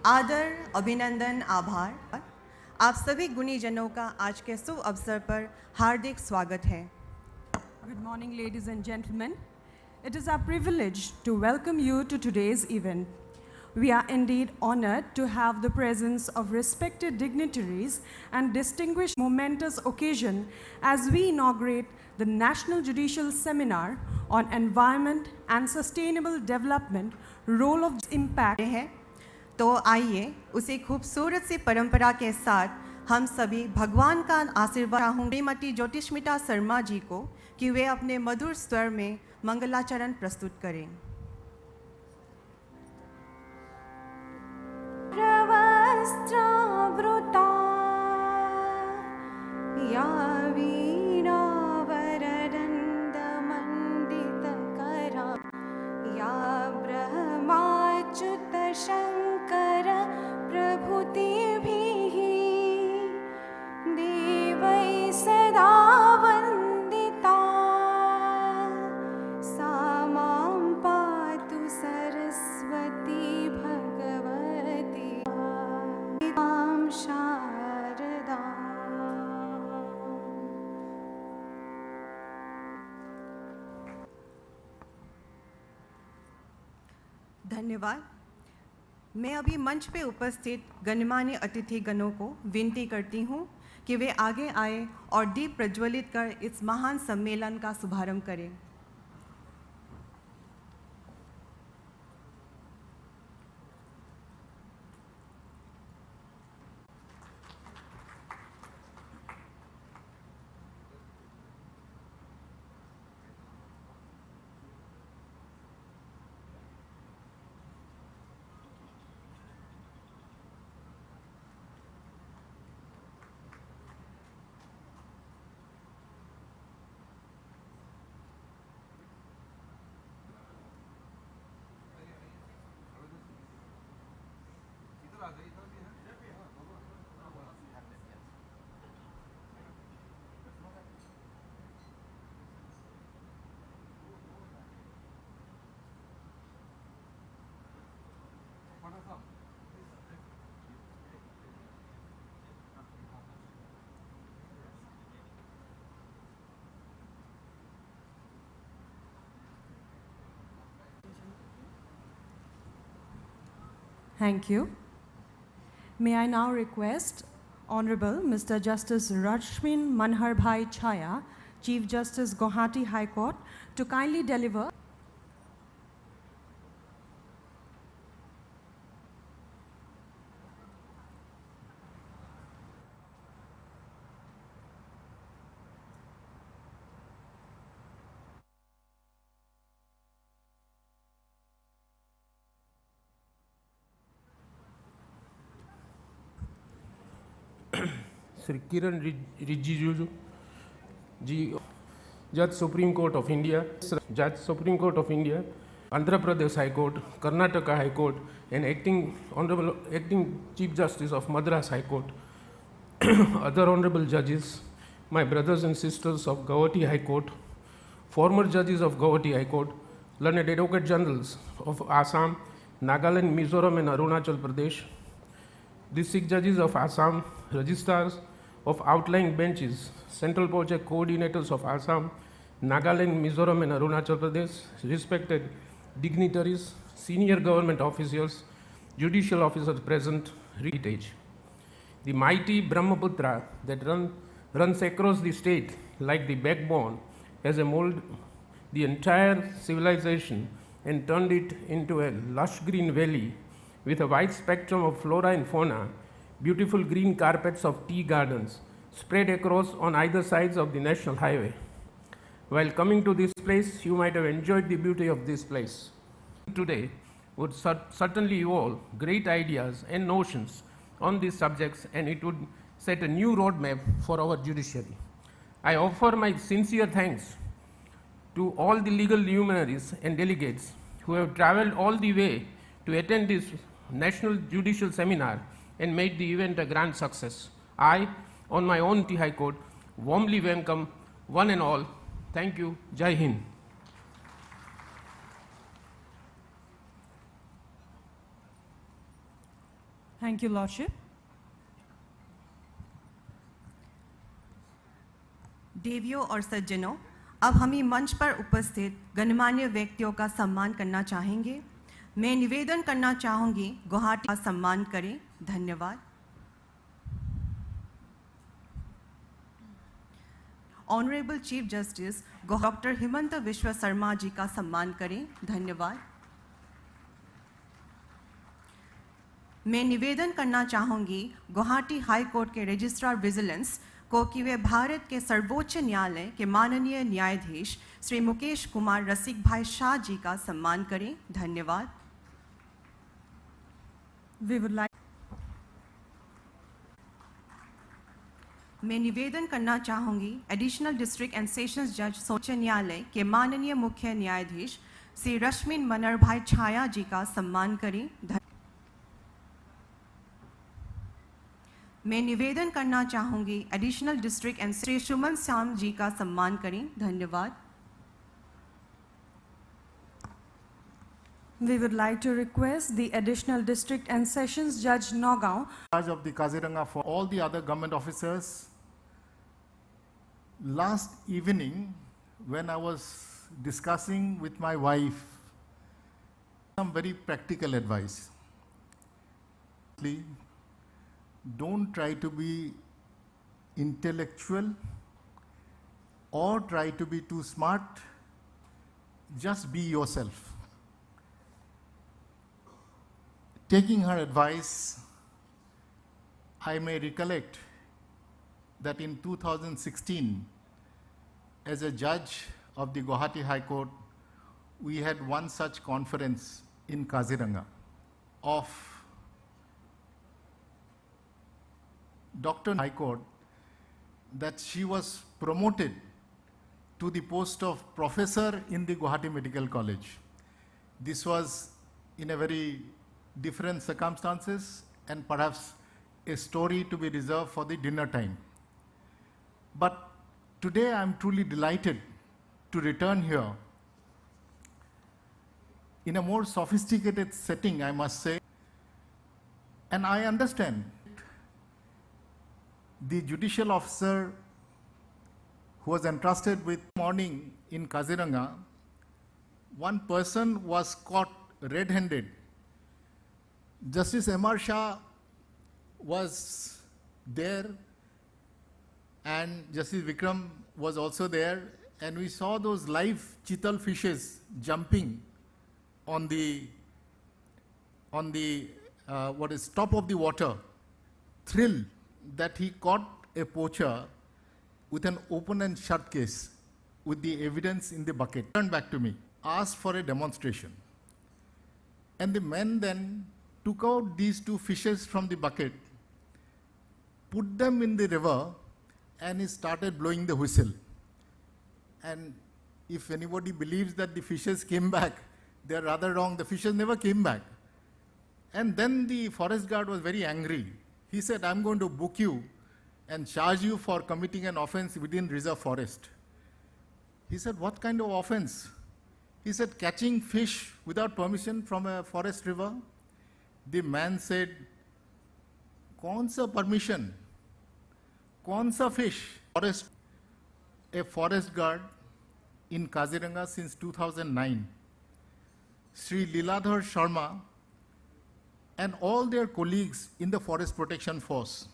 आदर, अभिनंदन, आभार। आप सभी गुणीजनों का आज के शुभ अवसर पर हार्दिक स्वागत है। Good morning, ladies and gentlemen. It is our privilege to welcome you to today's event. We are indeed honored to have the presence of respected dignitaries and distinguished momentous occasion as we inaugurate the National Judicial Seminar on Environment and Sustainable Development, Role of Impact. तो आइए उसी खूबसूरत सी परंपरा के साथ हम सभी भगवान का आशीर्वाद चाहूँ श्रीमती ज्योतिष्मिता शर्मा जी को कि वे अपने मधुर स्वर में मंगलाचरण प्रस्तुत करें। प्रवस्त्रावृता या वीणावरदण्डमण्डितकरा या ब्रह्माच्युतशङ्कर प्रभृतिभिः देवैः सदा वन्दिता सा मां पातु सरस्वती भगवती मां शारदा। धन्यवाद। मैं अभी मंच पे उपस्थित गणमान्य अतिथि गणों को विनती करती हूँ कि वे आगे आए और दीप प्रज्वलित कर इस महान सम्मेलन का शुभारंभ करें। Thank you. May I now request Honorable Mr. Justice Rashmin Manharbhai Chaya, Chief Justice Gauhati High Court, to kindly deliver. Sri Kiran Rijiju ji, Judge Supreme Court of India, Judge Supreme Court of India, Andhra Pradesh High Court, Karnataka High Court, and Honorable Acting Chief Justice of Madras High Court, other honorable judges, my brothers and sisters of Gauhati High Court, former judges of Gauhati High Court, learned advocate generals of Assam, Nagaland, Mizoram, and Arunachal Pradesh, district judges of Assam, registrars of outlying benches, central project coordinators of Assam, Nagaland, Mizoram, and Arunachal Pradesh, respected dignitaries, senior government officials, judicial officers present, heritage. The mighty Brahmaputra that runs across the state like the backbone has molded the entire civilization and turned it into a lush green valley with a wide spectrum of flora and fauna, beautiful green carpets of tea gardens spread across on either sides of the national highway. While coming to this place, you might have enjoyed the beauty of this place. Today would certainly evolve great ideas and notions on these subjects, and it would set a new roadmap for our judiciary. I offer my sincere thanks to all the legal luminaries and delegates who have traveled all the way to attend this National Judicial Seminar and made the event a grand success. I, on my own High Court, warmly welcome one and all. Thank you. Jai Hind. Thank you, Lordship. देवियों और सज्जनों, अब हम ही मंच पर उपस्थित गणमान्य व्यक्तियों का सम्मान करना चाहेंगे। मैं निवेदन करना चाहूँगी गुवाहाटी का सम्मान करें। धन्यवाद। Honourable chief justice doctor Himanta विश्व शर्मा जी का सम्मान करें। धन्यवाद। मैं निवेदन करना चाहूँगी गुवाहाटी हाई कोर्ट के रजिस्ट्रार विजिलेंस को कि वे भारत के सर्वोच्च न्यायालय के माननीय न्यायाधीश श्री मुकेश कुमार रसिक भाई शाह जी का सम्मान करें। धन्यवाद। We would like मैं निवेदन करना चाहूँगी एडिशनल डिस्ट्रिक्ट एंड सेशंस जज सर्वोच्च न्यायालय के माननीय मुख्य न्यायाधीश श्री रश्मिन मनर भाई छाया जी का सम्मान करें। मैं निवेदन करना चाहूँगी additional district and Shri Suman Shyam ji का सम्मान करें। धन्यवाद। We would like to request the Additional District and Sessions Judge Nagaon Charge of the Kaziranga for all the other government officers. Last evening, when I was discussing with my wife, some very practical advice. Don't try to be intellectual or try to be too smart. Just be yourself. Taking her advice, I may recollect that in 2016, as a judge of the Gauhati High Court, we had one such conference in Kaziranga of Dr. High Court, that she was promoted to the post of professor in the Gauhati Medical College. This was in a very different circumstances and perhaps a story to be reserved for the dinner time. But today I'm truly delighted to return here in a more sophisticated setting, I must say. And I understand the judicial officer who was entrusted with morning in Kaziranga, one person was caught red-handed. Justice M.R. Shah was there and Justice Vikram was also there, and we saw those live chital fishes jumping on the top of the water, thrilled that he caught a poacher with an open and shut case with the evidence in the bucket. Turned back to me, asked for a demonstration. And the men then took out these two fishes from the bucket, put them in the river, and he started blowing the whistle. And if anybody believes that the fishes came back, they are rather wrong. The fishes never came back. And then the forest guard was very angry. He said, I'm going to book you and charge you for committing an offense within reserve forest. He said, what kind of offense? He said, catching fish without permission from a forest river. The man said, kaun sa permission? Kaun sa fish? A forest guard in Kaziranga since 2009. Sri Liladhar Sharma and all their colleagues in the Forest Protection Force.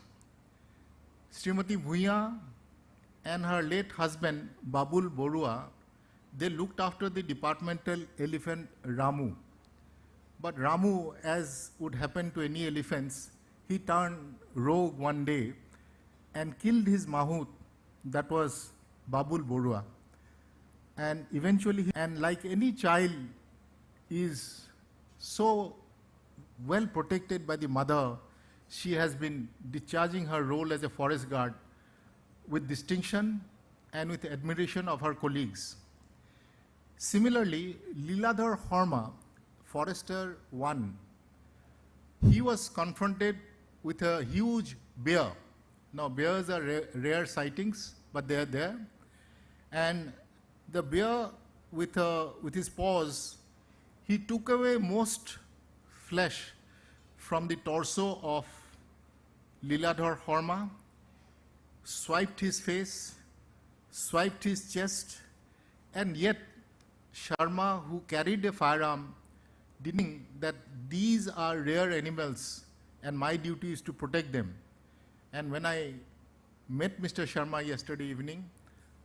Srimati Bhuiya and her late husband, Babul Borua, they looked after the departmental elephant Ramu. But Ramu, as would happen to any elephants, he turned rogue one day and killed his mahout, that was Babul Borua. And eventually, and like any child is so well protected by the mother, she has been discharging her role as a forest guard with distinction and with admiration of her colleagues. Similarly, Liladhar Horma, Forester 1, he was confronted with a huge bear. Now, bears are rare sightings, but they are there. And the bear, with his paws, he took away most flesh from the torso of Liladhar Horma, swiped his face, swiped his chest, and yet Sharma, who carried a firearm, didn't that these are rare animals and my duty is to protect them. And when I met Mr. Sharma yesterday evening,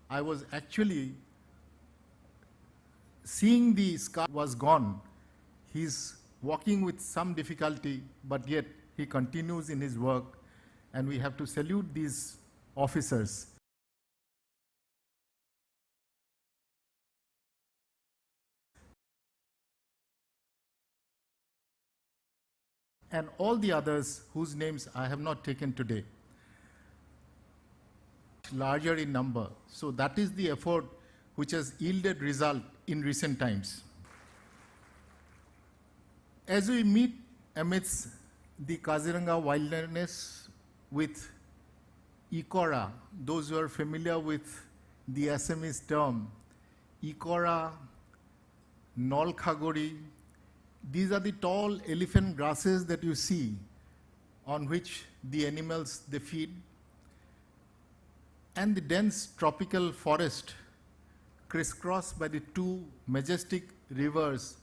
I was actually seeing the scar was gone. He's walking with some difficulty, but yet he continues in his work, and we have to salute these officers. And all the others whose names I have not taken today. Larger in number. So that is the effort which has yielded result in recent times. As we meet amidst the Kaziranga wilderness with Ikora, those who are familiar with the Assamese term, Ikora, Nolkhagori, these are the tall elephant grasses that you see on which the animals they feed, and the dense tropical forest crisscrossed by the two majestic rivers,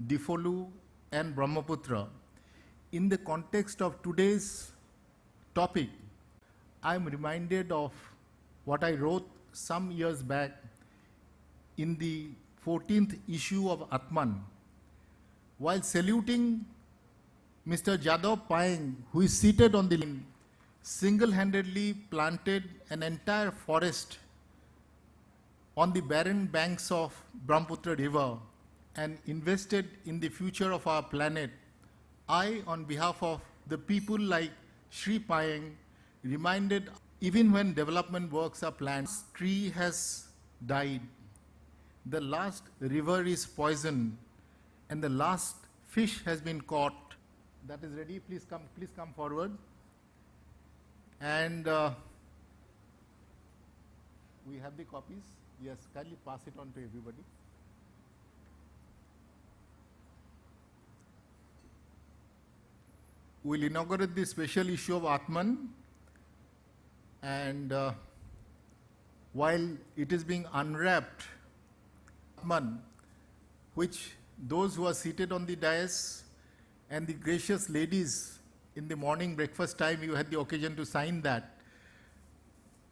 Difolu and Brahmaputra. In the context of today's topic, I am reminded of what I wrote some years back in the 14th issue of Atman. While saluting Mr. Jadhav Payeng, who is seated on the line, single-handedly planted an entire forest on the barren banks of Brahmaputra River and invested in the future of our planet, I, on behalf of the people like Shri Payeng, reminded even when development works are planned, tree has died, the last river is poisoned, and the last fish has been caught. That is ready. Please come forward. And we have the copies. Yes, kindly pass it on to everybody. We'll inaugurate the special issue of Atman, and while it is being unwrapped, Atman, which those who are seated on the dais and the gracious ladies in the morning breakfast time, you had the occasion to sign that.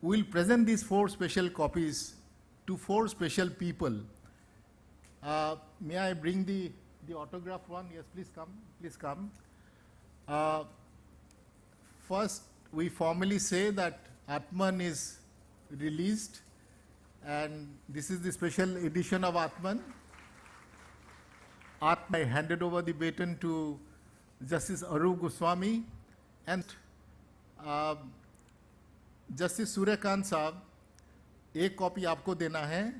We'll present these 4 special copies to 4 special people. May I bring the autograph one? Yes, please come. First, we formally say that Atman is released, and this is the special edition of Atman. I handed over the baton to Justice Arup Goswami, and Justice Suryakant साहब, एक copy आपको देना है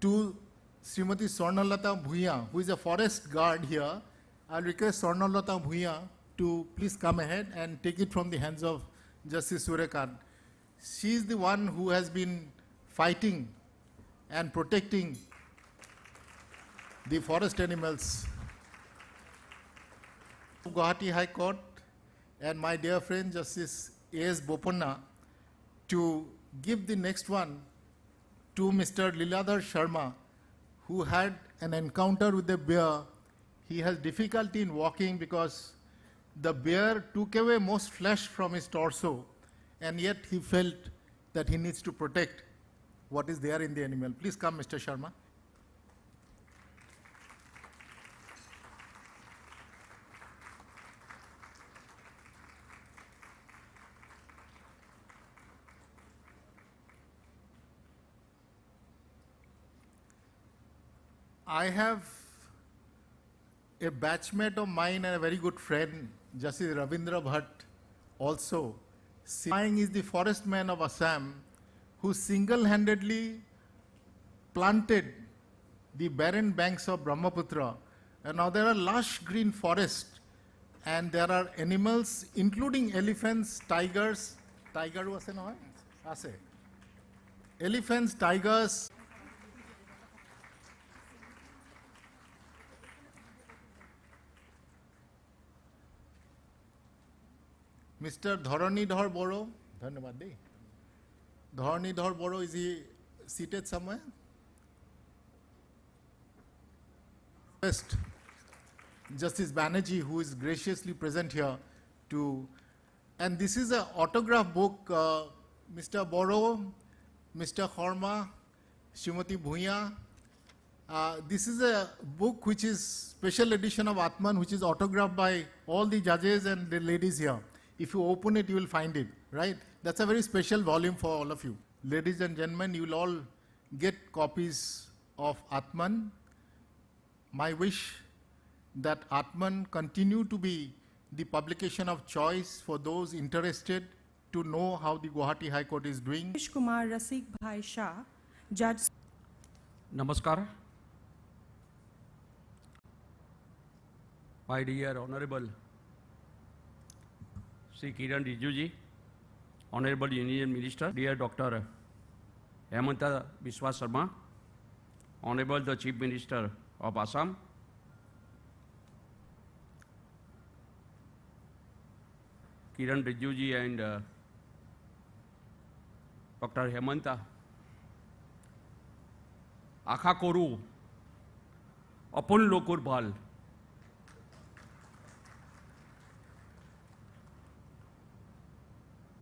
to Srimati Swarnalata Bhuiya, who is a forest guard here. I'll request Swarnalata Bhuiya to please come ahead and take it from the hands of Justice Suryakant. She is the one who has been fighting and protecting the forest animals. Gauhati High Court, and my dear friend Justice A.S. Bopanna, to give the next one to Mr. Liladhar Sharma, who had an encounter with the bear. He has difficulty in walking because the bear took away most flesh from his torso, and yet he felt that he needs to protect what is there in the animal. Please come, Mr. Sharma. I have a batchmate of mine and a very good friend, Justice Ravindra Bhatt, also. Payeng is the forest man of Assam, who single-handedly planted the barren banks of Brahmaputra. And now there are lush green forests, and there are animals, including elephants, tigers. Tiger was a no? Elephants, tigers. Mr. Dharanidhar Boro, Dhanyabad Dey. Dharanidhar Boro, is he seated somewhere? First, Justice Banerjee, who is graciously present here to, and this is an autograph book, Mr. Boro, Mr. Kharma, Shrimati Bhuiya. This is a book which is special edition of Atman, which is autographed by all the judges and the ladies here. If you open it, you will find it, right? That's a very special volume for all of you. Ladies and gentlemen, you will all get copies of Atman. My wish that Atman continue to be the publication of choice for those interested to know how the Gauhati High Court is doing. Kumar Rasik Bhai Shah, Judge. Namaskar. My dear Honorable Sri Kiran Rijiju, Honorable Union Minister, dear Dr. Hemanta Biswa Sarma, Honorable the Chief Minister of Assam, Kiran Rijiju and Dr. Hemanta, Akha Koru, Apun Lokur Bal,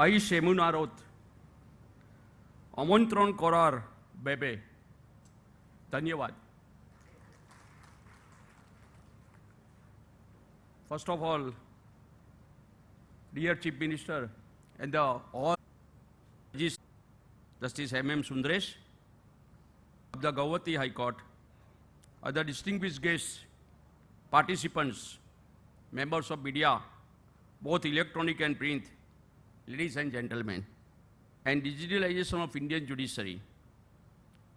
I Shemunarot, Amontron Korar Bebe, Dhanyavad. First of all, dear Chief Minister and all judges, Justice M.M. Sundaresh of the Gauhati High Court, other distinguished guests, participants, members of media, both electronic and print, ladies and gentlemen, and digitalization of Indian judiciary,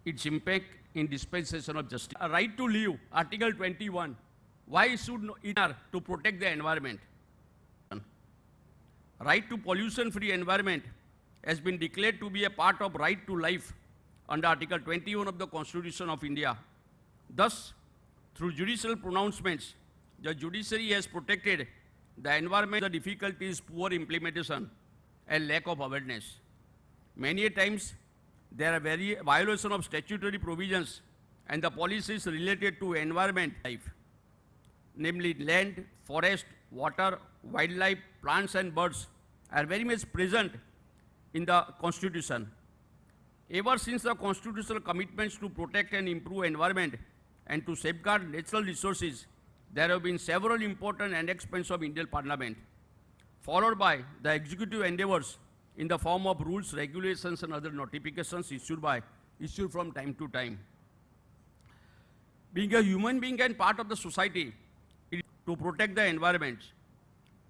its impact in dispensation of justice. A right to live, Article 21. Why should it to protect the environment? Right to pollution-free environment has been declared to be a part of right to life under Article 21 of the Constitution of India. Thus, through judicial pronouncements, the judiciary has protected the environment. The difficulty is poor implementation and lack of awareness. Many times, there are violation of statutory provisions and the policies related to environment life, namely land, forest, water, wildlife, plants and birds are very much present in the Constitution. Ever since the constitutional commitments to protect and improve environment and to safeguard natural resources, there have been several important enactments of Indian Parliament, followed by the executive endeavors in the form of rules, regulations and other notifications issued from time to time. Being a human being and part of the society, it is to protect the environment.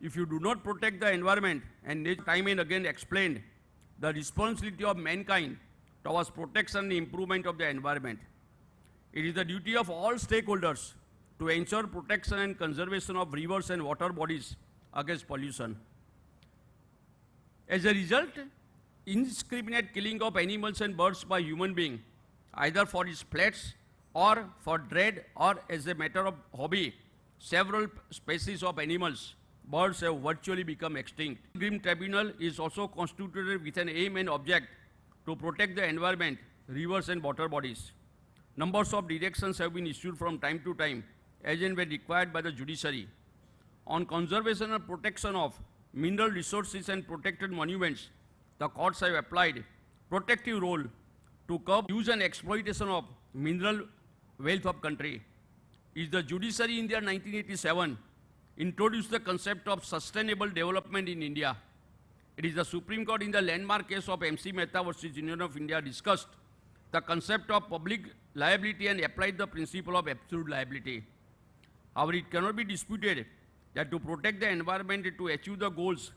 If you do not protect the environment, and time and again explained the responsibility of mankind towards protection and improvement of the environment. It is the duty of all stakeholders to ensure protection and conservation of rivers and water bodies against pollution. As a result, indiscriminate killing of animals and birds by human beings, either for its flesh or for trade or as a matter of hobby, several species of animals, birds have virtually become extinct. Grim Tribunal is also constituted with an aim and object to protect the environment, rivers and water bodies. Numbers of directions have been issued from time to time, as and when required by the judiciary. On conservation and protection of mineral resources and protected monuments, the courts have applied protective role to curb use and exploitation of mineral wealth of country. Is the judiciary in the year 1987 introduced the concept of sustainable development in India. It is the Supreme Court in the landmark case of MC Mehta versus Union of India discussed the concept of public liability and applied the principle of absolute liability. However, it cannot be disputed that to protect the environment and to achieve the goals,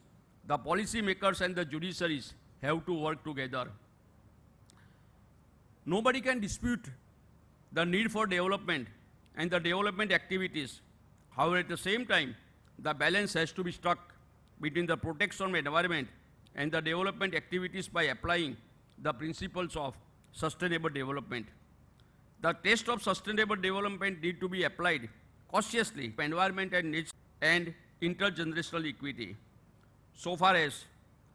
the policy makers and the judiciaries have to work together. Nobody can dispute the need for development and the development activities. However, at the same time, the balance has to be struck between the protection of environment and the development activities by applying the principles of sustainable development. The test of sustainable development need to be applied cautiously for environment and nature and intergenerational equity. so far as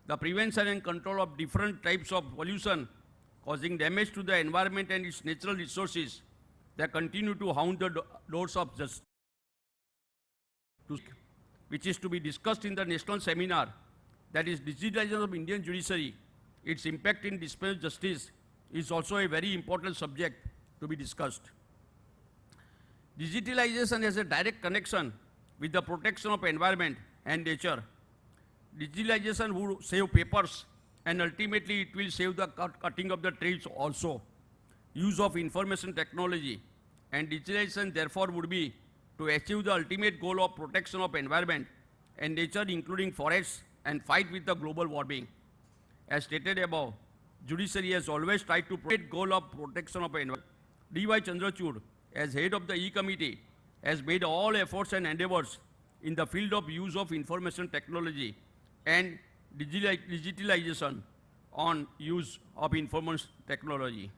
the prevention and control of different types of pollution causing damage to the environment and its natural resources that continue to haunt the doors of justice, which is to be discussed in the national seminar, that is digitization of Indian judiciary, its impact in dispensation justice, is also a very important subject to be discussed. Digitalization has a direct connection with the protection of environment and nature. Digitalization would save papers, and ultimately it will save the cutting of the trees also. Use of information technology and digitalization therefore would be to achieve the ultimate goal of protection of environment and nature, including forests, and fight with the global warming. As stated above, judiciary has always tried to protect goal of protection of environment. D.Y. Chandrachud, as head of the E-Committee, has made all efforts and endeavors in the field of use of information technology and digitalization on use of information technology.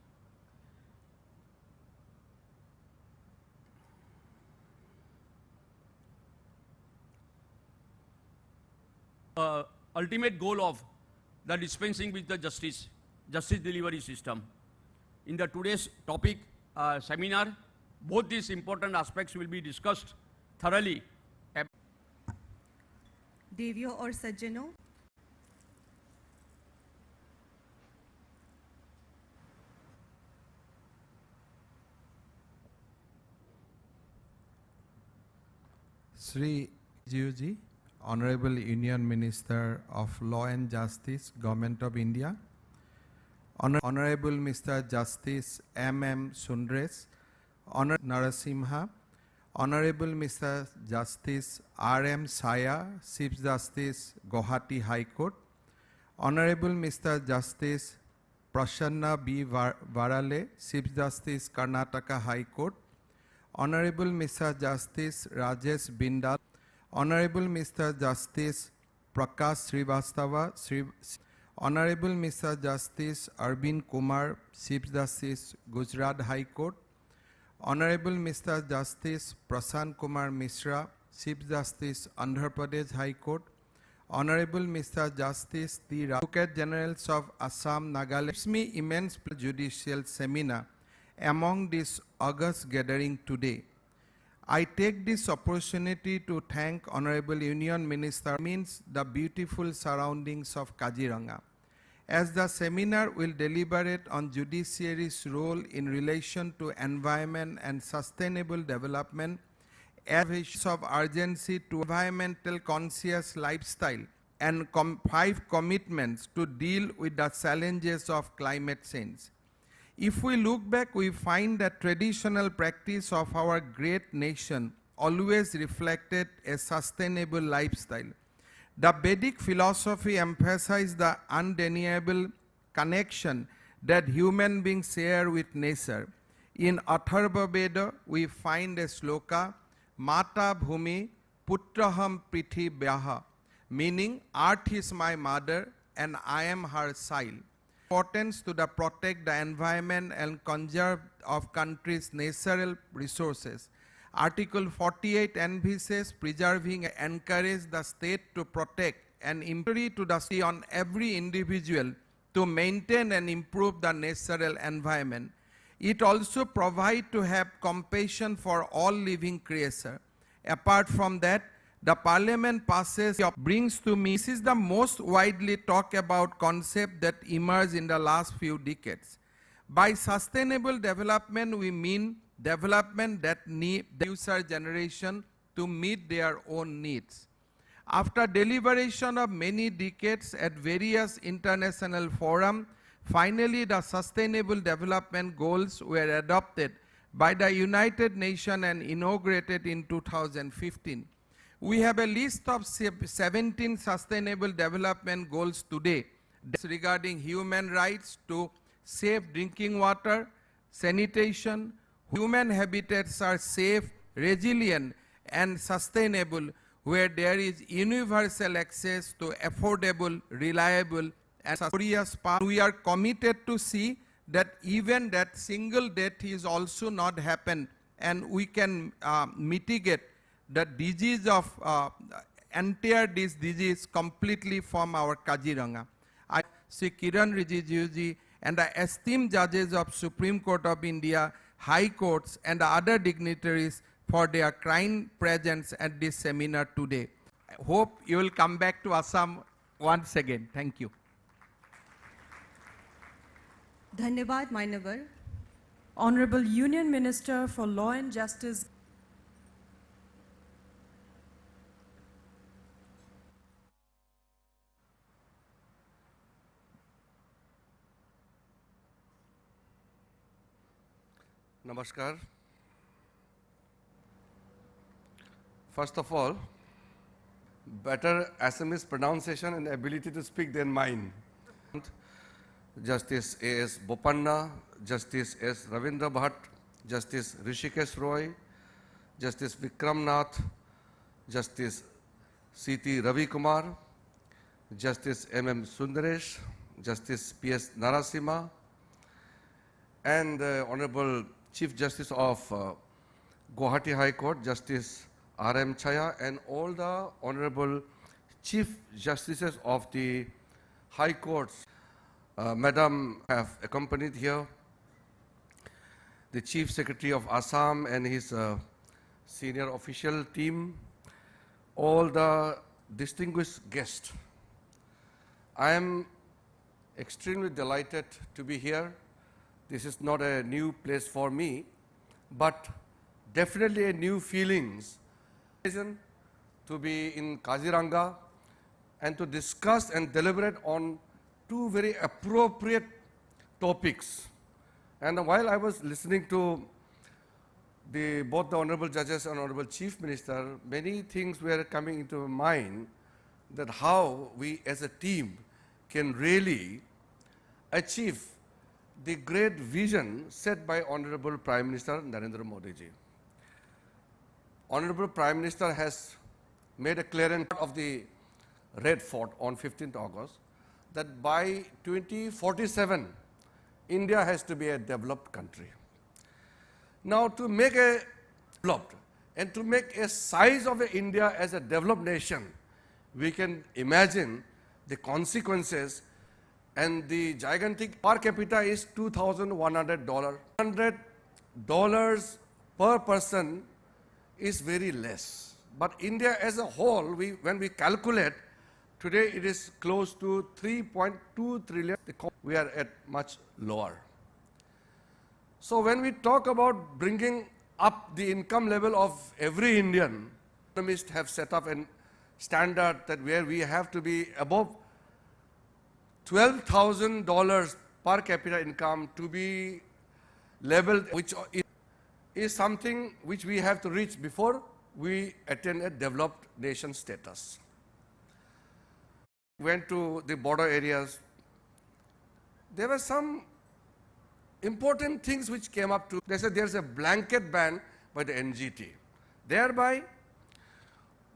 Ultimate goal of the dispensing with the justice delivery system. In the today's topic seminar, both these important aspects will be discussed thoroughly. देवियों और सज्जनों, Sri Jiuji, Honorable Union Minister of Law and Justice, Government of India, Honorable Mr. Justice M.M. Sundres, Honorable Narasimha, Honorable Mr. Justice R.M. Saya, Chief Justice, Gauhati High Court, Honorable Mr. Justice Prasanna B. Varale, Chief Justice, Karnataka High Court, Honorable Mr. Justice Rajesh Bindal, Honorable Mr. Justice Prakash Srivastava, Honorable Mr. Justice Arvind Kumar, Chief Justice, Gujarat High Court, Honorable Mr. Justice Prasant Kumar Mishra, Chief Justice, Andhra Pradesh High Court, Honorable Mr. Justice, the Advocate Generals of Assam, Nagaland. It's me immense judicial seminar among this august gathering today. I take this opportunity to thank Honorable Union Minister means the beautiful surroundings of Kaziranga. As the seminar will deliberate on judiciary's role in relation to environment and sustainable development, as of urgency to environmental conscious lifestyle and 5 commitments to deal with the challenges of climate change. If we look back, we find that traditional practice of our great nation always reflected a sustainable lifestyle. The Vedic philosophy emphasized the undeniable connection that human beings share with nature. In Atharva Veda, we find a sloka, Mata Bhumi Putraham Prithibhyaha, meaning earth is my mother and I am her child. Importance to the protect the environment and conserve of country's natural resources. Article 48 envisages preserving and encourage the state to protect and improve to the state on every individual to maintain and improve the natural environment. It also provides to have compassion for all living creatures. Apart from that, the Parliament passes brings to me, this is the most widely talked about concept that emerged in the last few decades. By sustainable development, we mean development that need the future generation to meet their own needs. After deliberation of many decades at various international forums, finally the Sustainable Development Goals were adopted by the United Nations and inaugurated in 2015. We have a list of 17 Sustainable Development Goals today regarding human rights to safe drinking water, sanitation, human habitats are safe, resilient and sustainable, where there is universal access to affordable, reliable and serious path. We are committed to see that even that single death is also not happen, and we can mitigate the disease of entire this disease completely from our Kaziranga. I Sri Kiran Rijiju and the esteemed judges of Supreme Court of India, High Courts and the other dignitaries for their kind presence at this seminar today. I hope you will come back to Assam once again. Thank you. धन्यवाद मान्यवर. Honorable Union Minister for Law and Justice. Namaskar. First of all, better Assamese pronunciation and ability to speak than mine. Justice A.S. Bopanna, Justice S. Ravindra Bhatt, Justice Rishikesh Roy, Justice Vikram Nath, Justice C.T. Ravi Kumar, Justice M.M. Sundaresh, Justice P.S. Narasimha, and Honorable Chief Justice of Gauhati High Court, Justice R.M. Chaya, and all the Honorable Chief Justices of the High Courts. Madam have accompanied here, the Chief Secretary of Assam and his senior official team, all the distinguished guests. I am extremely delighted to be here. This is not a new place for me, but definitely a new feelings to be in Kaziranga and to discuss and deliberate on two very appropriate topics. And while I was listening to both the Honorable Judges and Honorable Chief Minister, many things were coming into my mind that how we as a team can really achieve the great vision set by Honorable Prime Minister Narendra Modi ji. Honorable Prime Minister has made a clearance of the Red Fort on 15th August that by 2047, India has to be a developed country. Now to make a developed and to make a size of India as a developed nation, we can imagine the consequences, and the gigantic per capita is $2,100. $100 per person is very less. But India as a whole, when we calculate, today it is close to 3.2 trillion. We are at much lower. So when we talk about bringing up the income level of every Indian, economists have set up a standard that where we have to be above $12,000 per capita income to be leveled, which is something which we have to reach before we attain a developed nation status. Went to the border areas. There were some important things which came up to. They said there's a blanket ban by the NGT. Thereby,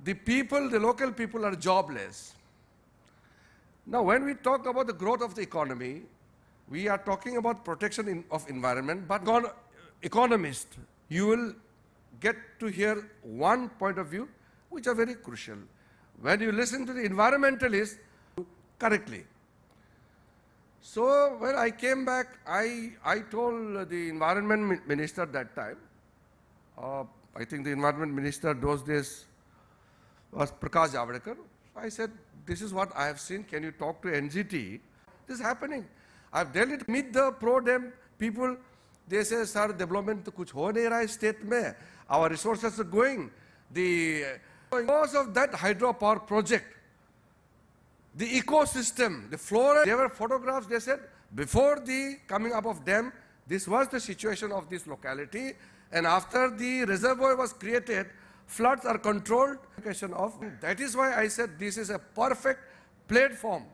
the people, the local people are jobless. Now, when we talk about the growth of the economy, we are talking about protection of environment, but economist, you will get to hear one point of view which are very crucial. When you listen to the environmentalists correctly. So when I came back, I told the environment minister that time, I think the environment minister those days was Prakash Javadekar. I said, this is what I have seen, can you talk to NGT? This is happening. I've dealt it, meet the pro-dem people, they say, sir, development to kuch ho nahi raha state mein, our resources are going. Because of that hydropower project, the ecosystem, the flora, there were photographs, they said, before the coming up of dam, this was the situation of this locality, and after the reservoir was created, floods are controlled. That is why I said this is a perfect platform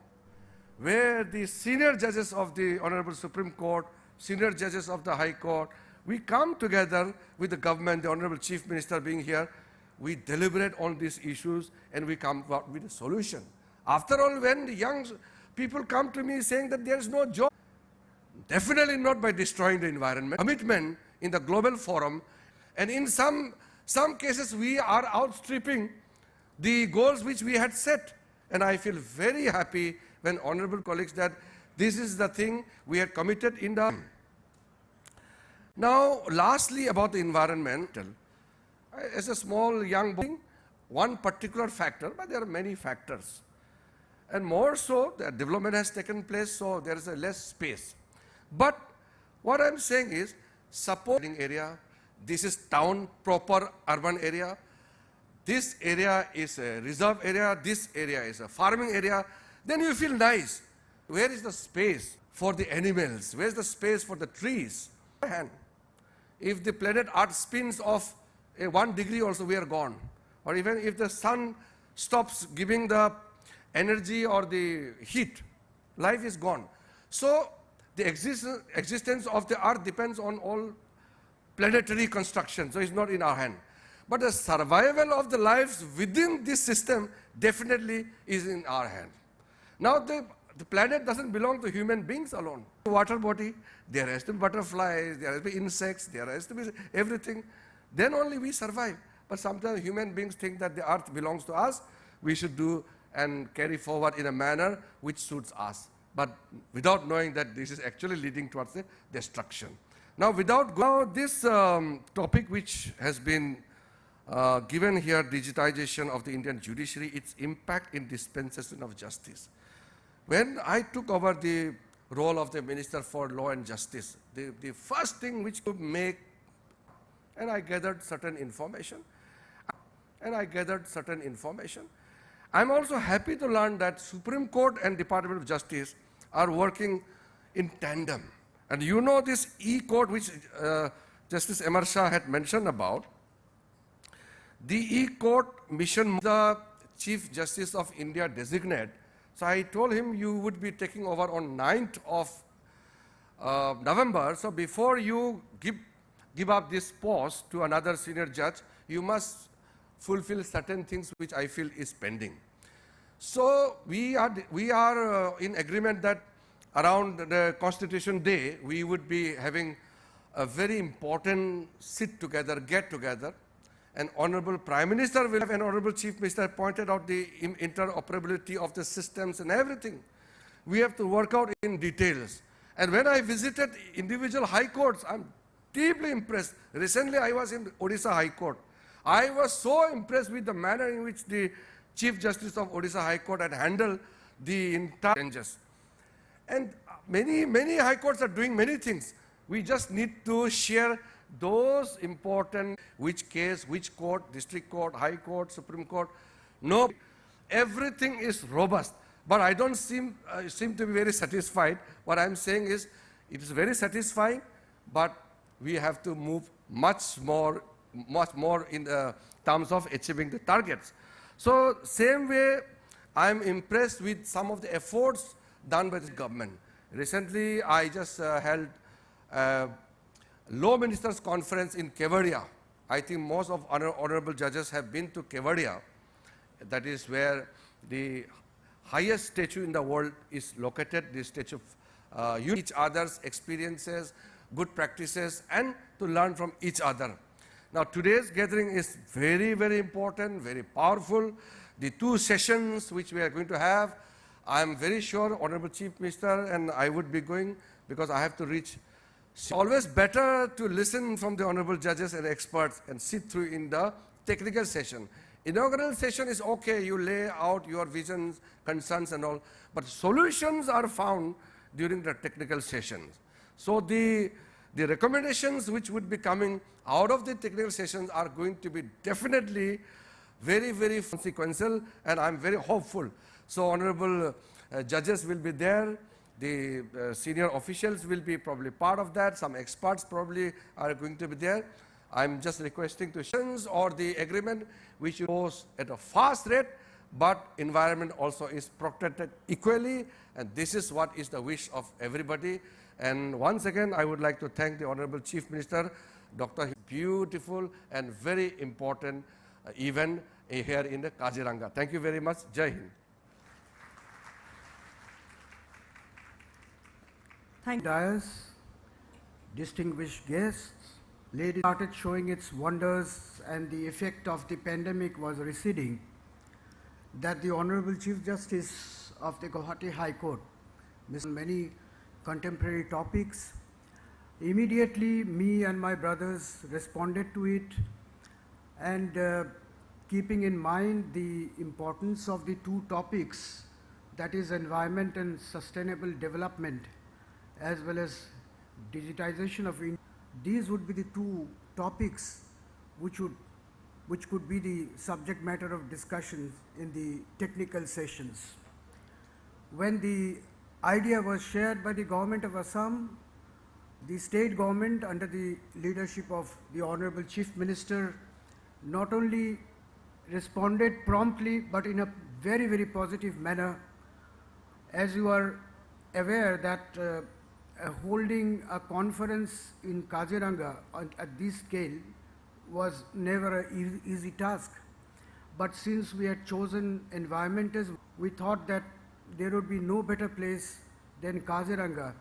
where the senior judges of the Honorable Supreme Court, senior judges of the High Court, we come together with the government, the Honorable Chief Minister being here, we deliberate on these issues and we come up with a solution. After all, when the young people come to me saying that there is no job, definitely not by destroying the environment. Commitment in the global forum, and in some cases we are outstripping the goals which we had set. And I feel very happy when honorable colleagues that this is the thing we had committed in the... Now, lastly about the environmental. As a small young boy, one particular factor, but there are many factors. And more so, the development has taken place, so there is a less space. But what I'm saying is, supporting area, this is town proper urban area, this area is a reserve area, this area is a farming area, then you feel nice. Where is the space for the animals? Where is the space for the trees? If the planet Earth spins off 1 degree also, we are gone. Or even if the sun stops giving the energy or the heat, life is gone. So the existence of the earth depends on all planetary construction, so it's not in our hand. But the survival of the lives within this system definitely is in our hand. Now the planet doesn't belong to human beings alone. Water body, there has to be butterflies, there has to be insects, there has to be everything. Then only we survive. But sometimes human beings think that the earth belongs to us, we should do and carry forward in a manner which suits us, but without knowing that this is actually leading towards the destruction. Now, this topic which has been given here, digitization of the Indian judiciary, its impact in dispensation of justice. When I took over the role of the Minister for Law and Justice, the first thing which could make, and I gathered certain information, I'm also happy to learn that Supreme Court and Department of Justice are working in tandem. And you know this e-court which Justice Amar Shah had mentioned about, the e-court mission the Chief Justice of India designate. So I told him you would be taking over on 9th of November. So before you give up this post to another senior judge, you must fulfill certain things which I feel is pending. So we are in agreement that around the Constitution Day, we would be having a very important sit-together, get-together, and Honorable Prime Minister will have, and Honorable Chief Minister pointed out the interoperability of the systems and everything. We have to work out in details. And when I visited individual high courts, I'm deeply impressed. Recently, I was in Odisha High Court. I was so impressed with the manner in which the Chief Justice of Odisha High Court had handled the entire changes. And many high courts are doing many things. We just need to share those important, which case, which court, district court, high court, Supreme Court. No, everything is robust. But I don't seem to be very satisfied. What I'm saying is, it is very satisfying, but we have to move much more in the terms of achieving the targets. So same way, I'm impressed with some of the efforts done by the government. Recently, I just held a Law Ministers Conference in Kevadia. I think most of honorable judges have been to Kevadia. That is where the highest statue in the world is located, the statue of each other's experiences, good practices, and to learn from each other. Now, today's gathering is very, very important, very powerful. The 2 sessions which we are going to have, I am very sure Honorable Chief Minister and I would be going because I have to reach. It's always better to listen from the honorable judges and experts and sit through in the technical session. Inaugural session is okay, you lay out your visions, concerns and all, but solutions are found during the technical sessions. So the recommendations which would be coming out of the technical sessions are going to be definitely very, very consequential, and I'm very hopeful. So honorable judges will be there, the senior officials will be probably part of that, some experts probably are going to be there. I'm just requesting to sessions or the agreement which goes at a fast rate, but environment also is protected equally, and this is what is the wish of everybody. And once again, I would like to thank the Honorable Chief Minister, Dr. Beautiful and very important event here in the Kaziranga. Thank you very much. Jai Hind. Thank you. Dais, distinguished guests, ladies started showing its wonders and the effect of the pandemic was receding. that the Honorable Chief Justice of the Gauhati High Court, many contemporary topics. Immediately, me and my brothers responded to it, and keeping in mind the importance of the two topics, that is environment and sustainable development, as well as digitization of India, these would be the two topics which could be the subject matter of discussions in the technical sessions. When the idea was shared by the government of Assam, the state government under the leadership of the Honorable Chief Minister not only responded promptly but in a very, very positive manner. As you are aware that holding a conference in Kaziranga at this scale was never an easy task. But since we had chosen environmentalism, we thought that there would be no better place than Kaziranga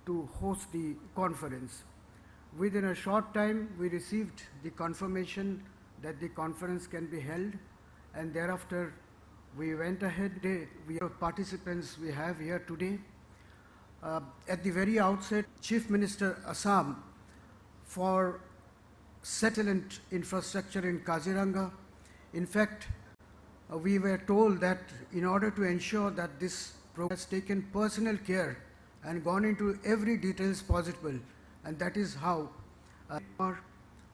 to host the conference. Within a short time, we received the confirmation that the conference can be held, and thereafter we went ahead. We have participants we have here today. At the very outset, Chief Minister Assam for settlement infrastructure in Kaziranga. In fact, we were told that in order to ensure that this program has taken personal care and gone into every details possible, and that is how our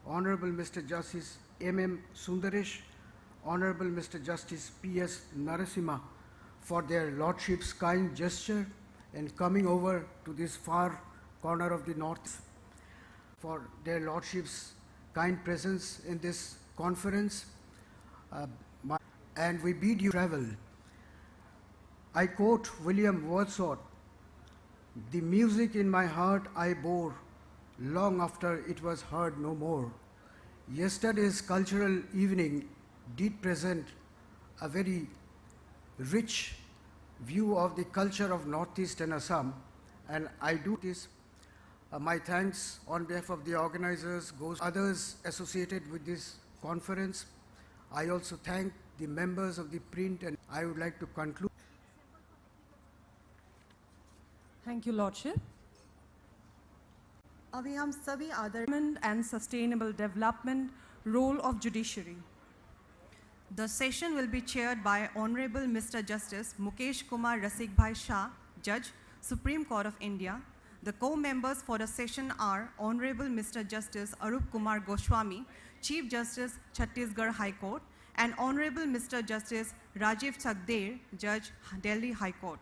Honorable Mr. Justice M.M. Sundaresh, Honorable Mr. Justice P.S. Narasimha, for their Lordship's kind gesture in coming over to this far corner of the north, for their Lordship's kind presence in this conference, and we bid you travel. I quote William Wordsworth, "The music in my heart I bore, long after it was heard no more." Yesterday's cultural evening did present a very rich view of the culture of Northeast and Assam, and I do this. My thanks on behalf of the organizers goes to others associated with this conference. I also thank the members of the print, and I would like to conclude. Thank you, Lordship. अभी हम सभी आदर And sustainable development role of judiciary. The session will be chaired by Honorable Mr. Justice Mukesh Kumar Rasik Bhai Shah, Judge, Supreme Court of India. The co-members for the session are Honorable Mr. Justice Arup Kumar Goswami, Chief Justice, Chhattisgarh High Court, and Honorable Mr. Justice Rajiv Chakder, Judge, Delhi High Court.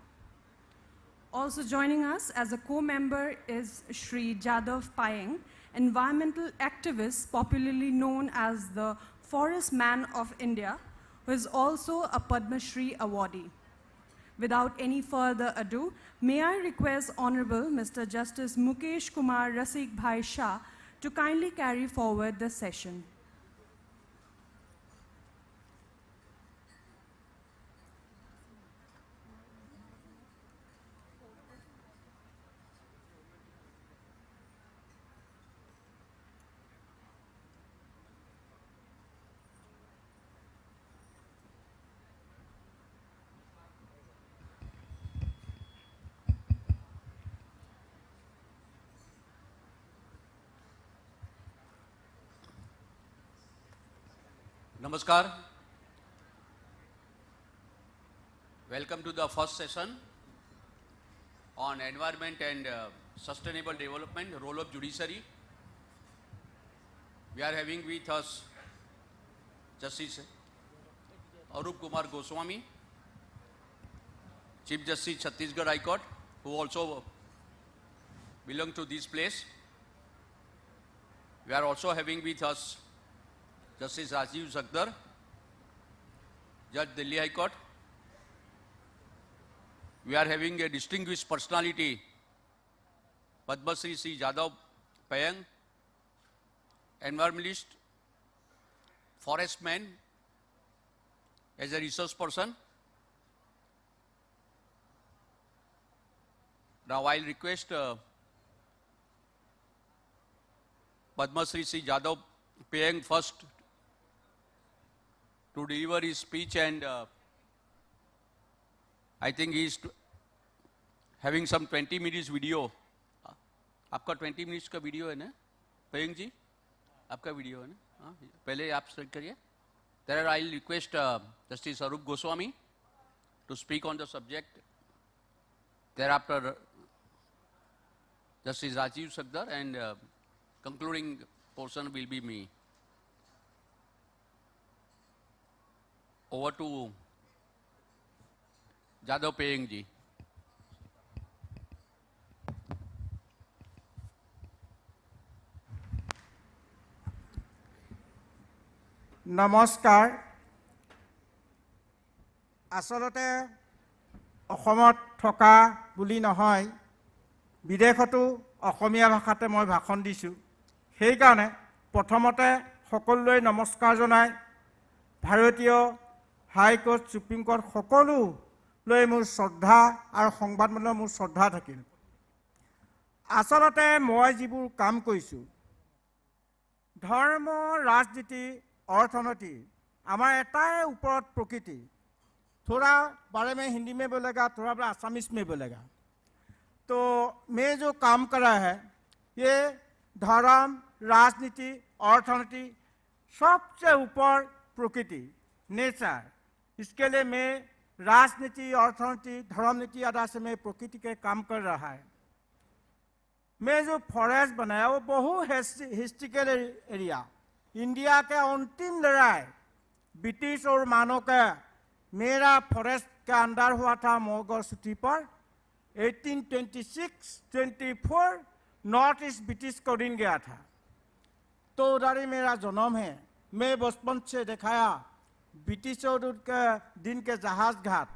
Also joining us as a co-member is Shri Jadav Payeng, environmental activist popularly known as the Forest Man of India, who is also a Padma Shri awardee. Without any further ado, may I request Honorable Mr. Justice Mukesh Kumar Rasik Bhai Shah to kindly carry forward the session. Namaskar. Welcome to the first session on environment and sustainable development, role of judiciary. We are having with us Justice Arup Kumar Goswami, Chief Justice Chhattisgarh High Court, who also belong to this place. We are also having with us Justice Rajiv Chakder, Judge, Delhi High Court. We are having a distinguished personality, Padma Shri Sri Jadav Payeng, environmentalist, forest man, as a resource person. Now I'll request Padma Shri Sri Jadav Payeng first to deliver his speech and I think he's having some 20 minutes video. आपका 20 minutes का video है ना पयंग जी, आपका video है ना, पहले आप start करिए. There I'll request Justice Arup Goswami to speak on the subject. Thereafter Justice Rajiv Sagdar, and concluding portion will be me. Over to Jadhav Payeng ji. নমস্কাৰ। আসলতে অসমত থকা বুলি নহয়, বিদেশতো অসমীয়া ভাষাতে মই ভাষণ দিছোঁ। সেইকাৰণে প্ৰথমতে সকলোলৈ নমস্কাৰ জনাই ভাৰতীয় হাইকোৰ্ট, সুপ্ৰিম কোৰ্ট সকলোলৈ মোৰ শ্ৰদ্ধা আৰু সংবাদ মাধ্যমৰ মোৰ শ্ৰদ্ধা থাকিল। আসলতে মই যিবোৰ কাম কৰিছোঁ, ধৰ্ম, ৰাজনীতি, अर्थनीति, हमारे एटाए ऊपर प्रकृति, थोड़ा बारे में हिंदी में बोलेगा, थोड़ा बड़ा आसामीज में बोलेगा। तो मैं जो काम कर रहा है, ये धर्म, राजनीति, अर्थनीति, सबसे ऊपर प्रकृति, नेचर। इसके लिए मैं राजनीति, अर्थनीति, धर्मनीति आदि से मैं प्रकृति के काम कर रहा है। मैं जो फॉरेस्ट बनाया वो बहुत हिस्ट्रिकल एरिया, इंडिया के अंतिम लड़ाई ब्रिटिश और मानव का मेरा फॉरेस्ट के अंदर हुआ था मोगल सिटी पर 1826-24 नॉर्थ ईस्ट ब्रिटिश को दिन गया था। तो उधर ही मेरा जन्म है। मैं बचपन से दिखाया ब्रिटिशों के दिन के जहाज घाट,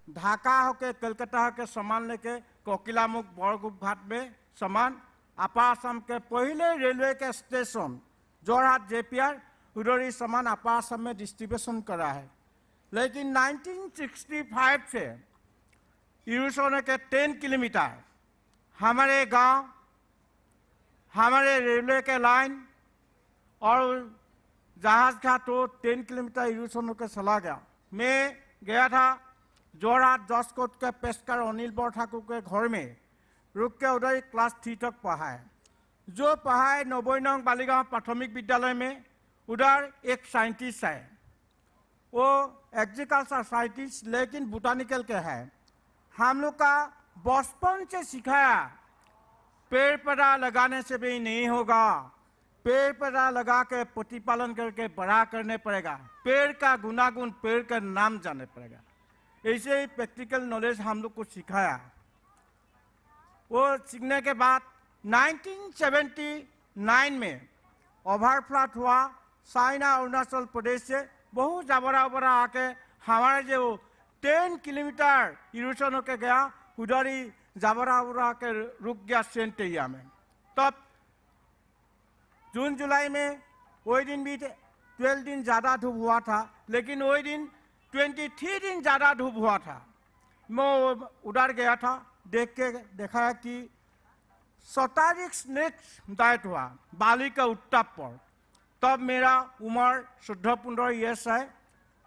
ढाका होके कलकत्ता होके सामान लेके कोकिलामुख बरगुप घाट में सामान, अपर असम के पहले रेलवे के स्टेशन जोरहाट जेपीआर उधर ही सामान अपर असम में डिस्ट्रीब्यूशन करा है। लेकिन 1965 से यूरोप के 10 किलोमीटर हमारे गांव, हमारे रेलवे के लाइन और जहाज का तो 10 किलोमीटर यूरोप के चला गया। मैं गया था जोरहाट जसकोट के पेशकर अनिल बर ठाकुर के घर में, रुक के उधर क्लास 3 तक पढ़ा है। जो पढ़ाए 90 नंग बालीगांव प्राथमिक विद्यालय में, उधर एक साइंटिस्ट है, वो एग्रीकल्चर साइंटिस्ट लेकिन बोटानिकल के है। हम लोग का बचपन से सिखाया पेड़ पौधा लगाने से भी नहीं होगा, पेड़ पौधा लगा के प्रतिपालन करके बड़ा करने पड़ेगा, पेड़ का गुनागुन, पेड़ का नाम जानने पड़ेगा। ऐसे ही प्रैक्टिकल नॉलेज हम लोग को सिखाया। वो सीखने के बाद 1979 में ओवरफ्लड हुआ, चाइना अरुणाचल प्रदेश से बहुत जबरा बड़ा आके हमारे जो 10 किलोमीटर यूरोप के गया, उधर ही जबरा बड़ा के रुक गया सेंट एरिया में। तब जून जुलाई में वही दिन भी 12 दिन ज़्यादा धूप हुआ था, लेकिन वही दिन 23 दिन ज़्यादा धूप हुआ था। मैं उधर गया था, देख के देखा कि 27 स्नेक डाइट हुआ बाली का उत्ताप पर। तब मेरा उम्र 14-15 ईयर्स है,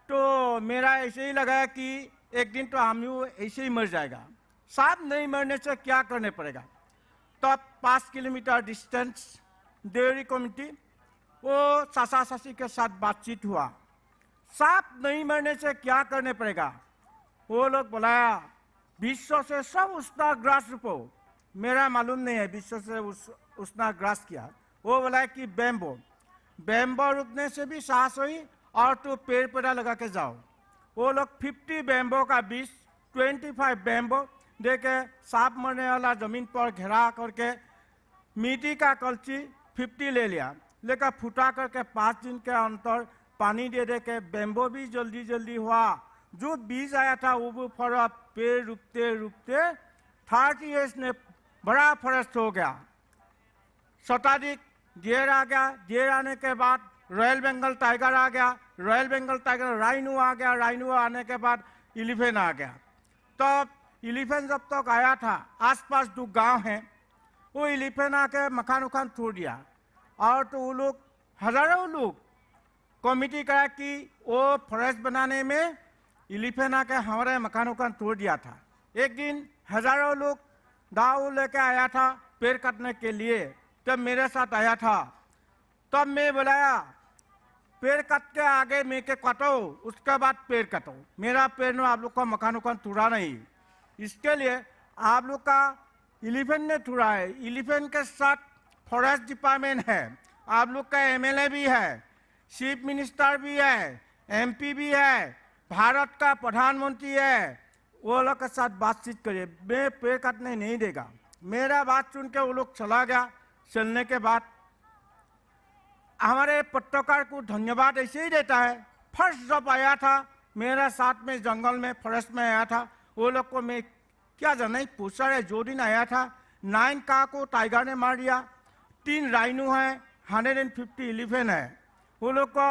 तो मेरा ऐसे ही लगा कि एक दिन तो हम ऐसे ही मर जाएगा, साथ नहीं मरने से क्या करने पड़ेगा। तब 5 किलोमीटर डिस्टेंस डेयरी कम्युनिटी, वो चाचा चाची के साथ बातचीत हुआ, साथ नहीं मरने से क्या करने पड़ेगा। वो लोग बुलाया विश्व से सब उष्णा ग्रास रूपो, मेरा मालूम नहीं है विश्व से उष्णा ग्रास क्या। वो बोला कि बैम्बो रुकने से भी सांस हुई और तो पेड़ पौधा लगा के जाओ। वो लोग 50 बैम्बो का बीज, 25 बैम्बो दे के सांप मरने वाला जमीन पर घेरा करके मिट्टी का कलची 50 ले लिया, लेकर फुटा करके 5 दिन के अंतर पानी दे के बैम्बो भी जल्दी जल्दी हुआ। जो बीज आया था वो भी फरा, पेड़ रुकते रुकते 30 ईयर्स में बड़ा फॉरेस्ट हो गया। शताधिक डियर आ गया, डियर आने के बाद रॉयल बंगाल टाइगर आ गया, रॉयल बंगाल टाइगर राइनो आ गया, राइनो आने के बाद एलिफेंट आ गया। तब एलिफेंट जब तक आया था, आसपास 2 गांव हैं, वो एलिफेंट आके मकान उखान तोड़ दिया। और तो वो लोग हजारों लोग कमिटी करा कि वो फॉरेस्ट बनाने में एलिफेंट आके हमारे मकानों का तोड़ दिया था। एक दिन हजारों लोग दाव लेके आया था पेड़ काटने के लिए, तब मेरे साथ आया था। तब मैं बुलाया पेड़ काट के आगे मैं के काटो, उसके बाद पेड़ काटो। मेरा पेड़ में आप लोग का मकानों का तोड़ा नहीं। इसके लिए आप लोग का एलिफेंट ने तोड़ा है। एलिफेंट के साथ फॉरेस्ट डिपार्टमेंट है, आप लोग का एमएलए भी है, चीफ मिनिस्टर भी है, एमपी भी है, भारत का प्रधानमंत्री है। वो लोग के साथ बातचीत करिए। मैं पेड़ काटने नहीं देगा। मेरा बात सुन के वो लोग चला गया। चलने के बाद हमारे पत्रकार को धन्यवाद ऐसे ही देता है। फर्स्ट जब आया था मेरा साथ में जंगल में फॉरेस्ट में आया था, वो लोग को मैं क्या जाना ही पूछा है। जो दिन आया था 9 का को टाइगर ने मार दिया, 3 राइनो है, 150 एलिफेंट है। वो लोग को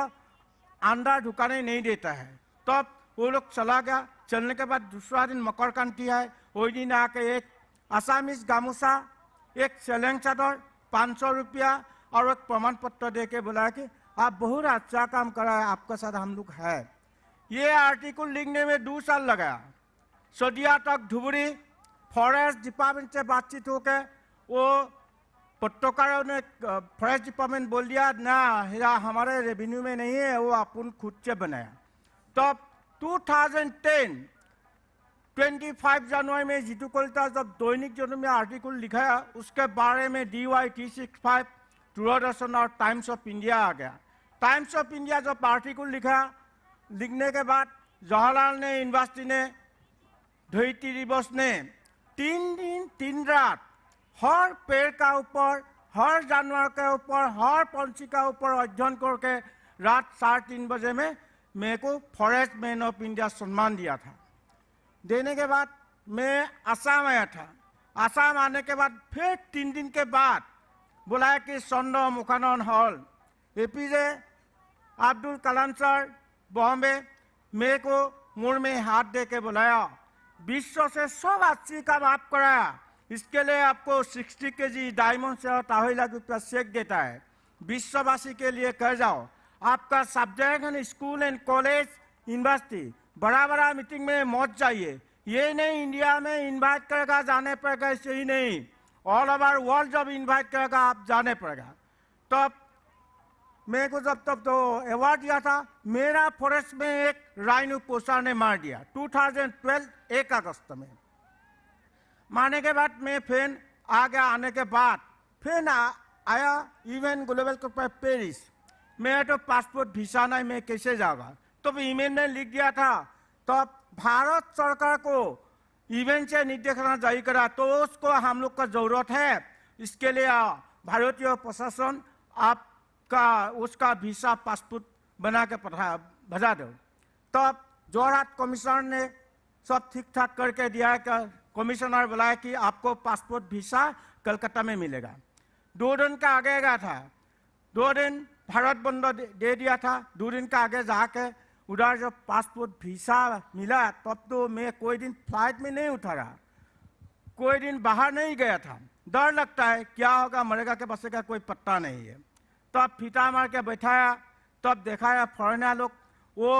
अंदर ढुकाने नहीं देता है। तब वो लोग चला गया। चलने के बाद दूसरा दिन मकर क्रांति है। वही दिन आके एक आसामीज गामूसा, एक चैलेंज चादर 500 रुपया और एक प्रमाण पत्र दे के बोला कि आप बहुत अच्छा काम करा है, आपके साथ हम लोग है। ये आर्टिकल लिखने में 2 साल लगा। सदिया तक धुबरी फॉरेस्ट डिपार्टमेंट से बातचीत होकर वो पत्रकारों ने फॉरेस्ट डिपार्टमेंट बोल दिया ना, हमारे रेवेन्यू में नहीं है, वो अपन खुद से बनाया। तब 2010 25 जनवरी में जीतू कलिता जब दैनिक जनरल में आर्टिकल लिखा, उसके बारे में DY-T65 दूरदर्शन और टाइम्स ऑफ इंडिया आ गया। टाइम्स ऑफ इंडिया जब आर्टिकल लिखा, लिखने के बाद जवाहरलाल ने यूनिवर्सिटी ने धरती दिवस ने 3 दिन 3 रात हर पेड़ का ऊपर, हर जानवर के ऊपर, हर पंछी का ऊपर अध्ययन करके रात 3:30 बजे में मेरे को फॉरेस्ट मैन ऑफ इंडिया सम्मान दिया था। देने के बाद मैं असम आया था। असम आने के बाद फिर 3 दिन के बाद बुलाया कि चंद्र मुखानन hall, APJ Abdul Kalam sir Bombay, मेरे को मुड़ में हाथ दे के बुलाया। विश्व से सब अच्छी काम आप कराया, इसके लिए आपको 60 kg डायमंड से और 2.5 लाख रुपया चेक देता है। विश्ववासी के लिए कह जाओ, आपका सब्जेक्ट है स्कूल एंड कॉलेज यूनिवर्सिटी, बड़ा बड़ा मीटिंग में मौत चाहिए। ये नहीं इंडिया में इन्वाइट करेगा जाने पड़ेगा, ऐसे ही नहीं, ऑल ओवर वर्ल्ड जब इन्वाइट करेगा आप जाने पड़ेगा। तब मेरे को जब तब तो अवार्ड दिया था। मेरा फॉरेस्ट में एक राइनो पोस्टर ने मार दिया 2012 1 अगस्त में। मारने के बाद मैं फिर आ गया। आने के बाद फिर आया इवेंट ग्लोबल पर पेरिस। मेरा तो पासपोर्ट वीसा नहीं, मैं कैसे जाऊँगा। तो ईमेल ने लिख दिया था। तब भारत सरकार को इवेंट से निर्देशना जारी करा, तो उसको हम लोग का जरूरत है। इसके लिए भारतीय प्रशासन आपका उसका वीसा पासपोर्ट बना के भेजा दो। तब जोरहाट कमिश्नर ने सब ठीक ठाक करके दिया। कमिश्नर बुलाया कि आपको पासपोर्ट वीसा कलकत्ता में मिलेगा। 2 दिन का आगे गया था। 2 दिन भारत बंद दे दिया था। 2 दिन का आगे जाके उधर जब पासपोर्ट वीसा मिला, तब तो मैं कोई दिन फ्लाइट में नहीं उतरा, कोई दिन बाहर नहीं गया था। डर लगता है क्या होगा, मरेगा के बसेगा कोई पत्ता नहीं है। तब फीता मार के बैठाया, तब दिखाया फॉरेनर लोग, वो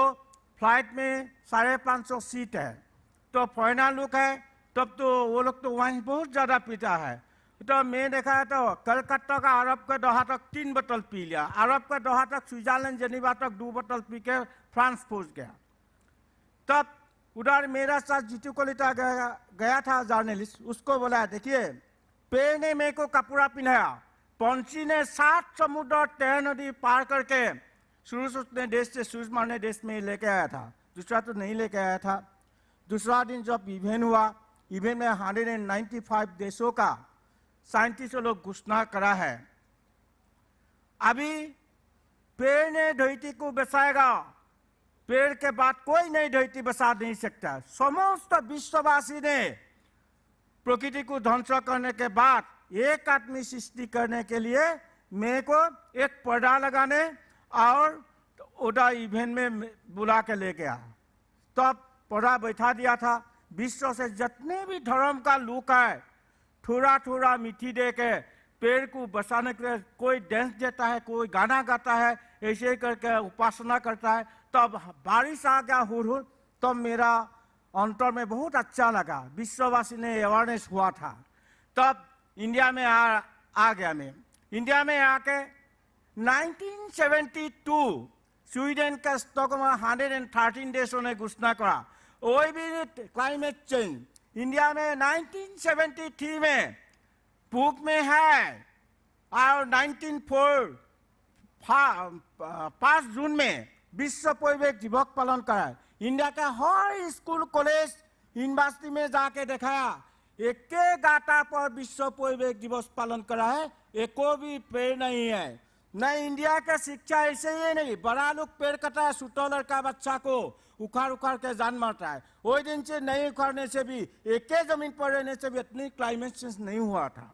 फ्लाइट में 550 सीट है, तो फॉरेनर लोग है। तब तो वो लोग तो वहीं बहुत ज़्यादा पीता है। तो मैं देखा तो कलकत्ता का अरब के दोहा तक 3 बोतल पी लिया, अरब के दोहा तक स्विट्जरलैंड जेनेवा तक 2 बोतल पी के फ्रांस पहुंच गया। तब उधर मेरा साथ जीतू कलिता गया था जर्नलिस्ट, उसको बोला देखिए पेड़ ने मेरे को कपड़ा पहनाया, पंछी ने 7 समुद्र 13 नदी पार करके सूरज उठने देश से सूरज मारने देश में लेके आया था। दूसरा तो नहीं लेके आया था। दूसरा दिन जब इवेंट हुआ, इवेंट में 195 देशों का साइंटिस्टों लोग घोषणा करा है, अभी पेड़ ने धरती को बसाएगा, पेड़ के बाद कोई नहीं धरती बसा नहीं सकता। समस्त विश्ववासी ने प्रकृति को ध्वंस करने के बाद एक आदमी सृष्टि करने के लिए मेरे को एक पौधा लगाने और उधर इवेंट में बुला के ले गया। तब पौधा बैठा दिया था। विश्व से जितने भी धर्म का लोग है, थोड़ा थोड़ा मिट्टी दे के पेड़ को बसाने के लिए कोई डांस देता है, कोई गाना गाता है, ऐसे ही करके उपासना करता है। तब बारिश आ गया हुर, तब मेरा अंतर में बहुत अच्छा लगा, विश्ववासी ने अवेयरनेस हुआ था। तब इंडिया में आ गया मैं। इंडिया में आके 1972 स्वीडन का स्टॉकहोम में 113 देशों ने घोषणा करा वही भी क्लाइमेट चेंज। इंडिया में 1973 में बुक में है और 5 जून में विश्व परिवेश दिवस पालन करा। इंडिया का हर स्कूल कॉलेज यूनिवर्सिटी में जाके दिखाया एक गाटा पर विश्व परिवेश दिवस पालन करा है, एक भी पेड़ नहीं है। न इंडिया का शिक्षा ऐसे ही नहीं, बड़ा लोग पेड़ कटा है, छोटा लड़का बच्चा को उखाड़ के जान मारता है। वही दिन से नहीं उखाड़ने से भी एक जमीन पर रहने से भी इतनी क्लाइमेट चेंज नहीं हुआ था।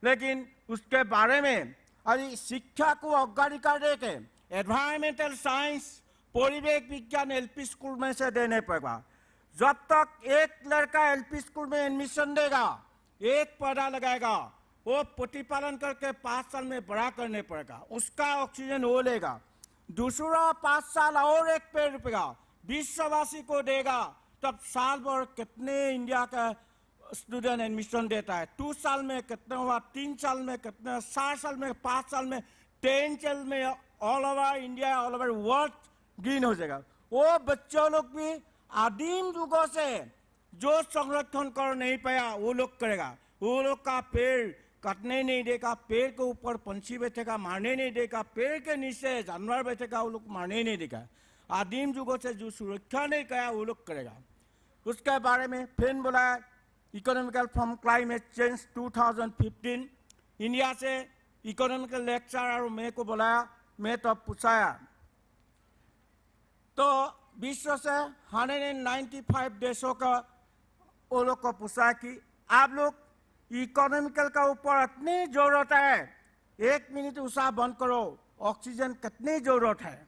लेकिन उसके बारे में अभी शिक्षा को अग्राधिकार देके एनवायरमेंटल साइंस परिवेश विज्ञान एलपी स्कूल में से देने पड़ेगा। जब तक एक लड़का एलपी स्कूल में एडमिशन देगा, एक पौधा लगाएगा, वो प्रतिपालन करके 5 साल में बड़ा करने पड़ेगा, उसका ऑक्सीजन वो लेगा। दूसरा 5 साल और एक पेड़ रुपेगा, विश्ववासी को देगा। तब साल भर कितने इंडिया का स्टूडेंट एडमिशन देता है, 2 साल में कितना हुआ, 3 साल में कितना, 4 साल में, 5 साल में, 10 साल में all over India all over world green हो जाएगा। वो बच्चों लोग भी आदिम युगों से जो संरक्षण कर नहीं पाया वो लोग करेगा। वो लोग का पेड़ काटने नहीं देगा, पेड़ के ऊपर पंछी बैठेगा मारने नहीं देगा, पेड़ के नीचे जानवर बैठेगा वो लोग मारने नहीं देगा। आदिम युगों से जो सुरक्षा नहीं किया वो लोग करेगा। उसके बारे में फिर बोला economical from climate change 2015 India से इकोनॉमिकल लेक्चर और मेरे को बुलाया। मैं तो पूछाया तो विश्व से 195 देशों का वो लोग को पूछा कि आप लोग इकोनॉमिकल का ऊपर इतनी जरूरत है, 1 मिनट उषा बंद करो, ऑक्सीजन कितनी जरूरत है,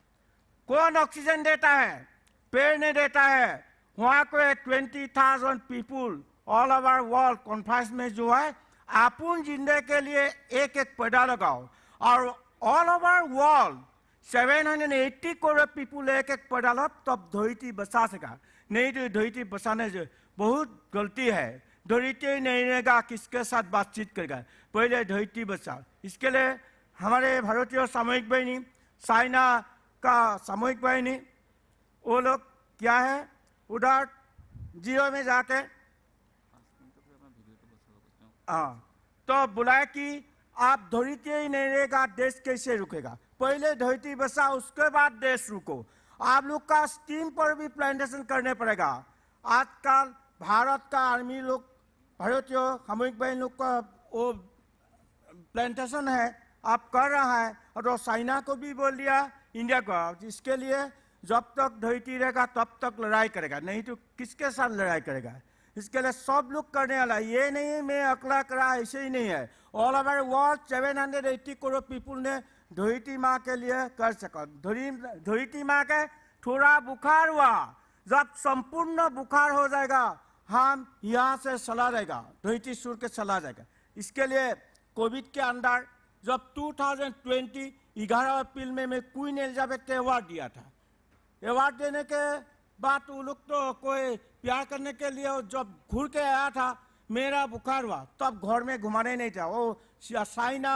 कौन ऑक्सीजन देता है, पेड़ नहीं देता है। वहाँ को 20,000 people all over world conference में जो है अपन जिंदगी के लिए एक पौधा लगाओ और all over world 780 crore people एक पौधा लो तब धरती बचा सका। नहीं तो धरती बचाने से बहुत गलती है। धरती नहीं रहेगा किसके साथ बातचीत करेगा, पहले धरती बचाओ। इसके लिए हमारे भारतीय सामूहिक बहनी, चाइना का सामूहिक बहनी, वो लोग क्या है उधर जियो में जाके तो बुलाया कि आप धरती ही नहीं रहेगा देश कैसे रुकेगा, पहले धरती बचा उसके बाद देश रुको। आप लोग का स्टीम पर भी प्लांटेशन करने पड़ेगा। आजकल भारत का आर्मी लोग, भारतीय सामूहिक बहन लोग का वो प्लांटेशन है आप कर रहा है और चाइना को भी बोल दिया इंडिया को। इसके लिए जब तक धरती रहेगा तब तक लड़ाई करेगा, नहीं तो किसके साथ लड़ाई करेगा। इसके लिए सब लोग करने वाला, ये नहीं है मैं अकेला करा, ऐसे ही नहीं है। All over world 780 crore people ने धरती माँ के लिए कर सका। धरती माँ के थोड़ा बुखार हुआ, जब संपूर्ण बुखार हो जाएगा हम यहाँ से चला जाएगा, धरती सूर के चला जाएगा। इसके लिए कोविड के अंदर जब 2020 11 अप्रैल में मैं क्वीन एलिजाबेथ अवार्ड दिया था। अवार्ड देने के बाद वो लोग तो कोई प्यार करने के लिए जब घूर के आया था मेरा बुखार हुआ, तब घर में घुमाने नहीं था। वो चाइना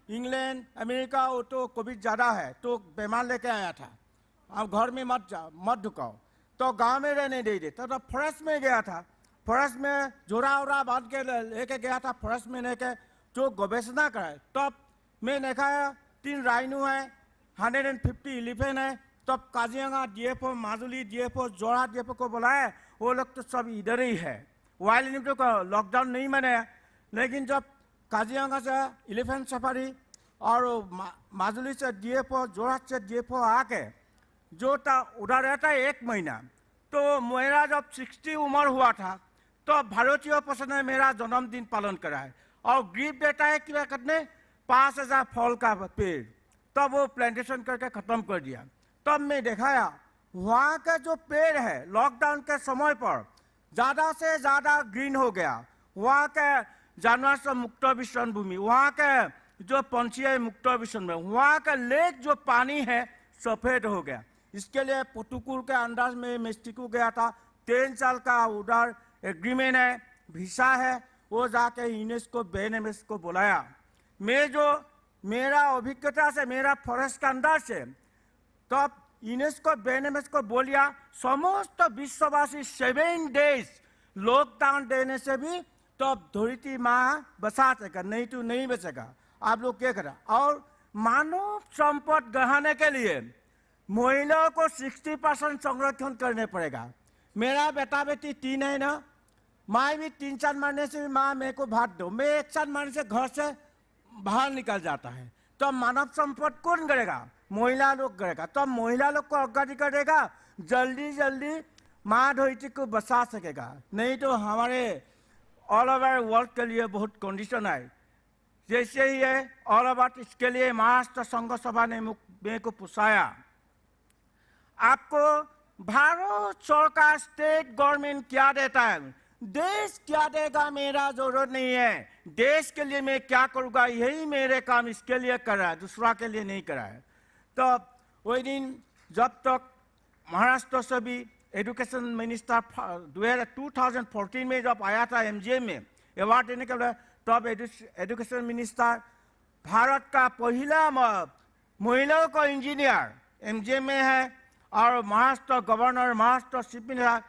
इंग्लैंड अमेरिका वो तो कोविड ज़्यादा है तो बीमार लेके आया था, अब घर में मत ढुकाओ, तो गांव में रहने दे देता। तो फॉरेस्ट में गया था, फॉरेस्ट में जोड़ा उड़ा बांध के लेके गया था, फॉरेस्ट में लेके जो गवेषणा कराए। तब मैं देखा 3 राइनो है, 150 एलिफेंट है। तब काजीरंगा डीएफओ, माजुली डीएफओ, जोड़ा डीएफओ को बुलाया, वो लोग तो सब इधर ही है। वाइल्ड एनिमल को लॉकडाउन नहीं मनाया, लेकिन जब काजीरंगा से एलिफेंट सफारी और माजुली से डीएफओ, जोड़ा से डीएफओ आके जो था उधर रहता है 1 महीना। तो मेरा जब 60 उम्र हुआ था तो भारतीय पर्सन ने मेरा जन्मदिन पालन कराया और गिफ्ट देता है कि कितने 5000 फल का पेड़, तब वो प्लांटेशन करके खत्म कर दिया। तब मैं दिखाया वहाँ का जो पेड़ है लॉकडाउन के समय पर ज़्यादा से ज़्यादा ग्रीन हो गया। वहाँ के जानवर से मुक्त विचरण भूमि, वहाँ के जो पंछी है मुक्त विचरण में, वहाँ का लेक जो पानी है सफ़ेद हो गया। इसके लिए पुतुकुल के अंदाज में मेक्सिको गया था, 3 साल का उधर एग्रीमेंट है, वीसा है, वो जाके यूनेस्को बेनेमेस को बुलाया। मैं जो मेरा अभिज्ञता से, मेरा फॉरेस्ट के अंदाज से, तब यूनेस्को बेनेमेस को बोलिया समस्त विश्ववासी 7 डेज लॉकडाउन देने से भी तब धरती माँ बचा सकेगा, नहीं तो नहीं बचेगा। आप लोग क्या करें? और मानव संपद गढ़ाने के लिए महिलाओं को 60% संरक्षण करने पड़ेगा। मेरा बेटा बेटी 3 है ना, माँ भी 3 महीने से भी माँ मेरे को भात दो, मैं 1 महीने से घर से बाहर निकल जाता है, तो मानव संपद कौन करेगा? महिला लोग करेगा। तो महिला लोग को अग्रणी करेगा, जल्दी जल्दी माँ धरती को बचा सकेगा। नहीं तो हमारे ऑल ओवर वर्ल्ड के लिए बहुत कंडीशन है। जैसे ही है ऑल ओवर, इसके लिए महाराष्ट्र संघ सभा ने मेरे को पूछाया, आपको भारत सरकार स्टेट गवर्नमेंट क्या देता है? देश क्या देगा मेरा जरूरत नहीं है, देश के लिए मैं क्या करूँगा यही मेरे काम, इसके लिए कर रहा है, दूसरा के लिए नहीं कर रहा है। तो वही दिन जब तक महाराष्ट्र से भी एजुकेशन मिनिस्टर 2014 में जब आया था एमजीएम में अवार्ड देने के लिए, तब एजुकेशन मिनिस्टर भारत का पहला महिलाओं को इंजीनियर एमजीएम में है, और Maharashtra governor, Maharashtra chief minister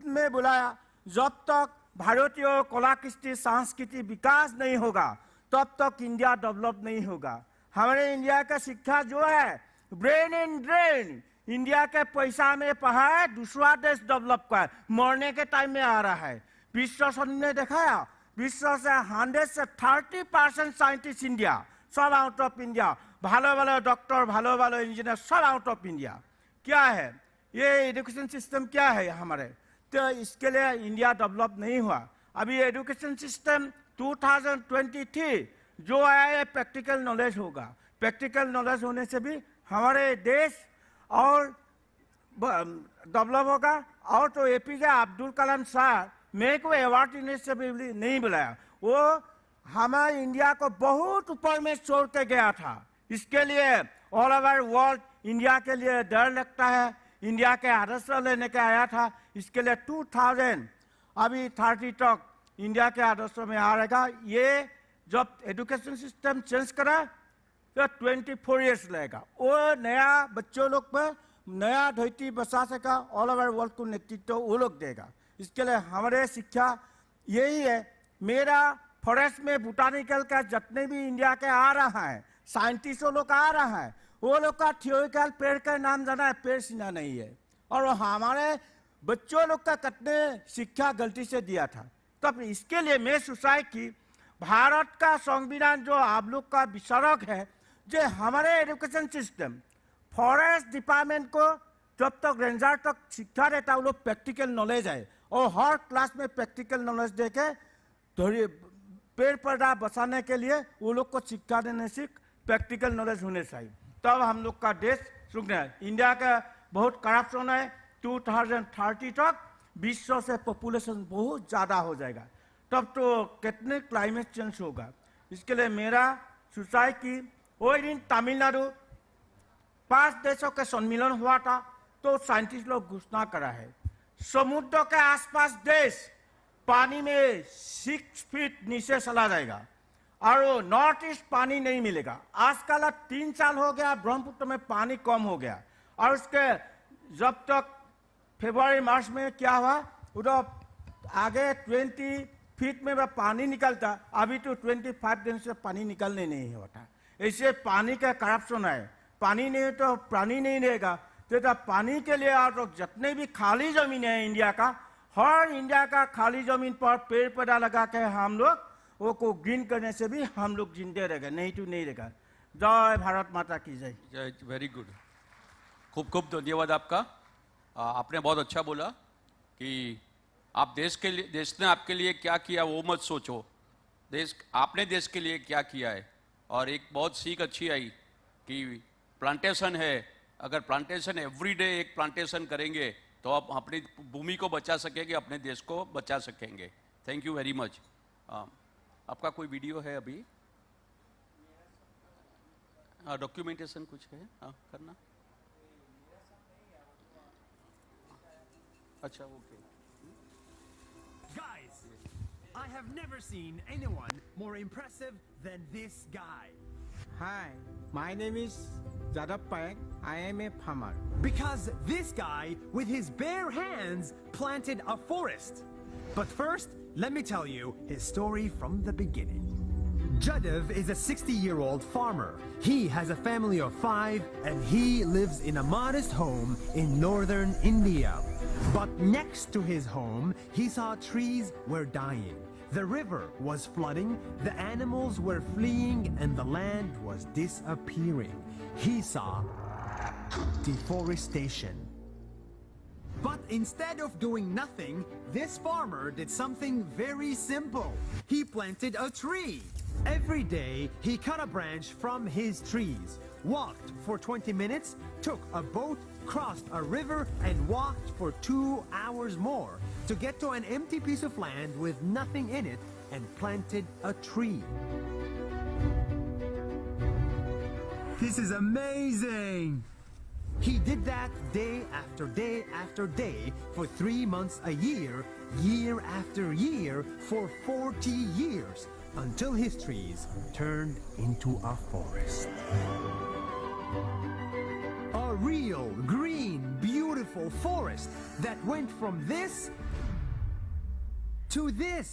में बुलाया। जब तक भारतीय कला कृष्टि संस्कृति विकास नहीं होगा तब तक इंडिया डेवलप नहीं होगा। हमारे इंडिया का शिक्षा जो है ब्रेन एंड ड्रेन, इंडिया के पैसा में पढ़ाए दूसरा देश डेवलप का मरने के टाइम में आ रहा है। विश्व ने दिखाया, विश्व से 100 से 30% साइंटिस्ट इंडिया, सब आउट ऑफ इंडिया, भालो भालो डॉक्टर, भालो भालो इंजीनियर सब आउट ऑफ इंडिया। क्या है ये एजुकेशन सिस्टम? क्या है हमारे? तो इसके लिए इंडिया डेवलप नहीं हुआ। अभी एजुकेशन सिस्टम 2023 जो आया है प्रैक्टिकल नॉलेज होगा। प्रैक्टिकल नॉलेज होने से भी हमारे देश और डेवलप होगा। और तो एपीजे अब्दुल कलाम साहब मेरे को अवार्ड देने से भी नहीं बुलाया, वो हमारे इंडिया को बहुत ऊपर में छोड़ के गया था। इसके लिए ऑल ओवर वर्ल्ड इंडिया के लिए डर लगता है, इंडिया के आदर्श लेने के आया था। इसके लिए 2030 तक इंडिया के आदर्श में आ रहेगा। ये जब एजुकेशन सिस्टम चेंज करा तो 24 इयर्स लगेगा, वो नया बच्चों लोग पर नया धरती बसा सका, ऑल ओवर वर्ल्ड को नेतृत्व वो लोग देगा। इसके लिए हमारे शिक्षा यही है। मेरा फॉरेस्ट में बोटानिकल का जितने भी इंडिया के आ रहा है, साइंटिस्टों लोग आ रहा है, वो लोग का थियोरिकल पेड़ का नाम जाना है, पेड़ सीना नहीं है। और हमारे बच्चों लोग का कितने शिक्षा गलती से दिया था। तब इसके लिए मैं सोचा कि भारत का संविधान जो आप लोग का विचारक है, जो हमारे एजुकेशन सिस्टम फॉरेस्ट डिपार्टमेंट को जब तक रेंजर तक शिक्षा देता है, वो लोग प्रैक्टिकल नॉलेज है, और हर क्लास में प्रैक्टिकल नॉलेज देके पेड़ पौधा बचाने के लिए वो लोग को शिक्षा देने से प्रैक्टिकल नॉलेज होने चाहिए। तब हम लोग का देश सुख है। इंडिया का बहुत करप्शन है, 2030 तक विश्व से पॉपुलेशन बहुत ज़्यादा हो जाएगा, तब तो कितने क्लाइमेट चेंज होगा। इसके लिए मेरा सोचा कि वही दिन तमिलनाडु 5 देशों के सम्मेलन हुआ था, तो साइंटिस्ट लोग घोषणा करा है समुद्र के आसपास देश पानी में 6 फीट नीचे चला जाएगा, और वो नॉर्थ ईस्ट पानी नहीं मिलेगा। आजकल 3 साल हो गया ब्रह्मपुत्र में पानी कम हो गया, और उसके जब तक फरवरी मार्च में क्या हुआ, उधर आगे 20 फीट में वह पानी निकलता, अभी तो 25 दिन से पानी निकलने नहीं होता। ऐसे पानी का करप्शन है, पानी नहीं तो प्राणी नहीं रहेगा। तो पानी के लिए और तो जितने भी खाली जमीन है इंडिया का, हर इंडिया का खाली जमीन पर पेड़ पौधा लगा के हम लोग वो को ग्रीन करने से भी हम लोग जिंदे रहेगा, नहीं तो नहीं रहेगा। जय भारत माता की जय। जय, वेरी गुड, खूब खूब धन्यवाद आपका। आपने बहुत अच्छा बोला कि आप देश ने आपके लिए क्या किया वो मत सोचो, आपने देश के लिए क्या किया है। और एक बहुत सीख अच्छी आई कि प्लांटेशन है, अगर प्लांटेशन एवरीडे एक प्लांटेशन करेंगे तो आप अपनी भूमि को बचा सकेंगे, अपने देश को बचा सकेंगे। Thank you very much. आपका कोई वीडियो है अभी? डॉक्यूमेंटेशन कुछ है करना? अच्छा okay Guys, I have never seen anyone more impressive than this guy. Hi, my name is Jadap Paeng. I am a farmer. Because this guy, with his bare hands, planted a forest. But first, let me tell you his story from the beginning. Jadav is a 60-year-old farmer. He has a family of 5 and he lives in a modest home in northern India. But next to his home, he saw trees were dying. The river was flooding, the animals were fleeing, and the land was disappearing. He saw deforestation. But instead of doing nothing, this farmer did something very simple. He planted a tree. Every day, he cut a branch from his trees, walked for 20 minutes, took a boat, crossed a river, and walked for 2 hours more to get to an empty piece of land with nothing in it and planted a tree. This is amazing! He did that day after day after day for 3 months a year, year after year, for 40 years, until his trees turned into a forest. A real, green, beautiful forest that went from this to this.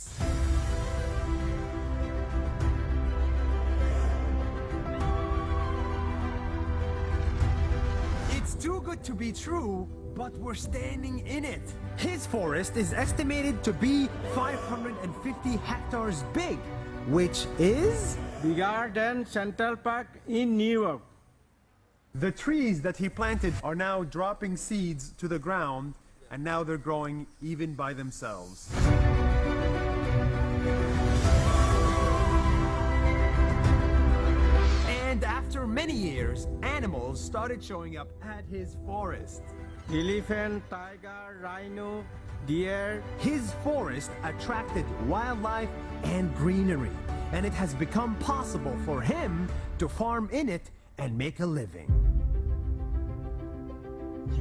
It's too good to be true, but we're standing in it. His forest is estimated to be 550 hectares big, which is Bigger than Central Park in New York. the trees that he planted are now dropping seeds to the ground, and now they're growing even by themselves. And after many years, animals started showing up at his forest. Elephant, tiger, rhino, deer. His forest attracted wildlife and greenery, and it has become possible for him to farm in it and make a living.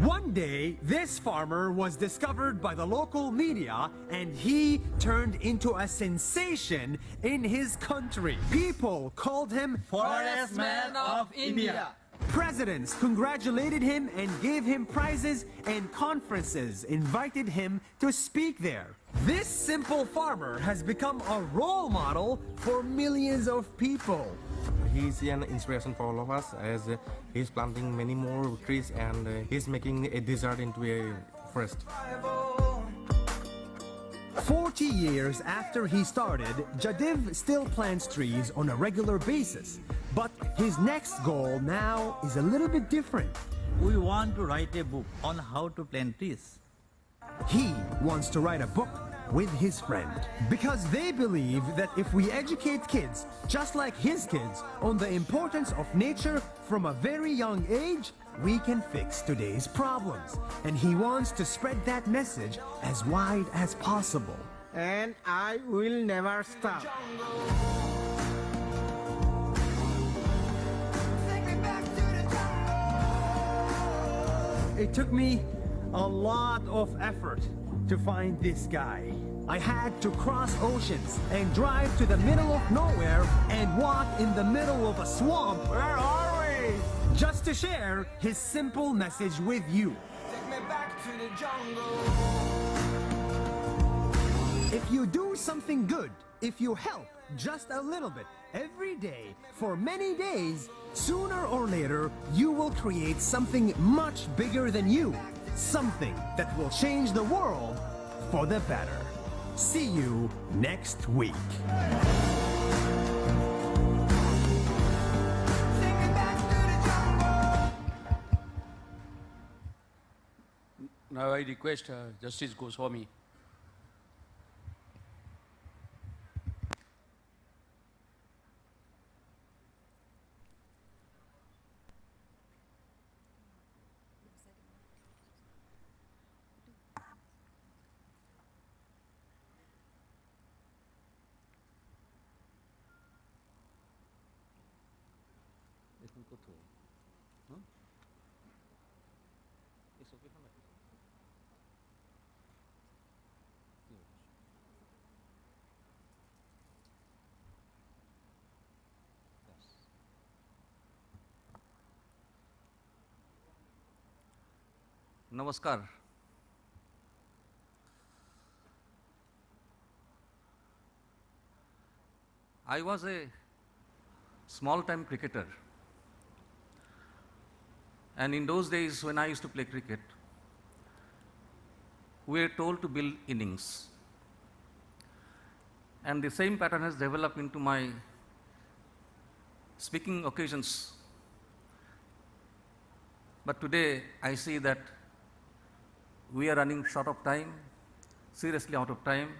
One day, this farmer was discovered by the local media, and he turned into a sensation in his country. People called him Forest Man of India. Presidents congratulated him and gave him prizes, and conferences invited him to speak there. This simple farmer has become a role model for millions of people. He's an inspiration for all of us, as he's planting many more trees and he's making a desert into a forest. 40 years after he started, Jadiv still plants trees on a regular basis. But his next goal now is a little bit different. We want to write a book on how to plant trees. He wants to write a book with his friend, because they believe that if we educate kids, just like his kids, on the importance of nature from a very young age, we can fix today's problems. And he wants to spread that message as wide as possible. And I will never stop. It took me a lot of effort to find this guy. I had to cross oceans and drive to the middle of nowhere and walk in the middle of a swamp. Where are we? Just to share his simple message with you. Take me back to the jungle. If you do something good, if you help just a little bit every day for many days, sooner or later you will create something much bigger than you. Something that will change the world for the better. See you next week. Now I request Justice Goswami. Namaskar. I was a small-time cricketer. And in those days when I used to play cricket, we were told to build innings. And the same pattern has developed into my speaking occasions. But today I see that we are running short of time, seriously out of time,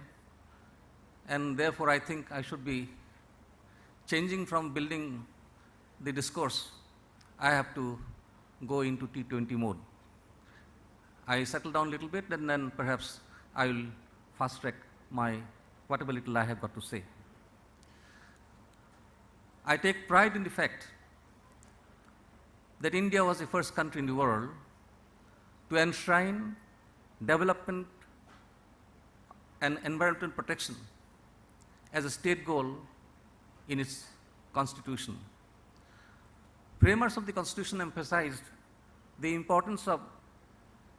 and therefore I think I should be changing from building the discourse. I have to go into T20 mode. I settle down a little bit and then perhaps I will fast track my whatever little I have got to say. I take pride in the fact that India was the first country in the world to enshrine development and environmental protection as a state goal in its constitution. Framers of the constitution emphasized the importance of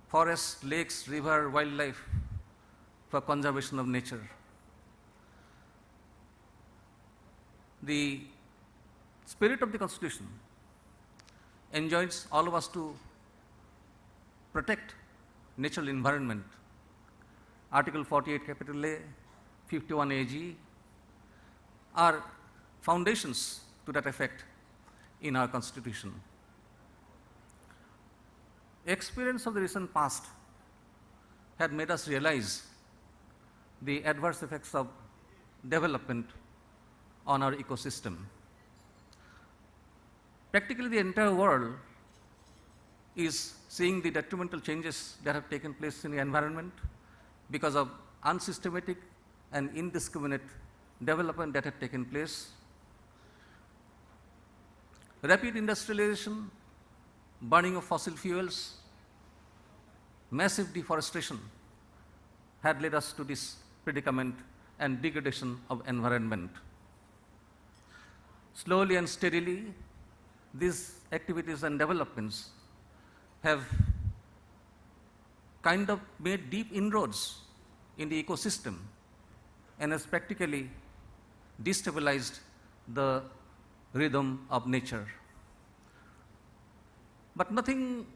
forests, lakes, river, wildlife for conservation of nature. The spirit of the constitution enjoins all of us to protect natural environment. Article 48 capital A, 51 AG are foundations to that effect in our constitution. Experience of the recent past had made us realize the adverse effects of development on our ecosystem. Practically the entire world is seeing the detrimental changes that have taken place in the environment because of unsystematic and indiscriminate development that had taken place. Rapid industrialization, burning of fossil fuels, massive deforestation had led us to this predicament and degradation of environment. Slowly and steadily, these activities and developments have kind of made deep inroads in the ecosystem and has practically destabilized the rhythm of nature. But nothing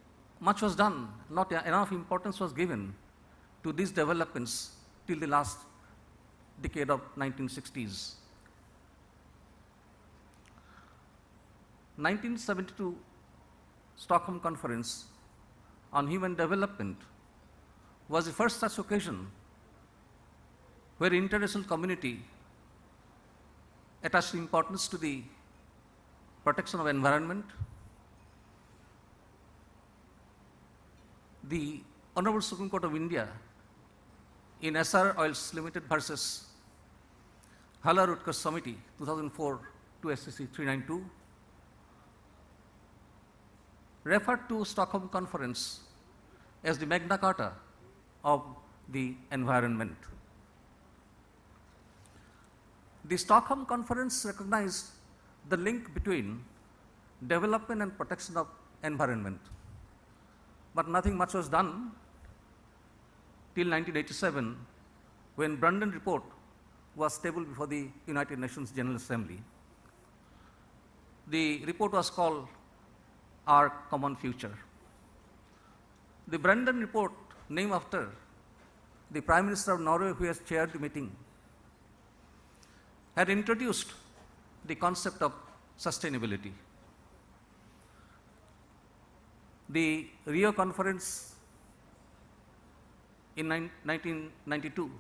much was done, not enough importance was given to these developments till the last decade of 1960s. 1972 Stockholm Conference on Human Development was the first such occasion where the international community attached importance to the protection of environment. The Honorable Supreme Court of India in SR Oils Limited versus Hala Rutgers Committee 2004 to SCC 392 referred to Stockholm Conference as the Magna Carta of the environment. The Stockholm Conference recognized the link between development and protection of environment. But nothing much was done till 1987 when Brundtland Report was tabled before the United Nations General Assembly. The report was called Our Common Future. The Brundtland Report, named after the Prime Minister of Norway who has chaired the meeting, had introduced the concept of sustainability. The Rio Conference in 1992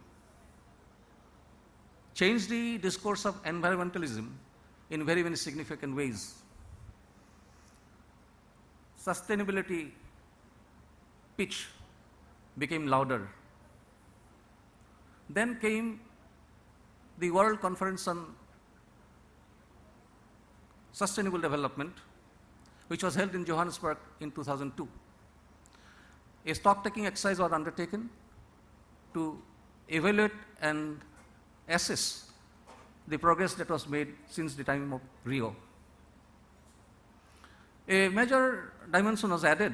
changed the discourse of environmentalism in very, very significant ways. Sustainability pitch became louder. Then came the World Conference on Sustainable Development, which was held in Johannesburg in 2002. A stock-taking exercise was undertaken to evaluate and assess the progress that was made since the time of Rio. A major dimension was added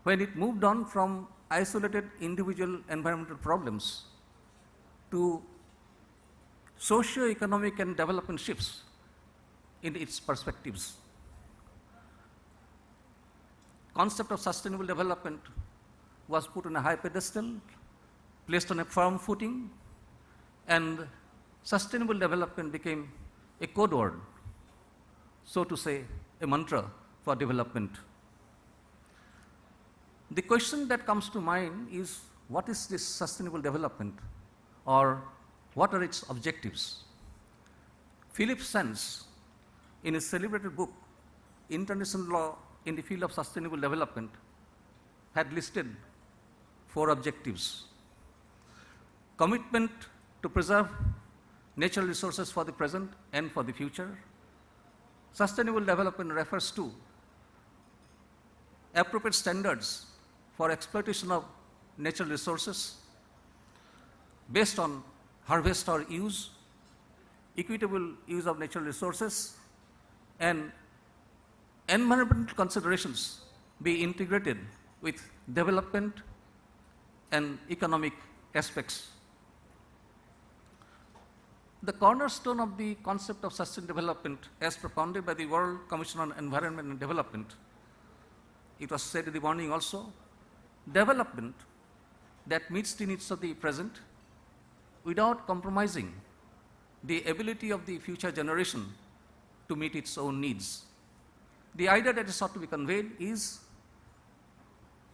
when it moved on from isolated individual environmental problems to socio-economic and development shifts in its perspectives. Concept of sustainable development was put on a high pedestal, placed on a firm footing, and sustainable development became a code word, so to say, a mantra for development. The question that comes to mind is, what is this sustainable development, or what are its objectives? Philip Sands, in his celebrated book, International Law in the Field of Sustainable Development, had listed 4 objectives. Commitment to preserve natural resources for the present and for the future. Sustainable development refers to appropriate standards for exploitation of natural resources based on harvest or use, equitable use of natural resources, and environmental considerations be integrated with development and economic aspects. The cornerstone of the concept of sustainable development, as propounded by the World Commission on Environment and Development, it was said in the morning also, development that meets the needs of the present without compromising the ability of the future generation to meet its own needs. The idea that is sought to be conveyed is,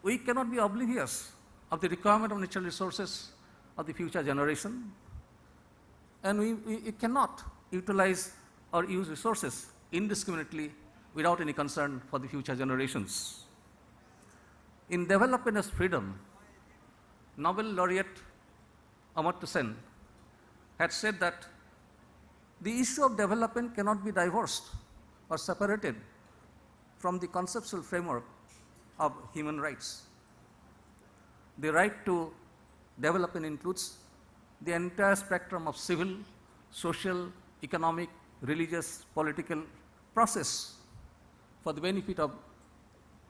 we cannot be oblivious of the requirement of natural resources of the future generation, and we cannot utilize or use resources indiscriminately without any concern for the future generations. In Development as Freedom, Nobel laureate Amartya Sen had said that the issue of development cannot be divorced or separated from the conceptual framework of human rights. The right to development includes the entire spectrum of civil, social, economic, religious, political process for the benefit of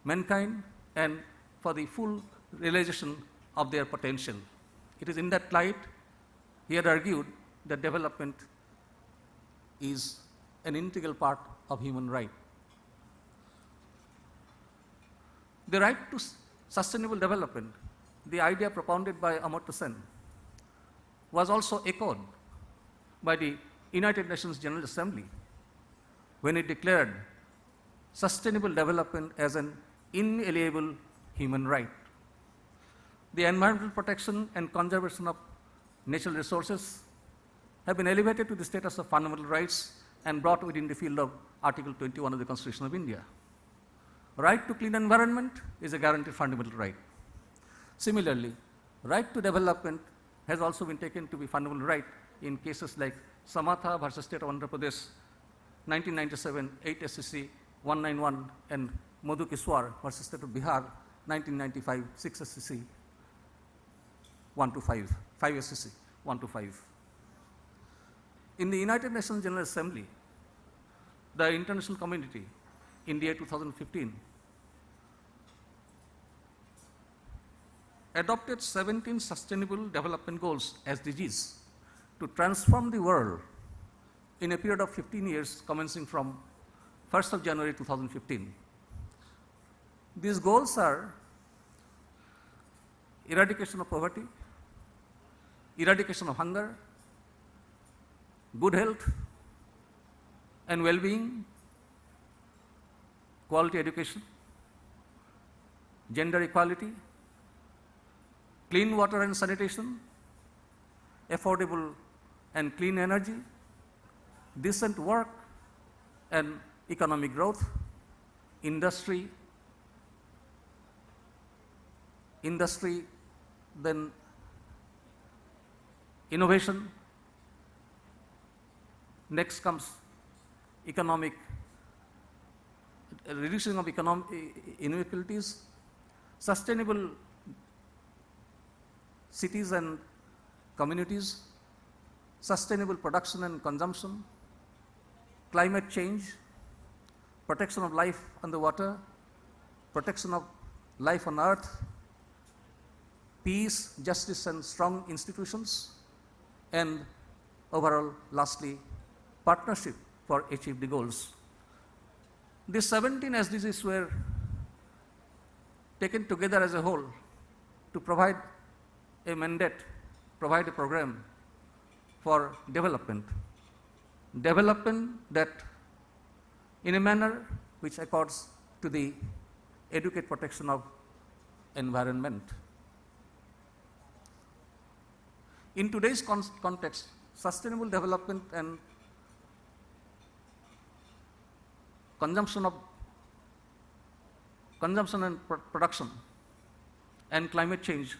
mankind and for the full realization of their potential. It is in that light he had argued that development is an integral part of human right. The right to sustainable development, the idea propounded by Amartya Sen, was also echoed by the United Nations General Assembly when it declared sustainable development as an inalienable human right. The environmental protection and conservation of natural resources have been elevated to the status of fundamental rights and brought within the field of Article 21 of the Constitution of India. Right to clean environment is a guaranteed fundamental right. Similarly, right to development has also been taken to be fundamental right in cases like Samatha versus State of Andhra Pradesh, 1997, 8 SCC 191, and Madhu Kiswar versus State of Bihar, 1995, 6 SCC 125, 5 SCC 125. In the United Nations General Assembly, the international community in the year 2015 adopted 17 Sustainable Development Goals, SDGs, to transform the world in a period of 15 years commencing from 1st of January 2015. These goals are eradication of poverty, eradication of hunger, good health and well-being, quality education, gender equality, clean water and sanitation, affordable and clean energy, decent work and economic growth, industry, then innovation. Next comes economic, reducing of economic inequalities, sustainable cities and communities, sustainable production and consumption, climate change, protection of life and the water, protection of life on earth, peace, justice, and strong institutions, and overall, lastly, partnership for achieve the goals. These 17 SDGs were taken together as a whole to provide a mandate, provide a program for development. Development that in a manner which accords to the adequate protection of environment. In today's context, sustainable development and consumption and production and climate change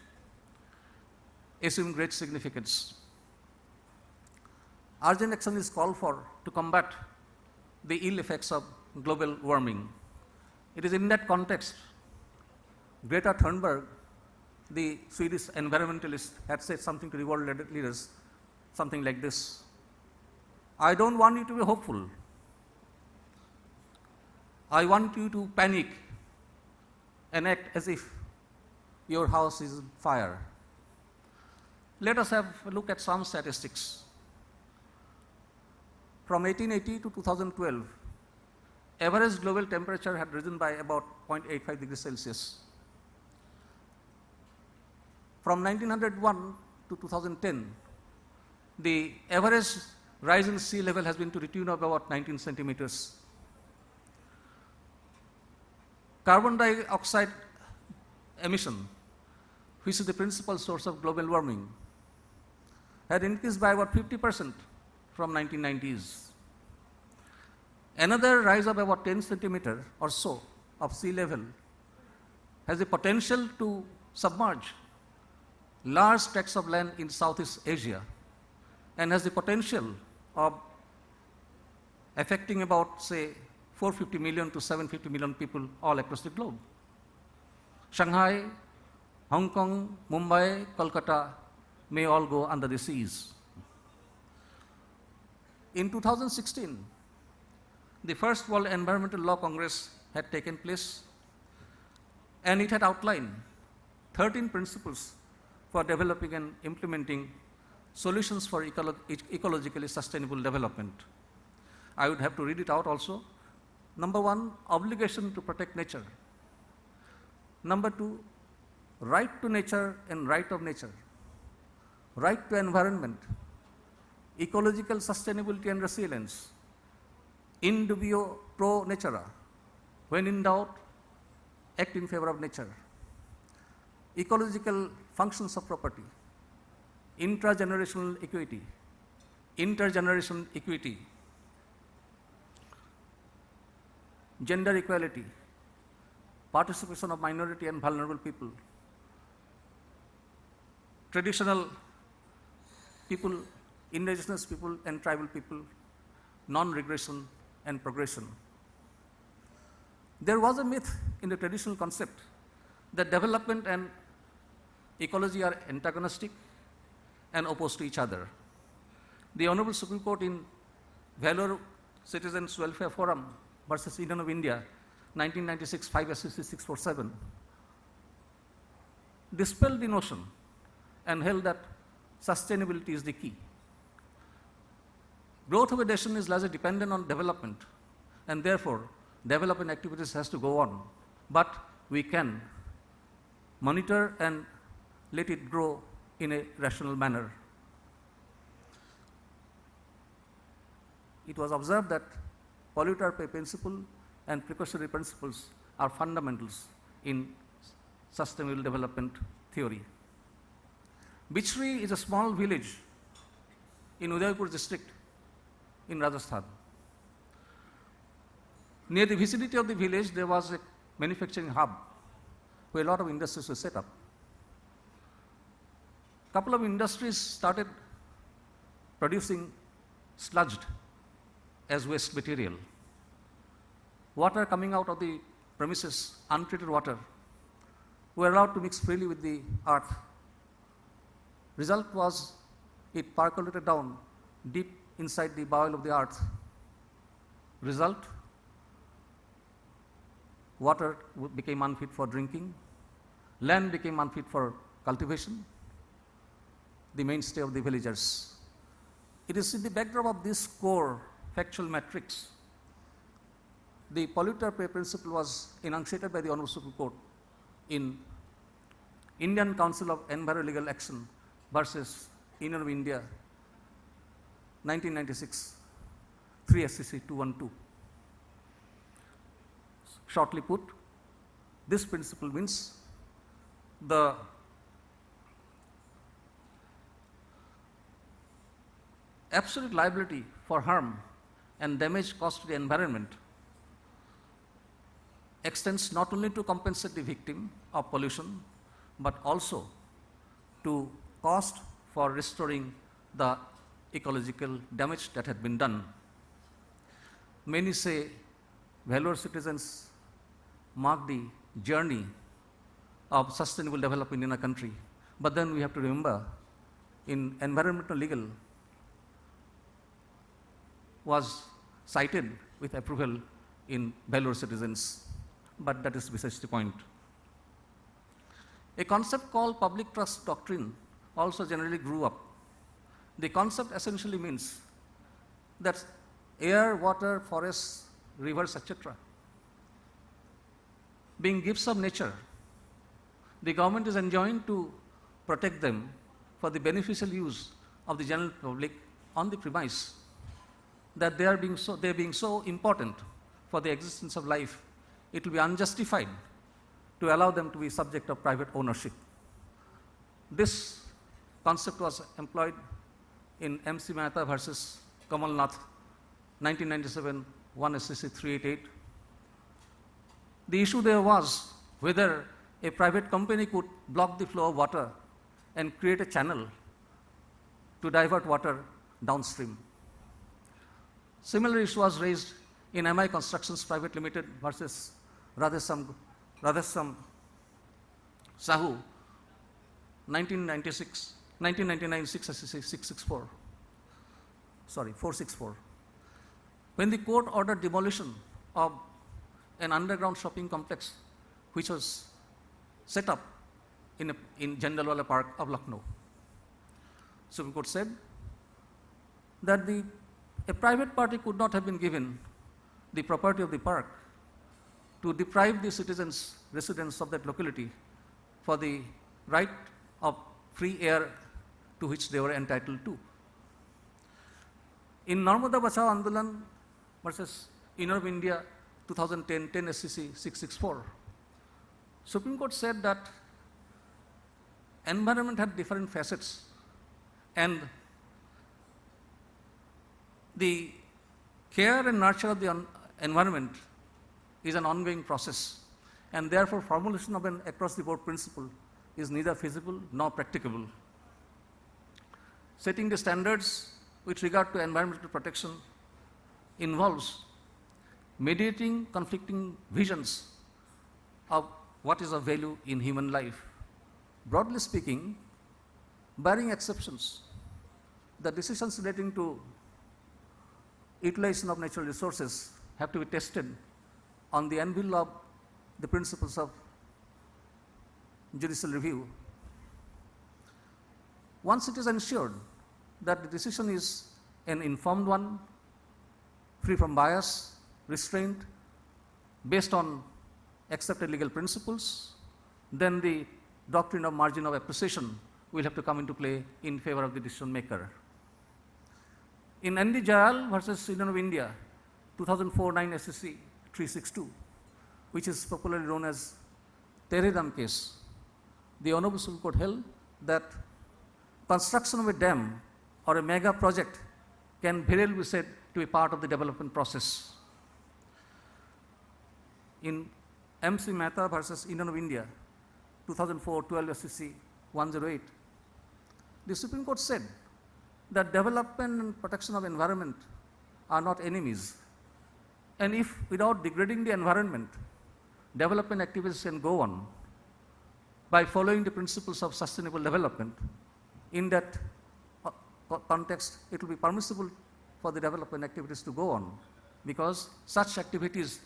assume great significance. Urgent action is called for to combat the ill effects of global warming. It is in that context, Greta Thunberg, the Swedish environmentalist, had said something to the world leaders, something like this: I don't want you to be hopeful. I want you to panic and act as if your house is on fire. Let us have a look at some statistics. From 1880 to 2012, average global temperature had risen by about 0.85 degrees Celsius. From 1901 to 2010, the average rise in sea level has been to the tune of about 19 centimeters. Carbon dioxide emission, which is the principal source of global warming, had increased by about 50% from 1990s. Another rise of about 10 centimeters or so of sea level has the potential to submerge large tracts of land in Southeast Asia and has the potential of affecting about, say, 450 million to 750 million people all across the globe. Shanghai, Hong Kong, Mumbai, Kolkata may all go under the seas. In 2016, the first World Environmental Law Congress had taken place, and it had outlined 13 principles for developing and implementing solutions for ecologically sustainable development. I would have to read it out also. Number 1, obligation to protect nature. Number 2, right to nature and right of nature. Right to environment, ecological sustainability and resilience. In dubio pro natura. When in doubt, act in favor of nature. Ecological functions of property. Intragenerational equity. Intergenerational equity. Gender equality. Participation of minority and vulnerable people. Traditional people, indigenous people and tribal people, non-regression and progression. There was a myth in the traditional concept that development and ecology are antagonistic and opposed to each other. The Honorable Supreme Court in Vellore Citizens Welfare Forum versus Union of India, 1996, 5 SCC 647, dispelled the notion and held that sustainability is the key. Growth of a nation is largely dependent on development, and therefore development activities has to go on. But we can monitor and let it grow in a rational manner. It was observed that polluter pay principle and precautionary principles are fundamentals in sustainable development theory. Bichri is a small village in Udaipur district in Rajasthan. Near the vicinity of the village, there was a manufacturing hub where a lot of industries were set up. A couple of industries started producing sludged as waste material. Water coming out of the premises, untreated water, were allowed to mix freely with the earth. Result was it percolated down deep inside the bowel of the earth. Result, water became unfit for drinking, Land became unfit for cultivation, the mainstay of the villagers. It is in the backdrop of this core factual matrix, the polluter pay principle was enunciated by the Honorable Supreme Court in Indian Council of Environmental Action versus Union of India, 1996, 3 SCC 212. Shortly put, this principle means the absolute liability for harm and damage caused to the environment extends not only to compensate the victim of pollution, but also to cost for restoring the ecological damage that had been done. Many say valued citizens mark the journey of sustainable development in a country, but then we have to remember in environmental legal was cited with approval in valued citizens, but that is besides the point. A concept called public trust doctrine also generally grew up. The concept essentially means that air, water, forests, rivers, etc., being gifts of nature, the government is enjoined to protect them for the beneficial use of the general public on the premise that they are being so important for the existence of life, it will be unjustified to allow them to be subject of private ownership. This concept was employed in MC Mehta versus Kamal Nath, 1997, 1 SCC 388. The issue there was whether a private company could block the flow of water and create a channel to divert water downstream. Similar issue was raised in MI Constructions Private Limited versus Radhesam Sahu, 1999, 6 SCC 664. Sorry, 464. When the court ordered demolition of an underground shopping complex which was set up in Jandalwala Park of Lucknow, Supreme Court said that a private party could not have been given the property of the park to deprive the citizens, residents of that locality for the right of free air to which they were entitled to. In Narmada Bachao Andolan versus Union of India, 2010, 10 SCC 664, Supreme Court said that environment had different facets and the care and nurture of the environment is an ongoing process, and therefore formulation of an across-the-board principle is neither feasible nor practicable. Setting the standards with regard to environmental protection involves mediating conflicting visions of what is of value in human life. Broadly speaking, barring exceptions, the decisions relating to utilization of natural resources have to be tested on the anvil of the principles of judicial review. Once it is ensured that the decision is an informed one, free from bias, restraint, based on accepted legal principles, then the doctrine of margin of appreciation will have to come into play in favor of the decision maker. In N.D. Jayal versus Union of India, 2004, 9 SCC 362, which is popularly known as Teredam case, the Honorable Supreme Court held that construction of a dam or a mega project can very well be said to be part of the development process. In MC Mehta versus Union of India, 2004, 12 SCC 108, the Supreme Court said that development and protection of environment are not enemies. And if without degrading the environment, development activities can go on by following the principles of sustainable development, in that context, it will be permissible for the development activities to go on, because such activities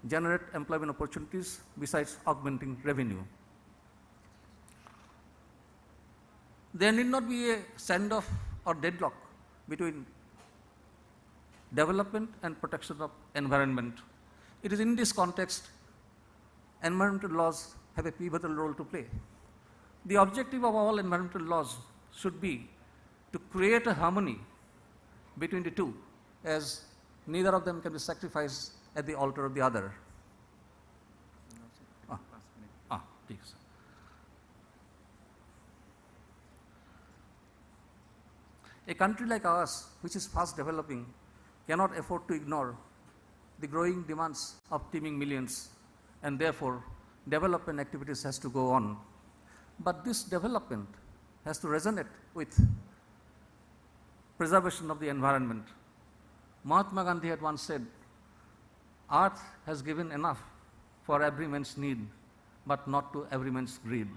generate employment opportunities besides augmenting revenue. there need not be a standoff or deadlock between development and protection of environment. It is in this context environmental laws have a pivotal role to play. The objective of all environmental laws should be to create a harmony between the two, as neither of them can be sacrificed at the altar of the other. Please. A country like ours, which is fast developing, cannot afford to ignore the growing demands of teeming millions, and therefore development activities has to go on. But this development has to resonate with preservation of the environment. Mahatma Gandhi had once said, "Earth has given enough for every man's need, but not to every man's greed."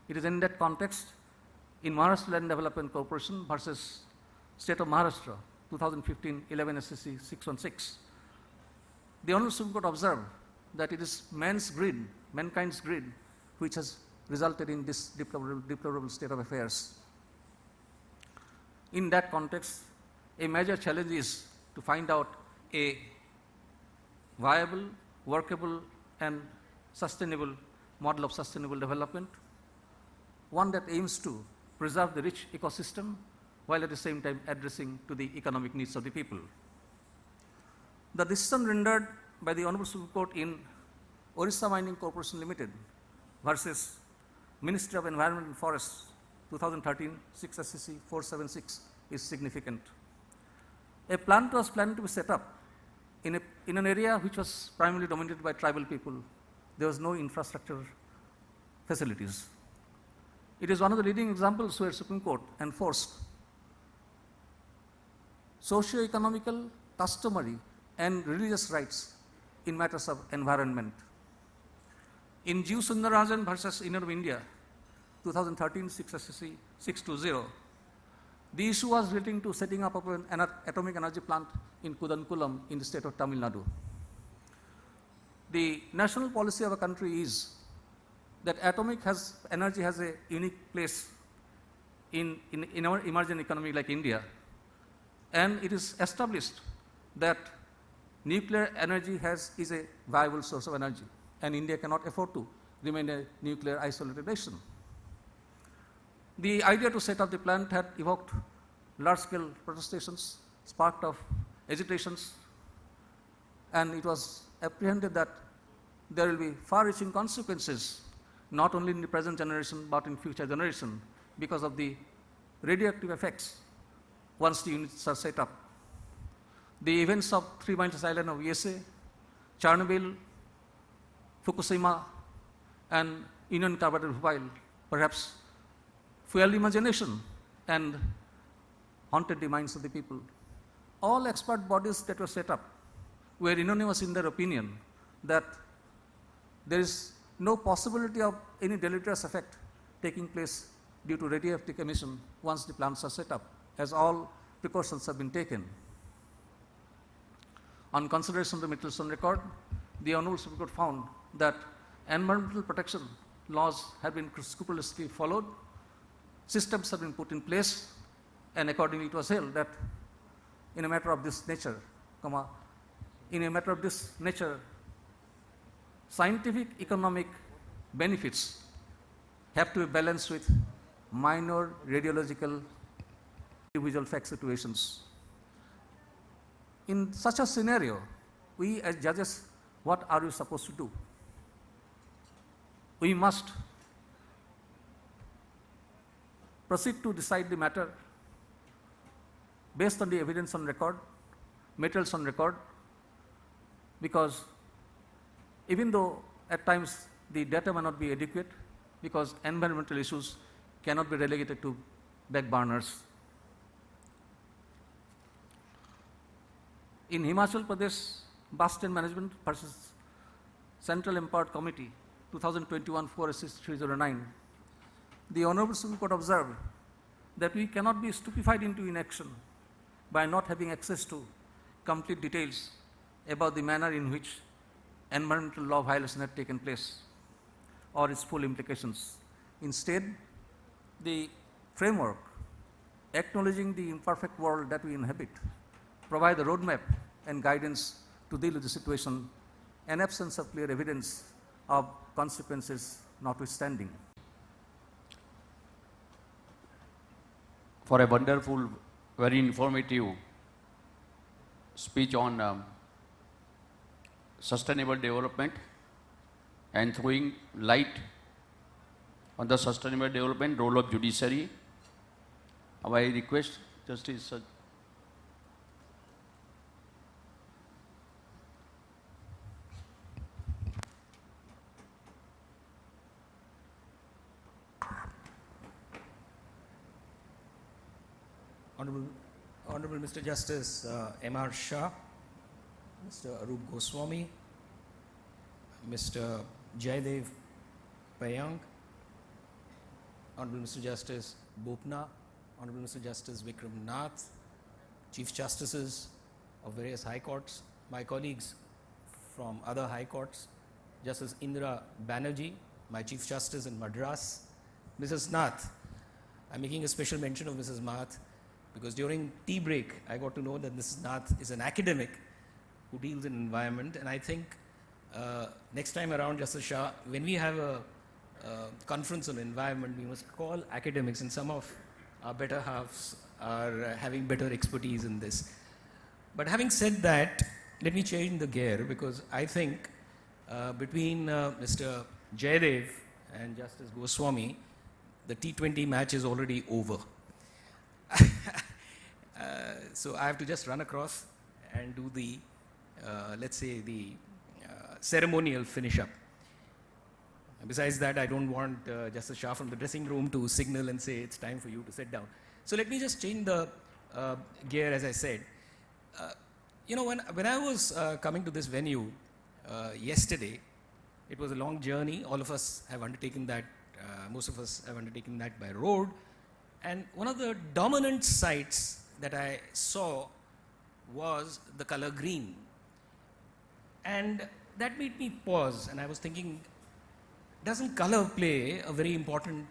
It is in that context, in Maharashtra Land Development Corporation versus State of Maharashtra, 2015, 11 SCC 616, the Honorable Supreme Court observed that it is mankind's greed, which has resulted in this deplorable state of affairs. In that context, a major challenge is to find out a viable, workable, and sustainable model of sustainable development, one that aims to preserve the rich ecosystem while at the same time addressing to the economic needs of the people. The decision rendered by the Honorable Supreme Court in Orissa Mining Corporation Limited versus Ministry of Environment and Forests, 2013, 6 SCC 476 is significant. A plant was planned to be set up in an area which was primarily dominated by tribal people. There was no infrastructure facilities. It is one of the leading examples where Supreme Court enforced socio-economical, customary, and religious rights in matters of environment. In Jeev Sundarajan versus Inner of India, 2013, 6 SCC 620, the issue was relating to setting up an atomic energy plant in Kudankulam in the state of Tamil Nadu. The national policy of a country is that atomic energy has a unique place in our emerging economy like India, and it is established that nuclear energy is a viable source of energy, and India cannot afford to remain a nuclear isolated nation. The idea to set up the plant had evoked large-scale protestations, sparked of agitations, and it was apprehended that there will be far-reaching consequences, not only in the present generation but in future generation, because of the radioactive effects once the units are set up. The events of Three Mile Island of USA, Chernobyl, Fukushima, and Union Carbide Bhopal perhaps fueled imagination and haunted the minds of the people. All expert bodies that were set up were unanimous in their opinion that there is no possibility of any deleterious effect taking place due to radioactive emission once the plants are set up, as all precautions have been taken. On consideration of the materials on record, the Honorable Supreme Court found that environmental protection laws have been scrupulously followed, systems have been put in place, and accordingly it was held that in a matter of this nature, scientific economic benefits have to be balanced with minor radiological individual fact situations. In such a scenario, we as judges, what are we supposed to do? We must proceed to decide the matter based on the evidence on record, materials on record, because even though at times the data may not be adequate, because environmental issues cannot be relegated to back burners. In Himachal Pradesh, Bus and Management versus Central Empowered Committee, 2021 46309, the Honorable Supreme Court observed that we cannot be stupefied into inaction by not having access to complete details about the manner in which environmental law violation had taken place or its full implications. Instead, the framework, acknowledging the imperfect world that we inhabit, provide a roadmap and guidance to deal with the situation, an absence of clear evidence of consequences notwithstanding. For a wonderful, very informative speech on sustainable development and throwing light on the sustainable development role of judiciary. I request Justice Honorable Mr. Justice M.R. Shah, Mr. Arup Goswami, Mr. Jaidev Payang, Honorable Mr. Justice Bopna, Honorable Mr. Justice Vikram Nath, Chief Justices of various high courts, my colleagues from other high courts, Justice Indra Banerjee, my Chief Justice in Madras, Mrs. Nath. I'm making a special mention of Mrs. Nath because during tea break, I got to know that Mrs. Nath is an academic who deals in environment, and I think next time around, Justice Shah, when we have a conference on environment, we must call academics, and some of our better halves are having better expertise in this. But having said that, let me change the gear because I think between Mr. Jaidev and Justice Goswami, the T20 match is already over. So I have to just run across and do the, let's say, the ceremonial finish up. Besides that, I don't want Justice Shah from the dressing room to signal and say it's time for you to sit down. So let me just change the gear, as I said. You know, when I was coming to this venue yesterday, it was a long journey. All of us have undertaken that, most of us have undertaken that by road. And one of the dominant sights that I saw was the color green. And that made me pause, and I was thinking, doesn't color play a very important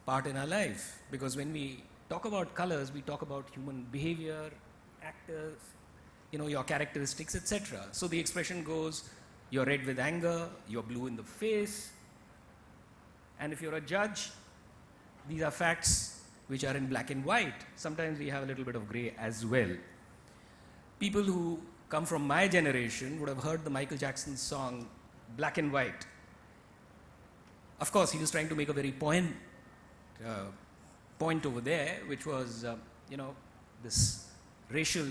part in our life? Because when we talk about colors, we talk about human behavior, actors, you know, your characteristics, etc. So the expression goes, you're red with anger, you're blue in the face, and if you're a judge, these are facts which are in black and white. Sometimes we have a little bit of gray as well. People who come from my generation would have heard the Michael Jackson song, Black and White. Of course, he was trying to make a very point over there, which was, you know, this racial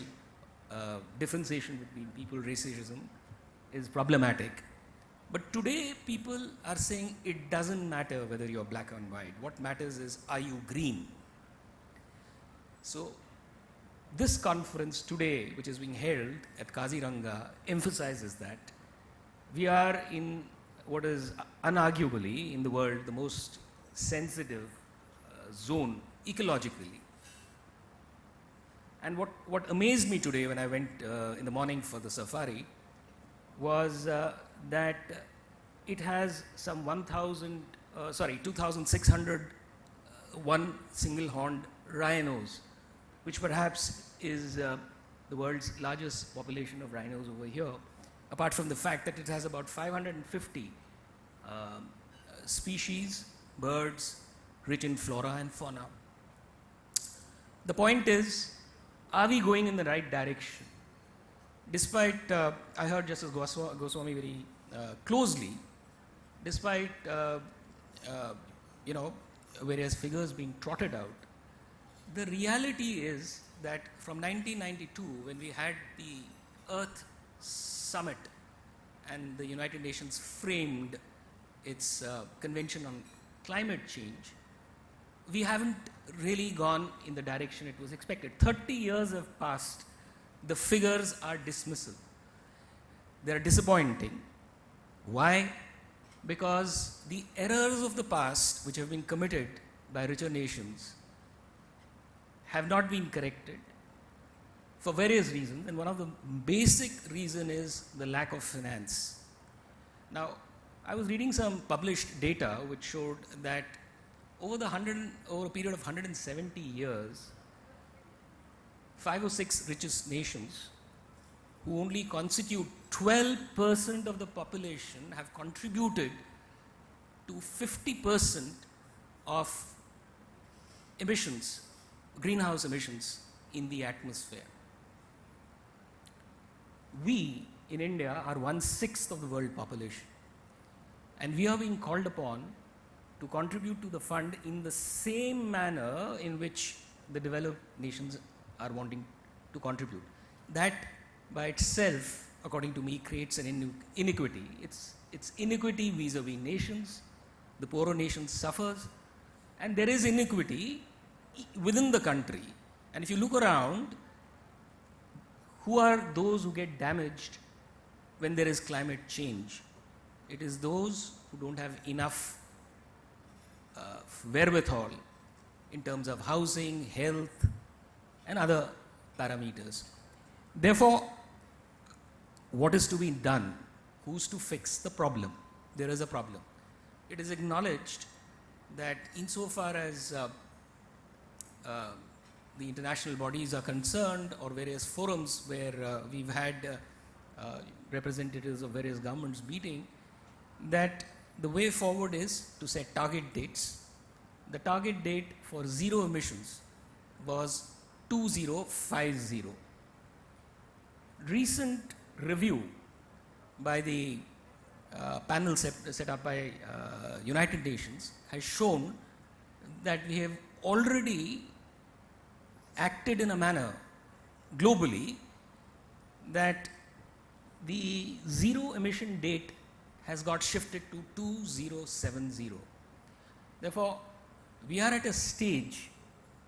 differentiation between people, racism, is problematic. But today, people are saying it doesn't matter whether you're black and white. What matters is, are you green? So, this conference today, which is being held at Kaziranga, emphasizes that we are in what is unarguably in the world the most sensitive zone ecologically. And what amazed me today when I went in the morning for the safari was that it has some 2,601 single-horned rhinos, which perhaps is the world's largest population of rhinos over here, apart from the fact that it has about 550 species, birds, rich in flora and fauna. The point is, are we going in the right direction? Despite, I heard Justice Goswami very closely, despite, you know, various figures being trotted out, the reality is that from 1992, when we had the Earth Summit and the United Nations framed its Convention on Climate Change, we haven't really gone in the direction it was expected. 30 years have passed. The figures are dismissive. They're disappointing. Why? Because the errors of the past, which have been committed by richer nations, have not been corrected for various reasons, and one of the basic reason is the lack of finance. Now, I was reading some published data which showed that over a period of 170 years, 5 or 6 richest nations, who only constitute 12% of the population, have contributed to 50% of emissions, greenhouse emissions in the atmosphere. We in India are 1/6 of the world population, and we are being called upon to contribute to the fund in the same manner in which the developed nations are wanting to contribute. That by itself, according to me, creates an inequity. It's inequity vis-a-vis nations. The poorer nations suffers, and there is inequity within the country. And if you look around, who are those who get damaged when there is climate change? It is those who don't have enough wherewithal in terms of housing, health, and other parameters. Therefore, what is to be done? Who's to fix the problem? There is a problem. It is acknowledged that insofar as the international bodies are concerned, or various forums where we've had representatives of various governments meeting, that the way forward is to set target dates. The target date for zero emissions was 2050. Recent review by the panel set up by United Nations has shown that we have already acted in a manner globally that the zero emission date has got shifted to 2070. Therefore, we are at a stage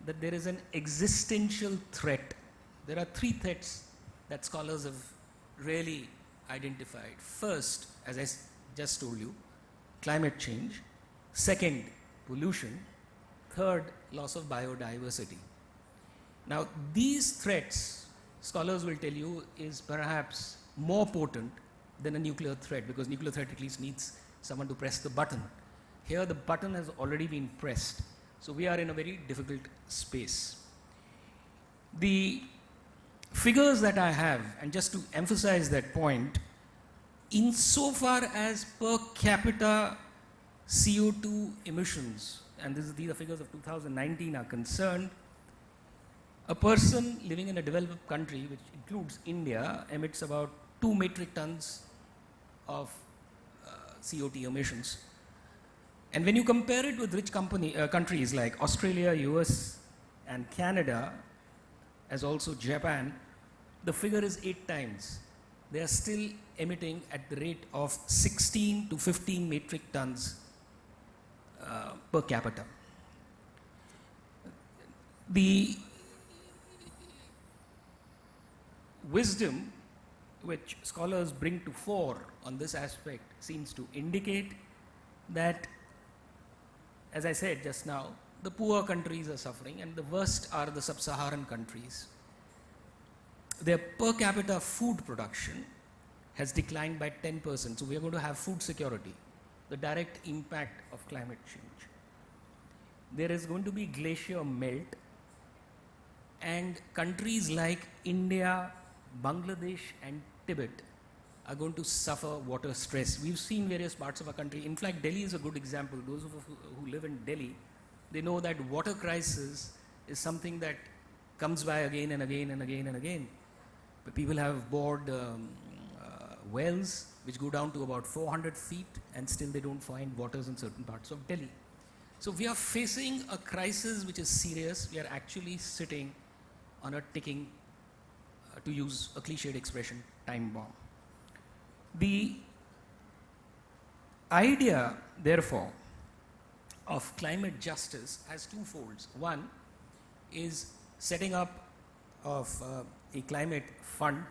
that there is an existential threat. There are 3 threats that scholars have really identified. First, as I just told you, climate change. Second, pollution. Third, loss of biodiversity. Now, these threats, scholars will tell you, is perhaps more potent than a nuclear threat, because nuclear threat at least needs someone to press the button. Here, the button has already been pressed. So we are in a very difficult space. The figures that I have, and just to emphasize that point, insofar as per capita CO2 emissions, and these are figures of 2019 are concerned, a person living in a developed country, which includes India, emits about 2 metric tons of CO2 emissions. And when you compare it with rich countries like Australia, US, and Canada, as also Japan, the figure is 8 times. They are still emitting at the rate of 16 to 15 metric tons per capita. The wisdom which scholars bring to fore on this aspect seems to indicate that, as I said just now, the poor countries are suffering, and the worst are the sub-Saharan countries. Their per capita food production has declined by 10%, so we are going to have food security, the direct impact of climate change. There is going to be glacier melt, and countries like India, Bangladesh, and Tibet are going to suffer water stress. We've seen various parts of our country. In fact, Delhi is a good example. Those who live in Delhi, they know that water crisis is something that comes by again and again and again and again. But people have bored wells which go down to about 400 feet, and still they don't find waters in certain parts of Delhi. So we are facing a crisis which is serious. We are actually sitting on a ticking, to use a cliched expression, time bomb. The idea, therefore, of climate justice has 2 folds. One is setting up of a climate fund.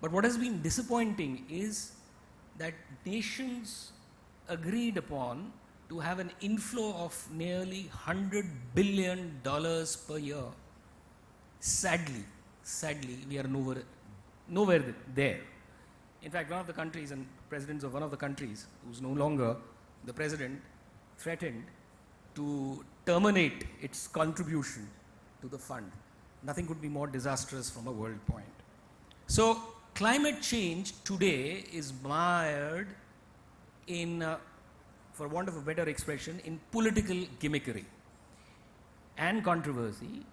But what has been disappointing is that nations agreed upon to have an inflow of nearly $100 billion per year. Sadly, we are nowhere there. In fact, one of the countries, and presidents of one of the countries, who's no longer the president, threatened to terminate its contribution to the fund. Nothing could be more disastrous from a world point. So climate change today is mired in, for want of a better expression, in political gimmickry and controversy.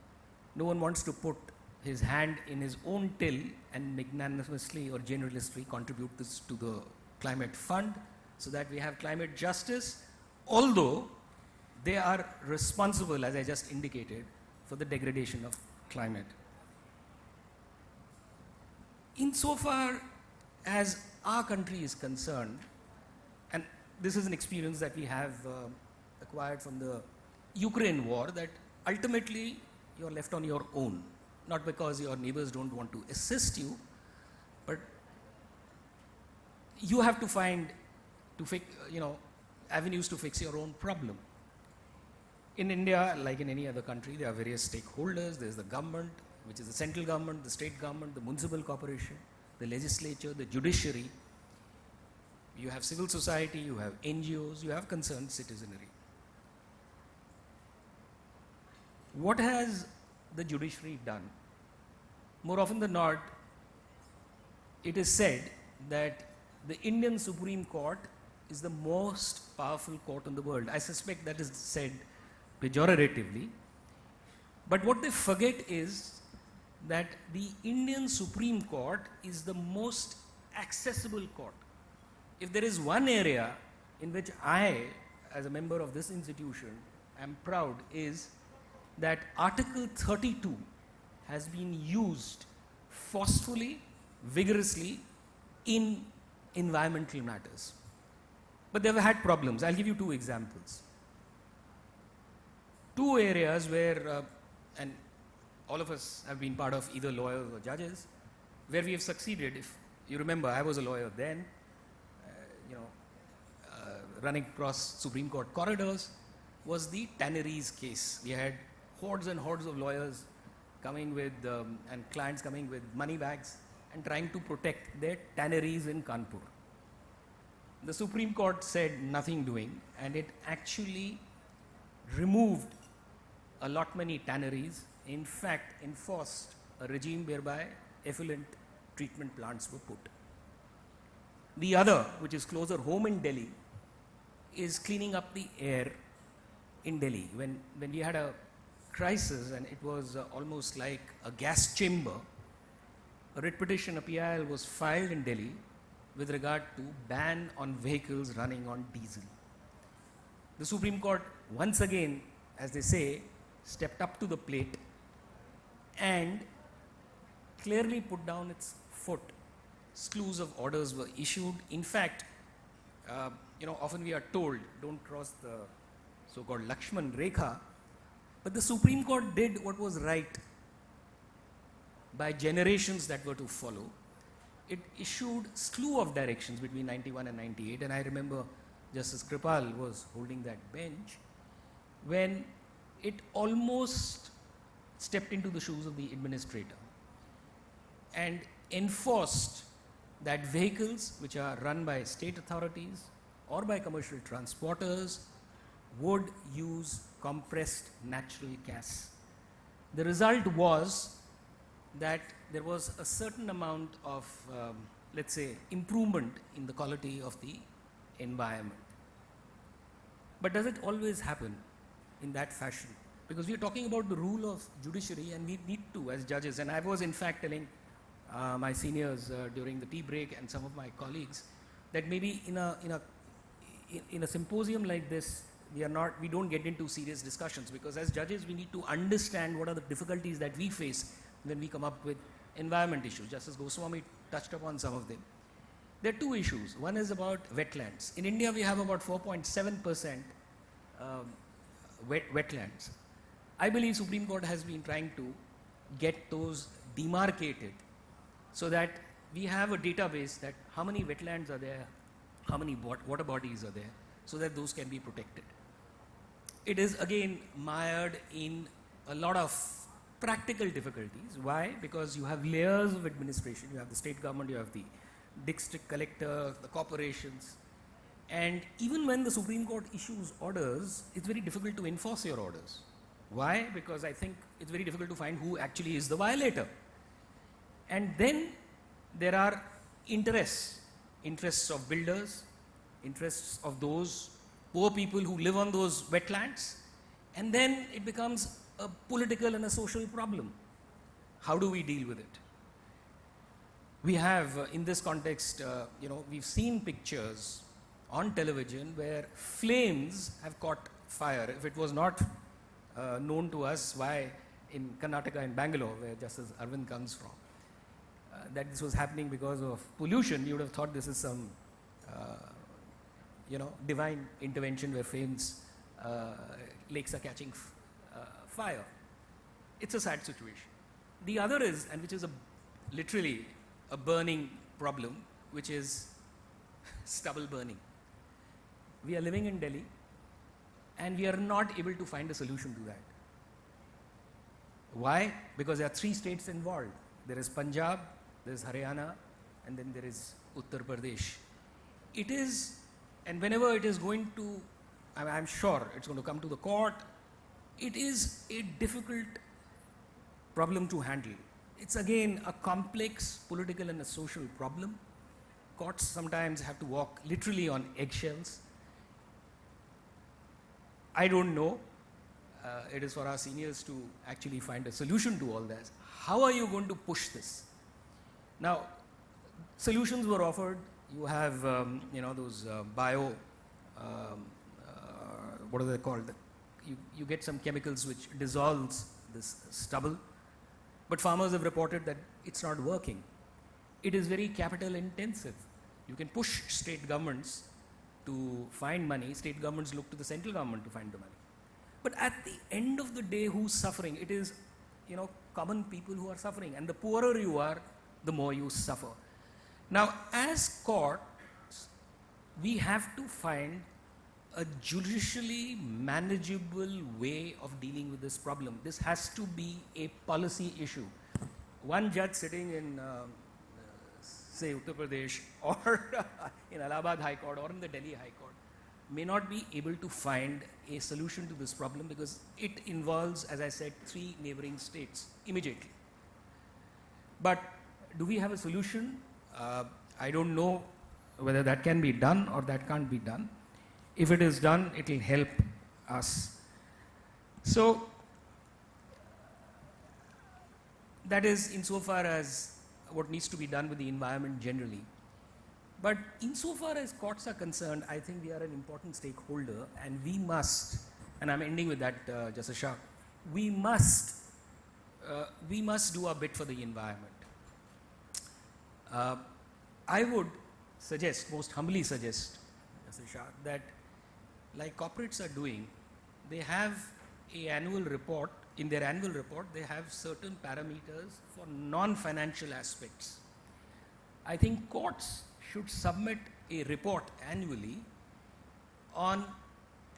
No one wants to put his hand in his own till and magnanimously or generously contribute this to the climate fund so that we have climate justice, although they are responsible, as I just indicated, for the degradation of climate. Insofar as our country is concerned, and this is an experience that we have acquired from the Ukraine war, that ultimately you're left on your own, not because your neighbors don't want to assist you, but you have to find avenues to fix your own problem. In India, like in any other country, there are various stakeholders. There's the government, which is the central government, the state government, the municipal corporation, the legislature, the judiciary. You have civil society, you have NGOs, you have concerned citizenry. What has the judiciary done? More often than not, it is said that the Indian Supreme Court is the most powerful court in the world. I suspect that is said pejoratively. But what they forget is that the Indian Supreme Court is the most accessible court. If there is one area in which I, as a member of this institution, am proud, is that Article 32 has been used forcefully, vigorously in environmental matters. But they've had problems. I'll give you two examples. Two areas where, and all of us have been part of either lawyers or judges, where we have succeeded. If you remember, I was a lawyer then, running across Supreme Court corridors, was the tanneries case. We had hordes and hordes of lawyers coming with, and clients coming with money bags and trying to protect their tanneries in Kanpur. The Supreme Court said nothing doing, and it actually removed a lot many tanneries, in fact enforced a regime whereby effluent treatment plants were put. The other, which is closer home in Delhi, is cleaning up the air in Delhi. When we had a crisis and it was almost like a gas chamber, a writ petition, a PIL, was filed in Delhi with regard to ban on vehicles running on diesel. The Supreme Court, once again, as they say, stepped up to the plate and clearly put down its foot. Slews of orders were issued. In fact, often we are told, don't cross the so-called Lakshman Rekha, but the Supreme Court did what was right by generations that were to follow. It issued slew of directions between 91 and 98, and I remember Justice Kripal was holding that bench when it almost stepped into the shoes of the administrator and enforced that vehicles which are run by state authorities or by commercial transporters would use compressed natural gas. The result was that there was a certain amount of, let's say, improvement in the quality of the environment. But does it always happen in that fashion? Because we are talking about the rule of judiciary, and we need to, as judges, and I was in fact telling my seniors during the tea break and some of my colleagues that maybe in a symposium like this, we don't get into serious discussions, because as judges we need to understand what are the difficulties that we face when we come up with environment issues. Justice Goswami touched upon some of them. There are two issues. One is about wetlands. In India we have about 4.7% wetlands. I believe Supreme Court has been trying to get those demarcated so that we have a database that how many wetlands are there, how many water bodies are there, so that those can be protected. It is again mired in a lot of practical difficulties. Why? Because you have layers of administration. You have the state government, you have the district collector, the corporations. And even when the Supreme Court issues orders, it's very difficult to enforce your orders. Why? Because I think it's very difficult to find who actually is the violator. And then there are interests of builders, interests of those poor people who live on those wetlands, and then it becomes a political and a social problem. How do we deal with it? We have, in this context, we've seen pictures on television where flames have caught fire. If it was not known to us why in Karnataka and Bangalore, where Justice Arvind comes from, that this was happening because of pollution, you would have thought this is some, divine intervention where flames, lakes are catching fire. It's a sad situation. The other is, and which is literally a burning problem, which is stubble burning. We are living in Delhi, and we are not able to find a solution to that. Why? Because there are 3 states involved. There is Punjab, there is Haryana, and then there is Uttar Pradesh. It is, and whenever it is going to, I'm sure it's going to come to the court, it is a difficult problem to handle. It's again a complex political and a social problem. Courts sometimes have to walk literally on eggshells. I don't know. It is for our seniors to actually find a solution to all this. How are you going to push this? Now, solutions were offered. You have, those what are they called? You get some chemicals which dissolves this stubble. But farmers have reported that it's not working. It is very capital intensive. You can push state governments to find money. State governments look to the central government to find the money. But at the end of the day, who's suffering? It is, common people who are suffering. And the poorer you are, the more you suffer. Now, as courts, we have to find a judicially manageable way of dealing with this problem. This has to be a policy issue. One judge sitting in, say, Uttar Pradesh or in Allahabad High Court or in the Delhi High Court may not be able to find a solution to this problem because it involves, as I said, 3 neighboring states immediately. But do we have a solution? I don't know whether that can be done or that can't be done. If it is done, it will help us. So, that is insofar as what needs to be done with the environment generally. But insofar as courts are concerned, I think we are an important stakeholder and we must, and I'm ending with that, Justice Shah, we must do our bit for the environment. I would suggest, most humbly suggest, Justice Shah, that like corporates are doing, they have an annual report. In their annual report, they have certain parameters for non-financial aspects. I think courts should submit a report annually on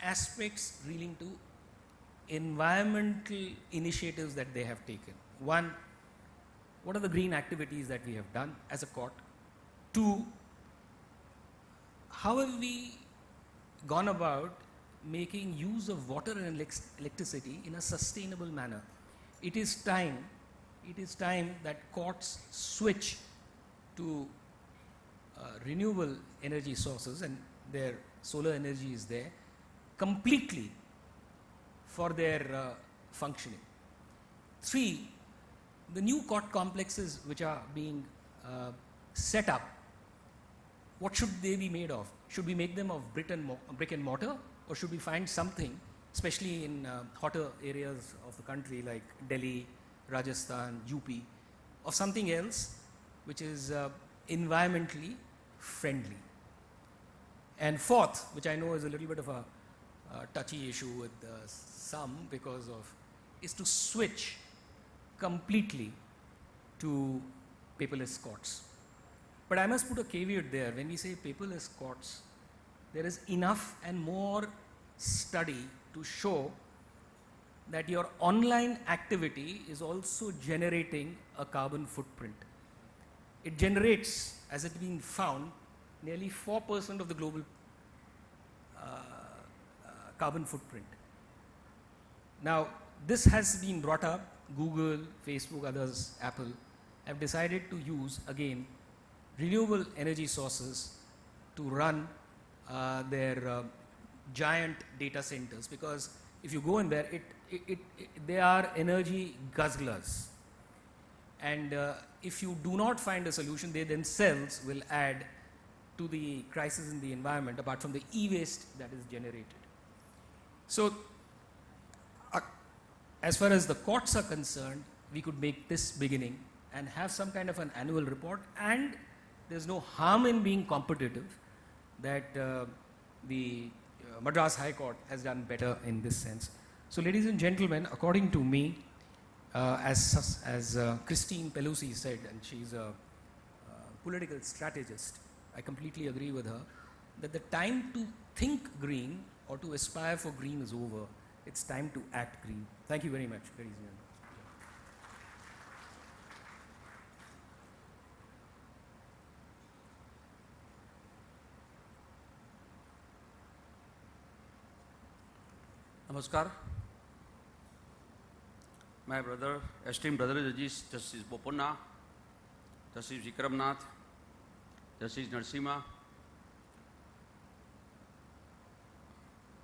aspects relating to environmental initiatives that they have taken. 1, what are the green activities that we have done as a court? 2, how have we gone about making use of water and electricity in a sustainable manner? It is time that courts switch to renewable energy sources, and their solar energy is there, completely for their functioning. 3, the new court complexes which are being set up, what should they be made of? Should we make them of brick and mortar, or should we find something, especially in hotter areas of the country like Delhi, Rajasthan, UP, of something else which is environmentally friendly? And 4th, which I know is a little bit of a touchy issue with some because of, is to switch completely to paperless courts. But I must put a caveat there. When we say paperless courts, there is enough and more study to show that your online activity is also generating a carbon footprint. It generates, as it's been found, nearly 4% of the global carbon footprint. Now, this has been brought up. Google, Facebook, others, Apple have decided to use, again, renewable energy sources to run their giant data centers, because if you go in there, they are energy guzzlers. And if you do not find a solution, they themselves will add to the crisis in the environment, apart from the e-waste that is generated. So, as far as the courts are concerned, we could make this beginning and have some kind of an annual report, and there's no harm in being competitive, that the Madras High Court has done better in this sense. So, ladies and gentlemen, according to me, as Christine Pelosi said, and she's a political strategist, I completely agree with her, that the time to think green or to aspire for green is over. It's time to act green. Thank you very much, ladies and gentlemen. Namaskar. My brother, esteemed brother judges, Justice Bopanna, Justice Vikram Nath, Justice Narasimha,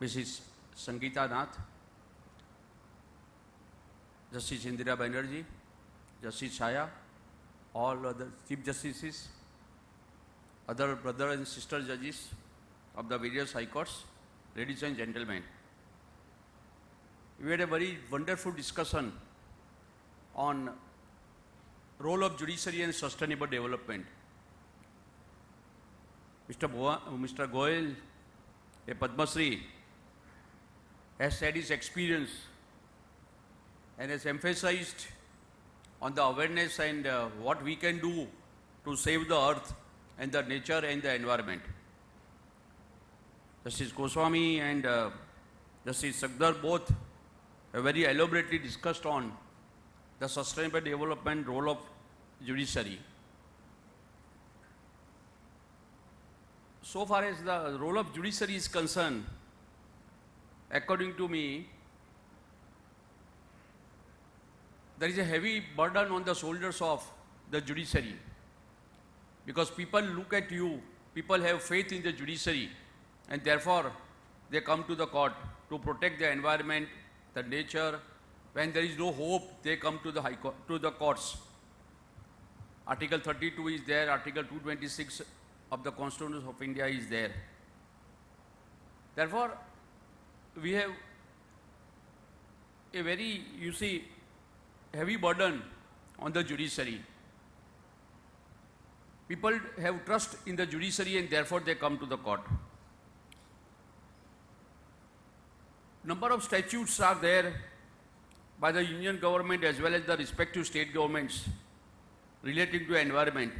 Mrs. Sangeeta Nath, Justice Indira Banerjee, Justice Shaya, all other Chief Justices, other brother and sister judges of the various high courts, ladies and gentlemen. We had a very wonderful discussion on role of judiciary and sustainable development. Mr. Goel, a Padma Shri, has said his experience and has emphasized on the awareness and what we can do to save the earth and the nature and the environment. Justice Goswami and Justice Sagdar both have very elaborately discussed on the sustainable development role of judiciary. So far as the role of judiciary is concerned, according to me, there is a heavy burden on the shoulders of the judiciary, because people look at you, people have faith in the judiciary, and therefore they come to the court to protect the environment, the nature. When there is no hope, they come to the high court, to the courts. Article 32 is there, Article 226 of the Constitution of India is there. Therefore, we have a very, heavy burden on the judiciary. People have trust in the judiciary and therefore they come to the court. Number of statutes are there by the union government as well as the respective state governments relating to environment.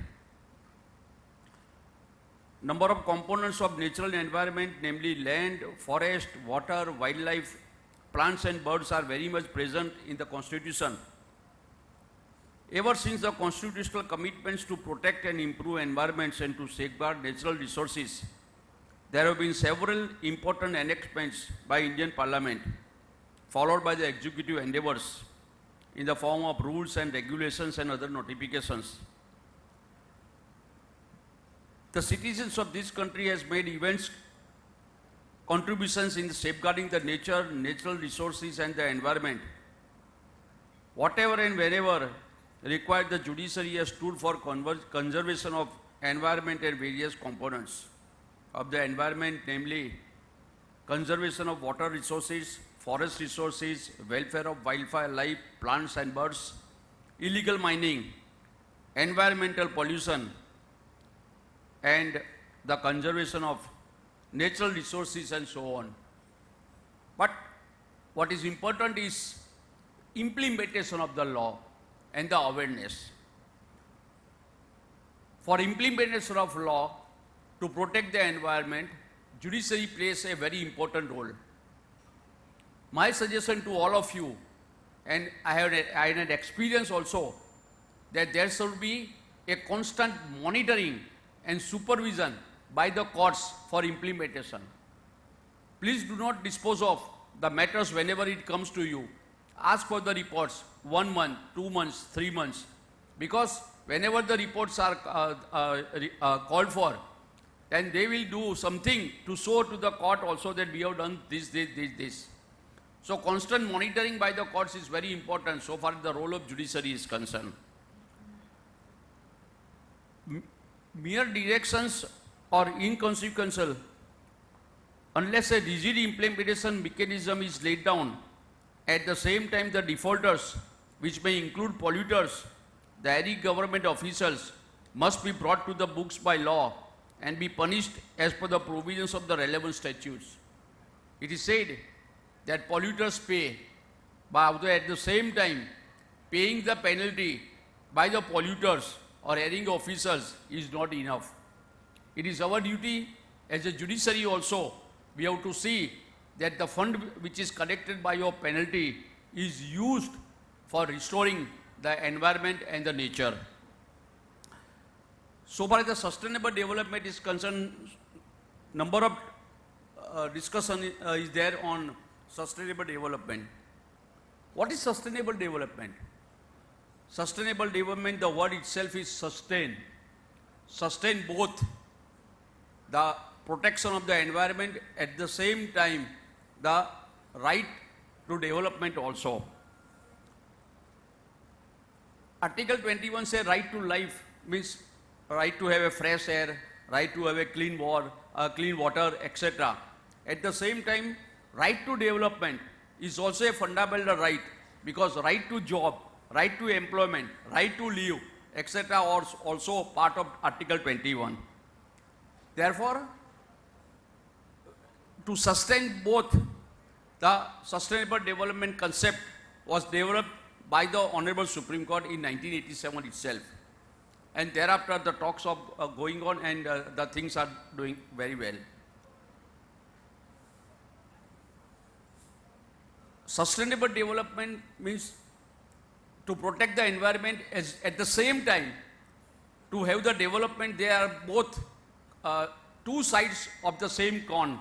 Number of components of natural environment, namely land, forest, water, wildlife, plants and birds are very much present in the Constitution. Ever since the constitutional commitments to protect and improve environments and to safeguard natural resources, there have been several important enactments by Indian Parliament, followed by the executive endeavors in the form of rules and regulations and other notifications. The citizens of this country has made immense contributions in safeguarding the nature, natural resources and the environment. Whatever and wherever required, the judiciary has stood for conservation of environment and various components of the environment, namely conservation of water resources, forest resources, welfare of wildlife, plants and birds, illegal mining, environmental pollution, and the conservation of natural resources and so on. But what is important is implementation of the law and the awareness. For implementation of law to protect the environment, judiciary plays a very important role. My suggestion to all of you, and I had an experience also, that there should be a constant monitoring and supervision by the courts for implementation. please do not dispose of the matters whenever it comes to you. Ask for the reports 1 month, 2 months, 3 months, because whenever the reports are called for, then they will do something to show to the court also that we have done this. So constant monitoring by the courts is very important so far as the role of judiciary is concerned. Mere directions are inconsequential unless a rigid implementation mechanism is laid down. At the same time, the defaulters, which may include polluters, the area government officials, must be brought to the books by law and be punished as per the provisions of the relevant statutes. It is said that polluters pay, but at the same time, paying the penalty by the polluters or erring officials is not enough. It is our duty as a judiciary also, we have to see that the fund which is collected by your penalty is used for restoring the environment and the nature. So far as the sustainable development is concerned, number of discussion is there on sustainable development. What is sustainable development? Sustainable development, the word itself is sustain. Sustain both the protection of the environment, at the same time the right to development also. Article 21 says right to life, means right to have a fresh air, right to have a clean water, etc. At the same time, right to development is also a fundamental right, because right to job, right to employment, right to live, etc. are also part of Article 21. Therefore, to sustain both, the sustainable development concept was developed by the Honorable Supreme Court in 1987 itself. And thereafter the talks are going on, and the things are doing very well. Sustainable development means to protect the environment, as at the same time to have the development. They are both two sides of the same coin.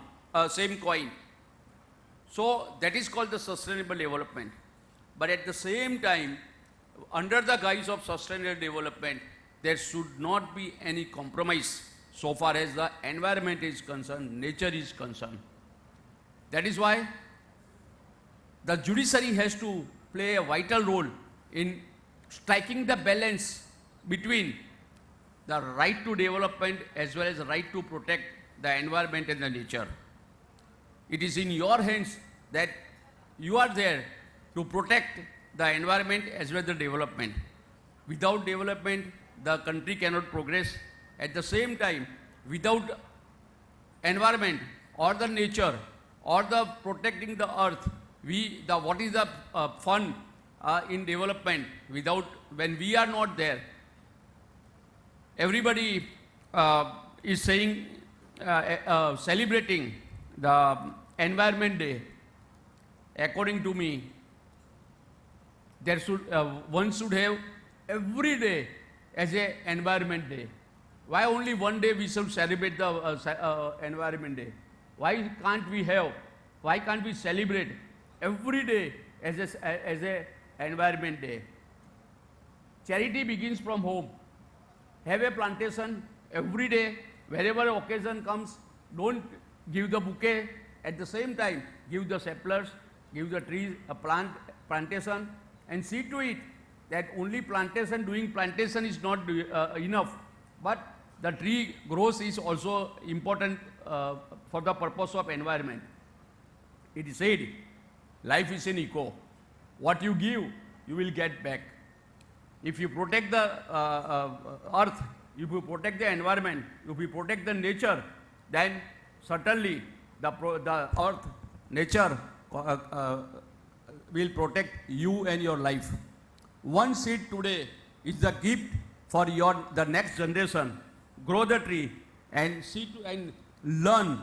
So that is called the sustainable development. But at the same time, under the guise of sustainable development, there should not be any compromise so far as the environment is concerned, nature is concerned. That is why the judiciary has to play a vital role in striking the balance between the right to development as well as the right to protect the environment and the nature. It is in your hands that you are there to protect the environment as well as the development. Without development, the country cannot progress. At the same time, without environment or the nature or the protecting the earth, what is the fun in development? When we are not there, everybody is saying, celebrating the Environment Day. According to me, one should have every day as an Environment Day. Why only one day we should celebrate the Environment Day? Why can't we celebrate every day as a Environment Day? Charity begins from home. Have a plantation every day. Wherever occasion comes, don't give the bouquet. At the same time, give the saplers, give the trees, a plantation, and see to it that only doing plantation is not enough, but the tree grows is also important for the purpose of environment. It is said, life is an echo. What you give, you will get back. If you protect the earth, if you protect the environment, if you protect the nature, then certainly the earth, nature will protect you and your life. One seed today is the gift for the next generation. Grow the tree and and learn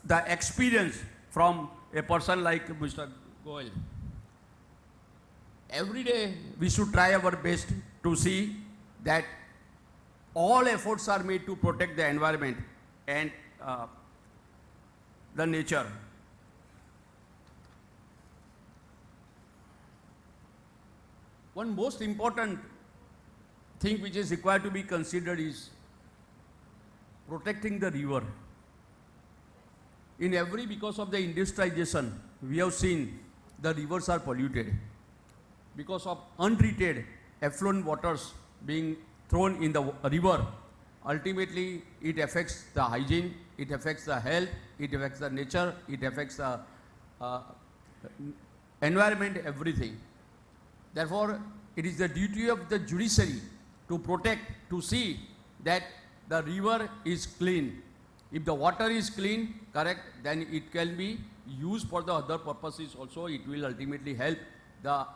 the experience from a person like Mr. Goel. Every day we should try our best to see that all efforts are made to protect the environment and the nature. one most important thing which is required to be considered is protecting the river. Because of the industrialization, we have seen the rivers are polluted. Because of untreated effluent waters being thrown in the river, ultimately it affects the hygiene, it affects the health, it affects the nature, it affects the environment, everything. Therefore, it is the duty of the judiciary to protect, to see that the river is clean. If the water is clean, correct, then it can be used for the other purposes also. It will ultimately help the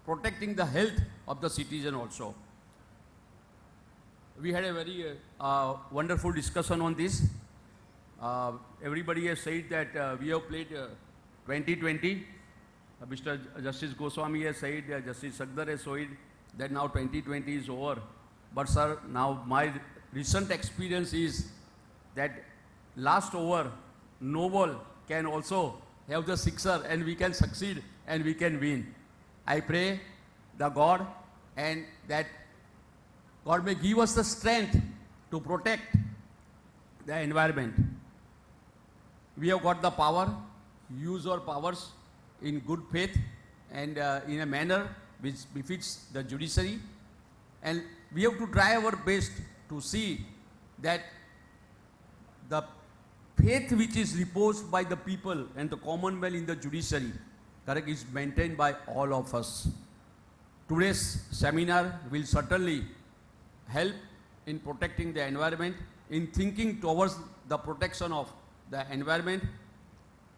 protecting the health of the citizen also. We had a very wonderful discussion on this. Everybody has said that we have played 2020. Mr. Justice Goswami has said, Justice Sagdar has said that now 2020 is over. But sir, now my recent experience is that last over, no ball can also have the sixer and we can succeed and we can win. I pray the God and that God may give us the strength to protect the environment. We have got the power, use our powers in good faith and in a manner which befits the judiciary. And we have to try our best to see that the faith which is reposed by the people and the commonwealth in the judiciary, correct, is maintained by all of us. Today's seminar will certainly help in protecting the environment, in thinking towards the protection of the environment.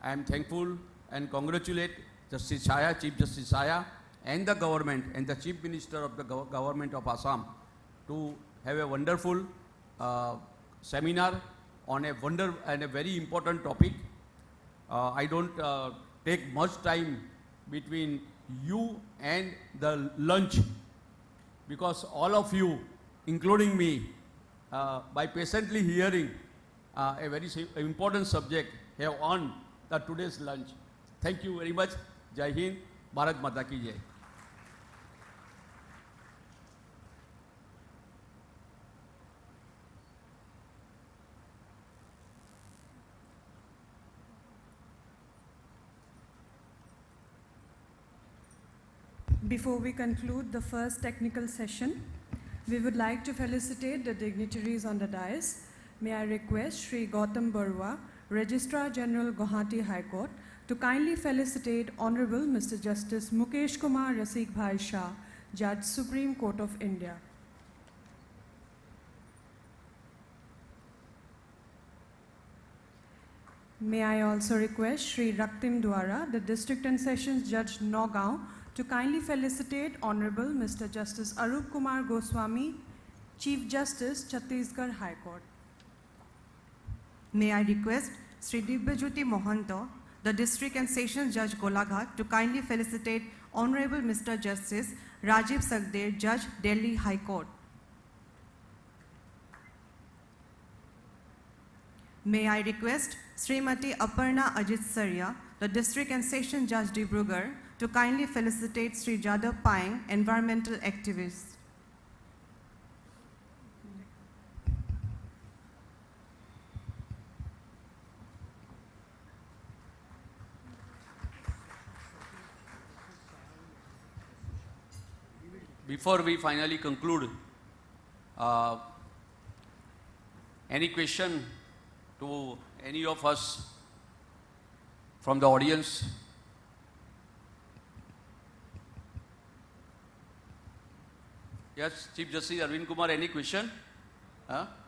I am thankful and congratulate Justice Shaya, Chief Justice Shaya, and the government and the Chief Minister of the government of Assam to have a wonderful seminar on a very important topic. I don't take much time between you and the lunch, because all of you, including me, by patiently hearing a very important subject, have earned the today's lunch. Thank you very much. Jai Hind, Bharat Mata Ki Jai. Before we conclude the first technical session, we would like to felicitate the dignitaries on the dais. May I request Sri Gautam Barua, Registrar General, Gauhati High Court, to kindly felicitate Honorable Mr. Justice Mukesh Kumar Rasik Bhai Shah, Judge, Supreme Court of India. May I also request Sri Raktim Dwara, the District and Sessions Judge, Nagaon, to kindly felicitate Honorable Mr. Justice Arup Kumar Goswami, Chief Justice, Chhattisgarh High Court. May I request Sri Dibyajyoti Mohanto, the District and Sessions Judge, Golaghat, to kindly felicitate Honorable Mr. Justice Rajiv Sagder, Judge, Delhi High Court. May I request Srimati Aparna Ajit Sarya, the District and Session Judge, Dibrugarh, to kindly felicitate Sri Jadav Paing, environmental activist. Before we finally conclude, any question to any of us from the audience? Yes, Chief Justice Arvind Kumar, any question?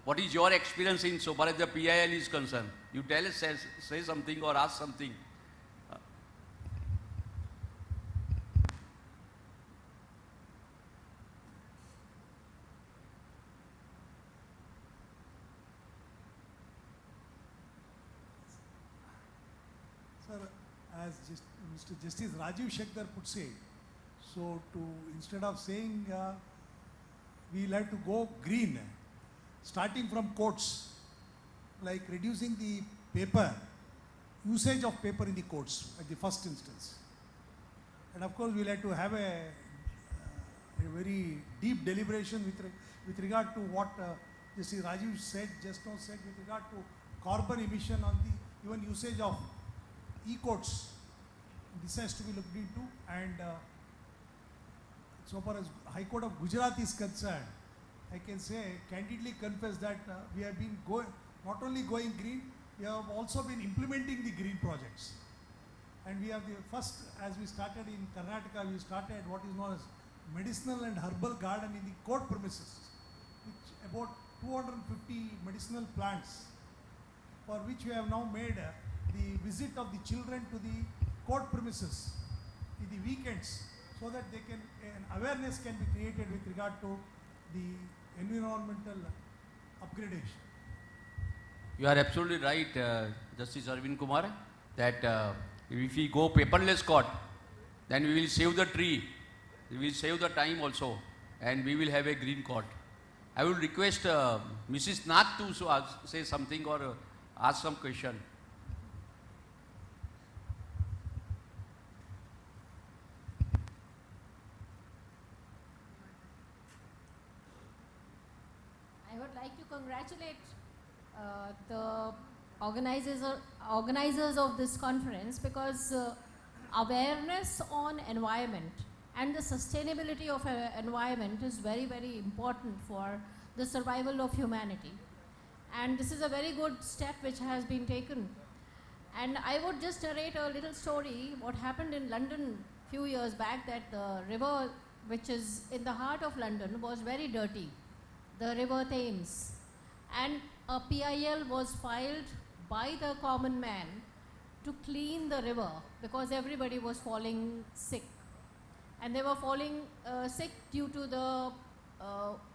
What is your experience in so far as the PIL is concerned? You tell us, say something or ask something. Sir, as Mr. Justice Rajiv Shekdar puts it, so instead of saying we'll have to go green, starting from courts, like reducing the paper, usage of paper in the courts at the first instance. And of course, we'll have to have a a very deep deliberation with regard to what Justice Rajiv said, just now said, with regard to carbon emission on the even usage of e-courts. This has to be looked into, and so far as High Court of Gujarat is concerned, I can say, candidly confess that we have been not only going green, we have also been implementing the green projects. And we have the first, as we started in Karnataka, we started what is known as medicinal and herbal garden in the court premises, which about 250 medicinal plants, for which we have now made the visit of the children to the court premises in the weekends, so that an awareness can be created with regard to the environmental upgradation. You are absolutely right, Justice Arvind Kumar, that if we go paperless court, then we will save the tree, we will save the time also, and we will have a green court. I will request Mrs. Nath to say something or ask some question. I would like to congratulate the organizers of this conference, because awareness on environment and the sustainability of environment is very, very important for the survival of humanity. And this is a very good step which has been taken. And I would just narrate a little story, what happened in London a few years back, that the river which is in the heart of London was very dirty, the River Thames. And a PIL was filed by the common man to clean the river, because everybody was falling sick. And they were falling sick due to the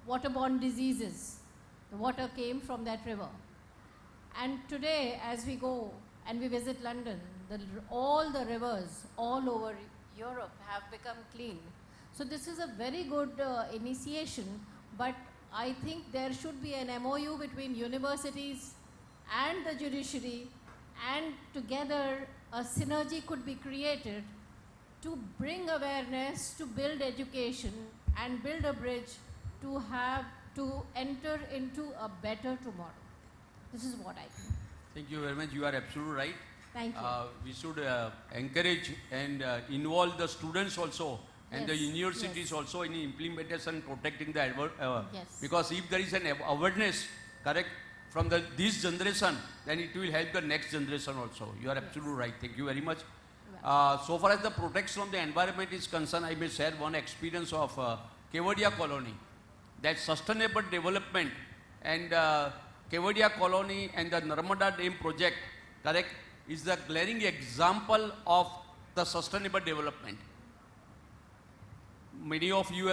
waterborne diseases. The water came from that river. And today, as we go and we visit London, all the rivers all over Europe have become clean. So this is a very good initiation, but I think there should be an MOU between universities and the judiciary, and together a synergy could be created to bring awareness, to build education and build a bridge to enter into a better tomorrow. This is what I think. Thank you very much. You are absolutely right. Thank you. We should encourage and involve the students also, and Yes, the universities yes. also in implementation, protecting the Yes. because if there is an awareness, correct, from this generation, then it will help the next generation also. You are absolutely right. Thank you very much. So far as the protection of the environment is concerned, I may share one experience of Kevadia colony. That sustainable development and Kevadia colony and the Narmada Dam project, correct, is the glaring example of the sustainable development. Many of you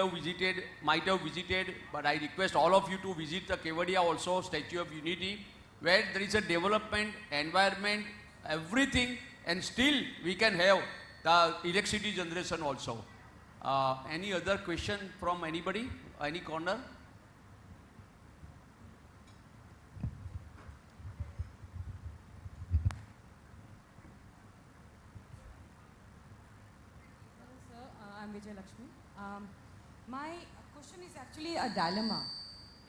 might have visited, but I request all of you to visit the Kevadia also, Statue of Unity, where there is a development, environment, everything, and still we can have the electricity generation also. Any other question from anybody? Any corner? Hello sir, I'm Vijay Lakshmi. My question is actually a dilemma,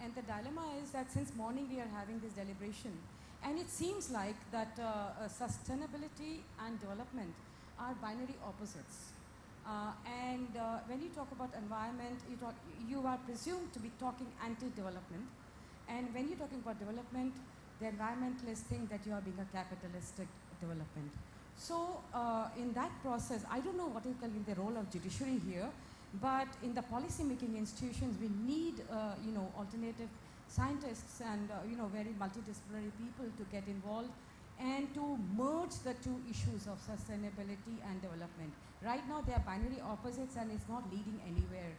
and the dilemma is that since morning we are having this deliberation, and it seems like that sustainability and development are binary opposites. When you talk about environment, you are presumed to be talking anti-development, and when you're talking about development, the environmentalists think that you are being a capitalistic development. So in that process, I don't know what is the role of judiciary here, but in the policy-making institutions, we need alternative scientists and very multidisciplinary people to get involved and to merge the two issues of sustainability and development. Right now, they are binary opposites, and it's not leading anywhere.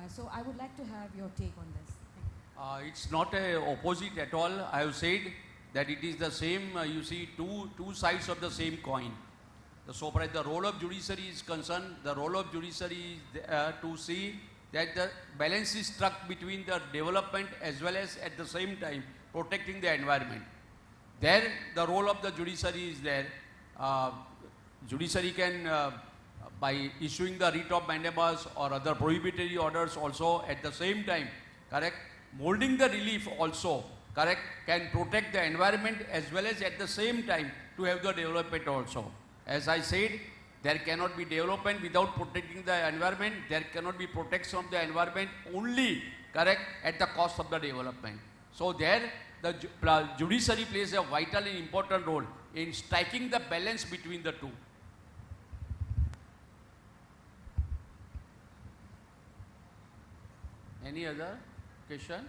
So I would like to have your take on this. It's not a opposite at all. I have said that it is the same, you see, two sides of the same coin. So far as the role of judiciary is concerned, the role of judiciary is to see that the balance is struck between the development as well as at the same time protecting the environment. There, the role of the judiciary is there. Judiciary can by issuing the writ of mandamus or other prohibitory orders also at the same time, correct, molding the relief also, correct, can protect the environment as well as at the same time to have the development also. As I said, there cannot be development without protecting the environment. There cannot be protection of the environment only, correct, at the cost of the development. So there the judiciary plays a vital and important role in striking the balance between the two. Any other question?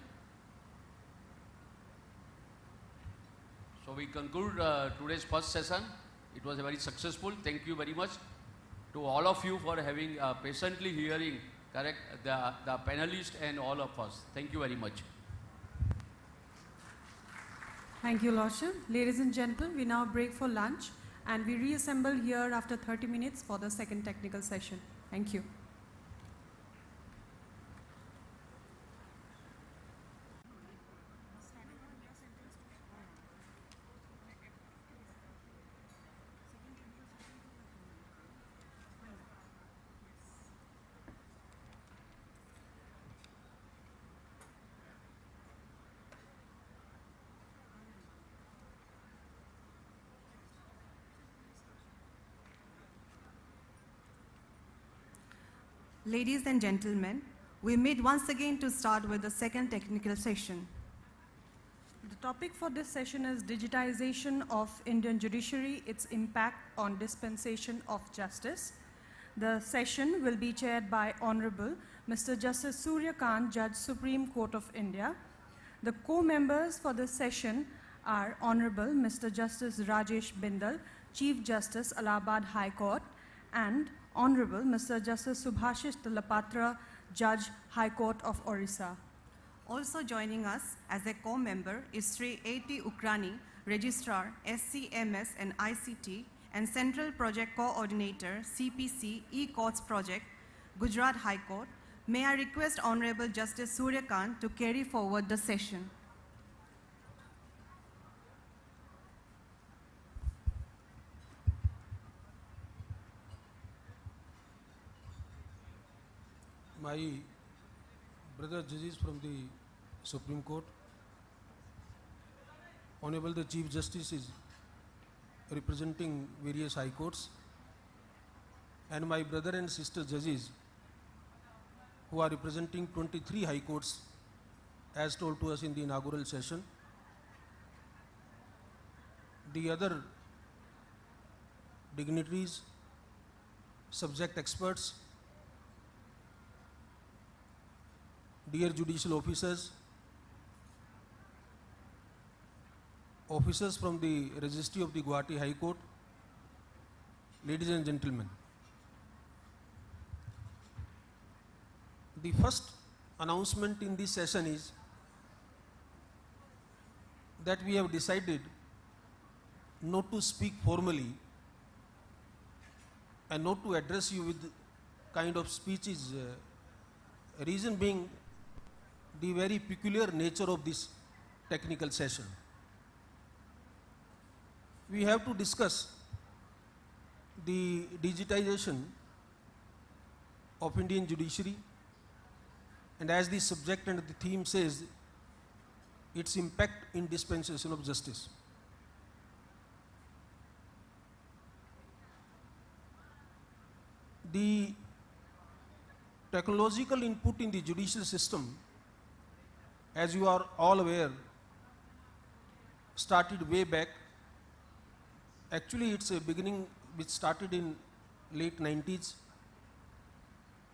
So we conclude today's first session. It was a very successful. Thank you very much to all of you for having patiently hearing, correct, the panelists and all of us. Thank you very much. Thank you, Lordship. Ladies and gentlemen, we now break for lunch and we reassemble here after 30 minutes for the second technical session. Thank you. Ladies and gentlemen, we meet once again to start with the second technical session. The topic for this session is Digitization of Indian Judiciary, its impact on dispensation of justice. The session will be chaired by Honorable Mr. Justice Surya Kant, Judge, Supreme Court of India. The co-members for this session are Honorable Mr. Justice Rajesh Bindal, Chief Justice, Allahabad High Court, and Honorable Mr. Justice Subhashish Talapatra, Judge, High Court of Orissa. Also joining us as a co-member is Sri A.T. Ukrani, Registrar, SCMS and ICT, and Central Project Coordinator, CPC, E-Courts Project, Gujarat High Court. May I request Honorable Justice Surya Kant to carry forward the session. My brother judges from the Supreme Court, Honorable the Chief Justice is representing various high courts, and my brother and sister judges who are representing 23 high courts as told to us in the inaugural session. The other dignitaries, subject experts, dear judicial officers, officers from the Registry of the Gauhati High Court, ladies and gentlemen. The first announcement in this session is that we have decided not to speak formally and not to address you with kind of speeches, reason being the very peculiar nature of this technical session. We have to discuss the digitization of Indian judiciary, and as the subject and the theme says, its impact in dispensation of justice. The technological input in the judicial system, as you are all aware, started way back. Actually, it's a beginning which started in late 90s,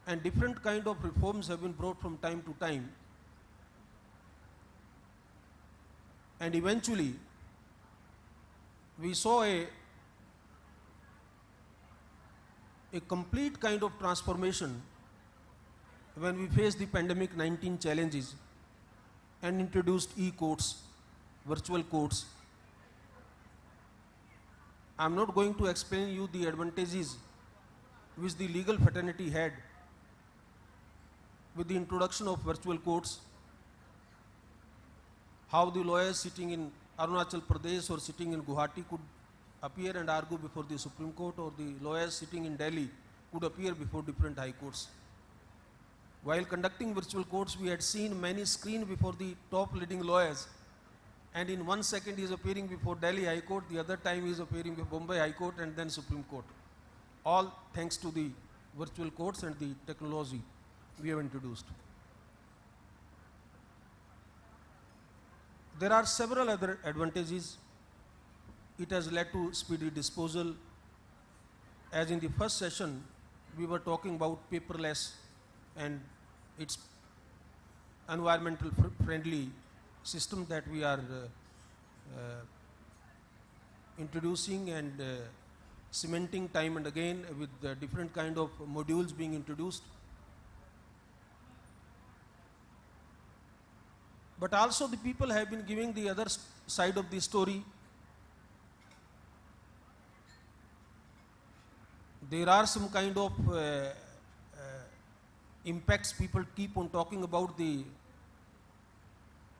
and different kind of reforms have been brought from time to time. And eventually, we saw a complete kind of transformation when we faced the pandemic 19 challenges and introduced e-courts, virtual courts. I'm not going to explain you the advantages which the legal fraternity had with the introduction of virtual courts, how the lawyers sitting in Arunachal Pradesh or sitting in Gauhati could appear and argue before the Supreme Court, or the lawyers sitting in Delhi could appear before different high courts. While conducting virtual courts, we had seen many screen before the top leading lawyers, and in 1 second he is appearing before Delhi High Court, the other time he is appearing before Bombay High Court and then Supreme Court. All thanks to the virtual courts and the technology we have introduced. There are several other advantages. It has led to speedy disposal. As in the first session, we were talking about paperless and its environmental friendly system that we are introducing and cementing time and again with different kind of modules being introduced. But also the people have been giving the other side of the story. There are some kind of impacts. People keep on talking about the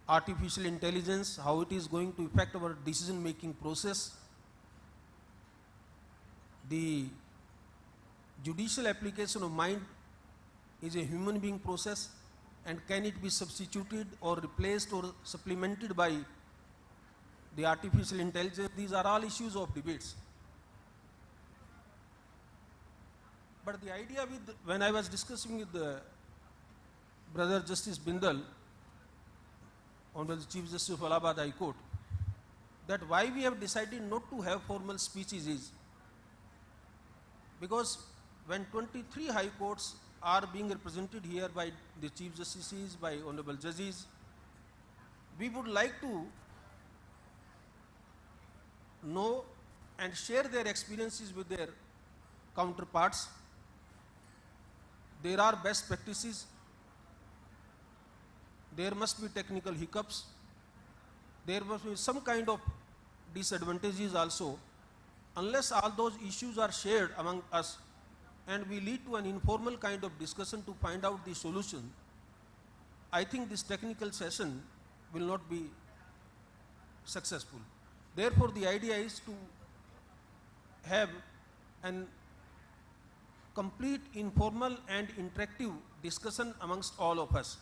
artificial intelligence, how it is going to affect our decision making process. The judicial application of mind is a human being process, and can it be substituted or replaced or supplemented by the artificial intelligence? These are all issues of debates. But the idea when I was discussing with the Brother Justice Bindal, Honorable Chief Justice of Allahabad High Court, that why we have decided not to have formal speeches is because when 23 high courts are being represented here by the Chief Justices, by Honorable Judges, we would like to know and share their experiences with their counterparts. There are best practices. There must be technical hiccups. There must be some kind of disadvantages also. Unless all those issues are shared among us and we lead to an informal kind of discussion to find out the solution, I think this technical session will not be successful. Therefore, the idea is to have an complete informal and interactive discussion amongst all of us.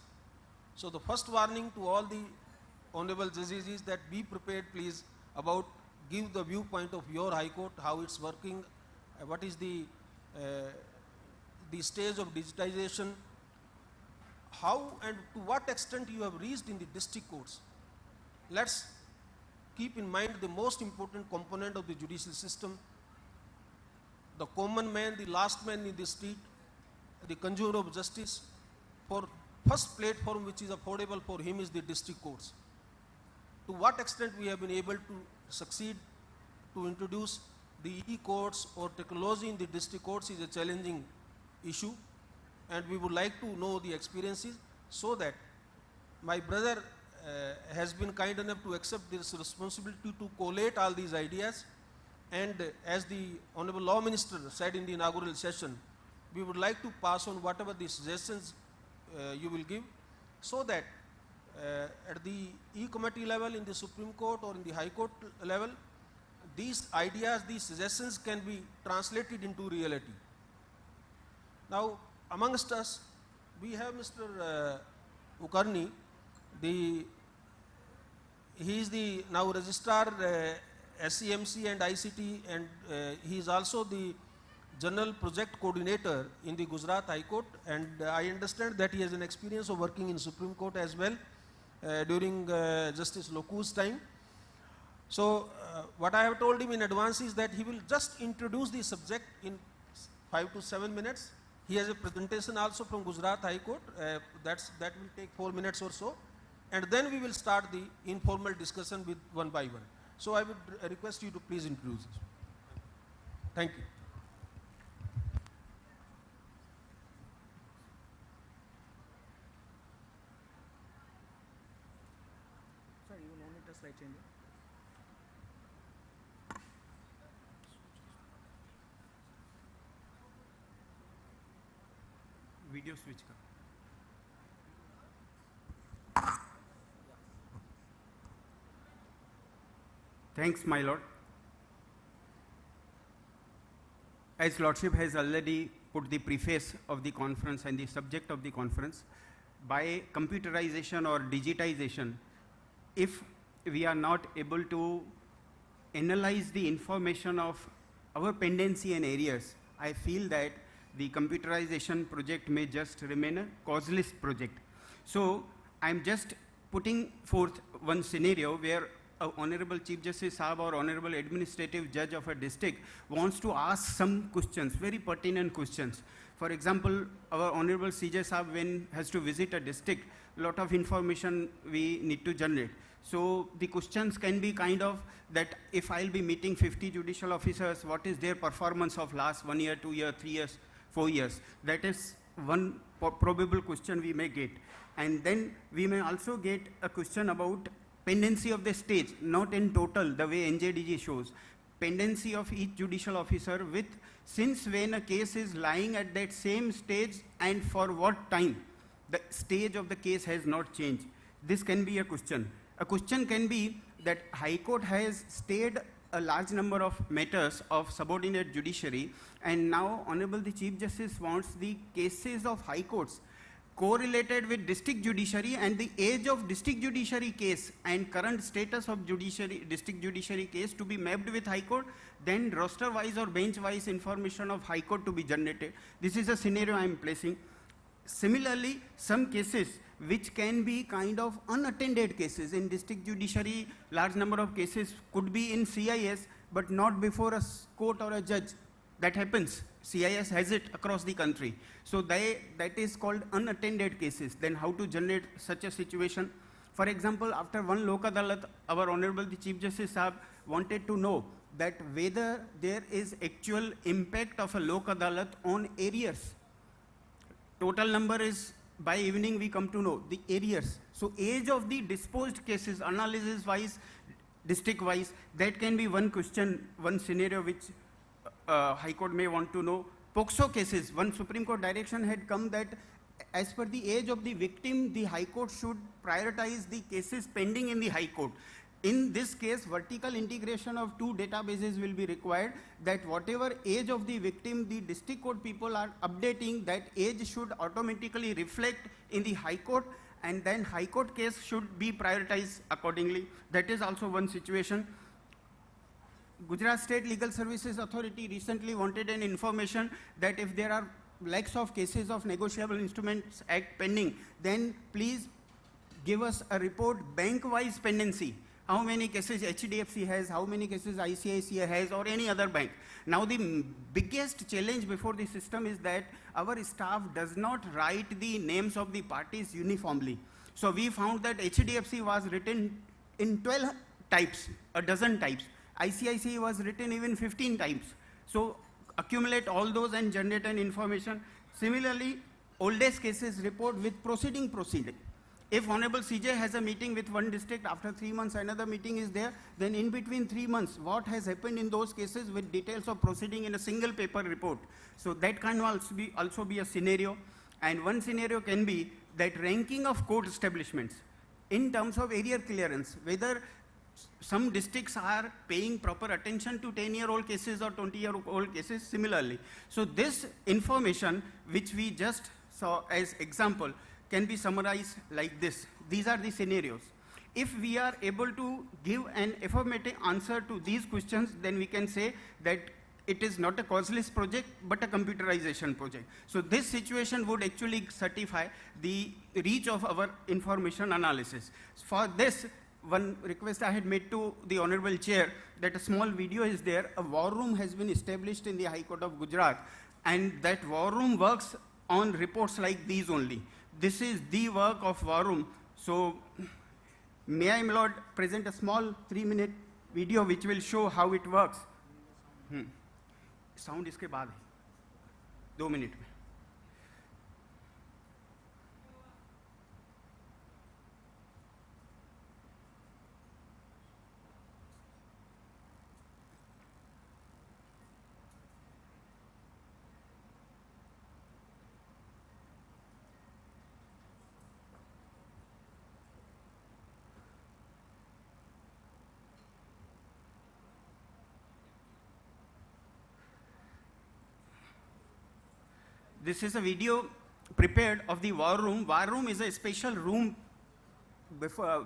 So the first warning to all the honorable judges is that be prepared, please, about give the viewpoint of your High Court, how it's working, what is the stage of digitization, how and to what extent you have reached in the district courts. Let's keep in mind the most important component of the judicial system, the common man, the last man in the street, the conjurer of justice. For first platform which is affordable for him is the district courts. To what extent we have been able to succeed to introduce the e-courts or technology in the district courts is a challenging issue, and we would like to know the experiences so that my brother has been kind enough to accept this responsibility to collate all these ideas, and as the Honorable Law Minister said in the inaugural session, we would like to pass on whatever the suggestions you will give, so that at the E-Committee level, in the Supreme Court or in the High Court level, these ideas, these suggestions can be translated into reality. Now, amongst us, we have Mr. Ukarni. He is the now Registrar SCMC and ICT, and he is also the General Project Coordinator in the Gujarat High Court, and I understand that he has an experience of working in Supreme Court as well during Justice Loku's time. So what I have told him in advance is that he will just introduce the subject in 5 to 7 minutes. He has a presentation also from Gujarat High Court, that will take 4 minutes or so, and then we will start the informal discussion with one by one. So I would request you to please introduce it. Thank you. Sorry, you monitor slide change. Video switch कर. Thanks, my lord. As lordship has already put the preface of the conference and the subject of the conference. By computerization or digitization, if we are not able to analyze the information of our pendency and areas, I feel that the computerization project may just remain a causeless project. So I'm just putting forth one scenario where a Honorable Chief Justice Saab or Honorable Administrative Judge of a district wants to ask some questions, very pertinent questions. For example, our Honorable CJ Saab, when has to visit a district, a lot of information we need to generate. So the questions can be kind of that if I'll be meeting 50 judicial officers, what is their performance of last 1 year, 2 years, 3 years, 4 years? That is one probable question we may get. And then we may also get a question about pendency of the stage, not in total, the way NJDG shows. Pendency of each judicial officer with since when a case is lying at that same stage and for what time. The stage of the case has not changed. This can be a question. A question can be that High Court has stayed a large number of matters of subordinate judiciary, and now Honorable the Chief Justice wants the cases of High Courts correlated with district judiciary and the age of district judiciary case and current status of district judiciary case to be mapped with High Court, then roster-wise or bench-wise information of High Court to be generated. This is a scenario I am placing. Similarly, some cases which can be kind of unattended cases in district judiciary, large number of cases could be in CIS, but not before a court or a judge. That happens. CIS has it across the country. So that is called unattended cases. Then how to generate such a situation? For example, after one Lok Adalat, our Honorable the Chief Justice Saab wanted to know that whether there is actual impact of a Lok Adalat on arrears. Total number is, by evening we come to know, the arrears. So age of the disposed cases, analysis-wise, district-wise, that can be one question, one scenario which High Court may want to know. POCSO cases, one Supreme Court direction had come that as per the age of the victim, the High Court should prioritize the cases pending in the High Court. In this case, vertical integration of two databases will be required, that whatever age of the victim the district court people are updating, that age should automatically reflect in the High Court, and then High Court case should be prioritized accordingly. That is also one situation. Gujarat State Legal Services Authority recently wanted an information that if there are lakhs of cases of Negotiable Instruments Act pending, then please give us a report bank-wise pendency. How many cases HDFC has, how many cases ICICI has, or any other bank. Now the biggest challenge before the system is that our staff does not write the names of the parties uniformly. So we found that HDFC was written in 12 types, a dozen types. ICICI was written even 15 times. So accumulate all those and generate an information. Similarly, oldest cases report with proceeding. If Honorable CJ has a meeting with one district, after 3 months another meeting is there, then in between 3 months, what has happened in those cases with details of proceeding in a single paper report. So that can also be a scenario. And one scenario can be that ranking of court establishments in terms of area clearance, whether some districts are paying proper attention to 10-year-old cases or 20-year-old cases similarly. So this information, which we just saw as example, can be summarized like this. These are the scenarios. If we are able to give an affirmative answer to these questions, then we can say that it is not a causeless project, but a computerization project. So this situation would actually certify the reach of our information analysis. For this, one request I had made to the Honorable Chair, that a small video is there. A war room has been established in the High Court of Gujarat, and that war room works on reports like these only. This is the work of war room. So may I, my Lord, present a small 3-minute video which will show how it works. Sound इसके बाद है, 2 minute में. This is a video prepared of the war room. War room is a special room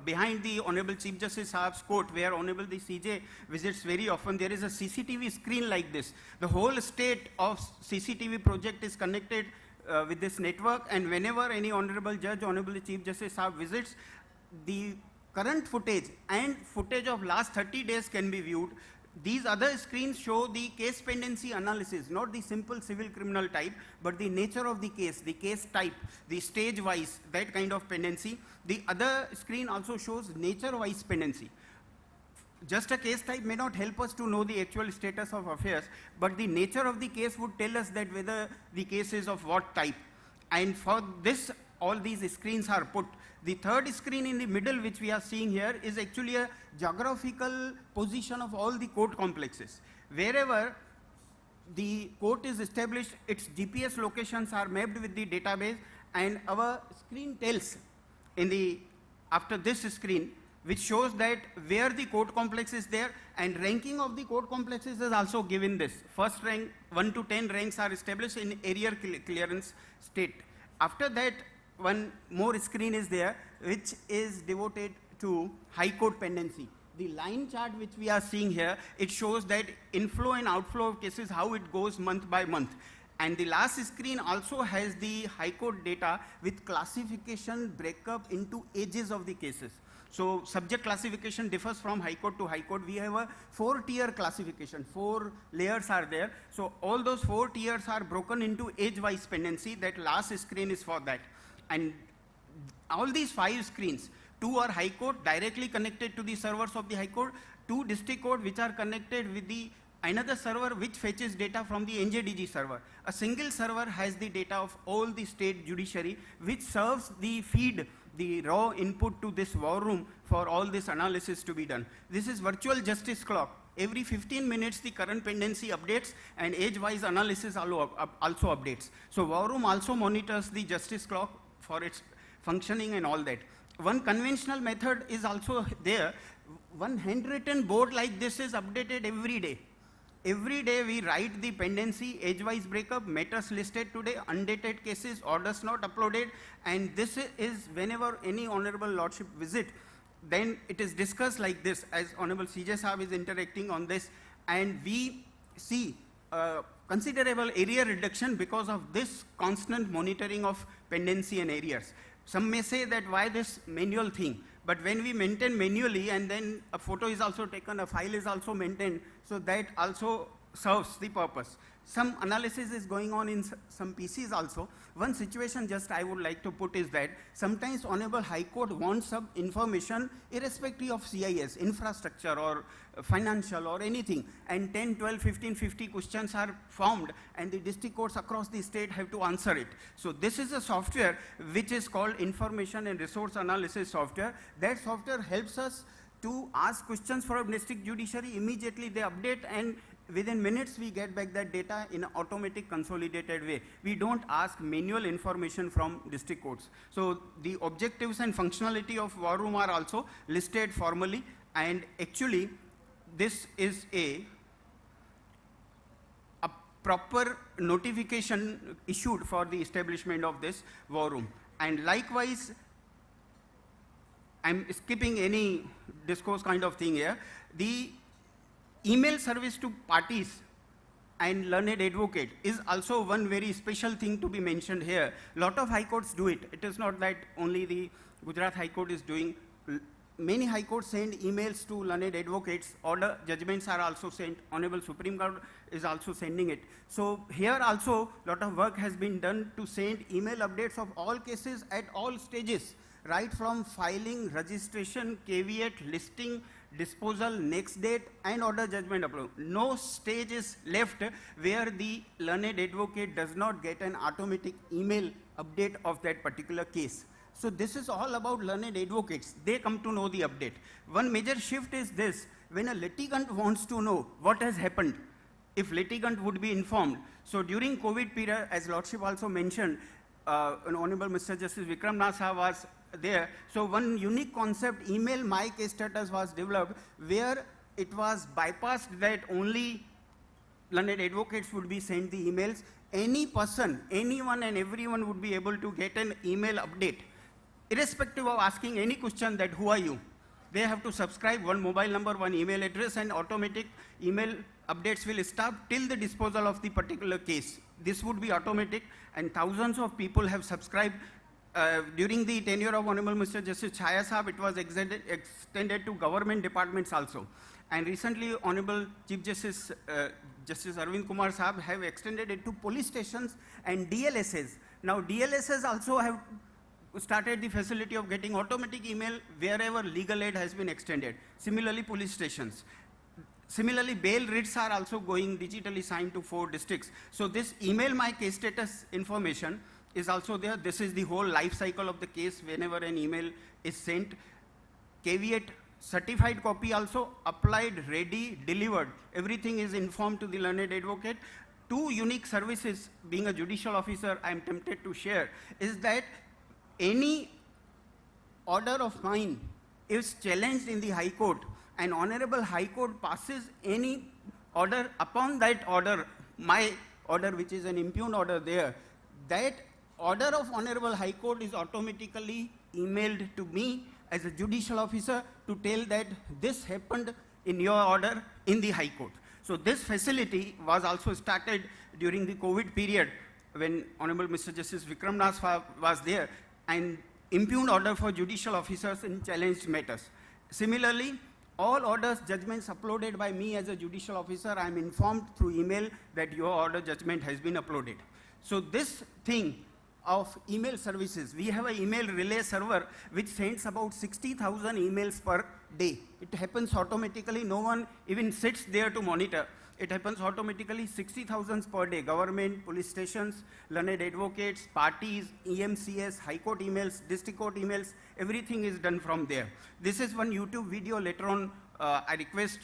behind the Honorable Chief Justice Sahab's court, where Honorable the CJ visits very often. There is a CCTV screen like this. The whole state of CCTV project is connected with this network, and whenever any Honorable Judge, Honorable Chief Justice Sahab visits, the current footage and footage of last 30 days can be viewed. These other screens show the case pendency analysis, not the simple civil criminal type, but the nature of the case type, the stage wise, that kind of pendency. The other screen also shows nature wise pendency. Just a case type may not help us to know the actual status of affairs, but the nature of the case would tell us that whether the case is of what type. And for this, all these screens are put. The third screen in the middle, which we are seeing here, is actually a geographical position of all the court complexes. Wherever the court is established, its GPS locations are mapped with the database, and our screen tells after this screen, which shows that where the court complex is there, and ranking of the court complexes is also given this. First rank, 1 to 10 ranks are established in area clearance state. After that, one more screen is there, which is devoted to high court pendency. The line chart which we are seeing here, it shows that inflow and outflow of cases, how it goes month by month. And the last screen also has the high court data with classification breakup into ages of the cases. So subject classification differs from high court to high court. We have a 4-tier classification, 4 layers are there. So all those 4 tiers are broken into age-wise pendency. That last screen is for that. And all these 5 screens, 2 are high court directly connected to the servers of the high court, 2 district court which are connected with another server which fetches data from the NJDG server. A single server has the data of all the state judiciary, which serves the feed, the raw input to this war room for all this analysis to be done. This is virtual justice clock. Every 15 minutes the current pendency updates, and age-wise analysis also updates. So war room also monitors the justice clock for its functioning and all that. One conventional method is also there. One handwritten board like this is updated every day. Every day we write the pendency, age-wise breakup, matters listed today, undated cases, orders not uploaded, and this is whenever any Honorable Lordship visit, then it is discussed like this, as Honorable CJ Sahab is interacting on this, and we see considerable area reduction because of this constant monitoring of pendency and areas. Some may say that why this manual thing? But when we maintain manually, and then a photo is also taken, a file is also maintained, so that also serves the purpose. Some analysis is going on in some PCs also. One situation just I would like to put is that sometimes Honorable High Court wants some information irrespective of CIS, infrastructure or financial or anything, and 10, 12, 15, 50 questions are formed, and the district courts across the state have to answer it. So this is a software which is called Information and Resource Analysis software. That software helps us to ask questions from district judiciary. Immediately they update, and within minutes we get back that data in an automatic consolidated way. We don't ask manual information from district courts. So the objectives and functionality of war room are also listed formally, and actually this is a proper notification issued for the establishment of this war room. And likewise, I'm skipping any discourse kind of thing here. The email service to parties and learned advocate is also one very special thing to be mentioned here. Lot of high courts do it. It is not that only the Gujarat High Court is doing. Many high courts send emails to learned advocates. Order judgments are also sent. Honorable Supreme Court is also sending it. So here also lot of work has been done to send email updates of all cases at all stages, right from filing, registration, caveat, listing, disposal, next date, and order judgment upload. No stage is left where the learned advocate does not get an automatic email update of that particular case. So this is all about learned advocates. They come to know the update. One major shift is this: when a litigant wants to know what has happened, if litigant would be informed. So during COVID period, as Lordship also mentioned, Honorable Mr. Justice Vikram Nath was there. So one unique concept, email my case status, was developed, where it was bypassed that only learned advocates would be sent the emails. any person, anyone and everyone would be able to get an email update, irrespective of asking any question that who are you. They have to subscribe one mobile number, one email address, and automatic email updates will start till the disposal of the particular case. This would be automatic, and thousands of people have subscribed. During the tenure of Honorable Mr. Justice Chhaya Sahab, it was extended to government departments also. And recently, Honorable Chief Justice Justice Arvind Kumar Sahab have extended it to police stations and DLSS. Now, DLSS also have started the facility of getting automatic email wherever legal aid has been extended. Similarly, police stations. Similarly, bail writs are also going digitally signed to 4 districts. So this email my case status information is also there. This is the whole life cycle of the case whenever an email is sent. Caveat, certified copy also, applied, ready, delivered. Everything is informed to the learned advocate. 2 unique services, being a judicial officer, I am tempted to share, is that any order of mine is challenged in the High Court, and Honorable High Court passes any order. Upon that order, my order, which is an impugned order there, that order of Honorable High Court is automatically emailed to me as a judicial officer to tell that this happened in your order in the High Court. So this facility was also started during the COVID period when Honorable Mr. Justice Vikram Nath was there, and impugned order for judicial officers in challenged matters. Similarly, all orders, judgments uploaded by me as a judicial officer, I am informed through email that your order judgment has been uploaded. So this thing of email services, we have an email relay server which sends about 60,000 emails per day. It happens automatically, no one even sits there to monitor. It happens automatically, 60,000 per day. Government, police stations, learned advocates, parties, EMCS, High Court emails, district court emails, everything is done from there. This is one YouTube video. Later on, I request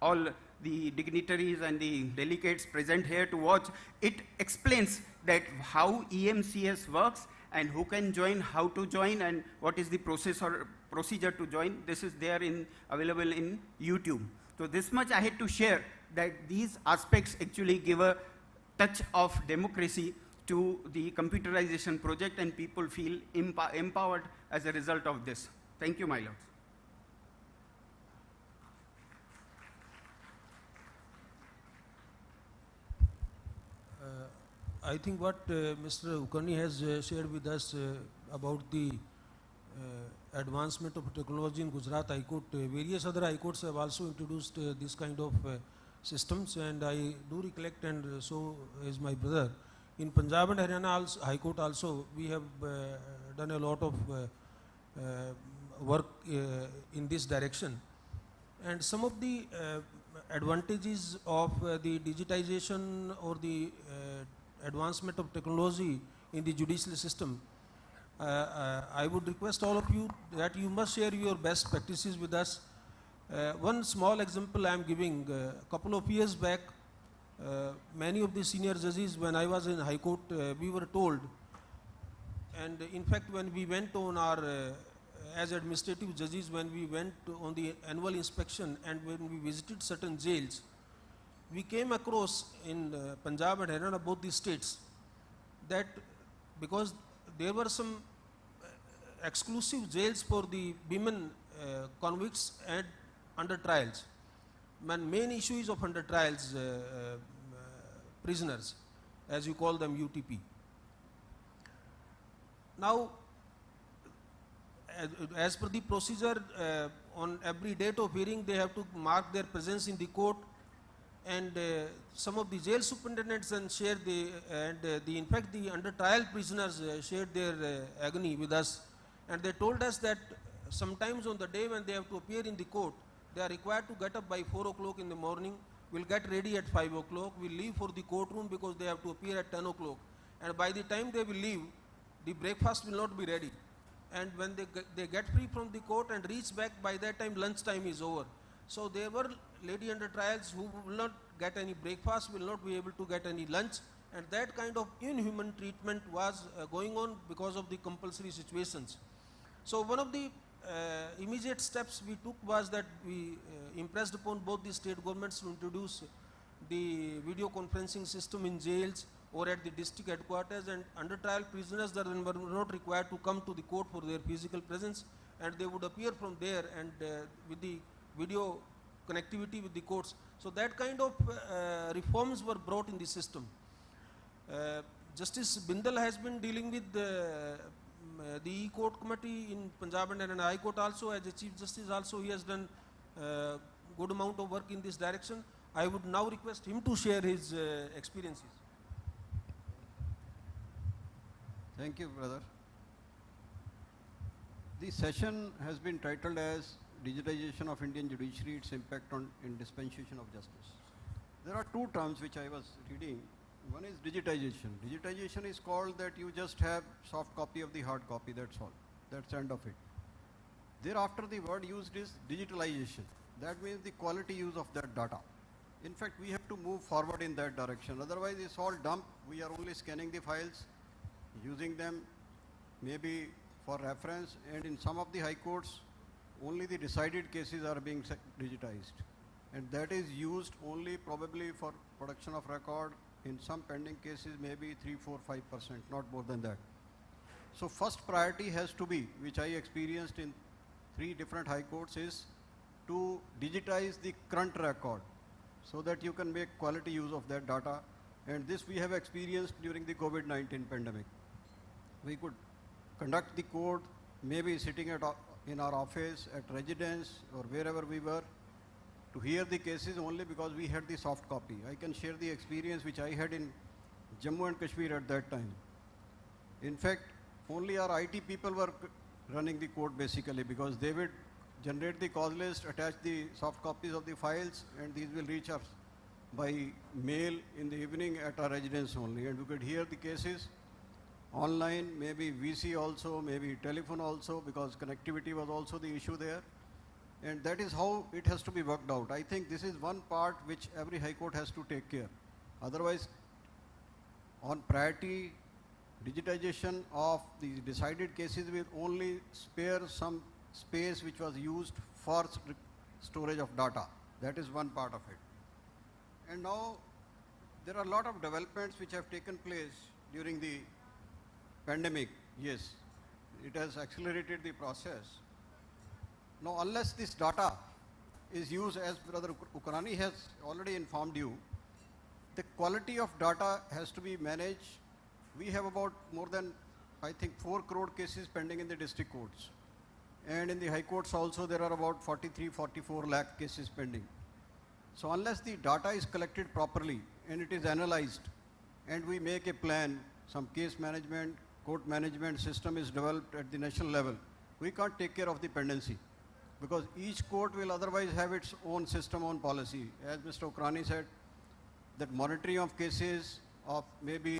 all the dignitaries and the delegates present here to watch. It explains that how EMCS works and who can join, how to join, and what is the process or procedure to join. This is there available in YouTube. So this much I had to share, that these aspects actually give a touch of democracy to the computerization project, and people feel empowered as a result of this. Thank you, my lords. I think what Mr. Ukani has shared with us about the advancement of technology in Gujarat High Court, various other High Courts have also introduced this kind of systems, and I do recollect, and so is my brother. In Punjab and Haryana High Court also, we have done a lot of work in this direction. And some of the advantages of the digitization or the advancement of technology in the judicial system, I would request all of you that you must share your best practices with us. One small example I am giving. A couple of years back, many of the senior judges, when I was in High Court, we were told, and in fact when we went on our, as administrative judges, when we went on the annual inspection and when we visited certain jails, we came across in Punjab and Haryana, both the states, that because there were some exclusive jails for the women convicts and under trials. Main issue is of under trials prisoners, as you call them, UTP. Now, as per the procedure, on every date of hearing, they have to mark their presence in the court, and some of the jail superintendents and shared in fact the under trial prisoners shared their agony with us, and they told us that sometimes on the day when they have to appear in the court, they are required to get up by 4 o'clock in the morning, will get ready at 5 o'clock, will leave for the courtroom because they have to appear at 10 o'clock, and by the time they will leave, the breakfast will not be ready, and when they get free from the court and reach back, by that time lunch time is over. So there were lady under trials who will not get any breakfast, will not be able to get any lunch, and that kind of inhuman treatment was going on because of the compulsory situations. So one of the immediate steps we took was that we impressed upon both the state governments to introduce the video conferencing system in jails, or at the district headquarters, and under trial prisoners that were not required to come to the court for their physical presence, and they would appear from there and with the video connectivity with the courts. So that kind of reforms were brought in the system. Justice Bindal has been dealing with the E-Court Committee in Punjab and Haryana High Court also. As a Chief Justice also, he has done good amount of work in this direction. I would now request him to share his experiences. Thank you, brother. The session has been titled as Digitization of Indian Judiciary, Its Impact in Dispensation of Justice. There are two terms which I was reading. One is digitization. Digitization is called that you just have soft copy of the hard copy, that's all. That's the end of it. Thereafter, the word used is digitalization. That means the quality use of that data. In fact, we have to move forward in that direction. Otherwise, it's all dump. We are only scanning the files, using them maybe for reference, and in some of the high courts, only the decided cases are being digitized. And that is used only probably for production of record. In some pending cases, maybe 3, 4, 5%, not more than that. So first priority has to be, which I experienced in 3 different high courts, is to digitize the current record so that you can make quality use of that data. And this we have experienced during the COVID-19 pandemic. We could conduct the court, maybe sitting in our office, at residence, or wherever we were, to hear the cases only because we had the soft copy. I can share the experience which I had in Jammu and Kashmir at that time. In fact, only our IT people were running the court basically, because they would generate the cause list, attach the soft copies of the files, and these will reach us by mail in the evening at our residence only. And we could hear the cases online, maybe VC also, maybe telephone also, because connectivity was also the issue there. And that is how it has to be worked out. I think this is one part which every high court has to take care. Otherwise, on priority, digitization of the decided cases will only spare some space which was used for storage of data. That is one part of it. And now, there are a lot of developments which have taken place during the pandemic. Yes, it has accelerated the process. Now, unless this data is used, as Brother Ukrani has already informed you, the quality of data has to be managed. We have about more than, I think, 4 crore cases pending in the district courts. And in the high courts also, there are about 43, 44 lakh cases pending. So unless the data is collected properly and it is analyzed, and we make a plan, some case management, court management system is developed at the national level, we can't take care of the pendency, because each court will otherwise have its own system, own policy. As Mr. Ukrani said, that monitoring of cases of maybe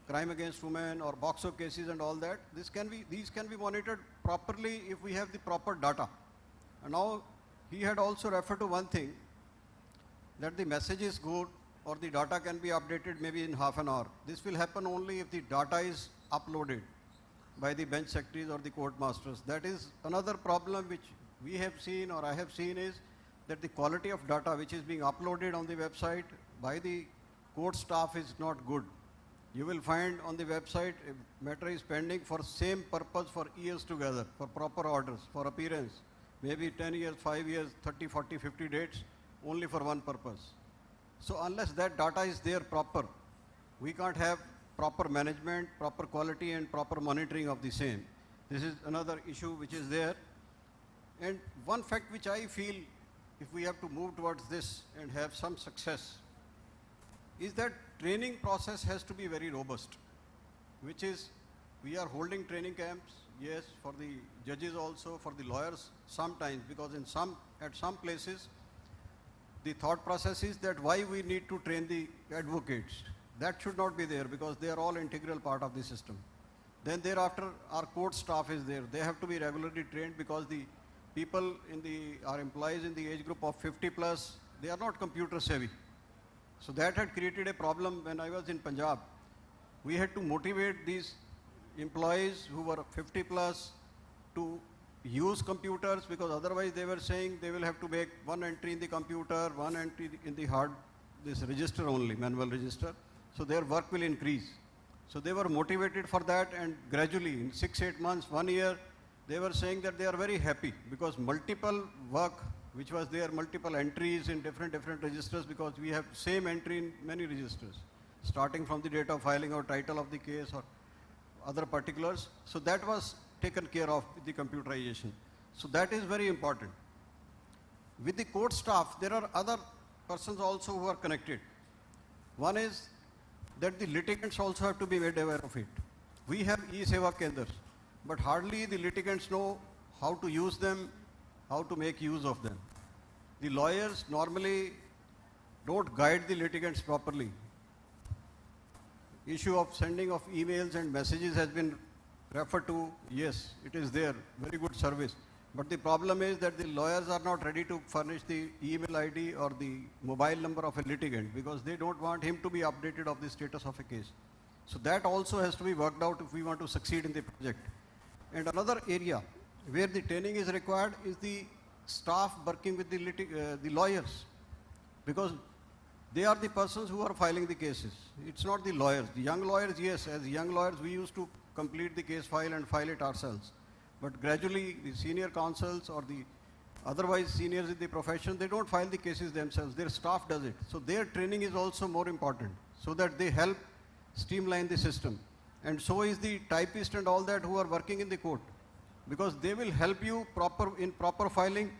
crime against women or BOXO cases and all that, these can be monitored properly if we have the proper data. And now he had also referred to one thing, that the message is good or the data can be updated maybe in half an hour. This will happen only if the data is uploaded by the bench secretaries or the court masters. That is another problem which we have seen, or I have seen, is that the quality of data which is being uploaded on the website by the court staff is not good. You will find on the website a matter is pending for same purpose for years together, for proper orders, for appearance, maybe 10 years, 5 years, 30, 40, 50 dates, only for one purpose. So unless that data is there proper, we can't have proper management, proper quality and proper monitoring of the same. This is another issue which is there. And one fact which I feel, if we have to move towards this and have some success, is that training process has to be very robust, which is, we are holding training camps, yes, for the judges also, for the lawyers sometimes, because at some places, the thought process is that why we need to train the advocates. That should not be there, because they are all integral part of the system. Then thereafter, our court staff is there. They have to be regularly trained, because the people our employees in the age group of 50 plus, they are not computer savvy. So that had created a problem when I was in Punjab. We had to motivate these employees who were 50 plus to use computers, because otherwise they were saying they will have to make one entry in the computer, one entry in the this register only, manual register. so their work will increase. So they were motivated for that, and gradually in 6-8 months, 1 year, they were saying that they are very happy because multiple work which was there, multiple entries in different registers, because we have same entry in many registers, starting from the date of filing or title of the case or other particulars. So that was taken care of with the computerization. So that is very important. With the court staff, there are other persons also who are connected. One is that the litigants also have to be made aware of it. We have e-seva kendras, but hardly the litigants know how to use them, how to make use of them. The lawyers normally don't guide the litigants properly. Issue of sending of emails and messages has been referred to. Yes, it is there, very good service. But the problem is that the lawyers are not ready to furnish the email ID or the mobile number of a litigant because they don't want him to be updated of the status of a case. So that also has to be worked out if we want to succeed in the project. And another area where the training is required is the staff working with the lawyers, because they are the persons who are filing the cases. It's not the lawyers. The young lawyers, yes, as young lawyers we used to complete the case file and file it ourselves. But gradually the senior counsels or the otherwise seniors in the profession, they don't file the cases themselves. Their staff does it. So their training is also more important so that they help streamline the system. And so is the typist and all that who are working in the court, because they will help you in proper filing,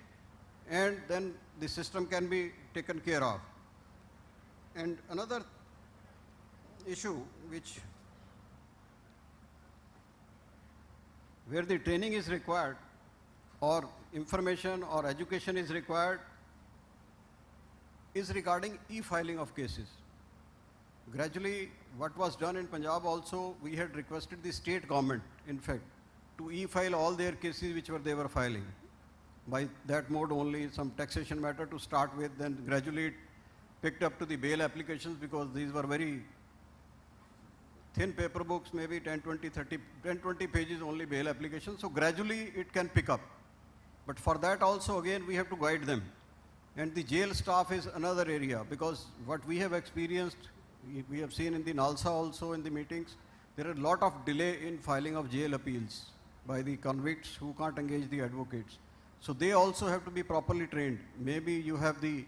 and then the system can be taken care of. And another issue where the training is required or information or education is required is regarding e-filing of cases. Gradually, what was done in Punjab also, we had requested the state government, in fact, to e-file all their cases which they were filing. By that mode only, some taxation matter to start with, then gradually it picked up to the bail applications, because these were very thin paper books, maybe 10, 20 pages only bail applications. So gradually it can pick up. But for that also, again, we have to guide them. And the jail staff is another area, because what we have experienced, we have seen in the NALSA also in the meetings, there are a lot of delay in filing of jail appeals by the convicts who can't engage the advocates. So they also have to be properly trained. Maybe you have the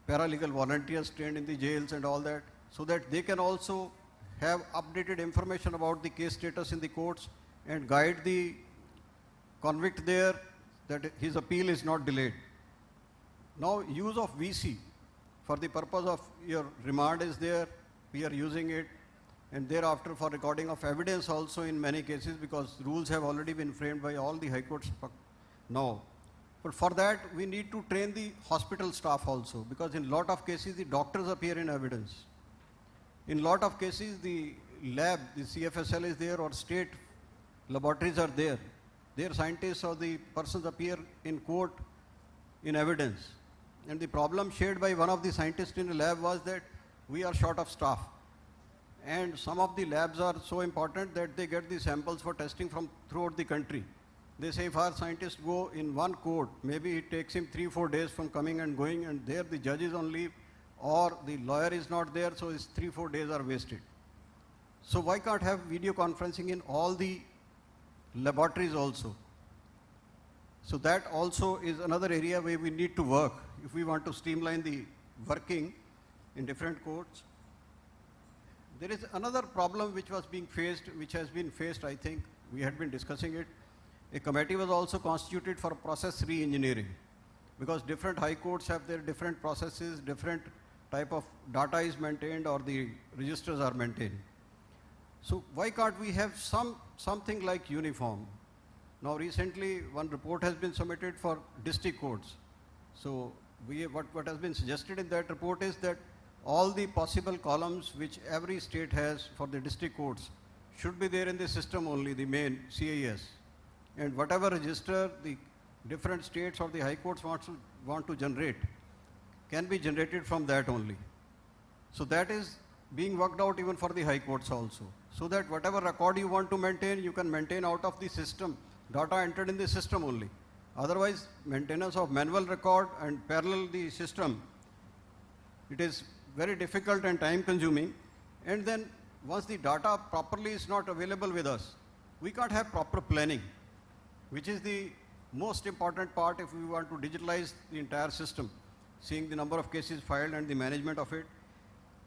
paralegal volunteers trained in the jails and all that, so that they can also have updated information about the case status in the courts and guide the convict there that his appeal is not delayed. Now, use of VC for the purpose of your remand is there, we are using it, and thereafter for recording of evidence also in many cases, because rules have already been framed by all the high courts now. But for that, we need to train the hospital staff also, because in lot of cases the doctors appear in evidence. In lot of cases the lab, the CFSL is there, or state laboratories are there. Their scientists or the persons appear in court in evidence. And the problem shared by one of the scientists in the lab was that we are short of staff. And some of the labs are so important that they get the samples for testing from throughout the country. They say if our scientists go in one court, maybe it takes him 3-4 days from coming and going, and there the judge is on leave or the lawyer is not there, so his 3-4 days are wasted. So why can't have video conferencing in all the laboratories also? So that also is another area where we need to work if we want to streamline the working in different courts. There is another problem which was being faced, which has been faced, I think, we had been discussing it. A committee was also constituted for process re-engineering, because different high courts have their different processes, different type of data is maintained or the registers are maintained. So why can't we have something like uniform? Now recently one report has been submitted for district courts. So what has been suggested in that report is that all the possible columns which every state has for the district courts should be there in the system only, the main CIS. And whatever register the different states or the high courts want to generate can be generated from that only. So that is being worked out even for the high courts also. So that whatever record you want to maintain, you can maintain out of the system, data entered in the system only. Otherwise, maintenance of manual record and parallel the system, it is very difficult and time consuming. And then once the data properly is not available with us, we can't have proper planning, which is the most important part if we want to digitalize the entire system, seeing the number of cases filed and the management of it.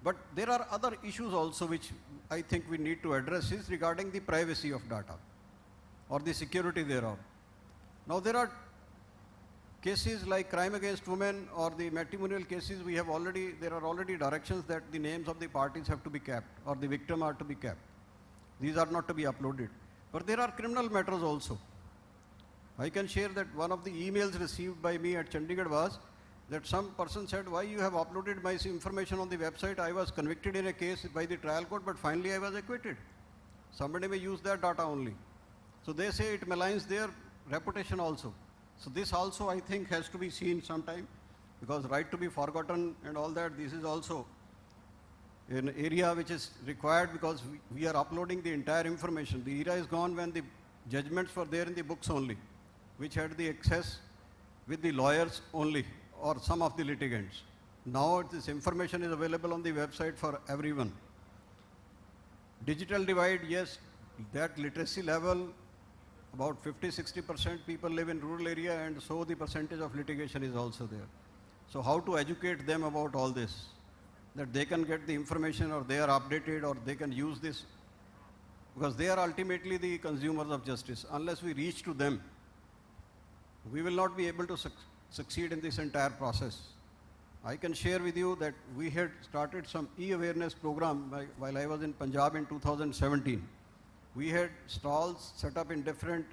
But there are other issues also which I think we need to address is regarding the privacy of data or the security thereof. Now there are cases like crime against women or the matrimonial cases, there are already directions that the names of the parties have to be kept or the victim are to be kept. These are not to be uploaded. But there are criminal matters also. I can share that one of the emails received by me at Chandigarh was that some person said, why you have uploaded my information on the website? I was convicted in a case by the trial court, but finally I was acquitted. Somebody may use that data only. So they say it maligns their reputation also. So this also I think has to be seen sometime, because right to be forgotten and all that, this is also an area which is required because we are uploading the entire information. The era is gone when the judgments were there in the books only, which had the access with the lawyers only or some of the litigants. Now this information is available on the website for everyone. Digital divide, yes, that literacy level, about 50-60% people live in rural area, and so the percentage of litigation is also there. So how to educate them about all this, that they can get the information or they are updated or they can use this, because they are ultimately the consumers of justice. Unless we reach to them, we will not be able to succeed in this entire process. I can share with you that we had started some e-awareness program while I was in Punjab in 2017. We had stalls set up in different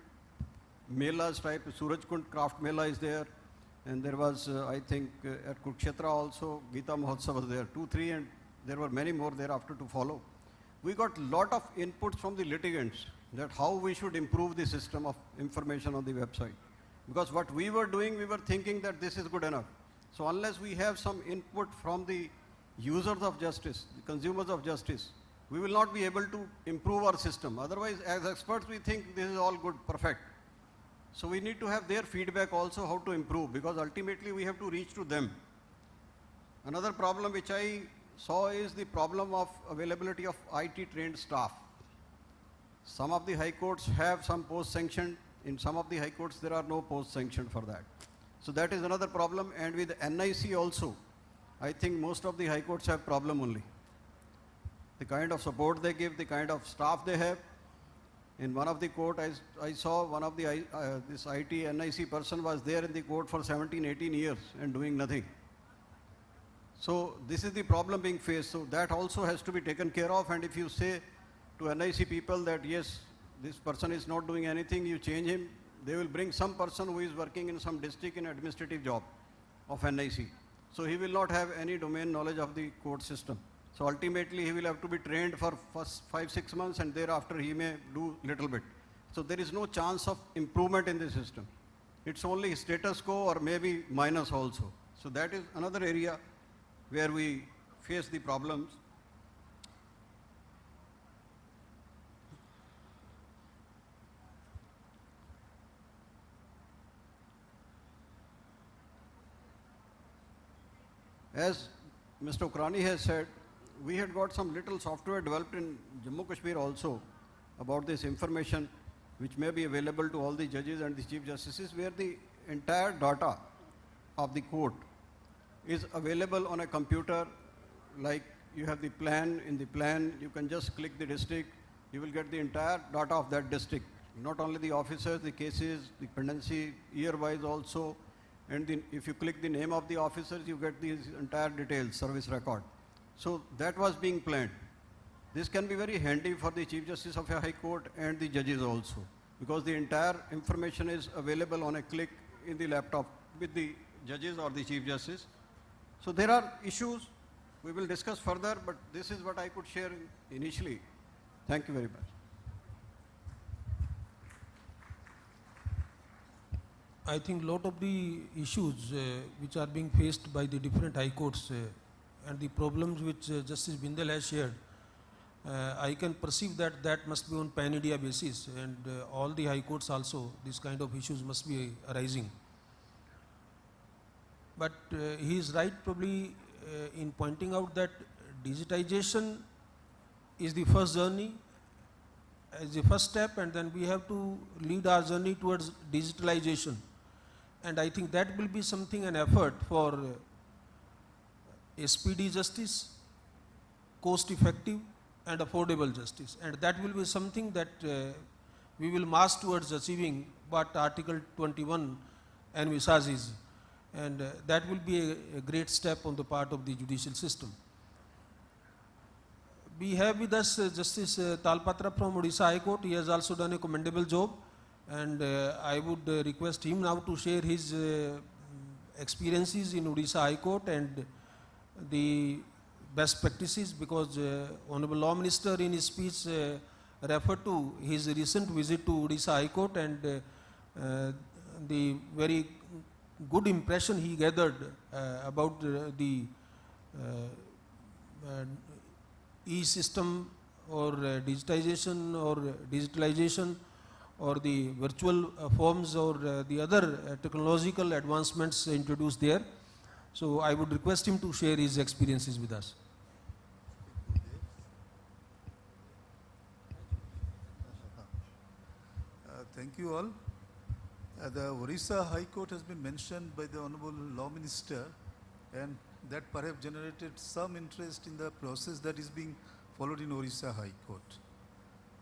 melas type. Surajkund Craft Mela is there, and there was, I think, at Kurukshetra also, Gita Mahotsav was there, 2, 3, and there were many more thereafter to follow. We got a lot of inputs from the litigants that how we should improve the system of information on the website. Because what we were doing, we were thinking that this is good enough. So unless we have some input from the users of justice, the consumers of justice, we will not be able to improve our system. Otherwise, as experts, we think this is all good, perfect. So we need to have their feedback also how to improve, because ultimately we have to reach to them. Another problem which I saw is the problem of availability of IT trained staff. Some of the high courts have some post-sanctioned. In some of the high courts, there are no post-sanctioned for that. So that is another problem. And with NIC also, I think most of the high courts have problem only. The kind of support they give, the kind of staff they have. In one of the court, I saw one of the this IT NIC person was there in the court for 17, 18 years and doing nothing. So this is the problem being faced. So that also has to be taken care of. And if you say to NIC people that yes, this person is not doing anything, you change him, they will bring some person who is working in some district in administrative job of NIC. So he will not have any domain knowledge of the court system. So ultimately he will have to be trained for first 5-6 months, and thereafter he may do little bit. So there is no chance of improvement in the system. It's only status quo or maybe minus also. So that is another area where we face the problems. As Mr. Ukrani has said, we had got some little software developed in Jammu Kashmir also about this information, which may be available to all the judges and the chief justices, where the entire data of the court is available on a computer. Like you have the plan, in the plan you can just click the district, you will get the entire data of that district. Not only the officers, the cases, the pendency, year-wise also, and then if you click the name of the officers, you get these entire details, service record. So that was being planned. This can be very handy for the Chief Justice of a High Court and the judges also, because the entire information is available on a click in the laptop with the judges or the Chief Justice. So there are issues we will discuss further, but this is what I could share initially. Thank you very much. I think a lot of the issues which are being faced by the different high courts and the problems which Justice Bindal has shared, I can perceive that that must be on pan-India basis, and all the high courts also, this kind of issues must be arising. But he is right, probably in pointing out that digitization is the first journey, is the first step, and then we have to lead our journey towards digitalization. And I think that will be something, an effort for a speedy justice, cost effective and affordable justice. And that will be something that we will march towards achieving what Article 21 envisages. And that will be a great step on the part of the judicial system. We have with us Justice Talpatra from Odisha High Court. He has also done a commendable job, and I would request him now to share his experiences in Odisha High Court and the best practices, because Honorable Law Minister in his speech referred to his recent visit to Odisha High Court and the very good impression he gathered about the e-system or digitization or digitalization or the virtual forms or the other technological advancements introduced there. So I would request him to share his experiences with us. Thank you all. The Orissa High Court has been mentioned by the Honorable Law Minister, and that perhaps generated some interest in the process that is being followed in Orissa High Court.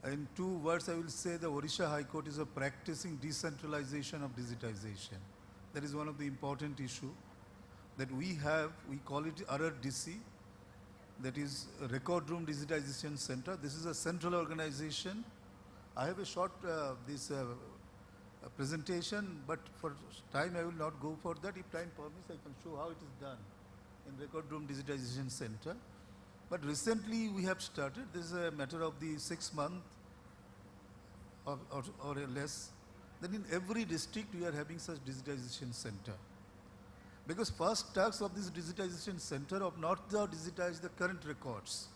In 2 words, I will say the Orissa High Court is a practicing decentralization of digitization. That is one of the important issues that we have. We call it RRDC, that is Record Room Digitization Center. This is a central organization. I have a short presentation, but for time I will not go for that. If time permits, I can show how it is done in Record Room Digitization Center. But recently we have started. This is a matter of the 6 months or less. Then in every district we are having such digitization center. Because first task of this digitization center of not to digitize the current records.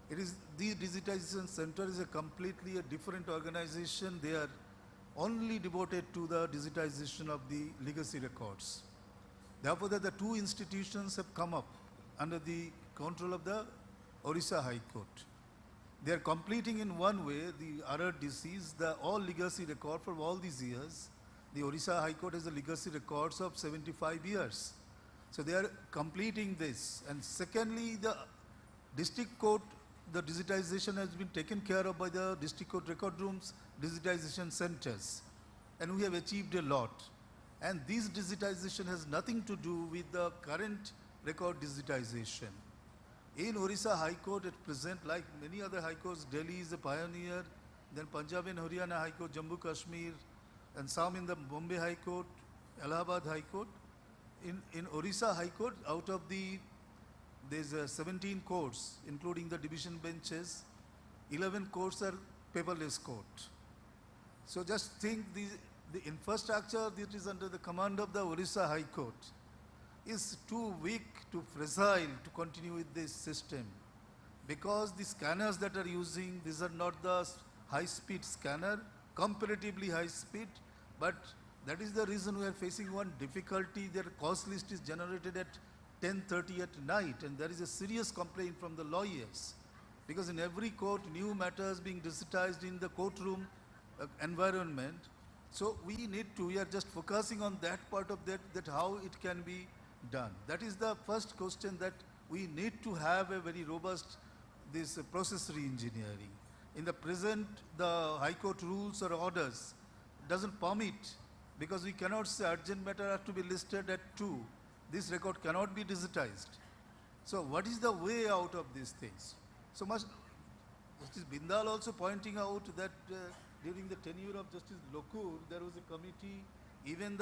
It is the digitization center is a completely a different organization. They are only devoted to the digitization of the legacy records. Therefore, the 2 institutions have come up under the control of the Orissa High Court. They are completing in one way the RRDCs, the all legacy record for all these years. The Orissa High Court has the legacy records of 75 years. So they are completing this. And secondly, the district court, the digitization has been taken care of by the district court record rooms, digitization centers. And we have achieved a lot. And this digitization has nothing to do with the current record digitization. In Orissa High Court at present, like many other high courts, Delhi is a pioneer, then Punjab and Haryana High Court, Jammu Kashmir, and some in the Bombay High Court, Allahabad High Court. In Orissa High Court, out of there's 17 courts, including the division benches, 11 courts are paperless court. So just think the infrastructure that is under the command of the Orissa High Court is too weak, too fragile to continue with this system. Because the scanners that are using, these are not the high-speed scanner, comparatively high speed, but that is the reason we are facing one difficulty. Their cost list is generated at 10:30 at night, and there is a serious complaint from the lawyers. Because in every court, new matters being digitized in the courtroom environment. So we are just focusing on that part of that how it can be done. That is the first question, that we need to have a very robust process re-engineering. In the present, the High Court rules or orders doesn't permit, because we cannot say urgent matter have to be listed at 2. This record cannot be digitized. So what is the way out of these things? So much, Justice Bindal also pointing out that during the tenure of Justice Lokur, there was a committee, even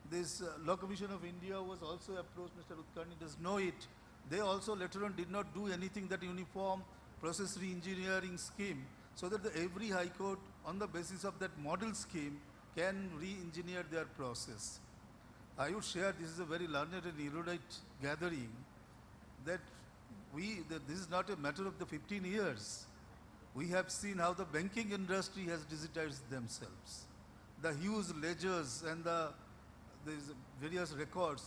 this Law Commission of India was also approached. Mr. Utkarni does know it. They also later on did not do anything, that uniform process re-engineering scheme, so that every High Court on the basis of that model scheme can re-engineer their process. I would share, this is a very learned and erudite gathering, that this is not a matter of the 15 years. We have seen how the banking industry has digitized themselves. The huge ledgers and these various records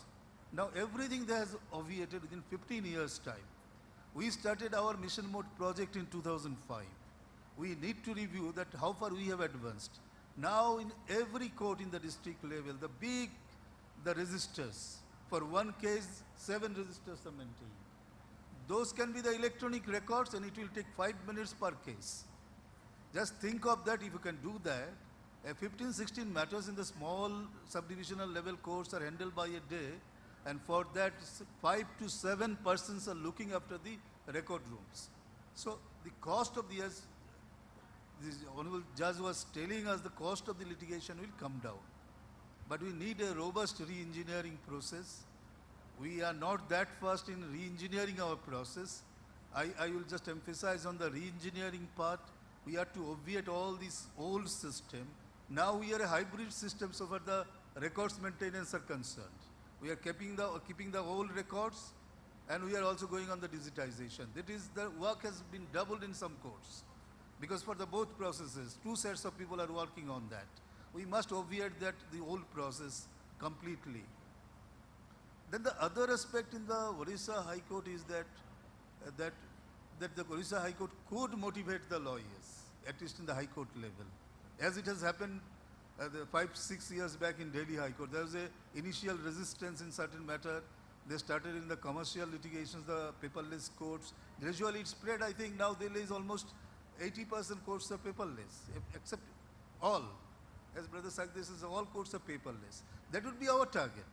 Now everything that has obviated within 15 years' time. We started our mission mode project in 2005. We need to review that how far we have advanced. Now in every court in the district level, the registers, for one case, 7 registers are maintained. Those can be the electronic records and it will take 5 minutes per case. Just think of that. If you can do that, 15, 16 matters in the small subdivisional level courts are handled by a day, and for that 5 to 7 persons are looking after the record rooms. So the cost of this honorable judge was telling us the cost of the litigation will come down. But we need a robust re-engineering process. We are not that fast in re-engineering our process. I will just emphasize on the re-engineering part. We have to obviate all this old system. Now we are a hybrid system so far the records maintenance are concerned. We are keeping the old records, and we are also going on the digitization. That is, the work has been doubled in some courts, because for the both processes, 2 sets of people are working on that. We must obviate that the old process completely. Then the other aspect in the Orissa High Court is that the Orissa High Court could motivate the lawyers, at least in the High Court level. As it has happened 5-6 years back in Delhi High Court, there was an initial resistance in certain matter. They started in the commercial litigations, the paperless courts. Gradually it spread. I think now Delhi is almost 80% courts are paperless, except all. As Brother Sakdesh says, all courts are paperless. That would be our target,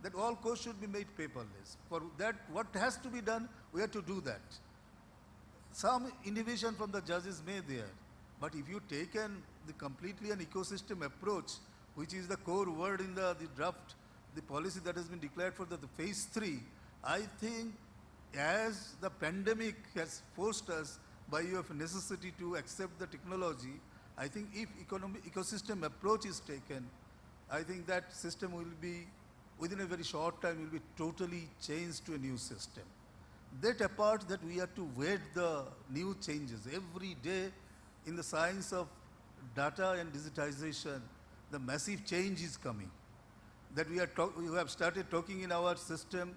that all courts should be made paperless. For that, what has to be done, we have to do that. Some innovation from the judges may there, but if you take the completely an ecosystem approach, which is the core word in the draft, the policy that has been declared for the phase 3, I think as the pandemic has forced us by way of necessity to accept the technology, I think if ecosystem approach is taken, I think that system will be, within a very short time, will be totally changed to a new system. That apart, that we have to wait the new changes. Every day in the science of data and digitization, the massive change is coming. That we have started talking in our system,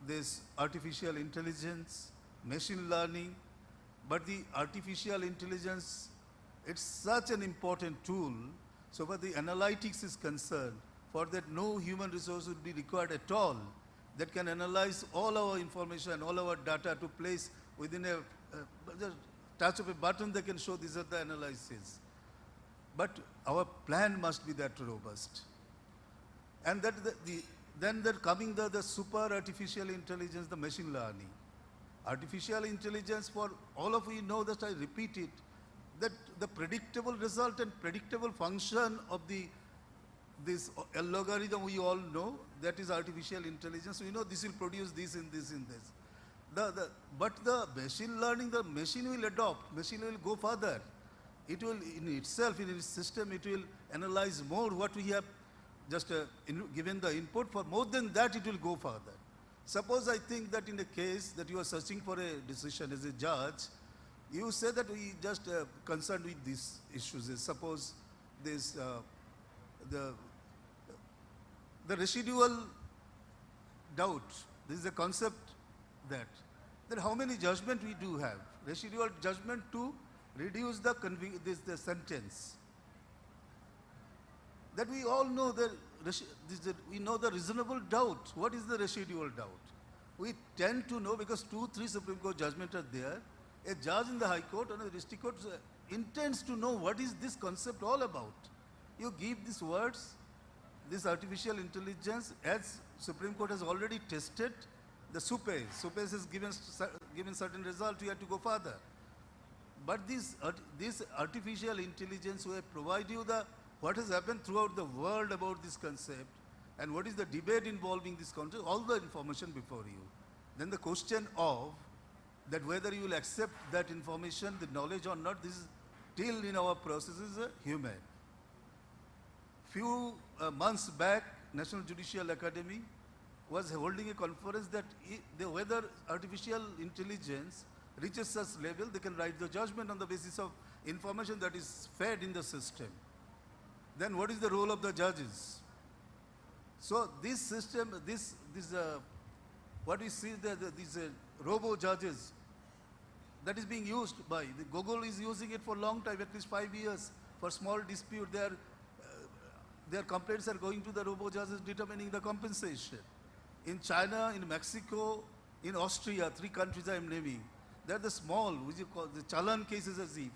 this artificial intelligence, machine learning, but the artificial intelligence, it's such an important tool. So far the analytics is concerned, for that no human resource would be required at all, that can analyze all our information, all our data to place within a just touch of a button, they can show these are the analyses. But our plan must be that robust. And that then coming the super artificial intelligence, the machine learning. Artificial intelligence, for all of you know that I repeat it, that the predictable result and predictable function of this algorithm we all know, that is artificial intelligence. We know this will produce this and this and this. But the machine learning, the machine will adopt, machine will go further. It will in itself, in its system, it will analyze more what we have just given the input. For more than that, it will go further. Suppose I think that in a case that you are searching for a decision as a judge, you say that we just concerned with these issues. Suppose this the residual doubt. This is a concept that how many judgment we do have. Residual judgment to reduce the sentence. That we all know we know the reasonable doubt. What is the residual doubt? We tend to know because 2-3 Supreme Court judgments are there. A judge in the High Court or the District Court intends to know what is this concept all about. You give these words, this artificial intelligence, as Supreme Court has already tested, the SUPES has given certain result, you have to go further. But this artificial intelligence will provide you what has happened throughout the world about this concept and what is the debate involving this concept, all the information before you. Then the question of that whether you will accept that information, the knowledge or not, this is still in our processes human. Few months back, National Judicial Academy was holding a conference that whether artificial intelligence reaches such level, they can write the judgment on the basis of information that is fed in the system. Then what is the role of the judges? So this system, what we see these robo judges, that is being used by, Google is using it for a long time, at least 5 years. For small dispute, their complaints are going to the robo judges determining the compensation. In China, in Mexico, in Austria, 3 countries I am naming, they are the small, which you call the Chalan cases as if.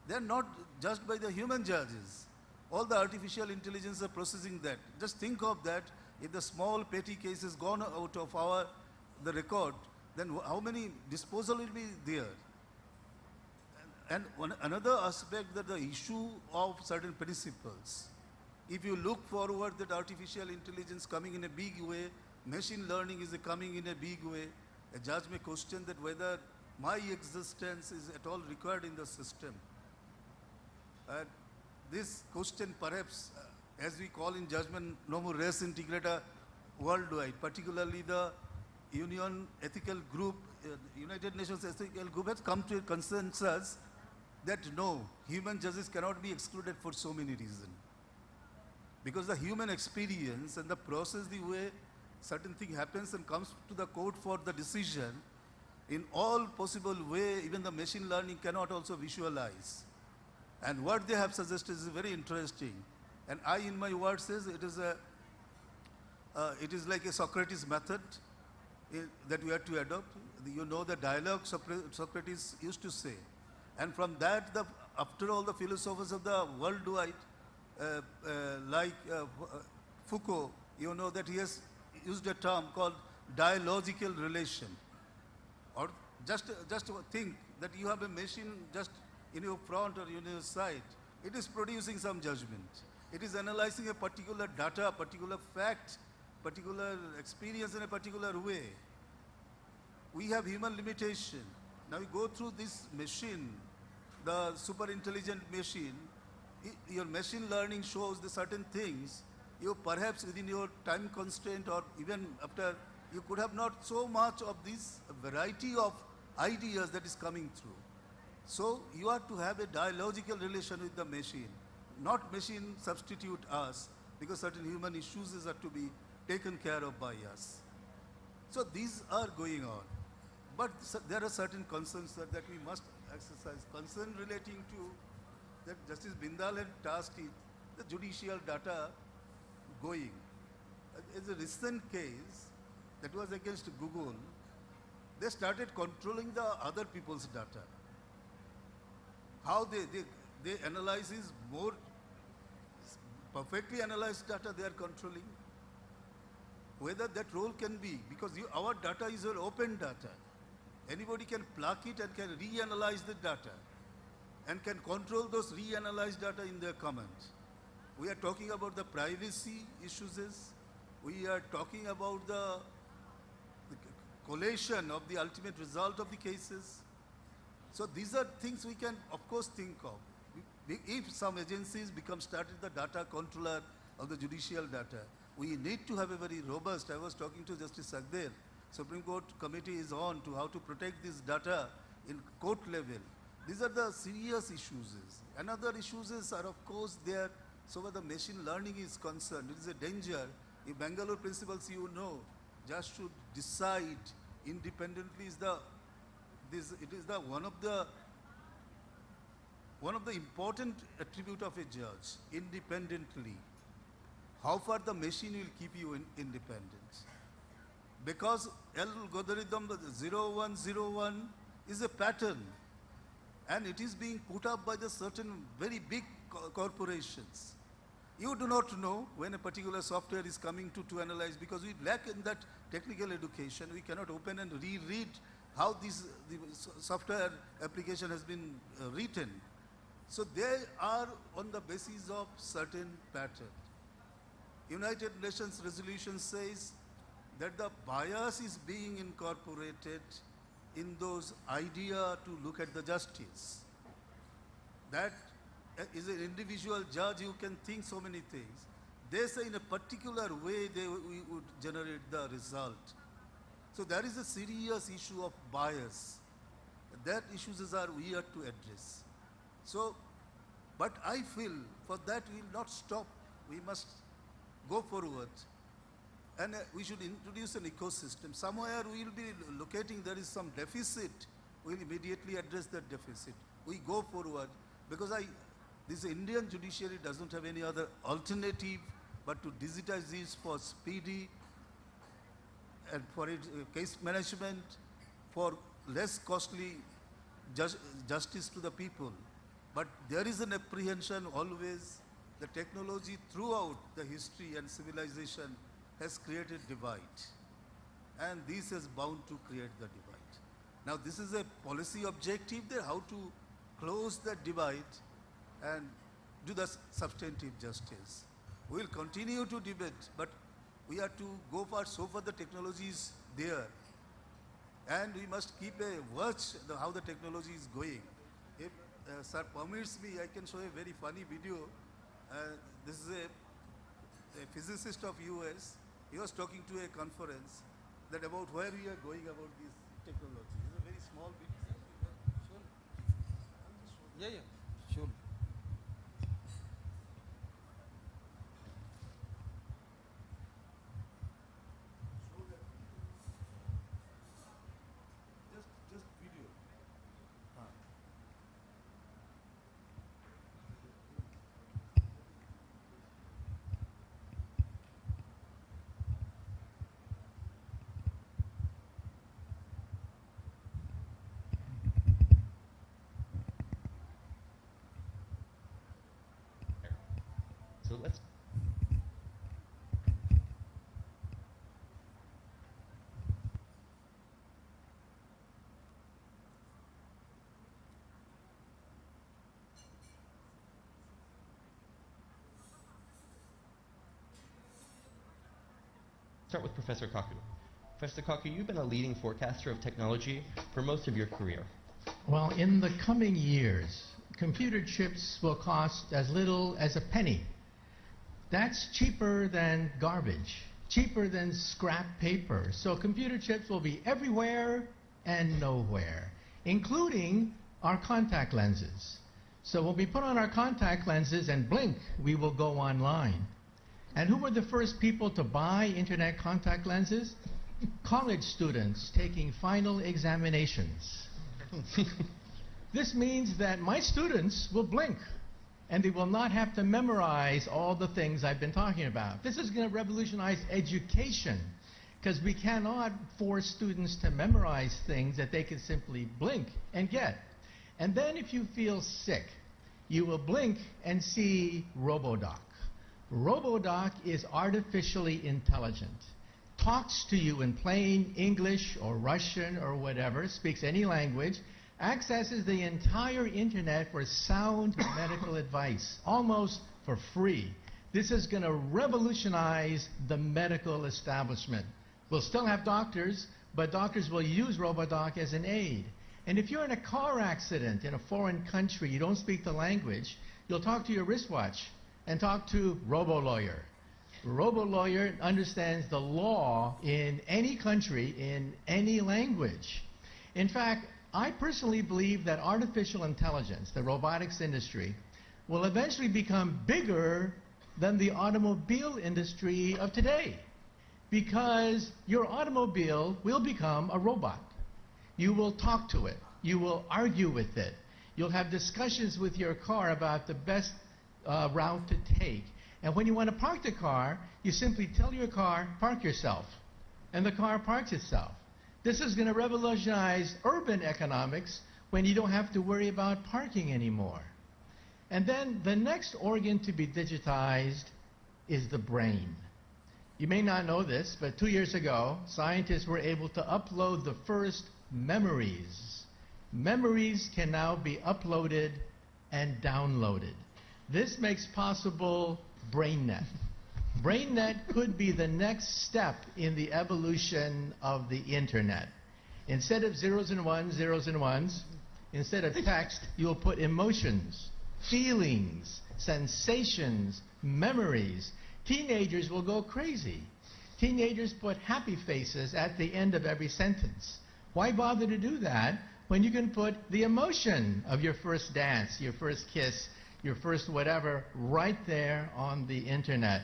They are not judged by the human judges. All the artificial intelligence are processing that. Just think of that, if the small petty cases gone out of the record, then how many disposal will be there? And another aspect, that the issue of certain principles. If you look forward that artificial intelligence coming in a big way, machine learning is coming in a big way, a judge may question that whether my existence is at all required in the system. And this question perhaps, as we call in judgment, no more res integrata worldwide, particularly the Union Ethical Group, United Nations Ethical Group has come to a consensus that no, human judges cannot be excluded for so many reasons. Because the human experience and the process, the way certain thing happens and comes to the court for the decision, in all possible way, even the machine learning cannot also visualize. And what they have suggested is very interesting. And I, in my words, says it is like a Socrates method that we have to adopt. You know the dialogue Socrates used to say. And from that, after all the philosophers of the worldwide, like Foucault, you know that he has used a term called dialogical relation. Or just think that you have a machine just in your front or in your side. It is producing some judgment. It is analyzing a particular data, particular fact, particular experience in a particular way. We have human limitation. Now you go through this machine, the super intelligent machine, your machine learning shows the certain things, you perhaps within your time constraint or even after, you could have not so much of this variety of ideas that is coming through. So you have to have a dialogical relation with the machine, not machine substitute us, because certain human issues are to be taken care of by us. So these are going on. But there are certain concerns that we must exercise. Concern relating to that Justice Bindal had tasked it, the judicial data going. As a recent case that was against Google, they started controlling the other people's data. How they analyze is more perfectly analyzed data they are controlling. Whether that role can be, because our data is your open data. Anybody can plug it and can reanalyze the data and can control those reanalyzed data in their comments. We are talking about the privacy issues. We are talking about the collation of the ultimate result of the cases. So these are things we can, of course, think of. If some agencies become started the data controller of the judicial data, we need to have a very robust, I was talking to Justice Sagder, Supreme Court committee is on to how to protect this data in court level. These are the serious issues. Another issues are, of course, there. So where the machine learning is concerned, it is a danger. In Bangalore principles, you know, judge should decide independently. It is one of the important attribute of a judge, independently. How far the machine will keep you independent? Because algorithm 0101 is a pattern, and it is being put up by the certain very big corporations. You do not know when a particular software is coming to analyze, because we lack in that technical education. We cannot open and reread how the software application has been written. So they are on the basis of certain pattern. United Nations resolution says that the bias is being incorporated in those idea to look at the justice. That is an individual judge who can think so many things. They say in a particular way we would generate the result. So there is a serious issue of bias. That issues we are to address. So, but I feel for that we will not stop. We must go forward. And we should introduce an ecosystem. Somewhere we will be locating there is some deficit. We will immediately address that deficit. We go forward because this Indian judiciary doesn't have any other alternative but to digitize this for speedy and for its case management, for less costly justice to the people. But there is an apprehension always. The technology throughout the history and civilization has created divide. And this is bound to create the divide. Now this is a policy objective there, how to close that divide and do the substantive justice. We will continue to debate, but we have to go so far the technology is there. And we must keep a watch how the technology is going. If sir permits me, I can show a very funny video. This is a physicist of US. He was talking to a conference that about where we are going about this technology. It's a very small video. Yeah, sure. Just video. So let's. Start with Professor Kaku. Professor Kaku, you've been a leading forecaster of technology for most of your career. Well, in the coming years, computer chips will cost as little as a penny. That's cheaper than garbage, cheaper than scrap paper. So computer chips will be everywhere and nowhere, including our contact lenses. So when we put on our contact lenses and blink, we will go online. And who were the first people to buy internet contact lenses? College students taking final examinations. This means that my students will blink and they will not have to memorize all the things I've been talking about. This is going to revolutionize education because we cannot force students to memorize things that they can simply blink and get. And then if you feel sick, you will blink and see RoboDoc. RoboDoc is artificially intelligent, talks to you in plain English or Russian or whatever, speaks any language, accesses the entire internet for sound medical advice, almost for free. This is going to revolutionize the medical establishment. We'll still have doctors, but doctors will use RoboDoc as an aid. And if you're in a car accident in a foreign country, you don't speak the language, you'll talk to your wristwatch and talk to RoboLawyer. RoboLawyer understands the law in any country, in any language. In fact, I personally believe that artificial intelligence, the robotics industry, will eventually become bigger than the automobile industry of today, because your automobile will become a robot. You will talk to it. You will argue with it. You'll have discussions with your car about the best route to take. And when you want to park the car, you simply tell your car, park yourself. And the car parks itself. This is going to revolutionize urban economics when you don't have to worry about parking anymore. And then the next organ to be digitized is the brain. You may not know this, but 2 years ago, scientists were able to upload the first memories. Memories can now be uploaded and downloaded. This makes possible BrainNet. BrainNet could be the next step in the evolution of the internet. Instead of zeros and ones, instead of text, you'll put emotions, feelings, sensations, memories. Teenagers will go crazy. Teenagers put happy faces at the end of every sentence. Why bother to do that when you can put the emotion of your first dance, your first kiss, your first whatever, right there on the internet?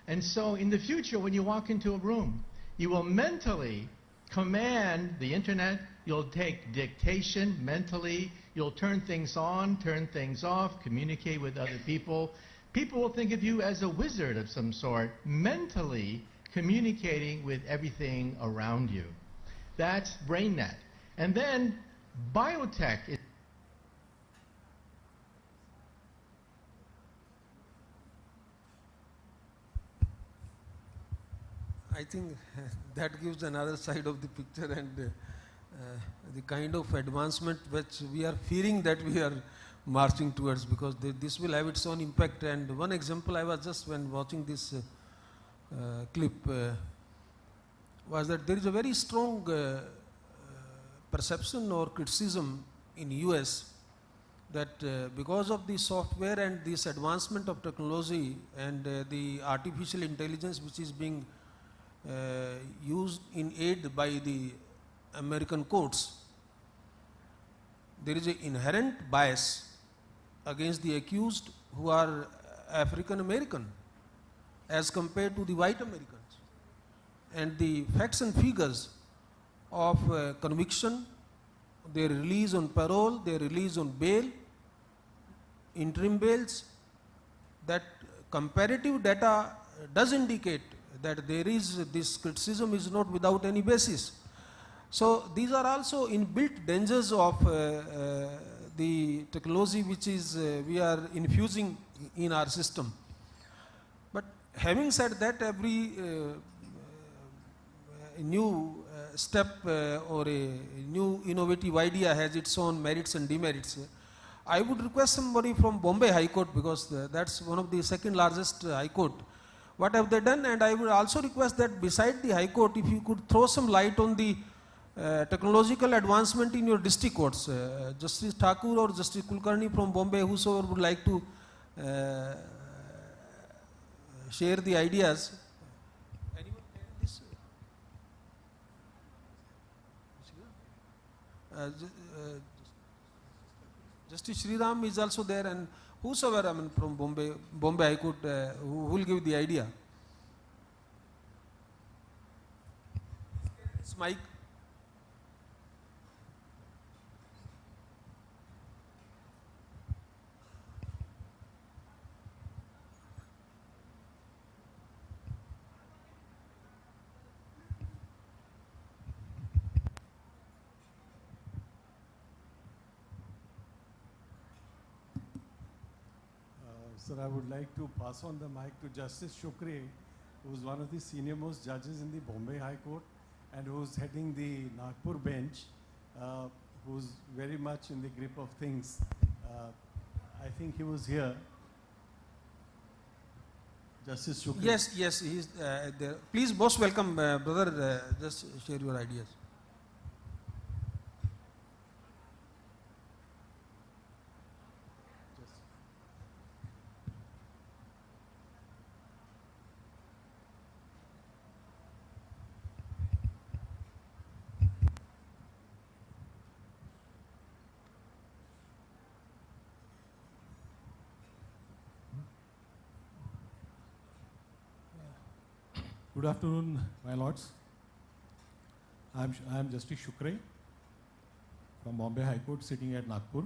And so in the future, when you walk into a room, you will mentally command the internet, you'll take dictation mentally, you'll turn things on, turn things off, communicate with other people. People will think of you as a wizard of some sort, mentally communicating with everything around you. That's BrainNet. And then biotech. I think that gives another side of the picture, and the kind of advancement which we are fearing that we are marching towards, because this will have its own impact. And one example I was just when watching this clip was that there is a very strong perception or criticism in US that because of the software and this advancement of technology and the artificial intelligence which is being used in aid by the American courts, there is an inherent bias against the accused who are African American as compared to the white Americans. And the facts and figures of conviction, their release on parole, their release on bail, interim bails, that comparative data does indicate that there is this criticism is not without any basis. So these are also inbuilt dangers of the technology which is we are infusing in our system. But having said that, every new step or a new innovative idea has its own merits and demerits. I would request somebody from Bombay High Court, because that's one of the second largest High Court. What have they done? And I would also request that beside the High Court, if you could throw some light on the technological advancement in your district courts. Justice Thakur or Justice Kulkarni from Bombay, whosoever would like to share the ideas. Anyone? This? Justice Sriram is also there, and whosoever from Bombay High Court who will give the idea. It's Mike. Sir, I would like to pass on the mic to Justice Shukre, who is one of the senior most judges in the Bombay High Court and who's heading the Nagpur bench, who's very much in the grip of things. I think he was here. Justice Shukre. Yes, he's there. Please, most welcome, brother. Just share your ideas. Good afternoon, my lords. I am Justice Shukre from Bombay High Court, sitting at Nagpur.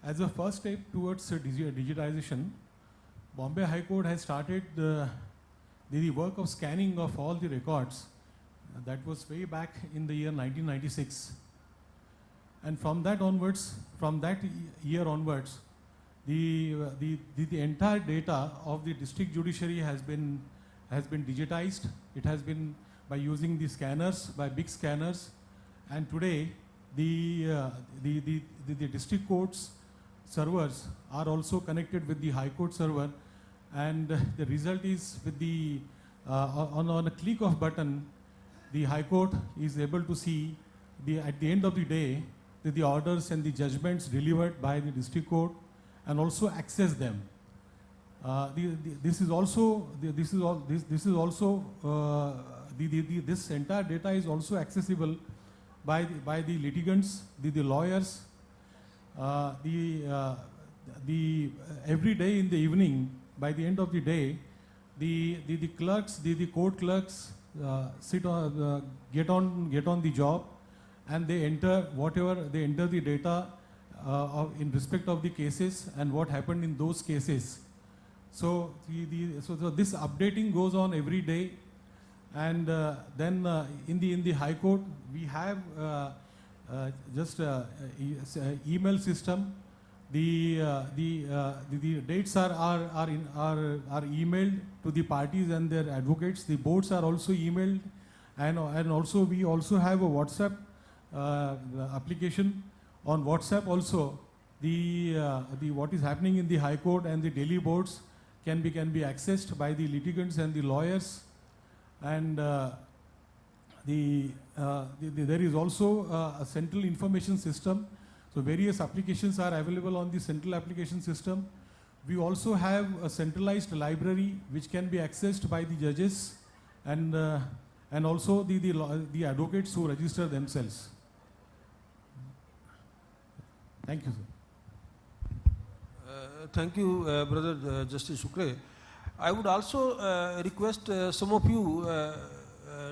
As a first step towards digitization, Bombay High Court has started the work of scanning of all the records. That was way back in the year 1996. And from that year onwards, the entire data of the district judiciary has been digitized. It has been by using the scanners, by big scanners, and today the district courts servers are also connected with the High Court server, and the result is with the on a click of button, the High Court is able to see at the end of the day the orders and the judgments delivered by the district court, and also access them. This entire data is also accessible by the litigants, the lawyers, the every day in the evening, by the end of the day, the clerks, the court clerks get on the job, and they enter the data in respect of the cases and what happened in those cases. So this updating goes on every day, and then in the High Court we have just email system. The dates are emailed to the parties and their advocates. The boards are also emailed, and also we also have a WhatsApp application. On WhatsApp also, the what is happening in the High Court and the daily boards can be accessed by the litigants and the lawyers, and there is also a central information system. So various applications are available on the central application system. We also have a centralized library which can be accessed by the judges and also the advocates who register themselves. Thank you, sir. Thank you, Brother Justice Shukre. I would also request some of you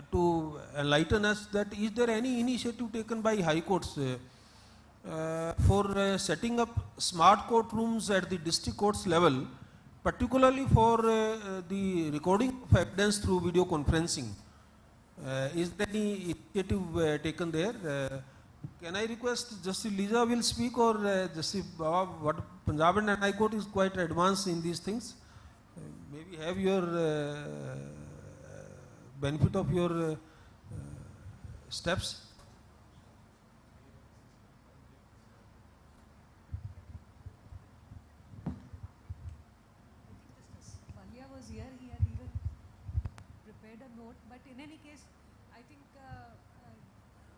to enlighten us that is there any initiative taken by High Courts for setting up smart courtrooms at the district courts level, particularly for the recording of evidence through video conferencing? Is there any initiative taken there? Can I request Justice Lisa will speak, or Justice Baba? What Punjab and High Court is quite advanced in these things. Maybe have your benefit of your steps. Valia was here, he had even prepared a note, but in any case, I think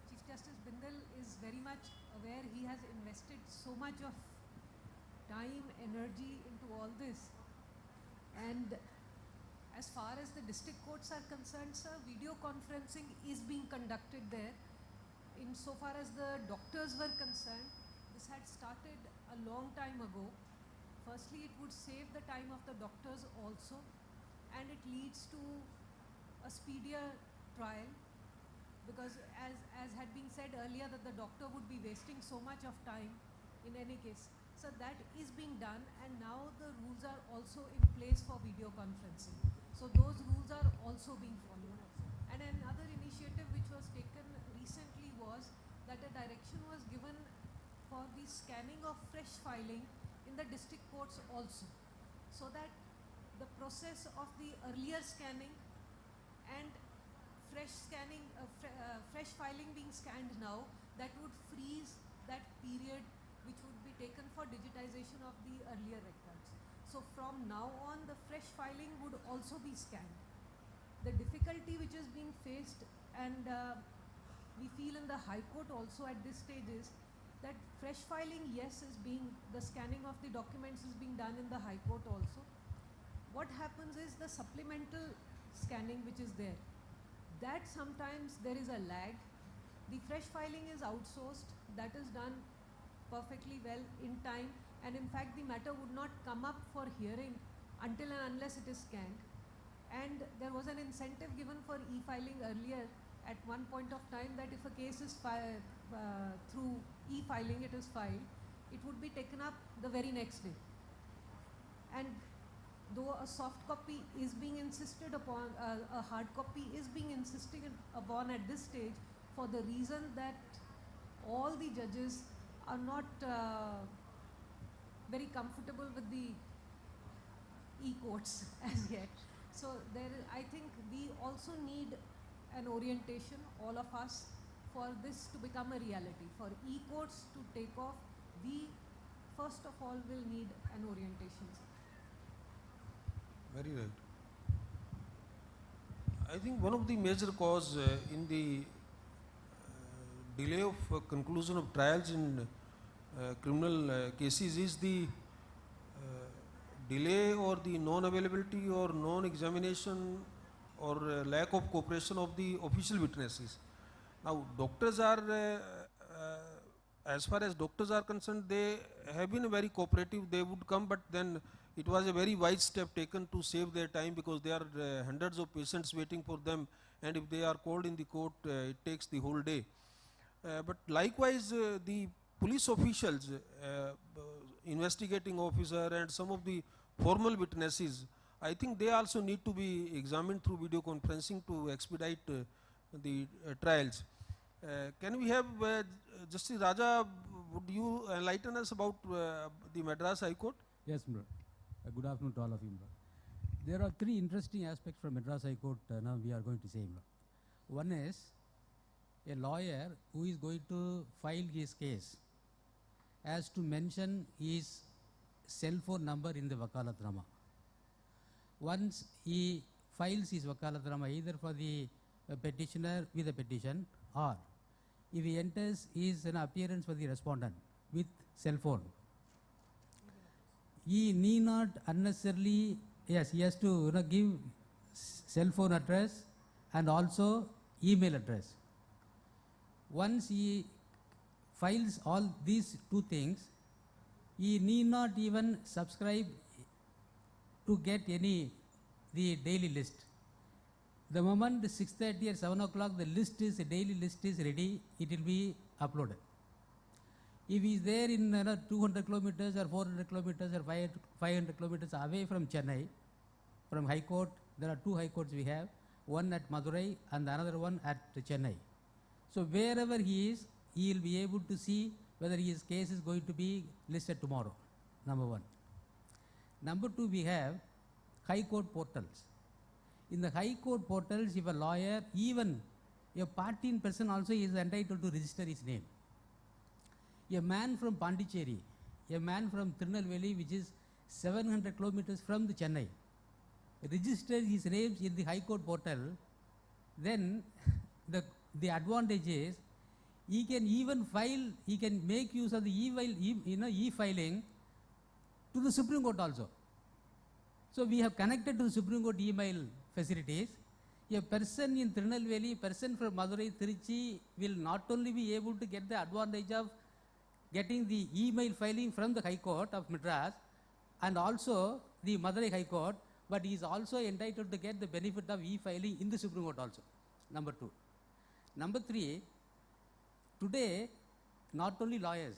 Chief Justice Bindal is very much aware. He has invested so much of time, energy into all this, and as far as the district courts are concerned, sir, video conferencing is being conducted there. Insofar as the doctors were concerned, this had started a long time ago. Firstly, it would save the time of the doctors also, and it leads to a speedier trial, because as had been said earlier, that the doctor would be wasting so much of time in any case. So that is being done, and now the rules are also in place for video conferencing. So those rules are also being followed. And another initiative which was taken recently was that a direction was given for the scanning of fresh filing in the district courts also, so that the process of the earlier scanning and fresh scanning, fresh filing being scanned now, that would freeze that period which would be taken for digitization of the earlier records. So from now on, the fresh filing would also be scanned. The difficulty which is being faced, and we feel in the High Court also at this stage, is that fresh filing, yes, the scanning of the documents is being done in the High Court also. What happens is the supplemental scanning which is there, that sometimes there is a lag. The fresh filing is outsourced, that is done perfectly well in time, and in fact the matter would not come up for hearing until and unless it is scanned. And there was an incentive given for e-filing earlier at one point of time, that if a case is through e-filing, it is filed, it would be taken up the very next day. And though a soft copy is being insisted upon, a hard copy is being insisted upon at this stage, for the reason that all the judges are not very comfortable with the e-courts as yet. So I think we also need an orientation, all of us, for this to become a reality. For e-courts to take off, we first of all will need an orientation. Very right. I think one of the major cause in the delay of conclusion of trials in criminal cases is the delay or the non-availability or non-examination or lack of cooperation of the official witnesses. Now, doctors are as far as doctors are concerned, they have been very cooperative. They would come, but then it was a very wise step taken to save their time, because there are hundreds of patients waiting for them, and if they are called in the court, it takes the whole day. But likewise, the police officials, investigating officer, and some of the formal witnesses, I think they also need to be examined through video conferencing to expedite the trials. Can we have Justice Raja, would you enlighten us about the Madras High Court? Yes, Mr. Good afternoon to all of you. There are three interesting aspects from Madras High Court now we are going to say. One is a lawyer who is going to file his case has to mention his cell phone number in the Vakalatnama. Once he files his Vakalatnama either for the petitioner with a petition, or if he enters his appearance for the respondent with cell phone, he need not unnecessarily, yes, he has to give cell phone address and also email address. Once he files all these two things, he need not even subscribe to get the daily list. The moment 6:30 or 7 o'clock the daily list is ready, it will be uploaded. If he is there in 200 kilometers or 400 kilometers or 500 kilometers away from Chennai, from High Court, there are two High Courts we have, one at Madurai and another one at Chennai. So wherever he is, he will be able to see whether his case is going to be listed tomorrow, number one. Number two, we have High Court portals. In the High Court portals, if a lawyer, even a party in person also is entitled to register his name. A man from Pondicherry, a man from Tirunelveli, which is 700 kilometers from the Chennai, registers his name in the High Court portal, then the advantage is he can even file, he can make use of the e-filing to the Supreme Court also. So we have connected to the Supreme Court email facilities. A person in Tirunelveli, person from Madurai, Trichy will not only be able to get the advantage of getting the email filing from the High Court of Madras and also the Madurai High Court, but he is also entitled to get the benefit of e-filing in the Supreme Court also. Number two. Number three, today not only lawyers,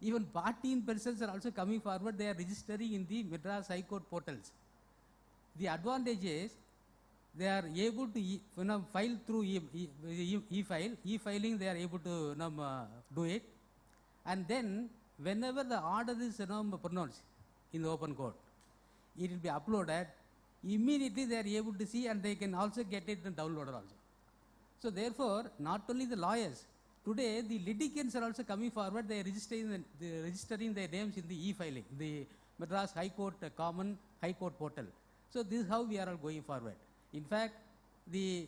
even party in persons are also coming forward, they are registering in the Madras High Court portals. The advantage is they are able to file through e-filing, they are able to do it. And then whenever the order is pronounced in the open court, it will be uploaded. Immediately they are able to see, and they can also get it downloaded also. So therefore, not only the lawyers, today the litigants are also coming forward, they are registering their names in the e-filing, the Madras High Court Common High Court portal. So this is how we are all going forward. In fact, the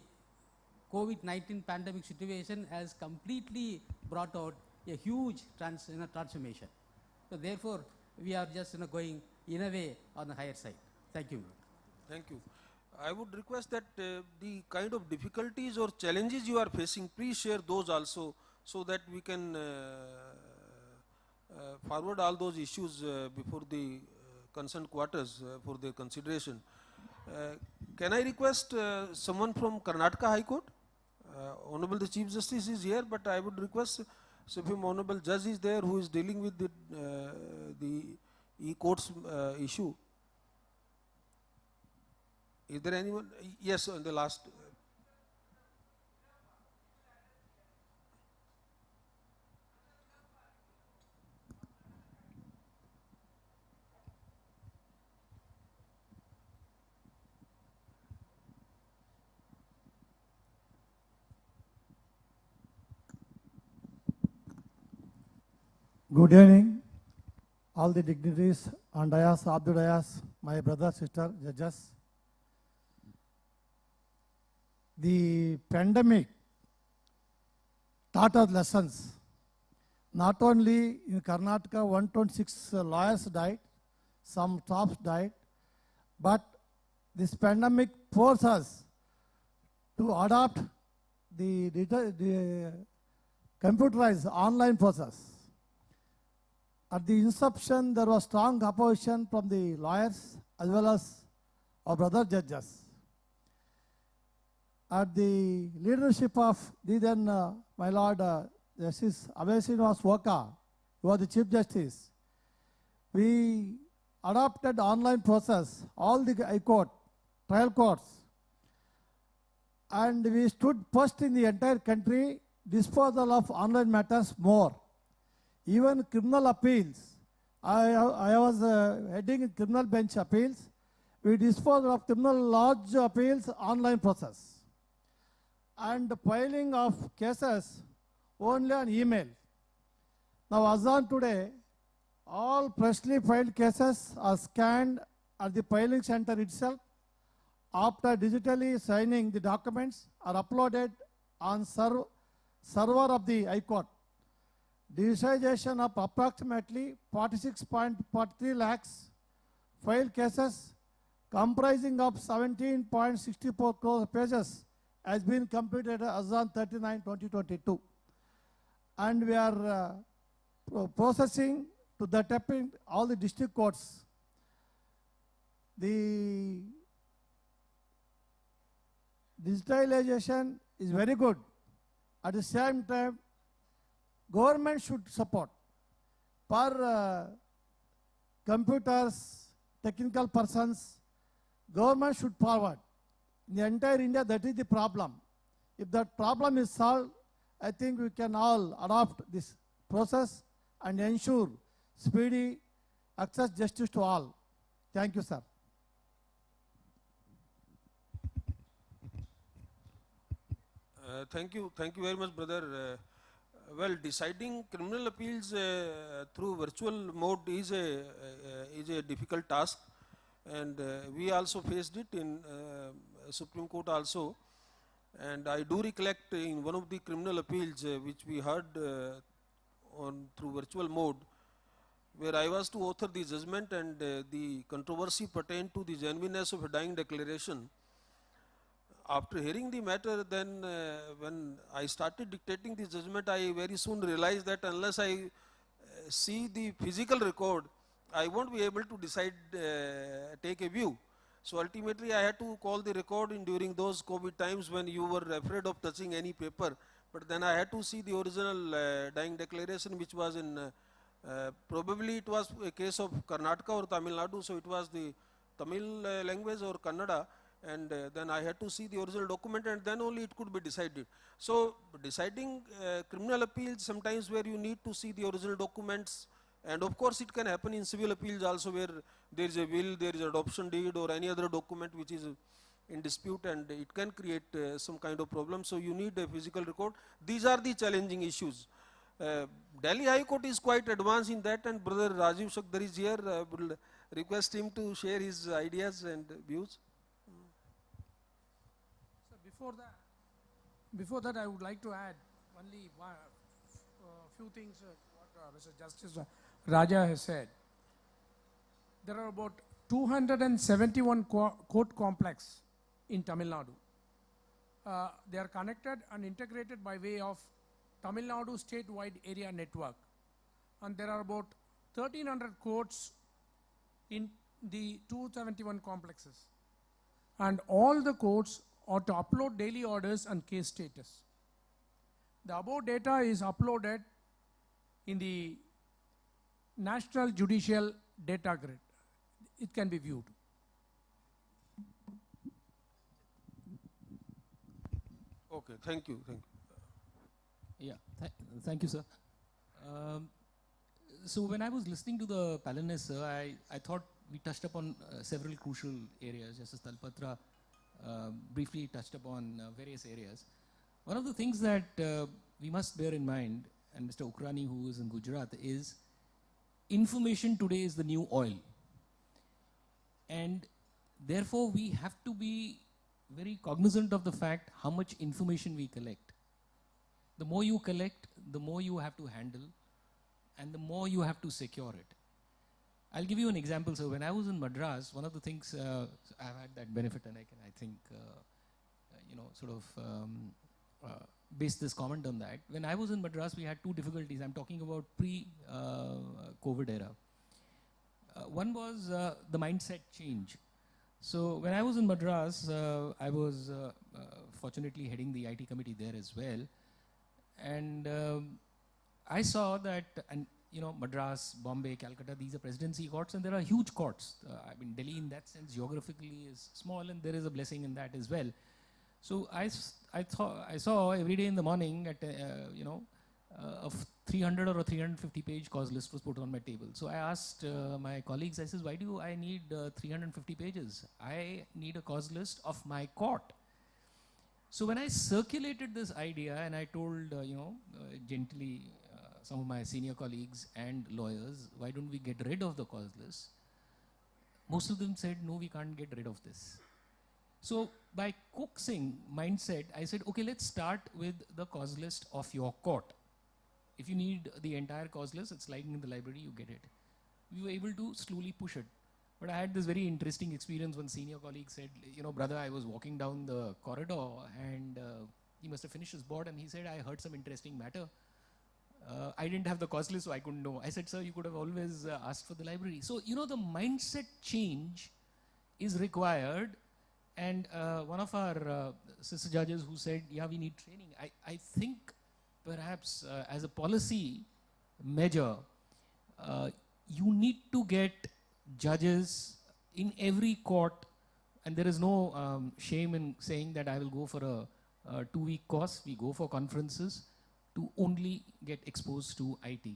COVID-19 pandemic situation has completely brought out a huge transformation. So therefore, we are just going in a way on the higher side. Thank you. Thank you. I would request that the kind of difficulties or challenges you are facing, please share those also, so that we can forward all those issues before the concerned quarters for their consideration. Can I request someone from Karnataka High Court? Honorable the Chief Justice is here, but I would request if Honorable Judge is there who is dealing with the e-courts issue. Is there anyone? Yes, on the last. Good evening, all the dignitaries on dais, off the dais, my brother, sister, judges. The pandemic taught us lessons. Not only in Karnataka, 126 lawyers died, some staffs died, but this pandemic forced us to adopt the computerized online process. At the inception, there was strong opposition from the lawyers as well as our brother judges. At the leadership of the then, my Lord, Justice Abhay Srinivas Voka, who was the Chief Justice, we adopted online process, all the High Court, trial courts, and we stood first in the entire country, disposal of online matters more. Even criminal appeals, I was heading criminal bench appeals, we disposed of criminal large appeals online process. And the filing of cases only on email. Now as on today, all freshly filed cases are scanned at the filing center itself. After digitally signing, the documents are uploaded on server of the High Court. Digitization of approximately 46.43 lakhs filed cases comprising of 17.64 crore pages has been completed as on 39/2022. And we are processing to the tapping all the district courts. The digitalization is very good. At the same time, government should support for computers, technical persons, government should forward. In the entire India, that is the problem. If that problem is solved, I think we can all adopt this process and ensure speedy access justice to all. Thank you, sir. Thank you very much, brother. Well, deciding criminal appeals through virtual mode is a difficult task, and we also faced it in Supreme Court also. And I do recollect in one of the criminal appeals which we heard through virtual mode, where I was to author the judgment, and the controversy pertained to the genuineness of a dying declaration. After hearing the matter, then when I started dictating the judgment, I very soon realized that unless I see the physical record, I won't be able to decide, take a view. So ultimately I had to call the record during those COVID times when you were afraid of touching any paper. But then I had to see the original dying declaration, which was in, probably it was a case of Karnataka or Tamil Nadu, so it was the Tamil language or Kannada. And then I had to see the original document, and then only it could be decided. So deciding criminal appeals sometimes where you need to see the original documents, and of course it can happen in civil appeals also, where there is a will, there is adoption deed or any other document which is in dispute, and it can create some kind of problem. So you need a physical record. These are the challenging issues. Delhi High Court is quite advanced in that, and brother Rajiv Shakdar is here. I will request him to share his ideas and views. Before that, I would like to add only a few things what Mr. Justice Raja has said. There are about 271 court complex in Tamil Nadu. They are connected and integrated by way of Tamil Nadu statewide area network. And there are about 1,300 courts in the 271 complexes. And all the courts or to upload daily orders and case status. The above data is uploaded in the National Judicial Data Grid. It can be viewed. Okay, thank you. Yeah, thank you, sir. So when I was listening to the panelists, sir, I thought we touched upon several crucial areas. Justice Talpatra briefly touched upon various areas. One of the things that we must bear in mind, and Mr. Ukrani, who is in Gujarat, is information today is the new oil. And therefore, we have to be very cognizant of the fact how much information we collect. The more you collect, the more you have to handle, and the more you have to secure it. I'll give you an example. So when I was in Madras, one of the things, I've had that benefit, and I think, base this comment on that. When I was in Madras, we had two difficulties. I'm talking about pre-COVID era. One was the mindset change. So when I was in Madras, I was fortunately heading the IT committee there as well. And I saw that, and Madras, Bombay, Calcutta, these are presidency courts, and there are huge courts. I mean, Delhi in that sense geographically is small, and there is a blessing in that as well. So I saw every day in the morning at a 300 or a 350 page cause list was put on my table. So I asked my colleagues, I said, why do I need 350 pages? I need a cause list of my court. So when I circulated this idea and I told, gently, some of my senior colleagues and lawyers, why don't we get rid of the cause list? Most of them said, no, we can't get rid of this. So by coaxing mindset, I said, okay, let's start with the cause list of your court. If you need the entire cause list, it's lying in the library, you get it. We were able to slowly push it. But I had this very interesting experience. One senior colleague said, brother, I was walking down the corridor and he must have finished his board and he said, I heard some interesting matter. I didn't have the cause list, so I couldn't know. I said, sir, you could have always asked for the library. So, the mindset change is required. And one of our sister judges who said, yeah, we need training. I think perhaps as a policy measure, you need to get judges in every court, and there is no shame in saying that I will go for a 2-week course. We go for conferences to only get exposed to IT.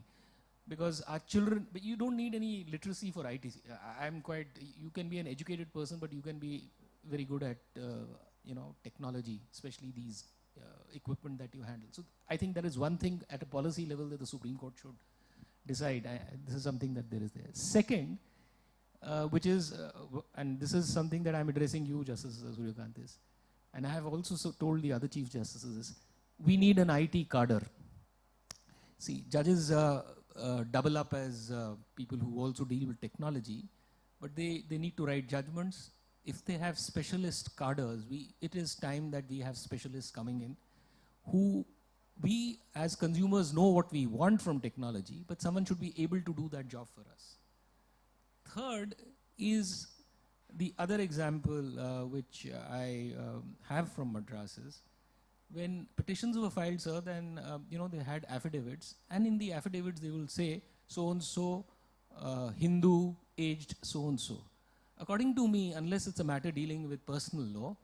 Because our children, but you don't need any literacy for IT. You can be an educated person, but you can be very good at, technology, especially these equipment that you handle. So I think that is one thing at a policy level that the Supreme Court should decide. This is something that there is there. Second, which is, and this is something that I'm addressing you, Justice Suryakantis, and I have also told the other Chief Justices, we need an IT cadre. See, judges double up as people who also deal with technology, but they need to write judgments. If they have specialist cadres, it is time that we have specialists coming in who we as consumers know what we want from technology, but someone should be able to do that job for us. Third is the other example which I have from Madras is when petitions were filed, sir, then they had affidavits, and in the affidavits they will say so-and-so Hindu aged so-and-so. According to me, unless it's a matter dealing with personal law,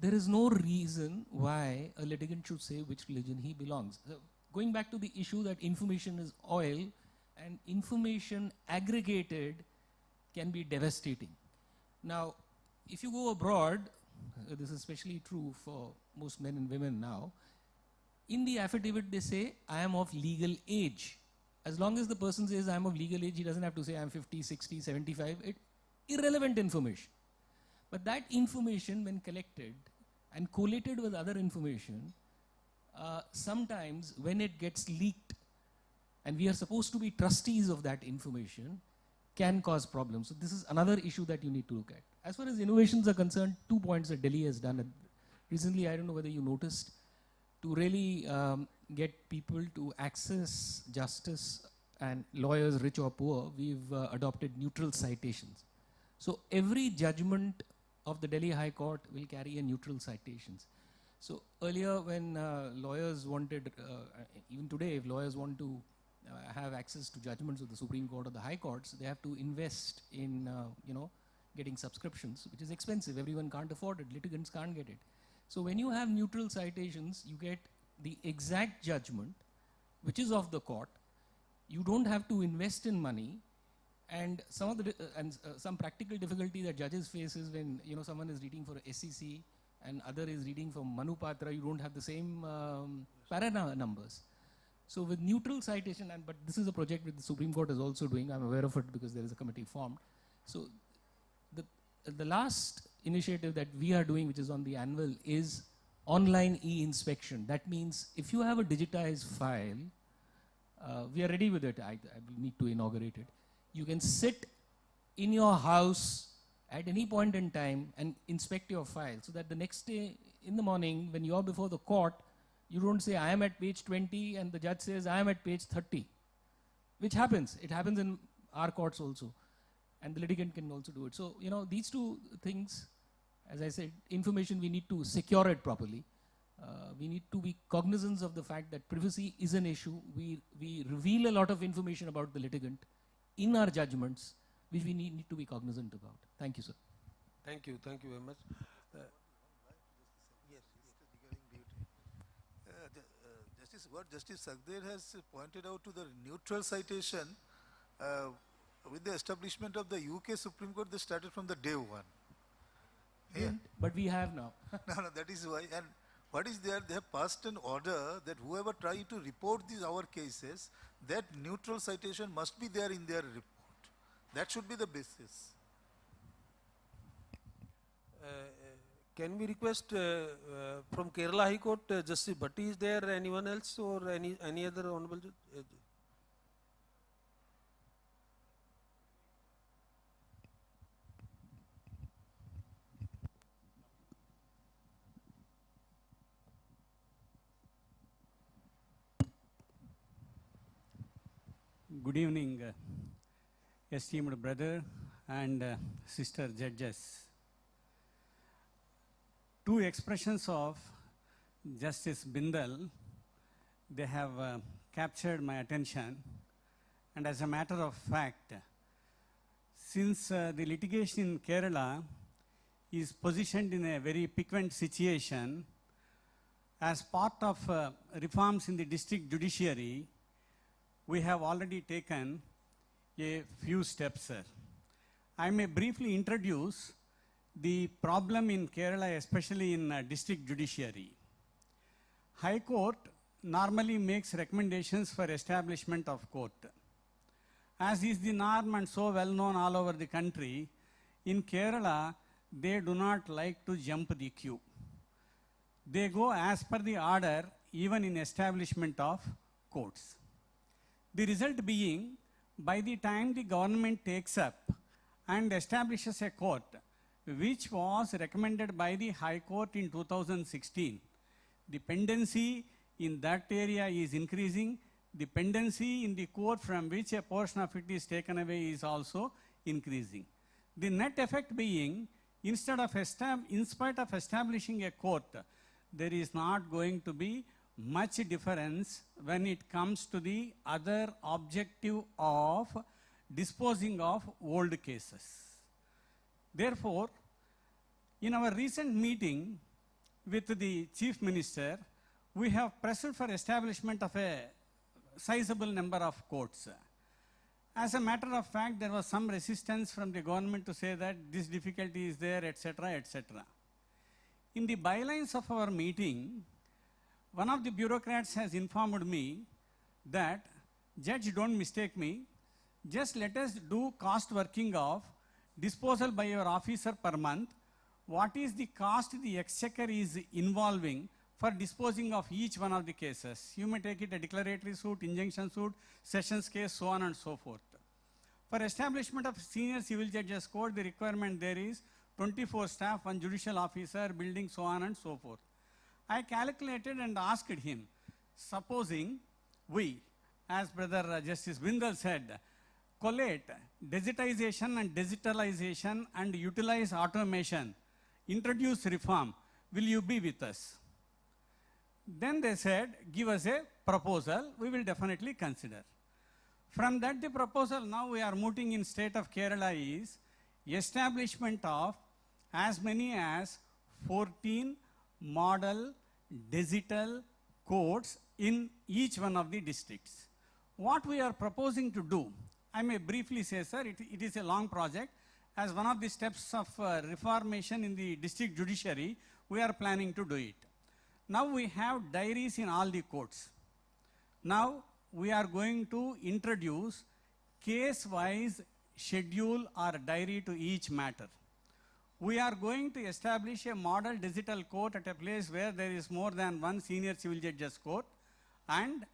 there is no reason why a litigant should say which religion he belongs. So going back to the issue that information is oil, and information aggregated can be devastating. Now, if you go abroad, this is especially true for most men and women now, in the affidavit they say, I am of legal age. As long as the person says I am of legal age, he doesn't have to say I am 50, 60, 75, irrelevant information. But that information, when collected and collated with other information, sometimes when it gets leaked, and we are supposed to be trustees of that information, can cause problems. So this is another issue that you need to look at. As far as innovations are concerned, 2 points that Delhi has done. Recently, I don't know whether you noticed, to really get people to access justice and lawyers, rich or poor, we've adopted neutral citations. So every judgment of the Delhi High Court will carry a neutral citations. So earlier when lawyers wanted, even today if lawyers want to have access to judgments of the Supreme Court or the High Courts, they have to invest in getting subscriptions, which is expensive. Everyone can't afford it. Litigants can't get it. So when you have neutral citations, you get the exact judgment, which is of the court. You don't have to invest in money. And some practical difficulty that judges face is when someone is reading for SEC and other is reading from Manupatra, you don't have the same para numbers. So with neutral citation, but this is a project that the Supreme Court is also doing. I'm aware of it because there is a committee formed. So the last initiative that we are doing, which is on the annual, is online e-inspection. That means if you have a digitized file, we are ready with it. I will need to inaugurate it. You can sit in your house at any point in time and inspect your file, so that the next day in the morning when you are before the court, You don't say, I am at page 20, and the judge says, I am at page 30, which happens. It happens in our courts also. And the litigant can also do it. So, you know, these two things, as I said, information, we need to secure it properly. We need to be cognizant of the fact that privacy is an issue. We reveal a lot of information about the litigant in our judgments, which we need to be cognizant about. Thank you, sir. Thank you very much. What Justice Sagder has pointed out to the neutral citation, with the establishment of the UK Supreme Court, they started from the day one. Yeah. But we have now. No, that is why. And what is there? They have passed an order that whoever try to report our cases, that neutral citation must be there in their report. That should be the basis. Can we request from Kerala High Court, Justice Bhatti is there, anyone else, or any other honorable judge? Good evening, esteemed brother and sister judges. Two expressions of Justice Bindal, they have captured my attention, and as a matter of fact, since the litigation in Kerala is positioned in a very piquant situation, as part of reforms in the district judiciary, we have already taken a few steps, sir. I may briefly introduce the problem in Kerala, especially in district judiciary. High Court normally makes recommendations for establishment of court. As is the norm and so well known all over the country, in Kerala, they do not like to jump the queue. They go as per the order, even in establishment of courts. The result being, by the time the government takes up and establishes a court, which was recommended by the High Court in 2016, the pendency in that area is increasing. The pendency in the court from which a portion of it is taken away is also increasing. The net effect being, in spite of establishing a court, there is not going to be much difference when it comes to the other objective of disposing of old cases. Therefore, in our recent meeting with the Chief Minister, we have pressed for establishment of a sizable number of courts. As a matter of fact, there was some resistance from the government to say that this difficulty is there, etc., etc. In the bylines of our meeting, one of the bureaucrats has informed me that, Judge, don't mistake me, just let us do cost working of disposal by your officer per month. What is the cost the exchequer is involving for disposing of each one of the cases? You may take it a declaratory suit, injunction suit, sessions case, so on and so forth. For establishment of senior civil judges court, the requirement there is 24 staff, 1 judicial officer, building, so on and so forth. I calculated and asked him, supposing we, as Brother Justice Bindal said, collate digitization and digitalization and utilize automation, introduce reform, will you be with us? Then they said, give us a proposal, we will definitely consider. From that the proposal now we are mooting in state of Kerala is establishment of as many as 14 model digital courts in each one of the districts. What we are proposing to do, I may briefly say, sir, it is a long project. As one of the steps of reformation in the district judiciary, we are planning to do it. Now we have diaries in all the courts. Now we are going to introduce case-wise schedule or diary to each matter. We are going to establish a model digital court at a place where there is more than 1 senior civil judges court and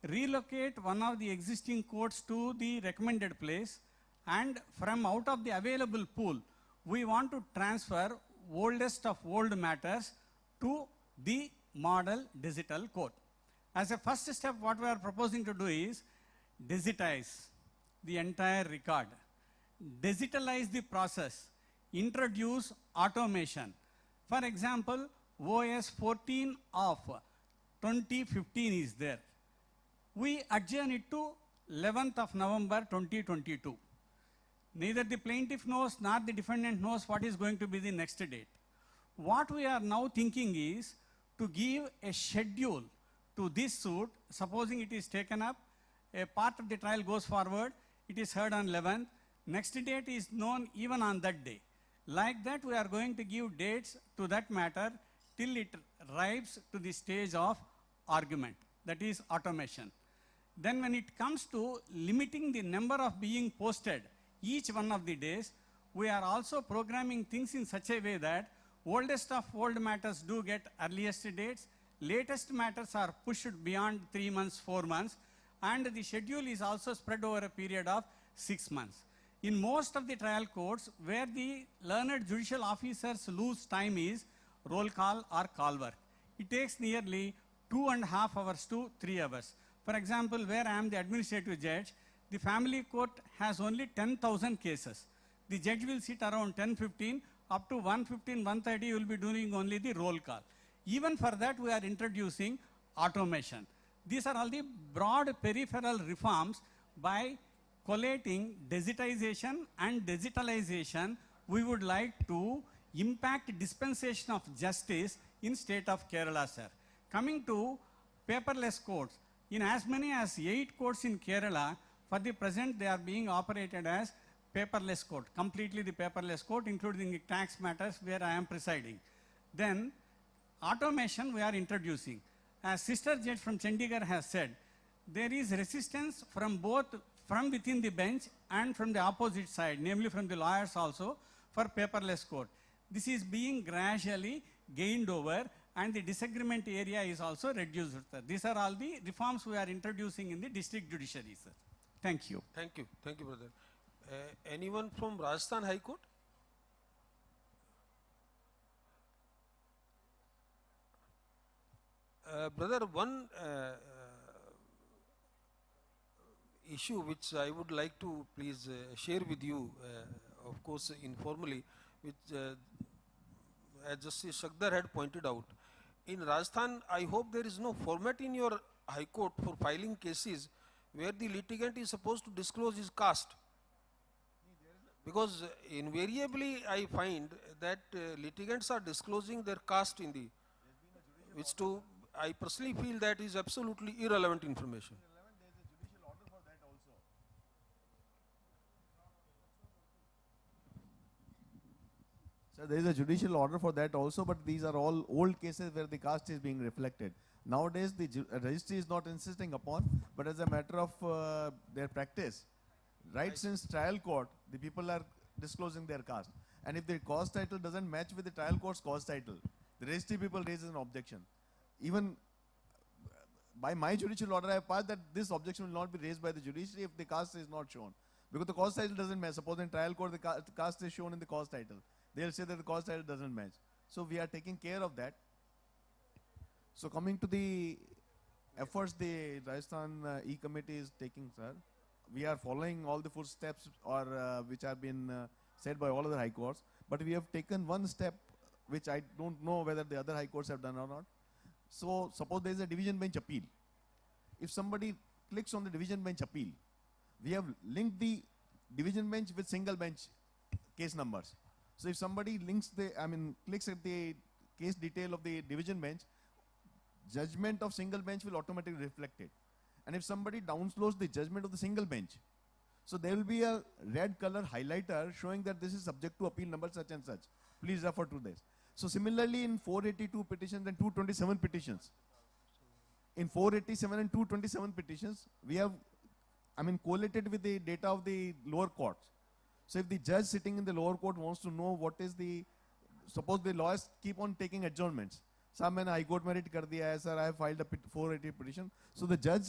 relocate one of the existing courts to the recommended place, and from out of the available pool, we want to transfer oldest of old matters to the model digital court. As a first step, what we are proposing to do is digitize the entire record, digitalize the process, introduce automation. For example, OS 14 of 2015 is there. We adjourn it to 11th of November 2022. Neither the plaintiff knows nor the defendant knows what is going to be the next date. What we are now thinking is to give a schedule to this suit. Supposing it is taken up, a part of the trial goes forward, it is heard on 11th, next date is known even on that day. Like that, we are going to give dates to that matter till it arrives to the stage of argument, that is automation. Then when it comes to limiting the number of being posted each one of the days, we are also programming things in such a way that oldest of old matters do get earliest dates, latest matters are pushed beyond 3 months, 4 months, and the schedule is also spread over a period of 6 months. In most of the trial courts, where the learned judicial officers lose time is roll call or call work. It takes nearly 2.5 hours to 3 hours. For example, where I am the administrative judge, the family court has only 10,000 cases. The judge will sit around 10:15, up to 1:15, 1:30, you will be doing only the roll call. Even for that, we are introducing automation. These are all the broad peripheral reforms. By collating digitization and digitalization, we would like to impact dispensation of justice in state of Kerala, sir. Coming to paperless courts, in as many as 8 courts in Kerala, for the present they are being operated as paperless court, completely the paperless court, including the tax matters where I am presiding. Then automation we are introducing. As Sister Judge from Chandigarh has said, there is resistance from within the bench and from the opposite side, namely from the lawyers also, for paperless court. This is being gradually gained over, and the disagreement area is also reduced, sir. These are all the reforms we are introducing in the district judiciary, sir. Thank you. Thank you. Thank you, brother. Anyone from Rajasthan High Court? Brother, one issue which I would like to please share with you, of course informally, which as Justice Shakdar had pointed out. In Rajasthan, I hope there is no format in your High Court for filing cases where the litigant is supposed to disclose his caste. Because invariably I find that litigants are disclosing their caste in the, which to, I personally feel that is absolutely irrelevant information. So there is a judicial order for that also, but these are all old cases where the caste is being reflected. Nowadays, the registry is not insisting upon, but as a matter of their practice, right since trial court, the people are disclosing their caste. And if the cause title doesn't match with the trial court's cause title, the registry people raise an objection. Even by my judicial order, I have passed that this objection will not be raised by the judiciary if the caste is not shown. Because the cause title doesn't match. Suppose in trial court, the caste is shown in the cause title. They'll say that the cause title doesn't match. So we are taking care of that. So coming to the efforts the Rajasthan E-Committee is taking, sir, we are following all the footsteps or which have been said by all other high courts. But we have taken one step which I don't know whether the other high courts have done or not. So suppose there is a division bench appeal. If somebody clicks on the division bench appeal, we have linked the division bench with single bench case numbers. So if somebody clicks at the case detail of the division bench, judgment of single bench will automatically reflect it. And if somebody downloads the judgment of the single bench, so there will be a red color highlighter showing that this is subject to appeal number such and such. Please refer to this. So similarly in 482 petitions and 227 petitions, in 487 and 227 petitions, we have collated with the data of the lower courts. So if the judge sitting in the lower court wants to know what is the, suppose the lawyers keep on taking adjournments. Sir, मैंने High Court में read कर दिया है, sir, I have filed a 480 petition. So the judge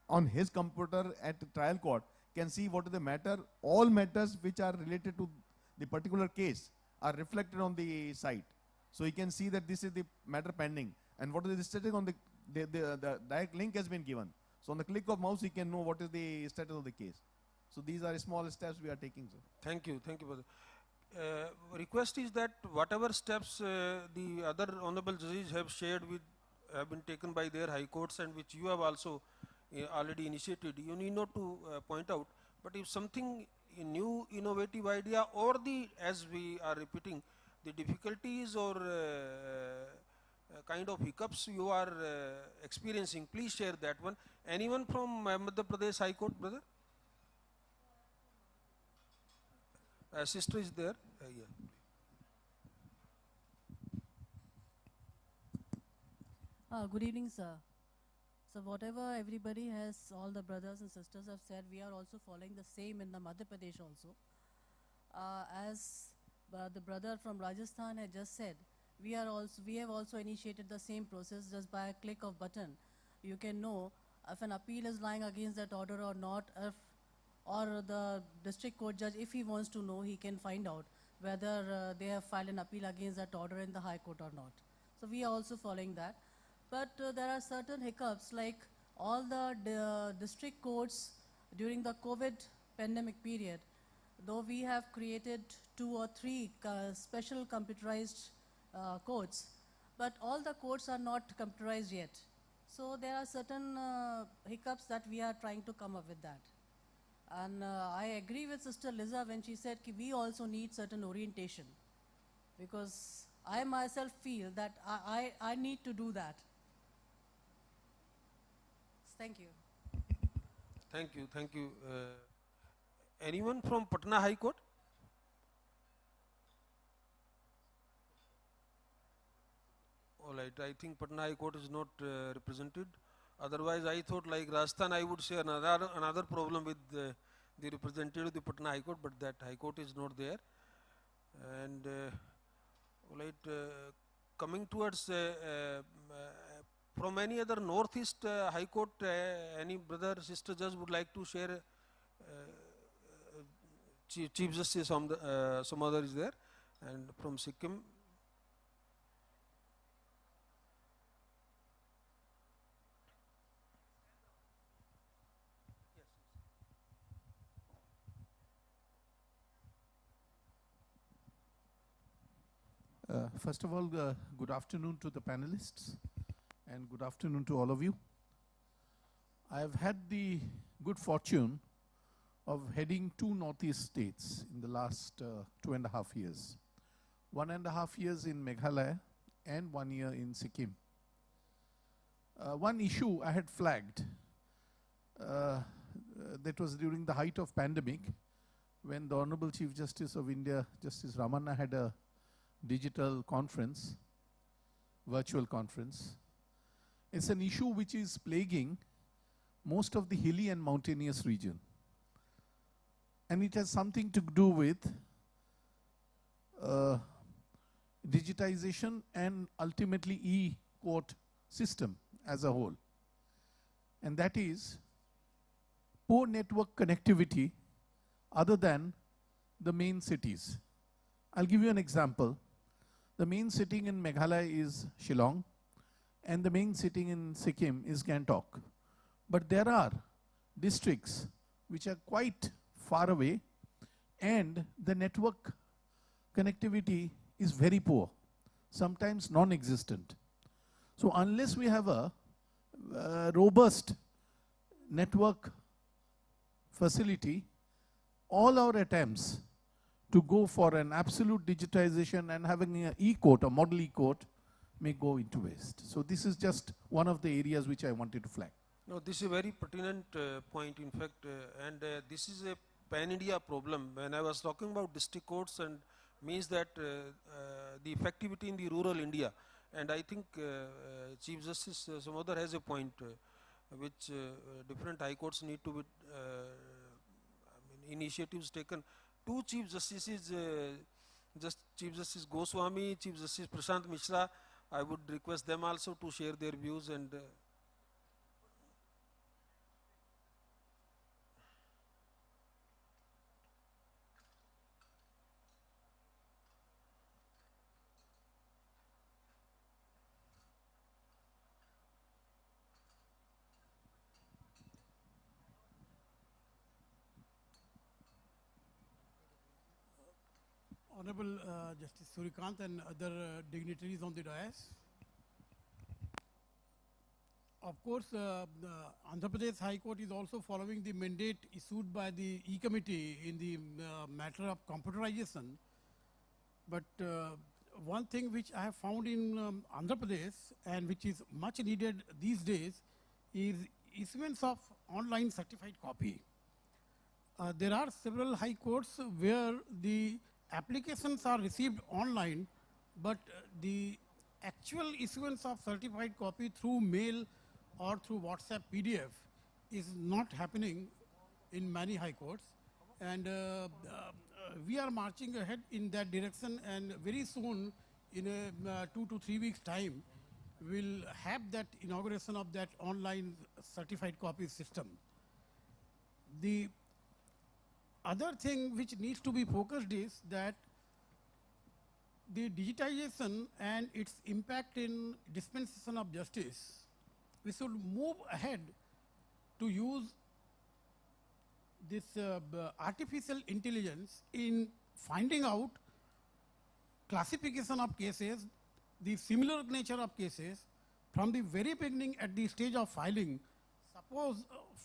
on his computer at the trial court can see what is the matter. All matters which are related to the particular case are reflected on the site. So he can see that this is the matter pending. And what is the status on the direct link has been given. So on the click of mouse, he can know what is the status of the case. So these are small steps we are taking, sir. Thank you, brother. Request is that whatever steps the other honorable judges have shared with, have been taken by their high courts and which you have also already initiated, you need not to point out. But if something new, innovative idea, or as we are repeating, the difficulties or kind of hiccups you are experiencing, please share that one. Anyone from Madhya Pradesh High Court, brother? Sister is there. Yeah. Good evening, sir. So whatever everybody has, all the brothers and sisters have said, we are also following the same in the Madhya Pradesh also. As the brother from Rajasthan had just said, we have also initiated the same process. Just by a click of button, you can know if an appeal is lying against that order or not, or the district court judge, if he wants to know, he can find out whether they have filed an appeal against that order in the High Court or not. So we are also following that. But there are certain hiccups, like all the district courts during the COVID pandemic period, though we have created 2 or 3 special computerized courts, but all the courts are not computerized yet. So there are certain hiccups that we are trying to come up with that. And I agree with Sister Liza when she said we also need certain orientation, because I myself feel that I need to do that. Thank you. Thank you, thank you. Anyone from Patna High Court? All right, I think Patna High Court is not represented. Otherwise, I thought like Rajasthan, I would say another problem with the representative of the Patna High Court, but that High Court is not there. And all right, coming towards from any other Northeast High Court, any brother, sister judge would like to share? Chief Justice, some other is there, and from Sikkim. First of all, good afternoon to the panelists and good afternoon to all of you. I have had the good fortune of heading 2 Northeast states in the last 2.5 years. 1.5 years in Meghalaya and 1 year in Sikkim. One issue I had flagged, that was during the height of pandemic, when the Honorable Chief Justice of India, Justice Ramanna, had a digital conference, virtual conference. It's an issue which is plaguing most of the hilly and mountainous region. And it has something to do with digitization and ultimately e-court system as a whole. And that is poor network connectivity other than the main cities. I'll give you an example. The main city in Meghalaya is Shillong, and the main city in Sikkim is Gangtok. But there are districts which are quite far away, and the network connectivity is very poor, sometimes non-existent. So unless we have a robust network facility, all our attempts to go for an absolute digitization and having an e-court, a model e-court, may go into waste. So this is just one of the areas which I wanted to flag. No, this is a very pertinent point, in fact, and this is a pan-India problem. When I was talking about district courts, and means that the effectivity in the rural India, and I think Chief Justice Samodar has a point, which different high courts need to be initiatives taken. 2 Chief Justices, Chief Justice Goswami, Chief Justice Prashant Mishra, I would request them also to share their views. And Honorable Justice Surikant and other dignitaries on the dais. Of course, the Andhra Pradesh High Court is also following the mandate issued by the E-Committee in the matter of computerization. But one thing which I have found in Andhra Pradesh and which is much needed these days is issuance of online certified copy. There are several high courts where the applications are received online, but the actual issuance of certified copy through mail or through WhatsApp PDF is not happening in many high courts. And we are marching ahead in that direction, and very soon, in a 2 to 3 weeks time, we'll have that inauguration of that online certified copy system. The other thing which needs to be focused is that the digitization and its impact in dispensation of justice, we should move ahead to use this artificial intelligence in finding out classification of cases, the similar nature of cases from the very beginning at the stage of filing. Suppose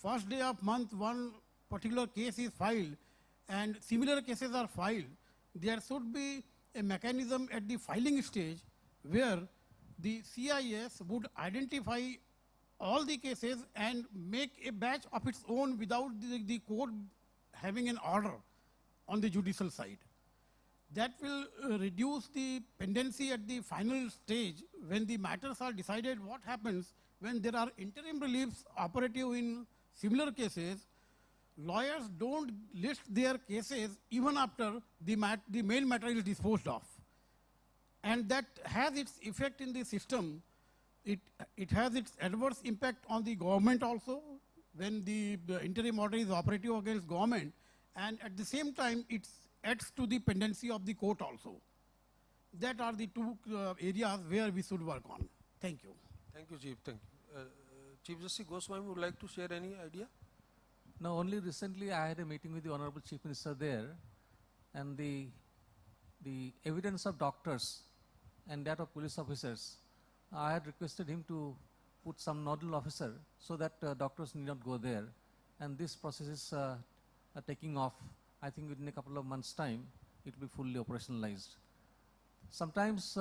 first day of month one particular case is filed and similar cases are filed, there should be a mechanism at the filing stage where the CIS would identify all the cases and make a batch of its own without the court having an order on the judicial side. That will reduce the pendency at the final stage when the matters are decided. What happens when there are interim reliefs operative in similar cases? Lawyers don't list their cases even after the main matter is disposed of. And that has its effect in the system. It has its adverse impact on the government also when the interim order is operative against government, and at the same time it adds to the pendency of the court also. That are the two areas where we should work on. Thank you. Thank you, Chief. Thank you. Chief Justice Goswami would like to share any idea? No, only recently I had a meeting with the Honorable Chief Minister there, and the evidence of doctors and that of police officers, I had requested him to put some nodal officer so that doctors need not go there. And this process is taking off. I think within a couple of months' time, it will be fully operationalized. Sometimes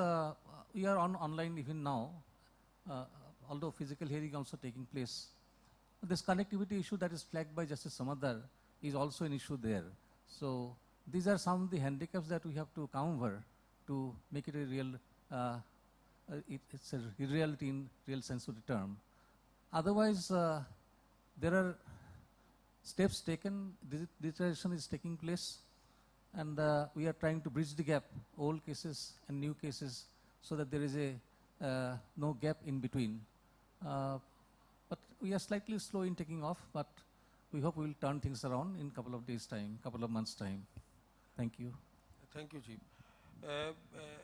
we are online even now, although physical hearing also taking place. This connectivity issue that is flagged by Justice Samadar is also an issue there. So these are some of the handicaps that we have to cover to make it a real it's a reality in real sense of the term. Otherwise, there are steps taken, digitization is taking place, and we are trying to bridge the gap, old cases and new cases, so that there is a no gap in between. But we are slightly slow in taking off, but we hope we will turn things around in a couple of days' time, couple of months' time. Thank you. Thank you, Chief.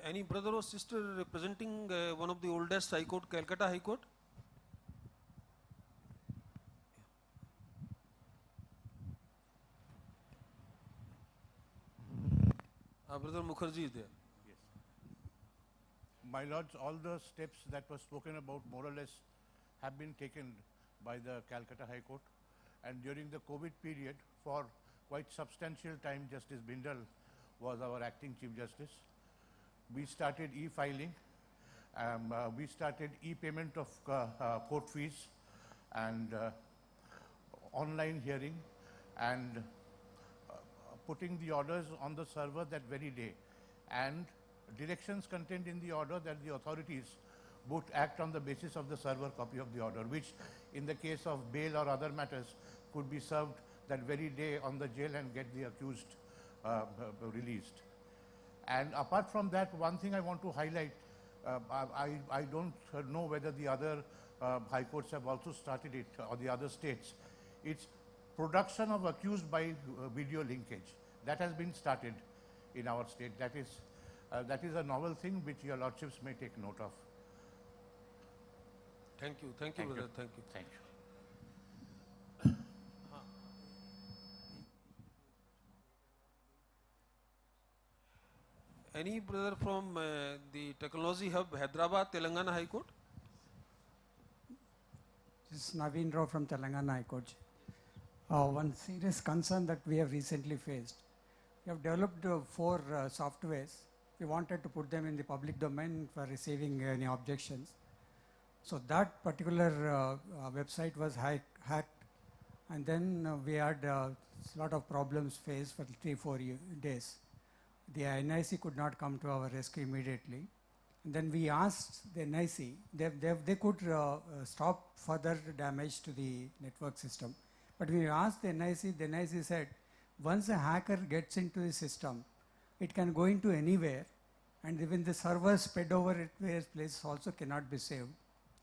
Any brother or sister representing one of the oldest High Court, Calcutta High Court? Brother Mukherjee is there. Yes. My lords, all the steps that were spoken about more or less have been taken by the Calcutta High Court, and during the COVID period for quite substantial time Justice Bindal was our acting Chief Justice. We started e-filing, we started e-payment of court fees and online hearing, and putting the orders on the server that very day, and directions contained in the order that the authorities would act on the basis of the server copy of the order, which in the case of bail or other matters could be served that very day on the jail and get the accused released. And apart from that, one thing I want to highlight, I don't know whether the other high courts have also started it, or the other states. It's production of accused by video linkage. That has been started in our state. That is a novel thing which your lordships may take note of. Thank you, brother. Thank you. Thank you. Any brother from the Technology Hub, Hyderabad, Telangana High Court? This is Naveen Rao from Telangana High Court. One serious concern that we have recently faced. We have developed 4 softwares. We wanted to put them in the public domain for receiving any objections. So that particular website was hacked, and then we had a lot of problems faced for 3-4 days. The NIC could not come to our rescue immediately. And then we asked the NIC, they could stop further damage to the network system. But we asked the NIC said, once a hacker gets into the system, it can go into anywhere, and even the servers spread over at various places also cannot be saved.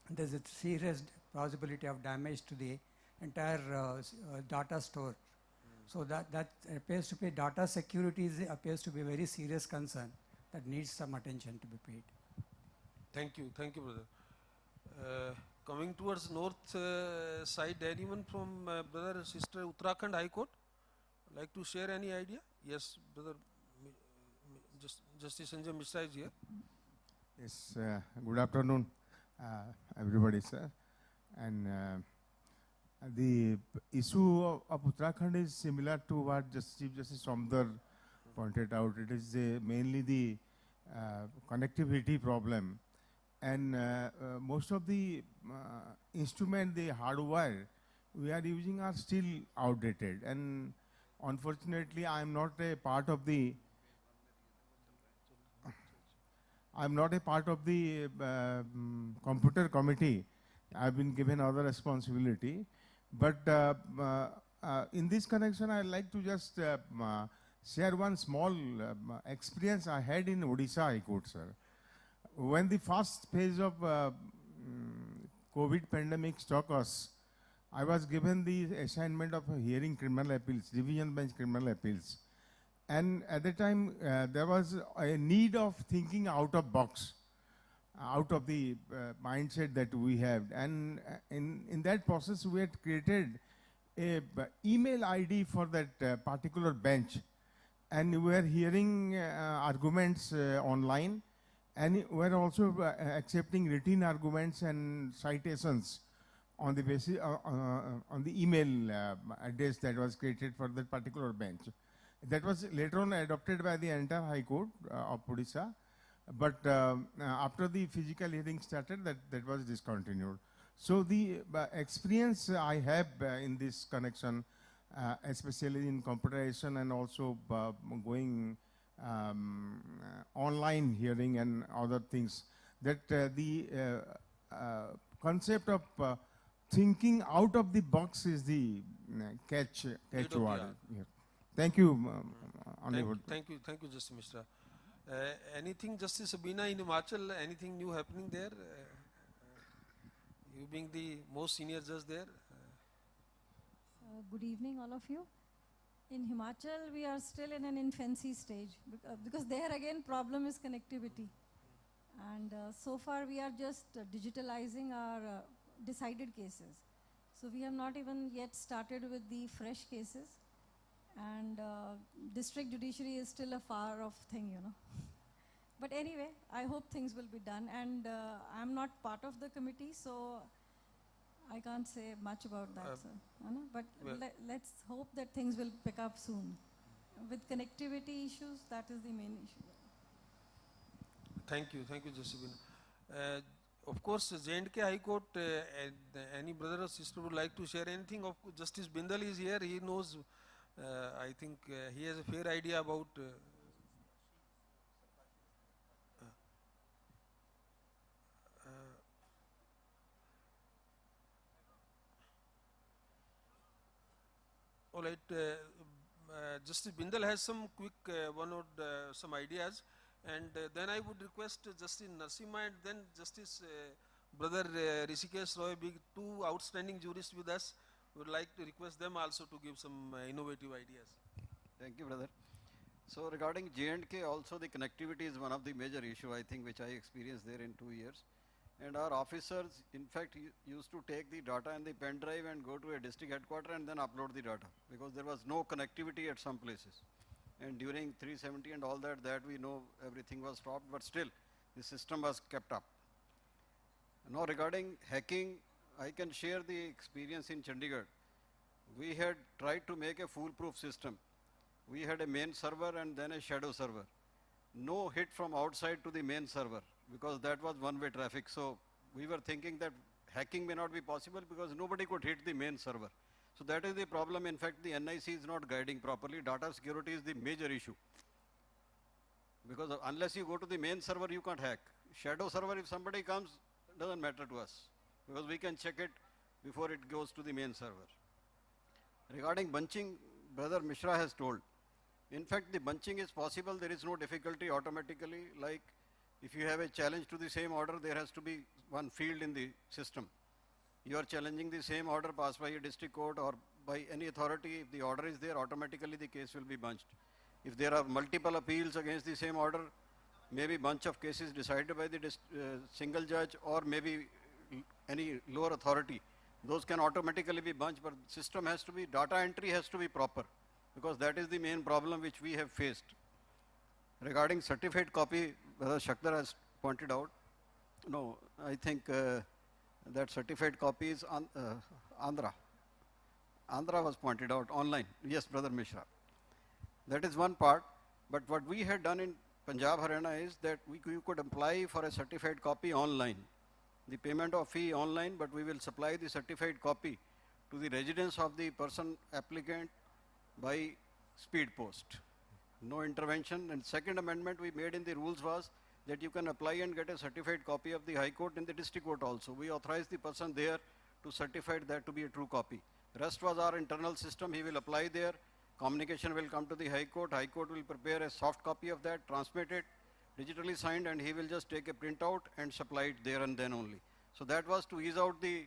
There's a serious possibility of damage to the entire data store. So that appears to be data security appears to be a very serious concern that needs some attention to be paid. Thank you, brother. Coming towards north side, anyone from brother sister Uttarakhand High Court like to share any idea? Yes, brother. Justice Sanjay Mishra is here. Yes, good afternoon, everybody, sir. And the issue of Uttarakhand is similar to what Chief Justice Somdar pointed out. It is mainly the connectivity problem. And most of the instrument, the hardware we are using are still outdated. And unfortunately, I am not a part of the computer committee. I've been given other responsibility. But in this connection, I'd like to just share one small experience I had in Odisha High Court, sir. When the first phase of COVID pandemic struck us, I was given the assignment of hearing criminal appeals, division bench criminal appeals. And at the time, there was a need of thinking out of box, out of the mindset that we have. And in that process, we had created a email ID for that particular bench. And we were hearing arguments online, and we were also accepting written arguments and citations on the basis on the email address that was created for that particular bench. That was later on adopted by the entire High Court of Odisha. But after the physical hearing started, that was discontinued. So the experience I have in this connection, especially in computerization and also going online hearing and other things, that the concept of thinking out of the box is the catchword. Yeah. Thank you, Honorable. Thank you, Justice Mishra. Anything, Justice Sabina, in Himachal, anything new happening there? You being the most senior judge there. Good evening, all of you. In Himachal, we are still in an infancy stage because there again problem is connectivity. And so far we are just digitalizing our decided cases. So we have not even yet started with the fresh cases. And district judiciary is still a far off thing, you know. But anyway, I hope things will be done. And I'm not part of the committee, so I can't say much about that, sir. But well, let's hope that things will pick up soon. With connectivity issues, that is the main issue. Thank you, Justice Sabina. Of course, J&K High Court, any brother or sister would like to share anything? Of Justice Bindal is here. He knows. I think he has a fair idea about all right. Justice Bindal has some quick some ideas, and then I would request Justice Narasimha and then Justice Brother Rishikesh Roy, being two outstanding jurists with us. Would like to request them also to give some innovative ideas. Thank you, brother. So regarding J&K, also the connectivity is one of the major issue, I think, which I experienced there in 2 years. And our officers, in fact, used to take the data and the pen drive and go to a district headquarters and then upload the data because there was no connectivity at some places. And during 370 and all that, we know everything was stopped, but still the system was kept up. Now regarding hacking, I can share the experience in Chandigarh. We had tried to make a foolproof system. We had a main server and then a shadow server. No hit from outside to the main server because that was one-way traffic. So we were thinking that hacking may not be possible because nobody could hit the main server. So that is the problem. In fact, the NIC is not guiding properly. Data security is the major issue. Because unless you go to the main server, you can't hack. Shadow server, if somebody comes, doesn't matter to us because we can check it before it goes to the main server. Regarding bunching, Brother Mishra has told. In fact, the bunching is possible. There is no difficulty automatically. Like if you have a challenge to the same order, there has to be one field in the system. You are challenging the same order passed by a district court or by any authority. If the order is there, automatically the case will be bunched. If there are multiple appeals against the same order, maybe bunch of cases decided by the single judge or maybe any lower authority, those can automatically be bunched, but system has to be, data entry has to be proper because that is the main problem which we have faced. Regarding certified copy, Brother Shakdar has pointed out, no, I think that certified copy is Andhra. Andhra was pointed out online. Yes, Brother Mishra. That is one part, but what we had done in Punjab, Haryana is that you could apply for a certified copy online. The payment of fee online, but we will supply the certified copy to the residence of the person applicant by speed post. No intervention. And second amendment we made in the rules was that you can apply and get a certified copy of the High Court in the district court also. We authorized the person there to certify that to be a true copy. Rest was our internal system. He will apply there. Communication will come to the High Court. High Court will prepare a soft copy of that, transmit it, digitally signed, and he will just take a printout and supply it there and then only. So that was to ease out the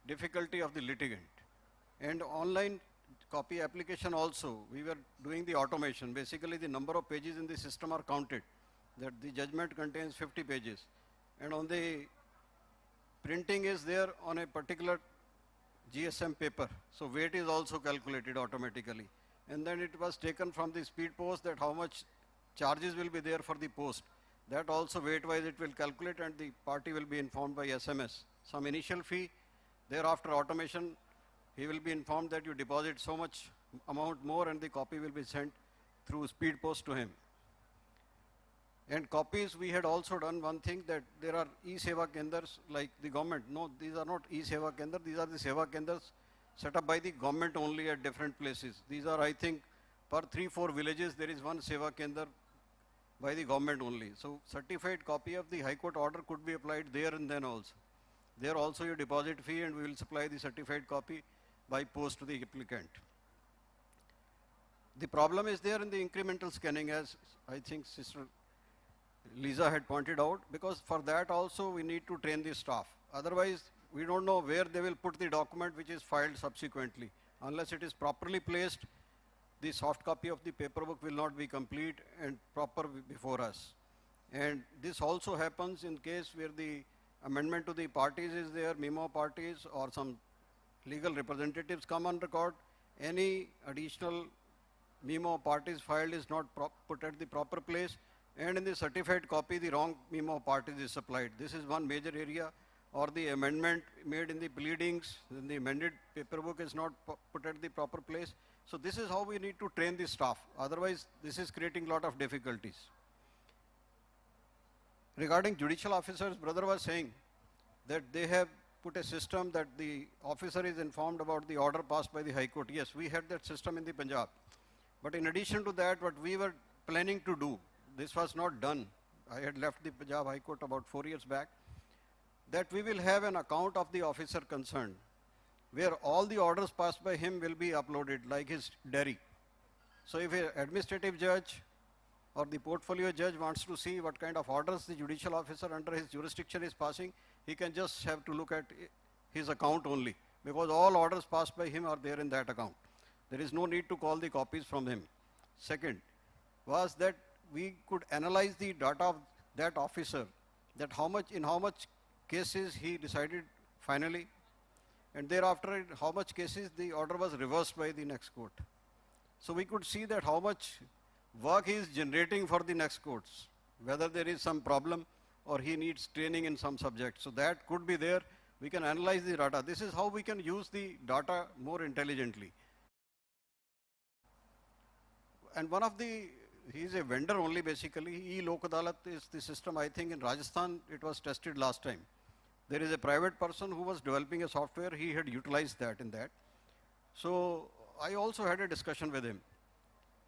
difficulty of the litigant. And online copy application also, we were doing the automation. Basically, the number of pages in the system are counted, that the judgment contains 50 pages. And on the printing is there on a particular GSM paper. So weight is also calculated automatically. And then it was taken from the speed post that how much charges will be there for the post. That also weight-wise it will calculate and the party will be informed by SMS. Some initial fee, thereafter automation, he will be informed that you deposit so much amount more and the copy will be sent through speed post to him. And copies, we had also done one thing that there are e-Seva Kendras like the government. No, these are not e-Seva Kendras, these are the Seva Kendras set up by the government only at different places. These are, I think, per 3-4 villages there is one Seva Kendra by the government only. So certified copy of the High Court order could be applied there and then also. There also you deposit fee and we will supply the certified copy by post to the applicant. The problem is there in the incremental scanning, as I think Sister Lisa had pointed out, because for that also we need to train the staff. Otherwise, we don't know where they will put the document which is filed subsequently. Unless it is properly placed, the soft copy of the paperwork will not be complete and proper before us. And this also happens in case where the amendment to the parties is there, memo parties or some legal representatives come on record. Any additional memo parties filed is not put at the proper place, and in the certified copy the wrong memo parties is supplied. This is one major area. Or the amendment made in the pleadings, then the amended paperwork is not put at the proper place. So this is how we need to train the staff. Otherwise, this is creating a lot of difficulties. Regarding judicial officers, brother was saying that they have put a system that the officer is informed about the order passed by the High Court. Yes, we had that system in the Punjab. But in addition to that, what we were planning to do, this was not done. I had left the Punjab High Court about 4 years back. That we will have an account of the officer concerned, where all the orders passed by him will be uploaded, like his diary. So if an administrative judge or the portfolio judge wants to see what kind of orders the judicial officer under his jurisdiction is passing, he can just have to look at his account only, because all orders passed by him are there in that account. There is no need to call the copies from him. Second was that we could analyze the data of that officer, that in how much cases he decided finally, and thereafter how much cases the order was reversed by the next court. So we could see that how much work he is generating for the next courts, whether there is some problem or he needs training in some subject. So that could be there. We can analyze the data. This is how we can use the data more intelligently. And one of the, he is a vendor only basically. E-Lok Adalat is the system, I think in Rajasthan it was tested last time. There is a private person who was developing a software, he had utilized that in that. So I also had a discussion with him.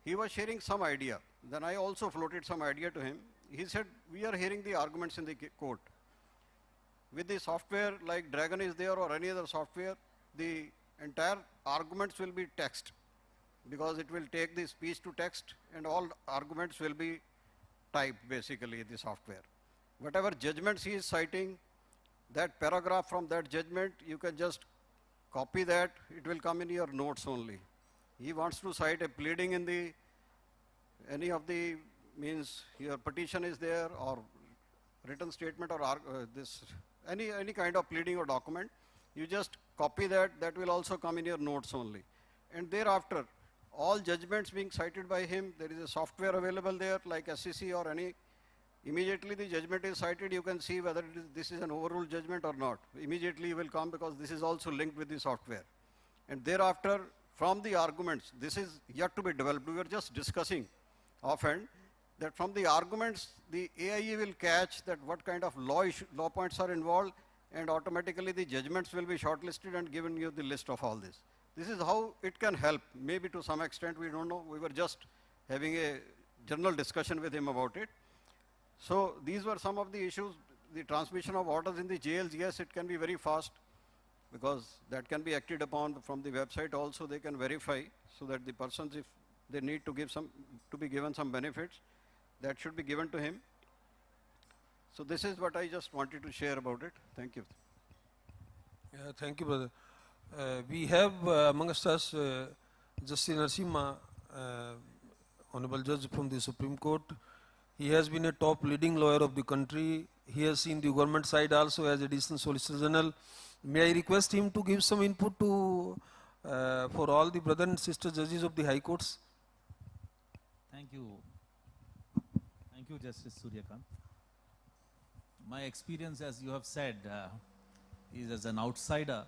He was sharing some idea. Then I also floated some idea to him. He said, we are hearing the arguments in the court. With the software like Dragon is there or any other software, the entire arguments will be text, because it will take the speech to text and all arguments will be typed basically in the software. Whatever judgments he is citing, that paragraph from that judgment, you can just copy that, it will come in your notes only. He wants to cite a pleading in the, any of the, means your petition is there or written statement or any kind of pleading or document, you just copy that, that will also come in your notes only. And thereafter, all judgments being cited by him, there is a software available there like SCC or any, immediately the judgment is cited, you can see whether this is an overruled judgment or not. Immediately will come because this is also linked with the software. And thereafter, from the arguments, this is yet to be developed. We were just discussing offhand that from the arguments, the AIE will catch that what kind of law points are involved, and automatically the judgments will be shortlisted and given you the list of all this. This is how it can help. Maybe to some extent, we don't know. We were just having a general discussion with him about it. So these were some of the issues. The transmission of orders in the jails, yes, it can be very fast, because that can be acted upon from the website also. They can verify so that the persons, if they need to give some, to be given some benefits, that should be given to him. So this is what I just wanted to share about it. Thank you. Yeah, thank you, brother. We have amongst us Justice Narasimha, Honorable Judge from the Supreme Court. He has been a top leading lawyer of the country. He has seen the government side also as Additional Solicitor General. May I request him to give some input to for all the brother and sister judges of the High Courts? Thank you. Thank you, Justice Suryakant. My experience, as you have said, is as an outsider,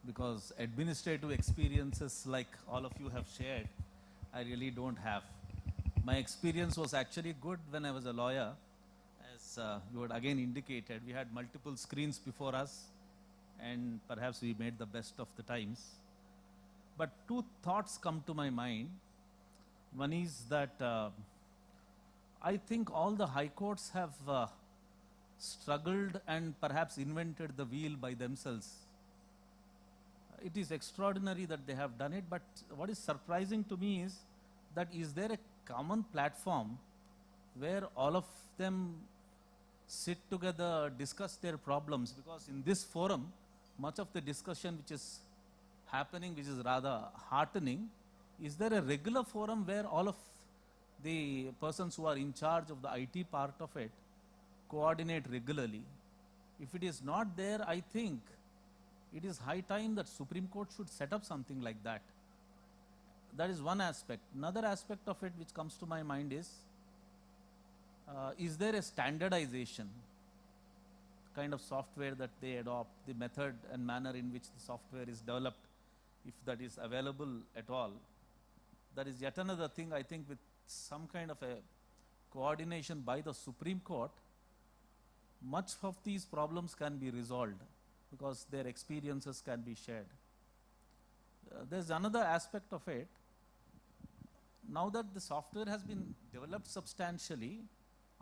because administrative experiences like all of you have shared, I really don't have. My experience was actually good when I was a lawyer. As you had again indicated, we had multiple screens before us, and perhaps we made the best of the times. But two thoughts come to my mind. One is that I think all the high courts have struggled and perhaps invented the wheel by themselves. It is extraordinary that they have done it, but what is surprising to me is that is there a common platform where all of them sit together, discuss their problems? Because in this forum, much of the discussion which is happening, which is rather heartening, is there a regular forum where all of the persons who are in charge of the IT part of it coordinate regularly? If it is not there, I think it is high time that Supreme Court should set up something like that. That is one aspect. Another aspect of it which comes to my mind is there a standardization kind of software that they adopt, the method and manner in which the software is developed, if that is available at all? That is yet another thing. I think with some kind of a coordination by the Supreme Court, much of these problems can be resolved because their experiences can be shared. There's another aspect of it. Now that the software has been developed substantially,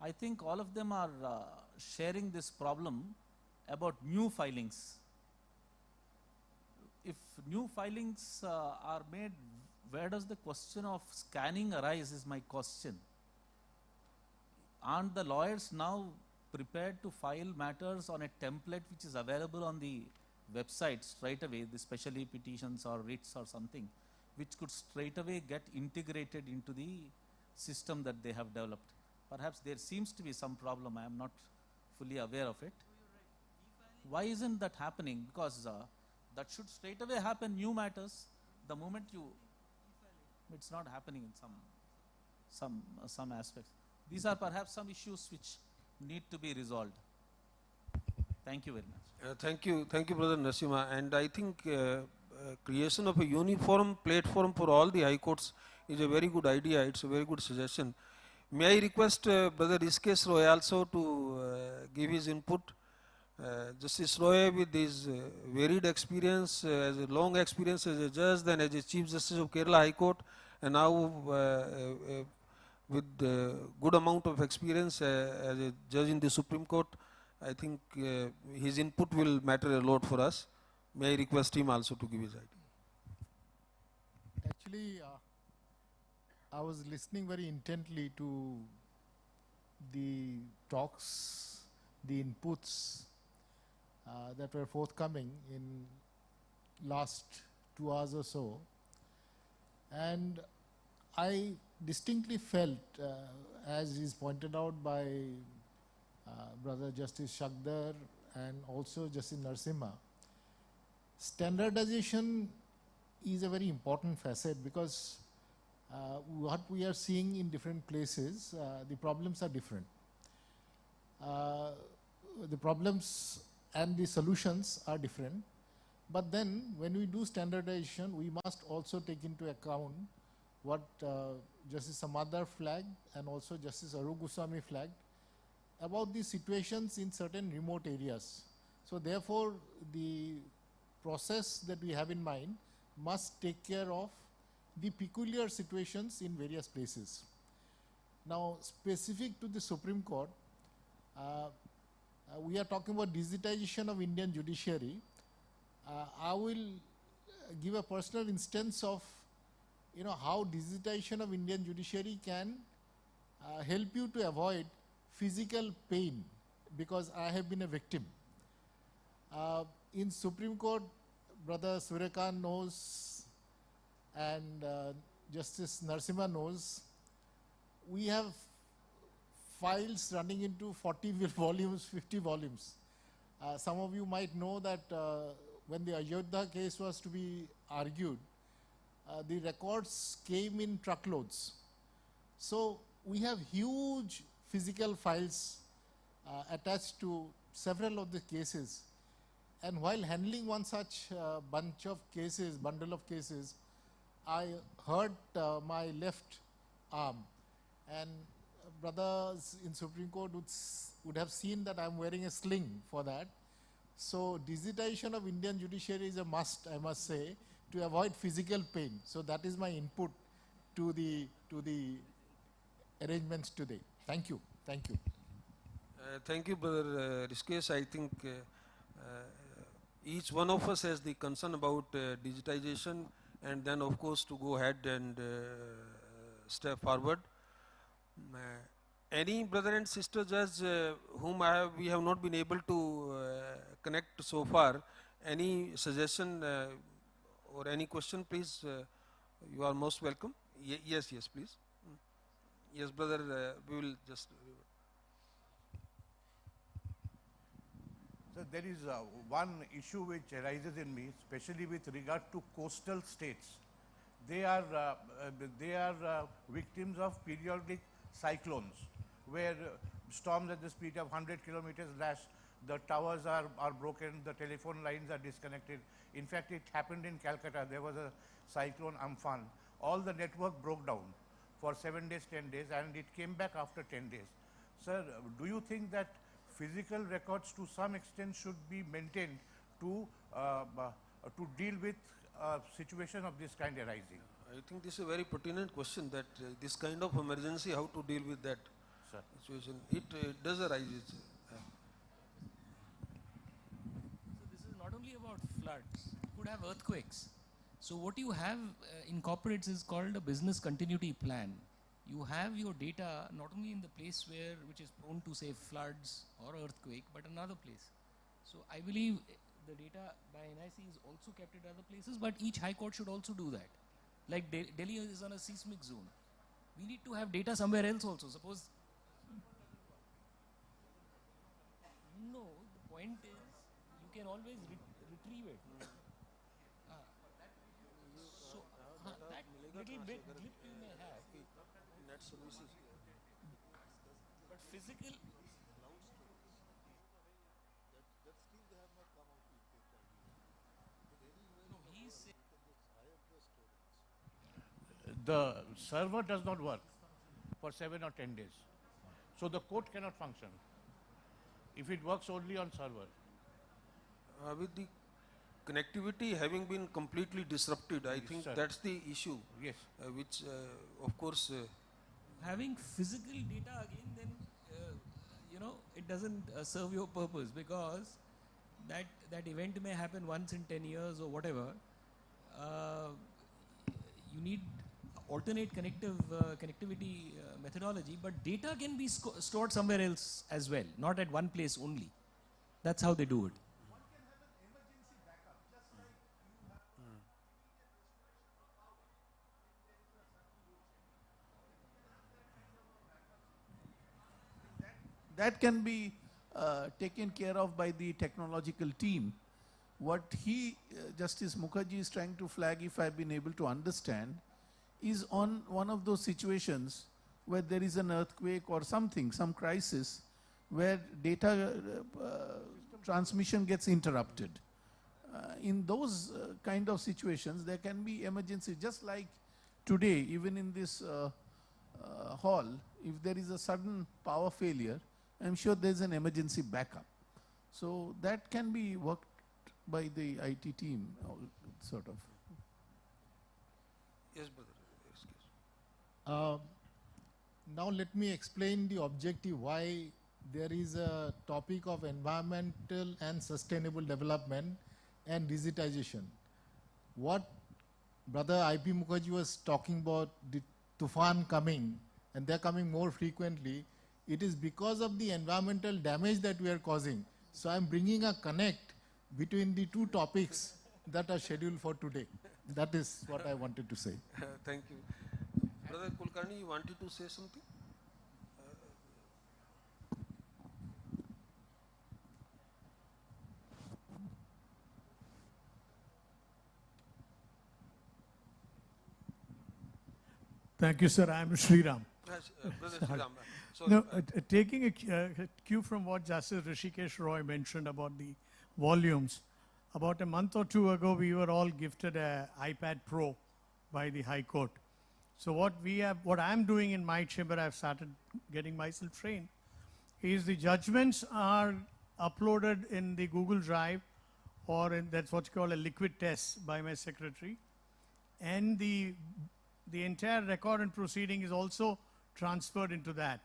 I think all of them are sharing this problem about new filings. If new filings are made, where does the question of scanning arise is my question. Aren't the lawyers now prepared to file matters on a template which is available on the website straight away, the specially petitions or writs or something, which could straight away get integrated into the system that they have developed? Perhaps there seems to be some problem. I am not fully aware of it. Why isn't that happening? Because that should straight away happen, new matters, the moment you, it's not happening in some. some aspects. These are perhaps some issues which need to be resolved. Thank you very much. Thank you, Brother Nasima. And I think creation of a uniform platform for all the high courts is a very good idea. It's a very good suggestion. May I request Brother Riskesh Roy also to give his input? Justice Roy, with his varied experience, as a long experience as a judge, then as a Chief Justice of Kerala High Court, and now with good amount of experience as a judge in the Supreme Court, I think his input will matter a lot for us. May I request him also to give his idea? Actually, I was listening very intently to the talks, the inputs that were forthcoming in last 2 hours or so, and I distinctly felt, as is pointed out by Brother Justice Shagdar and also Justice Narasimha, standardization is a very important facet, because what we are seeing in different places, the problems are different. The problems and the solutions are different, but then when we do standardization, we must also take into account what Justice Samadar flagged and also Justice Arup Goswami flagged about the situations in certain remote areas. So therefore, the process that we have in mind must take care of the peculiar situations in various places. Now, specific to the Supreme Court, we are talking about digitization of Indian judiciary. I will give a personal instance of how digitization of Indian judiciary can help you to avoid physical pain, because I have been a victim. In Supreme Court, Brother Suryakant knows and Justice Narasimha knows, we have files running into 40 volumes, 50 volumes. Some of you might know that when the Ayodhya case was to be argued, the records came in truckloads. So we have huge physical files attached to several of the cases. And while handling one such bunch of cases, bundle of cases, I hurt my left arm. And brothers in Supreme Court would have seen that I'm wearing a sling for that. So digitization of Indian judiciary is a must, I must say, to avoid physical pain. So that is my input to the arrangements today. Thank you. Thank you. Thank you, Brother Riskesh. I think each one of us has the concern about digitization, and then of course to go ahead and step forward. Any brother and sister judge whom we have not been able to connect so far, any suggestion or any question, please, you are most welcome. Yes, please. Yes, brother, we will just... So there is one issue which arises in me, especially with regard to coastal states. They are victims of periodic cyclones, where storms at the speed of 100 kilometers lash, the towers are broken, the telephone lines are disconnected. In fact, it happened in Calcutta. There was a cyclone Amphan. All the network broke down for 7 days, 10 days, and it came back after 10 days. Sir, do you think that physical records to some extent should be maintained to deal with a situation of this kind arising? I think this is a very pertinent question, that this kind of emergency, how to deal with that situation. It does arise. So this is not only about floods, you could have earthquakes. So what you have in corporates is called a business continuity plan. You have your data not only in the place which is prone to, say, floods or earthquake, but another place. So I believe the data by NIC is also kept at other places, but each high court should also do that. Like Delhi is on a seismic zone. We need to have data somewhere else also. Suppose... No, the point is you can always retrieve it. So that little bit glip you may have. But physical. The server does not work for 7 or 10 days. So the court cannot function if it works only on server. With the connectivity having been completely disrupted, I think sir. that's the issue. Yes. Which, of course, Having physical data again, then it doesn't serve your purpose, because that event may happen once in 10 years or whatever. You need alternate connectivity methodology, but data can be stored somewhere else as well, not at one place only. That's how they do it. That can be taken care of by the technological team. What Justice Mukherjee is trying to flag, if I've been able to understand, is on one of those situations where there is an earthquake or something, some crisis, where data transmission gets interrupted. In those kind of situations, there can be emergency, just like today, even in this hall, if there is a sudden power failure, I'm sure there's an emergency backup. So that can be worked by the IT team, sort of. yes, brother. Excuse. Now let me explain the objective, why there is a topic of environmental and sustainable development and digitization. What Brother I.P. Mukherjee was talking about, the Tufan coming, and they're coming more frequently, it is because of the environmental damage that we are causing. So I'm bringing a connect between the two topics that are scheduled for today. That is what I wanted to say. Thank you. Brother Kulkarni, you wanted to say something? Thank you, sir. I'm Sriram. Yes, Brother Sriram. So, No, taking a cue from what Justice Rishikesh Roy mentioned about the volumes, about a month or two ago, we were all gifted an iPad Pro by the High Court. So what I'm doing in my chamber, I've started getting myself trained, is the judgments are uploaded in the Google Drive, or that's what's called a liquid test by my secretary, and the entire record and proceeding is also transferred into that.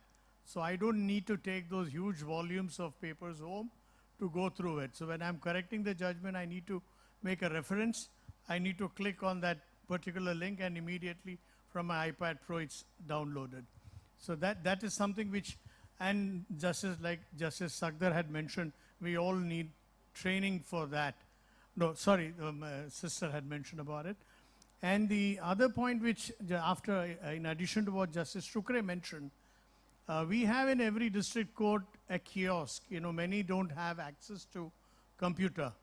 So I don't need to take those huge volumes of papers home to go through it. So when I'm correcting the judgment, I need to make a reference. I need to click on that particular link, and immediately from my iPad Pro it's downloaded. So that is something which, and like Justice Sagdar had mentioned, we all need training for that. No, sorry, my sister had mentioned about it. And the other point which, in addition to what Justice Shukre mentioned, we have in every district court a kiosk. Many don't have access to computer.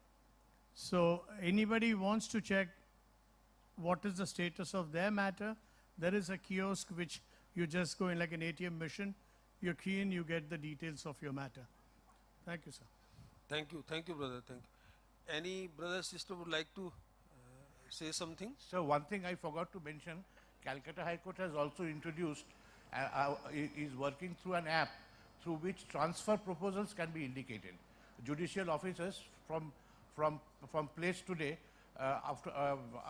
So anybody wants to check what is the status of their matter, there is a kiosk which you just go in like an ATM machine, you key in, you get the details of your matter. Thank you, sir. thank you, brother. Thank you. Any brother, sister would like to say something? So one thing I forgot to mention, Calcutta High Court has also introduced, is working through an app through which transfer proposals can be indicated. Judicial officers from place today,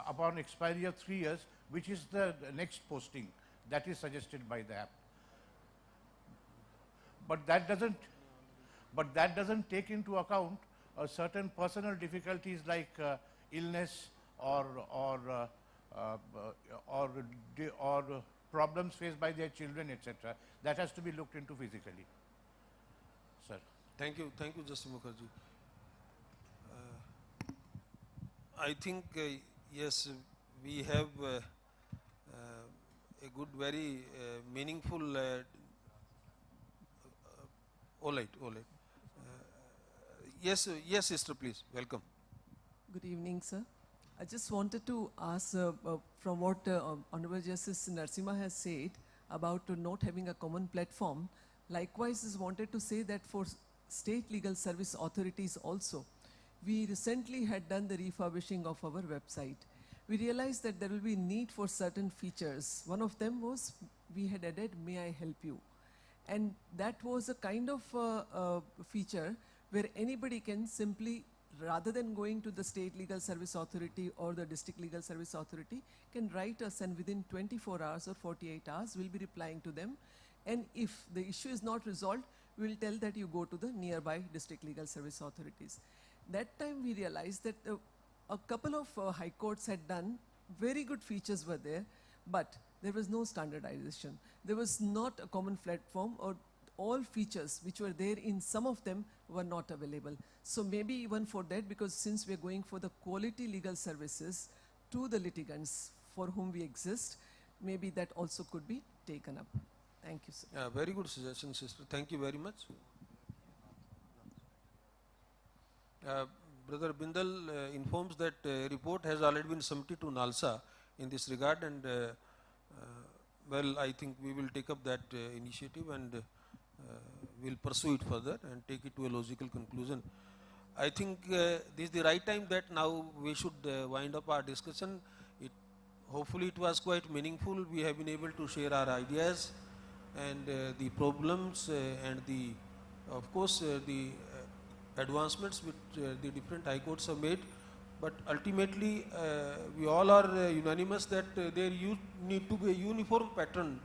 upon expiry of 3 years, which is the next posting that is suggested by the app. But that doesn't take into account certain personal difficulties like illness or problems faced by their children, etc. That has to be looked into physically. Sir. Thank you, Justice Mukherjee. I think, yes, we have a good, very meaningful, all right. Yes, sister, please, welcome. Good evening, sir. I just wanted to ask, from what Honorable Justice Narasimha has said, about not having a common platform, likewise is wanted to say that for state legal service authorities also, we recently had done the refurbishing of our website. We realized that there will be need for certain features. One of them was we had added, "May I help you?" And that was a kind of feature where anybody can simply, rather than going to the state legal service authority or the district legal service authority, can write us, and within 24 hours or 48 hours, we'll be replying to them. And if the issue is not resolved, we'll tell that you go to the nearby district legal service authorities. That time we realized that a couple of high courts had done, very good features were there, but there was no standardization. There was not a common platform, or all features which were there in some of them were not available. So maybe even for that, because since we're going for the quality legal services to the litigants for whom we exist, maybe that also could be taken up. Thank you, sir. Yeah, very good suggestion, sister. Thank you very much. Brother Bindal informs that report has already been submitted to NALSA in this regard, and well, I think we will take up that initiative and we'll pursue it further and take it to a logical conclusion. I think this is the right time that now we should wind up our discussion. Hopefully it was quite meaningful. We have been able to share our ideas and the problems and the, of course, the advancements which the different high courts have made. But ultimately, we all are unanimous that there need to be a uniform pattern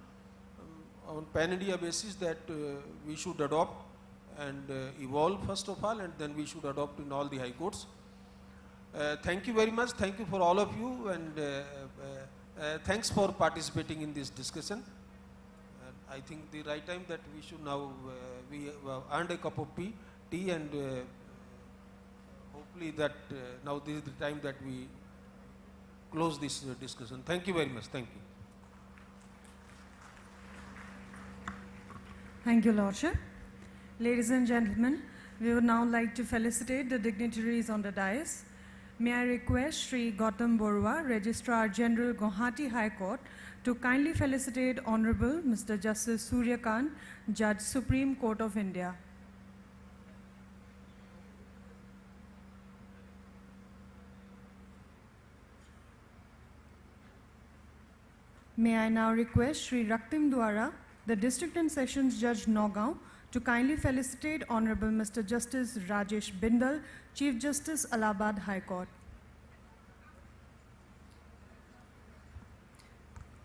on pan-India basis that we should adopt and evolve first of all, and then we should adopt in all the high courts. Thank you very much. Thank you for all of you, and thanks for participating in this discussion. I think the right time that we should now, we earned a cup of tea and hopefully that now this is the time that we close this discussion. Thank you very much. Thank you. Thank you, Lordship. Ladies and gentlemen, we would now like to felicitate the dignitaries on the dais. May I request Sri Gautam Borua, Registrar General, Gauhati High Court, to kindly felicitate Honorable Mr. Justice Surya Kant, Judge, Supreme Court of India. May I now request Sri Raktim Dwara, the District and Sessions Judge, Nagaon, to kindly felicitate Honorable Mr. Justice Rajesh Bindal, Chief Justice, Allahabad High Court.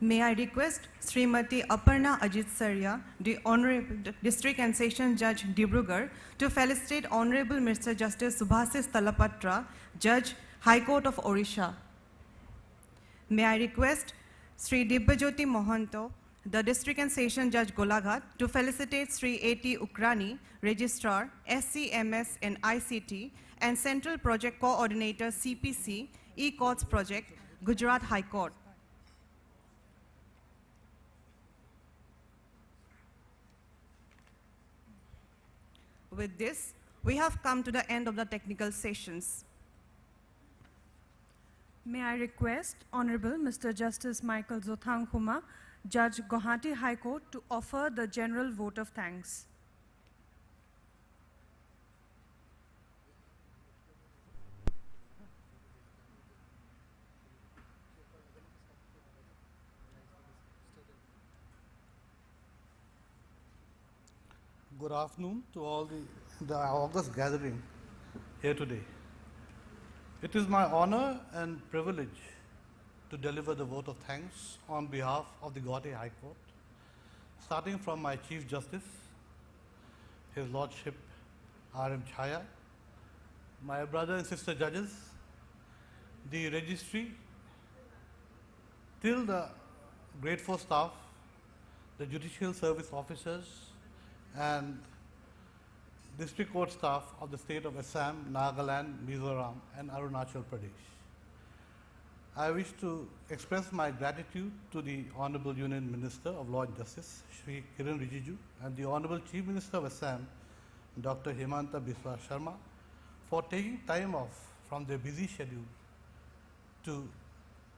May I request Srimati Aparna Ajit Sarya, the Honorable District and Session Judge, Dibrugarh, to felicitate Honorable Mr. Justice Subhasis Talapatra, Judge, High Court of Odisha. May I request Sri Dibbajyoti Mohanto, the District and Session Judge, Golaghat, to felicitate Sri A.T. Ukrani, Registrar, SCMS and ICT, and Central Project Coordinator, CPC, E-Courts Project, Gujarat High Court. With this, we have come to the end of the technical sessions. May I request Honorable Mr. Justice Michael Zothang Huma, Judge, Gauhati High Court, to offer the general vote of thanks. Good afternoon to all the august gathering here today. It is my honor and privilege to deliver the vote of thanks on behalf of the Gauhati High Court, starting from my Chief Justice, His Lordship R.M. Chhaya, my brother and sister judges, the registry, till the grateful staff, the judicial service officers, and district court staff of the state of Assam, Nagaland, Mizoram, and Arunachal Pradesh. I wish to express my gratitude to the Honorable Union Minister of Law and Justice, Shri Kiran Rijiju, and the Honorable Chief Minister of Assam, Dr. Hemanta Biswa Sharma, for taking time off from their busy schedule to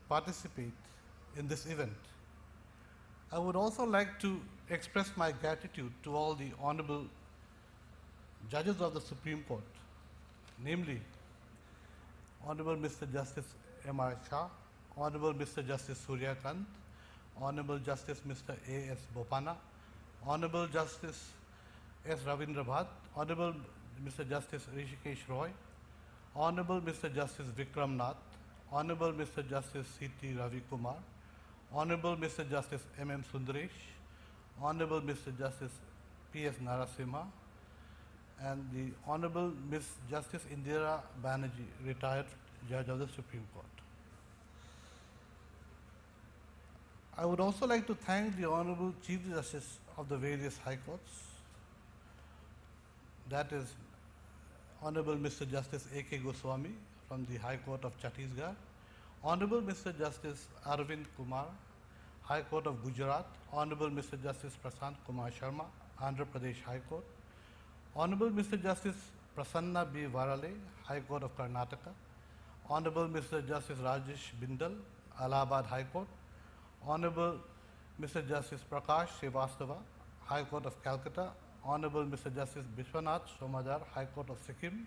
participate in this event. I would also like to express my gratitude to all the honorable judges of the Supreme Court, namely Honorable Mr. Justice M.R. Shah, Honorable Mr. Justice Surya Kant, Honorable Justice Mr. A.S. Bopana, Honorable Justice S. Ravindra Bhatt, Honorable Mr. Justice Rishikesh Roy, Honorable Mr. Justice Vikram Nath, Honorable Mr. Justice C.T. Ravi Kumar, Honorable Mr. Justice M.M. Sundaresh, Honorable Mr. Justice P.S. Narasimha, and the Honorable Ms. Justice Indira Banerjee, retired Judge of the Supreme Court. I would also like to thank the Honorable Chief Justice of the various High Courts, that is Honorable Mr. Justice A.K. Goswami from the High Court of Chhattisgarh, Honorable Mr. Justice Arvind Kumar, High Court of Gujarat, Honorable Mr. Justice Prasant Kumar Sharma, Andhra Pradesh High Court, Honorable Mr. Justice Prasanna B. Varale, High Court of Karnataka, Honorable Mr. Justice Rajesh Bindal, Allahabad High Court, Honorable Mr. Justice Prakash Srivastava, High Court of Calcutta, Honorable Mr. Justice Bishwanath Somadar, High Court of Sikkim,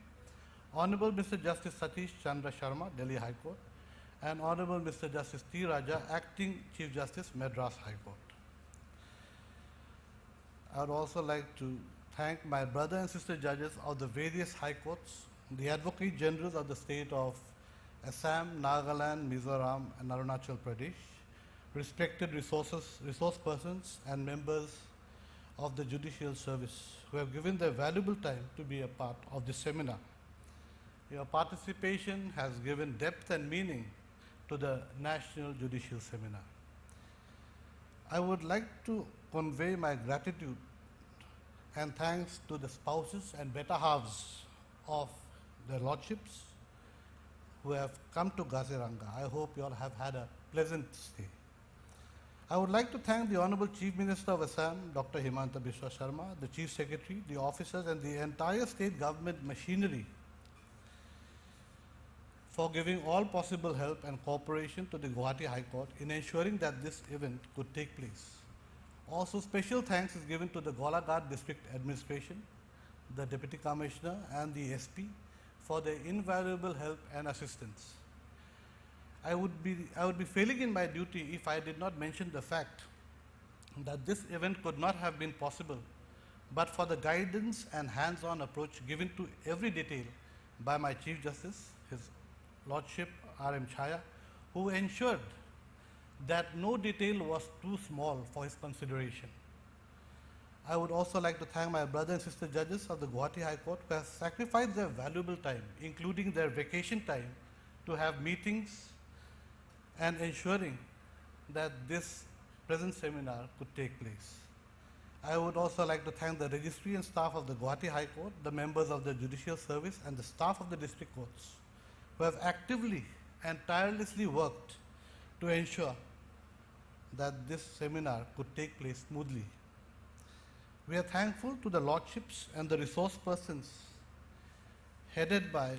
Honorable Mr. Justice Satish Chandra Sharma, Delhi High Court, and Honorable Mr. Justice T. Raja, Acting Chief Justice, Madras High Court. I would also like to thank my brother and sister judges of the various high courts, the Advocate Generals of the state of Assam, Nagaland, Mizoram, and Arunachal Pradesh, respected resource persons and members of the judicial service who have given their valuable time to be a part of this seminar. Your participation has given depth and meaning to the National Judicial Seminar. I would like to convey my gratitude and thanks to the spouses and better halves of their lordships who have come to Kaziranga. I hope you all have had a pleasant stay. I would like to thank the Honorable Chief Minister of Assam, Dr. Himanta Biswa Sharma, the Chief Secretary, the officers, and the entire state government machinery for giving all possible help and cooperation to the Gauhati High Court in ensuring that this event could take place. Also, special thanks is given to the Golaghat District Administration, the Deputy Commissioner, and the SP for their invaluable help and assistance. I would be failing in my duty if I did not mention the fact that this event could not have been possible but for the guidance and hands-on approach given to every detail by my Chief Justice, His Lordship R.M. Chaya, who ensured that no detail was too small for his consideration. I would also like to thank my brother and sister judges of the Gauhati High Court who have sacrificed their valuable time, including their vacation time, to have meetings and ensuring that this present seminar could take place. I would also like to thank the registry and staff of the Gauhati High Court, the members of the Judicial Service, and the staff of the district courts who have actively and tirelessly worked to ensure that this seminar could take place smoothly. We are thankful to the lordships and the resource persons headed by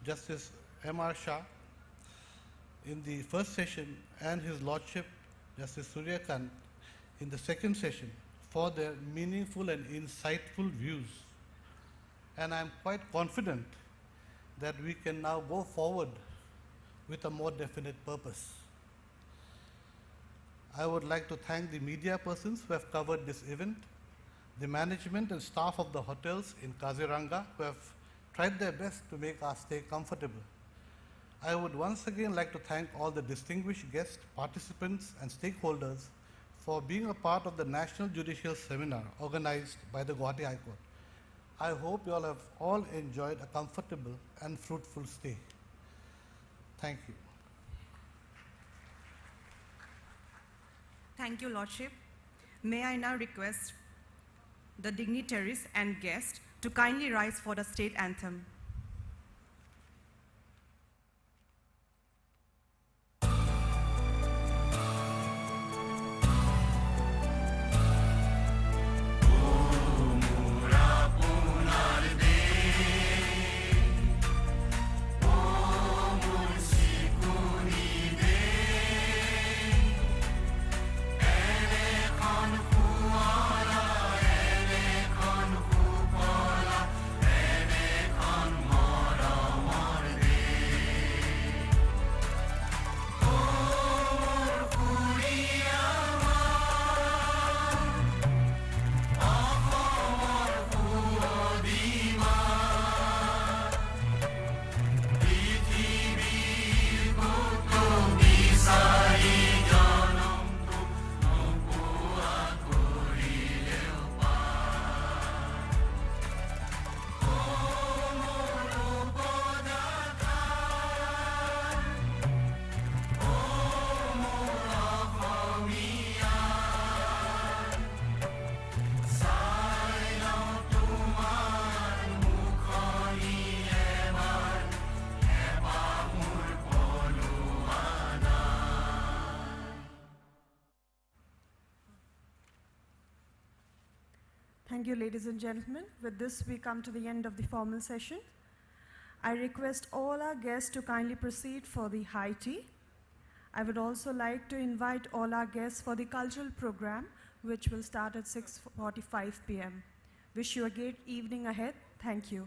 Justice M.R. Shah in the first session and his lordship Justice Surya Kant in the second session for their meaningful and insightful views. And I am quite confident that we can now go forward with a more definite purpose. I would like to thank the media persons who have covered this event, the management and staff of the hotels in Kaziranga who have tried their best to make our stay comfortable. I would once again like to thank all the distinguished guests, participants, and stakeholders for being a part of the National Judicial Seminar organized by the Gauhati High Court. I hope you all have all enjoyed a comfortable and fruitful stay. Thank you. Thank you, Lordship. May I now request the dignitaries and guests to kindly rise for the state anthem. Ene you, ladies and gentlemen. With this, we come to the end of the formal session. I request all our guests to kindly proceed for the high tea. I would also like to invite all our guests for the cultural program, which will start at 6:45 p.m. Wish you a great evening ahead. Thank you.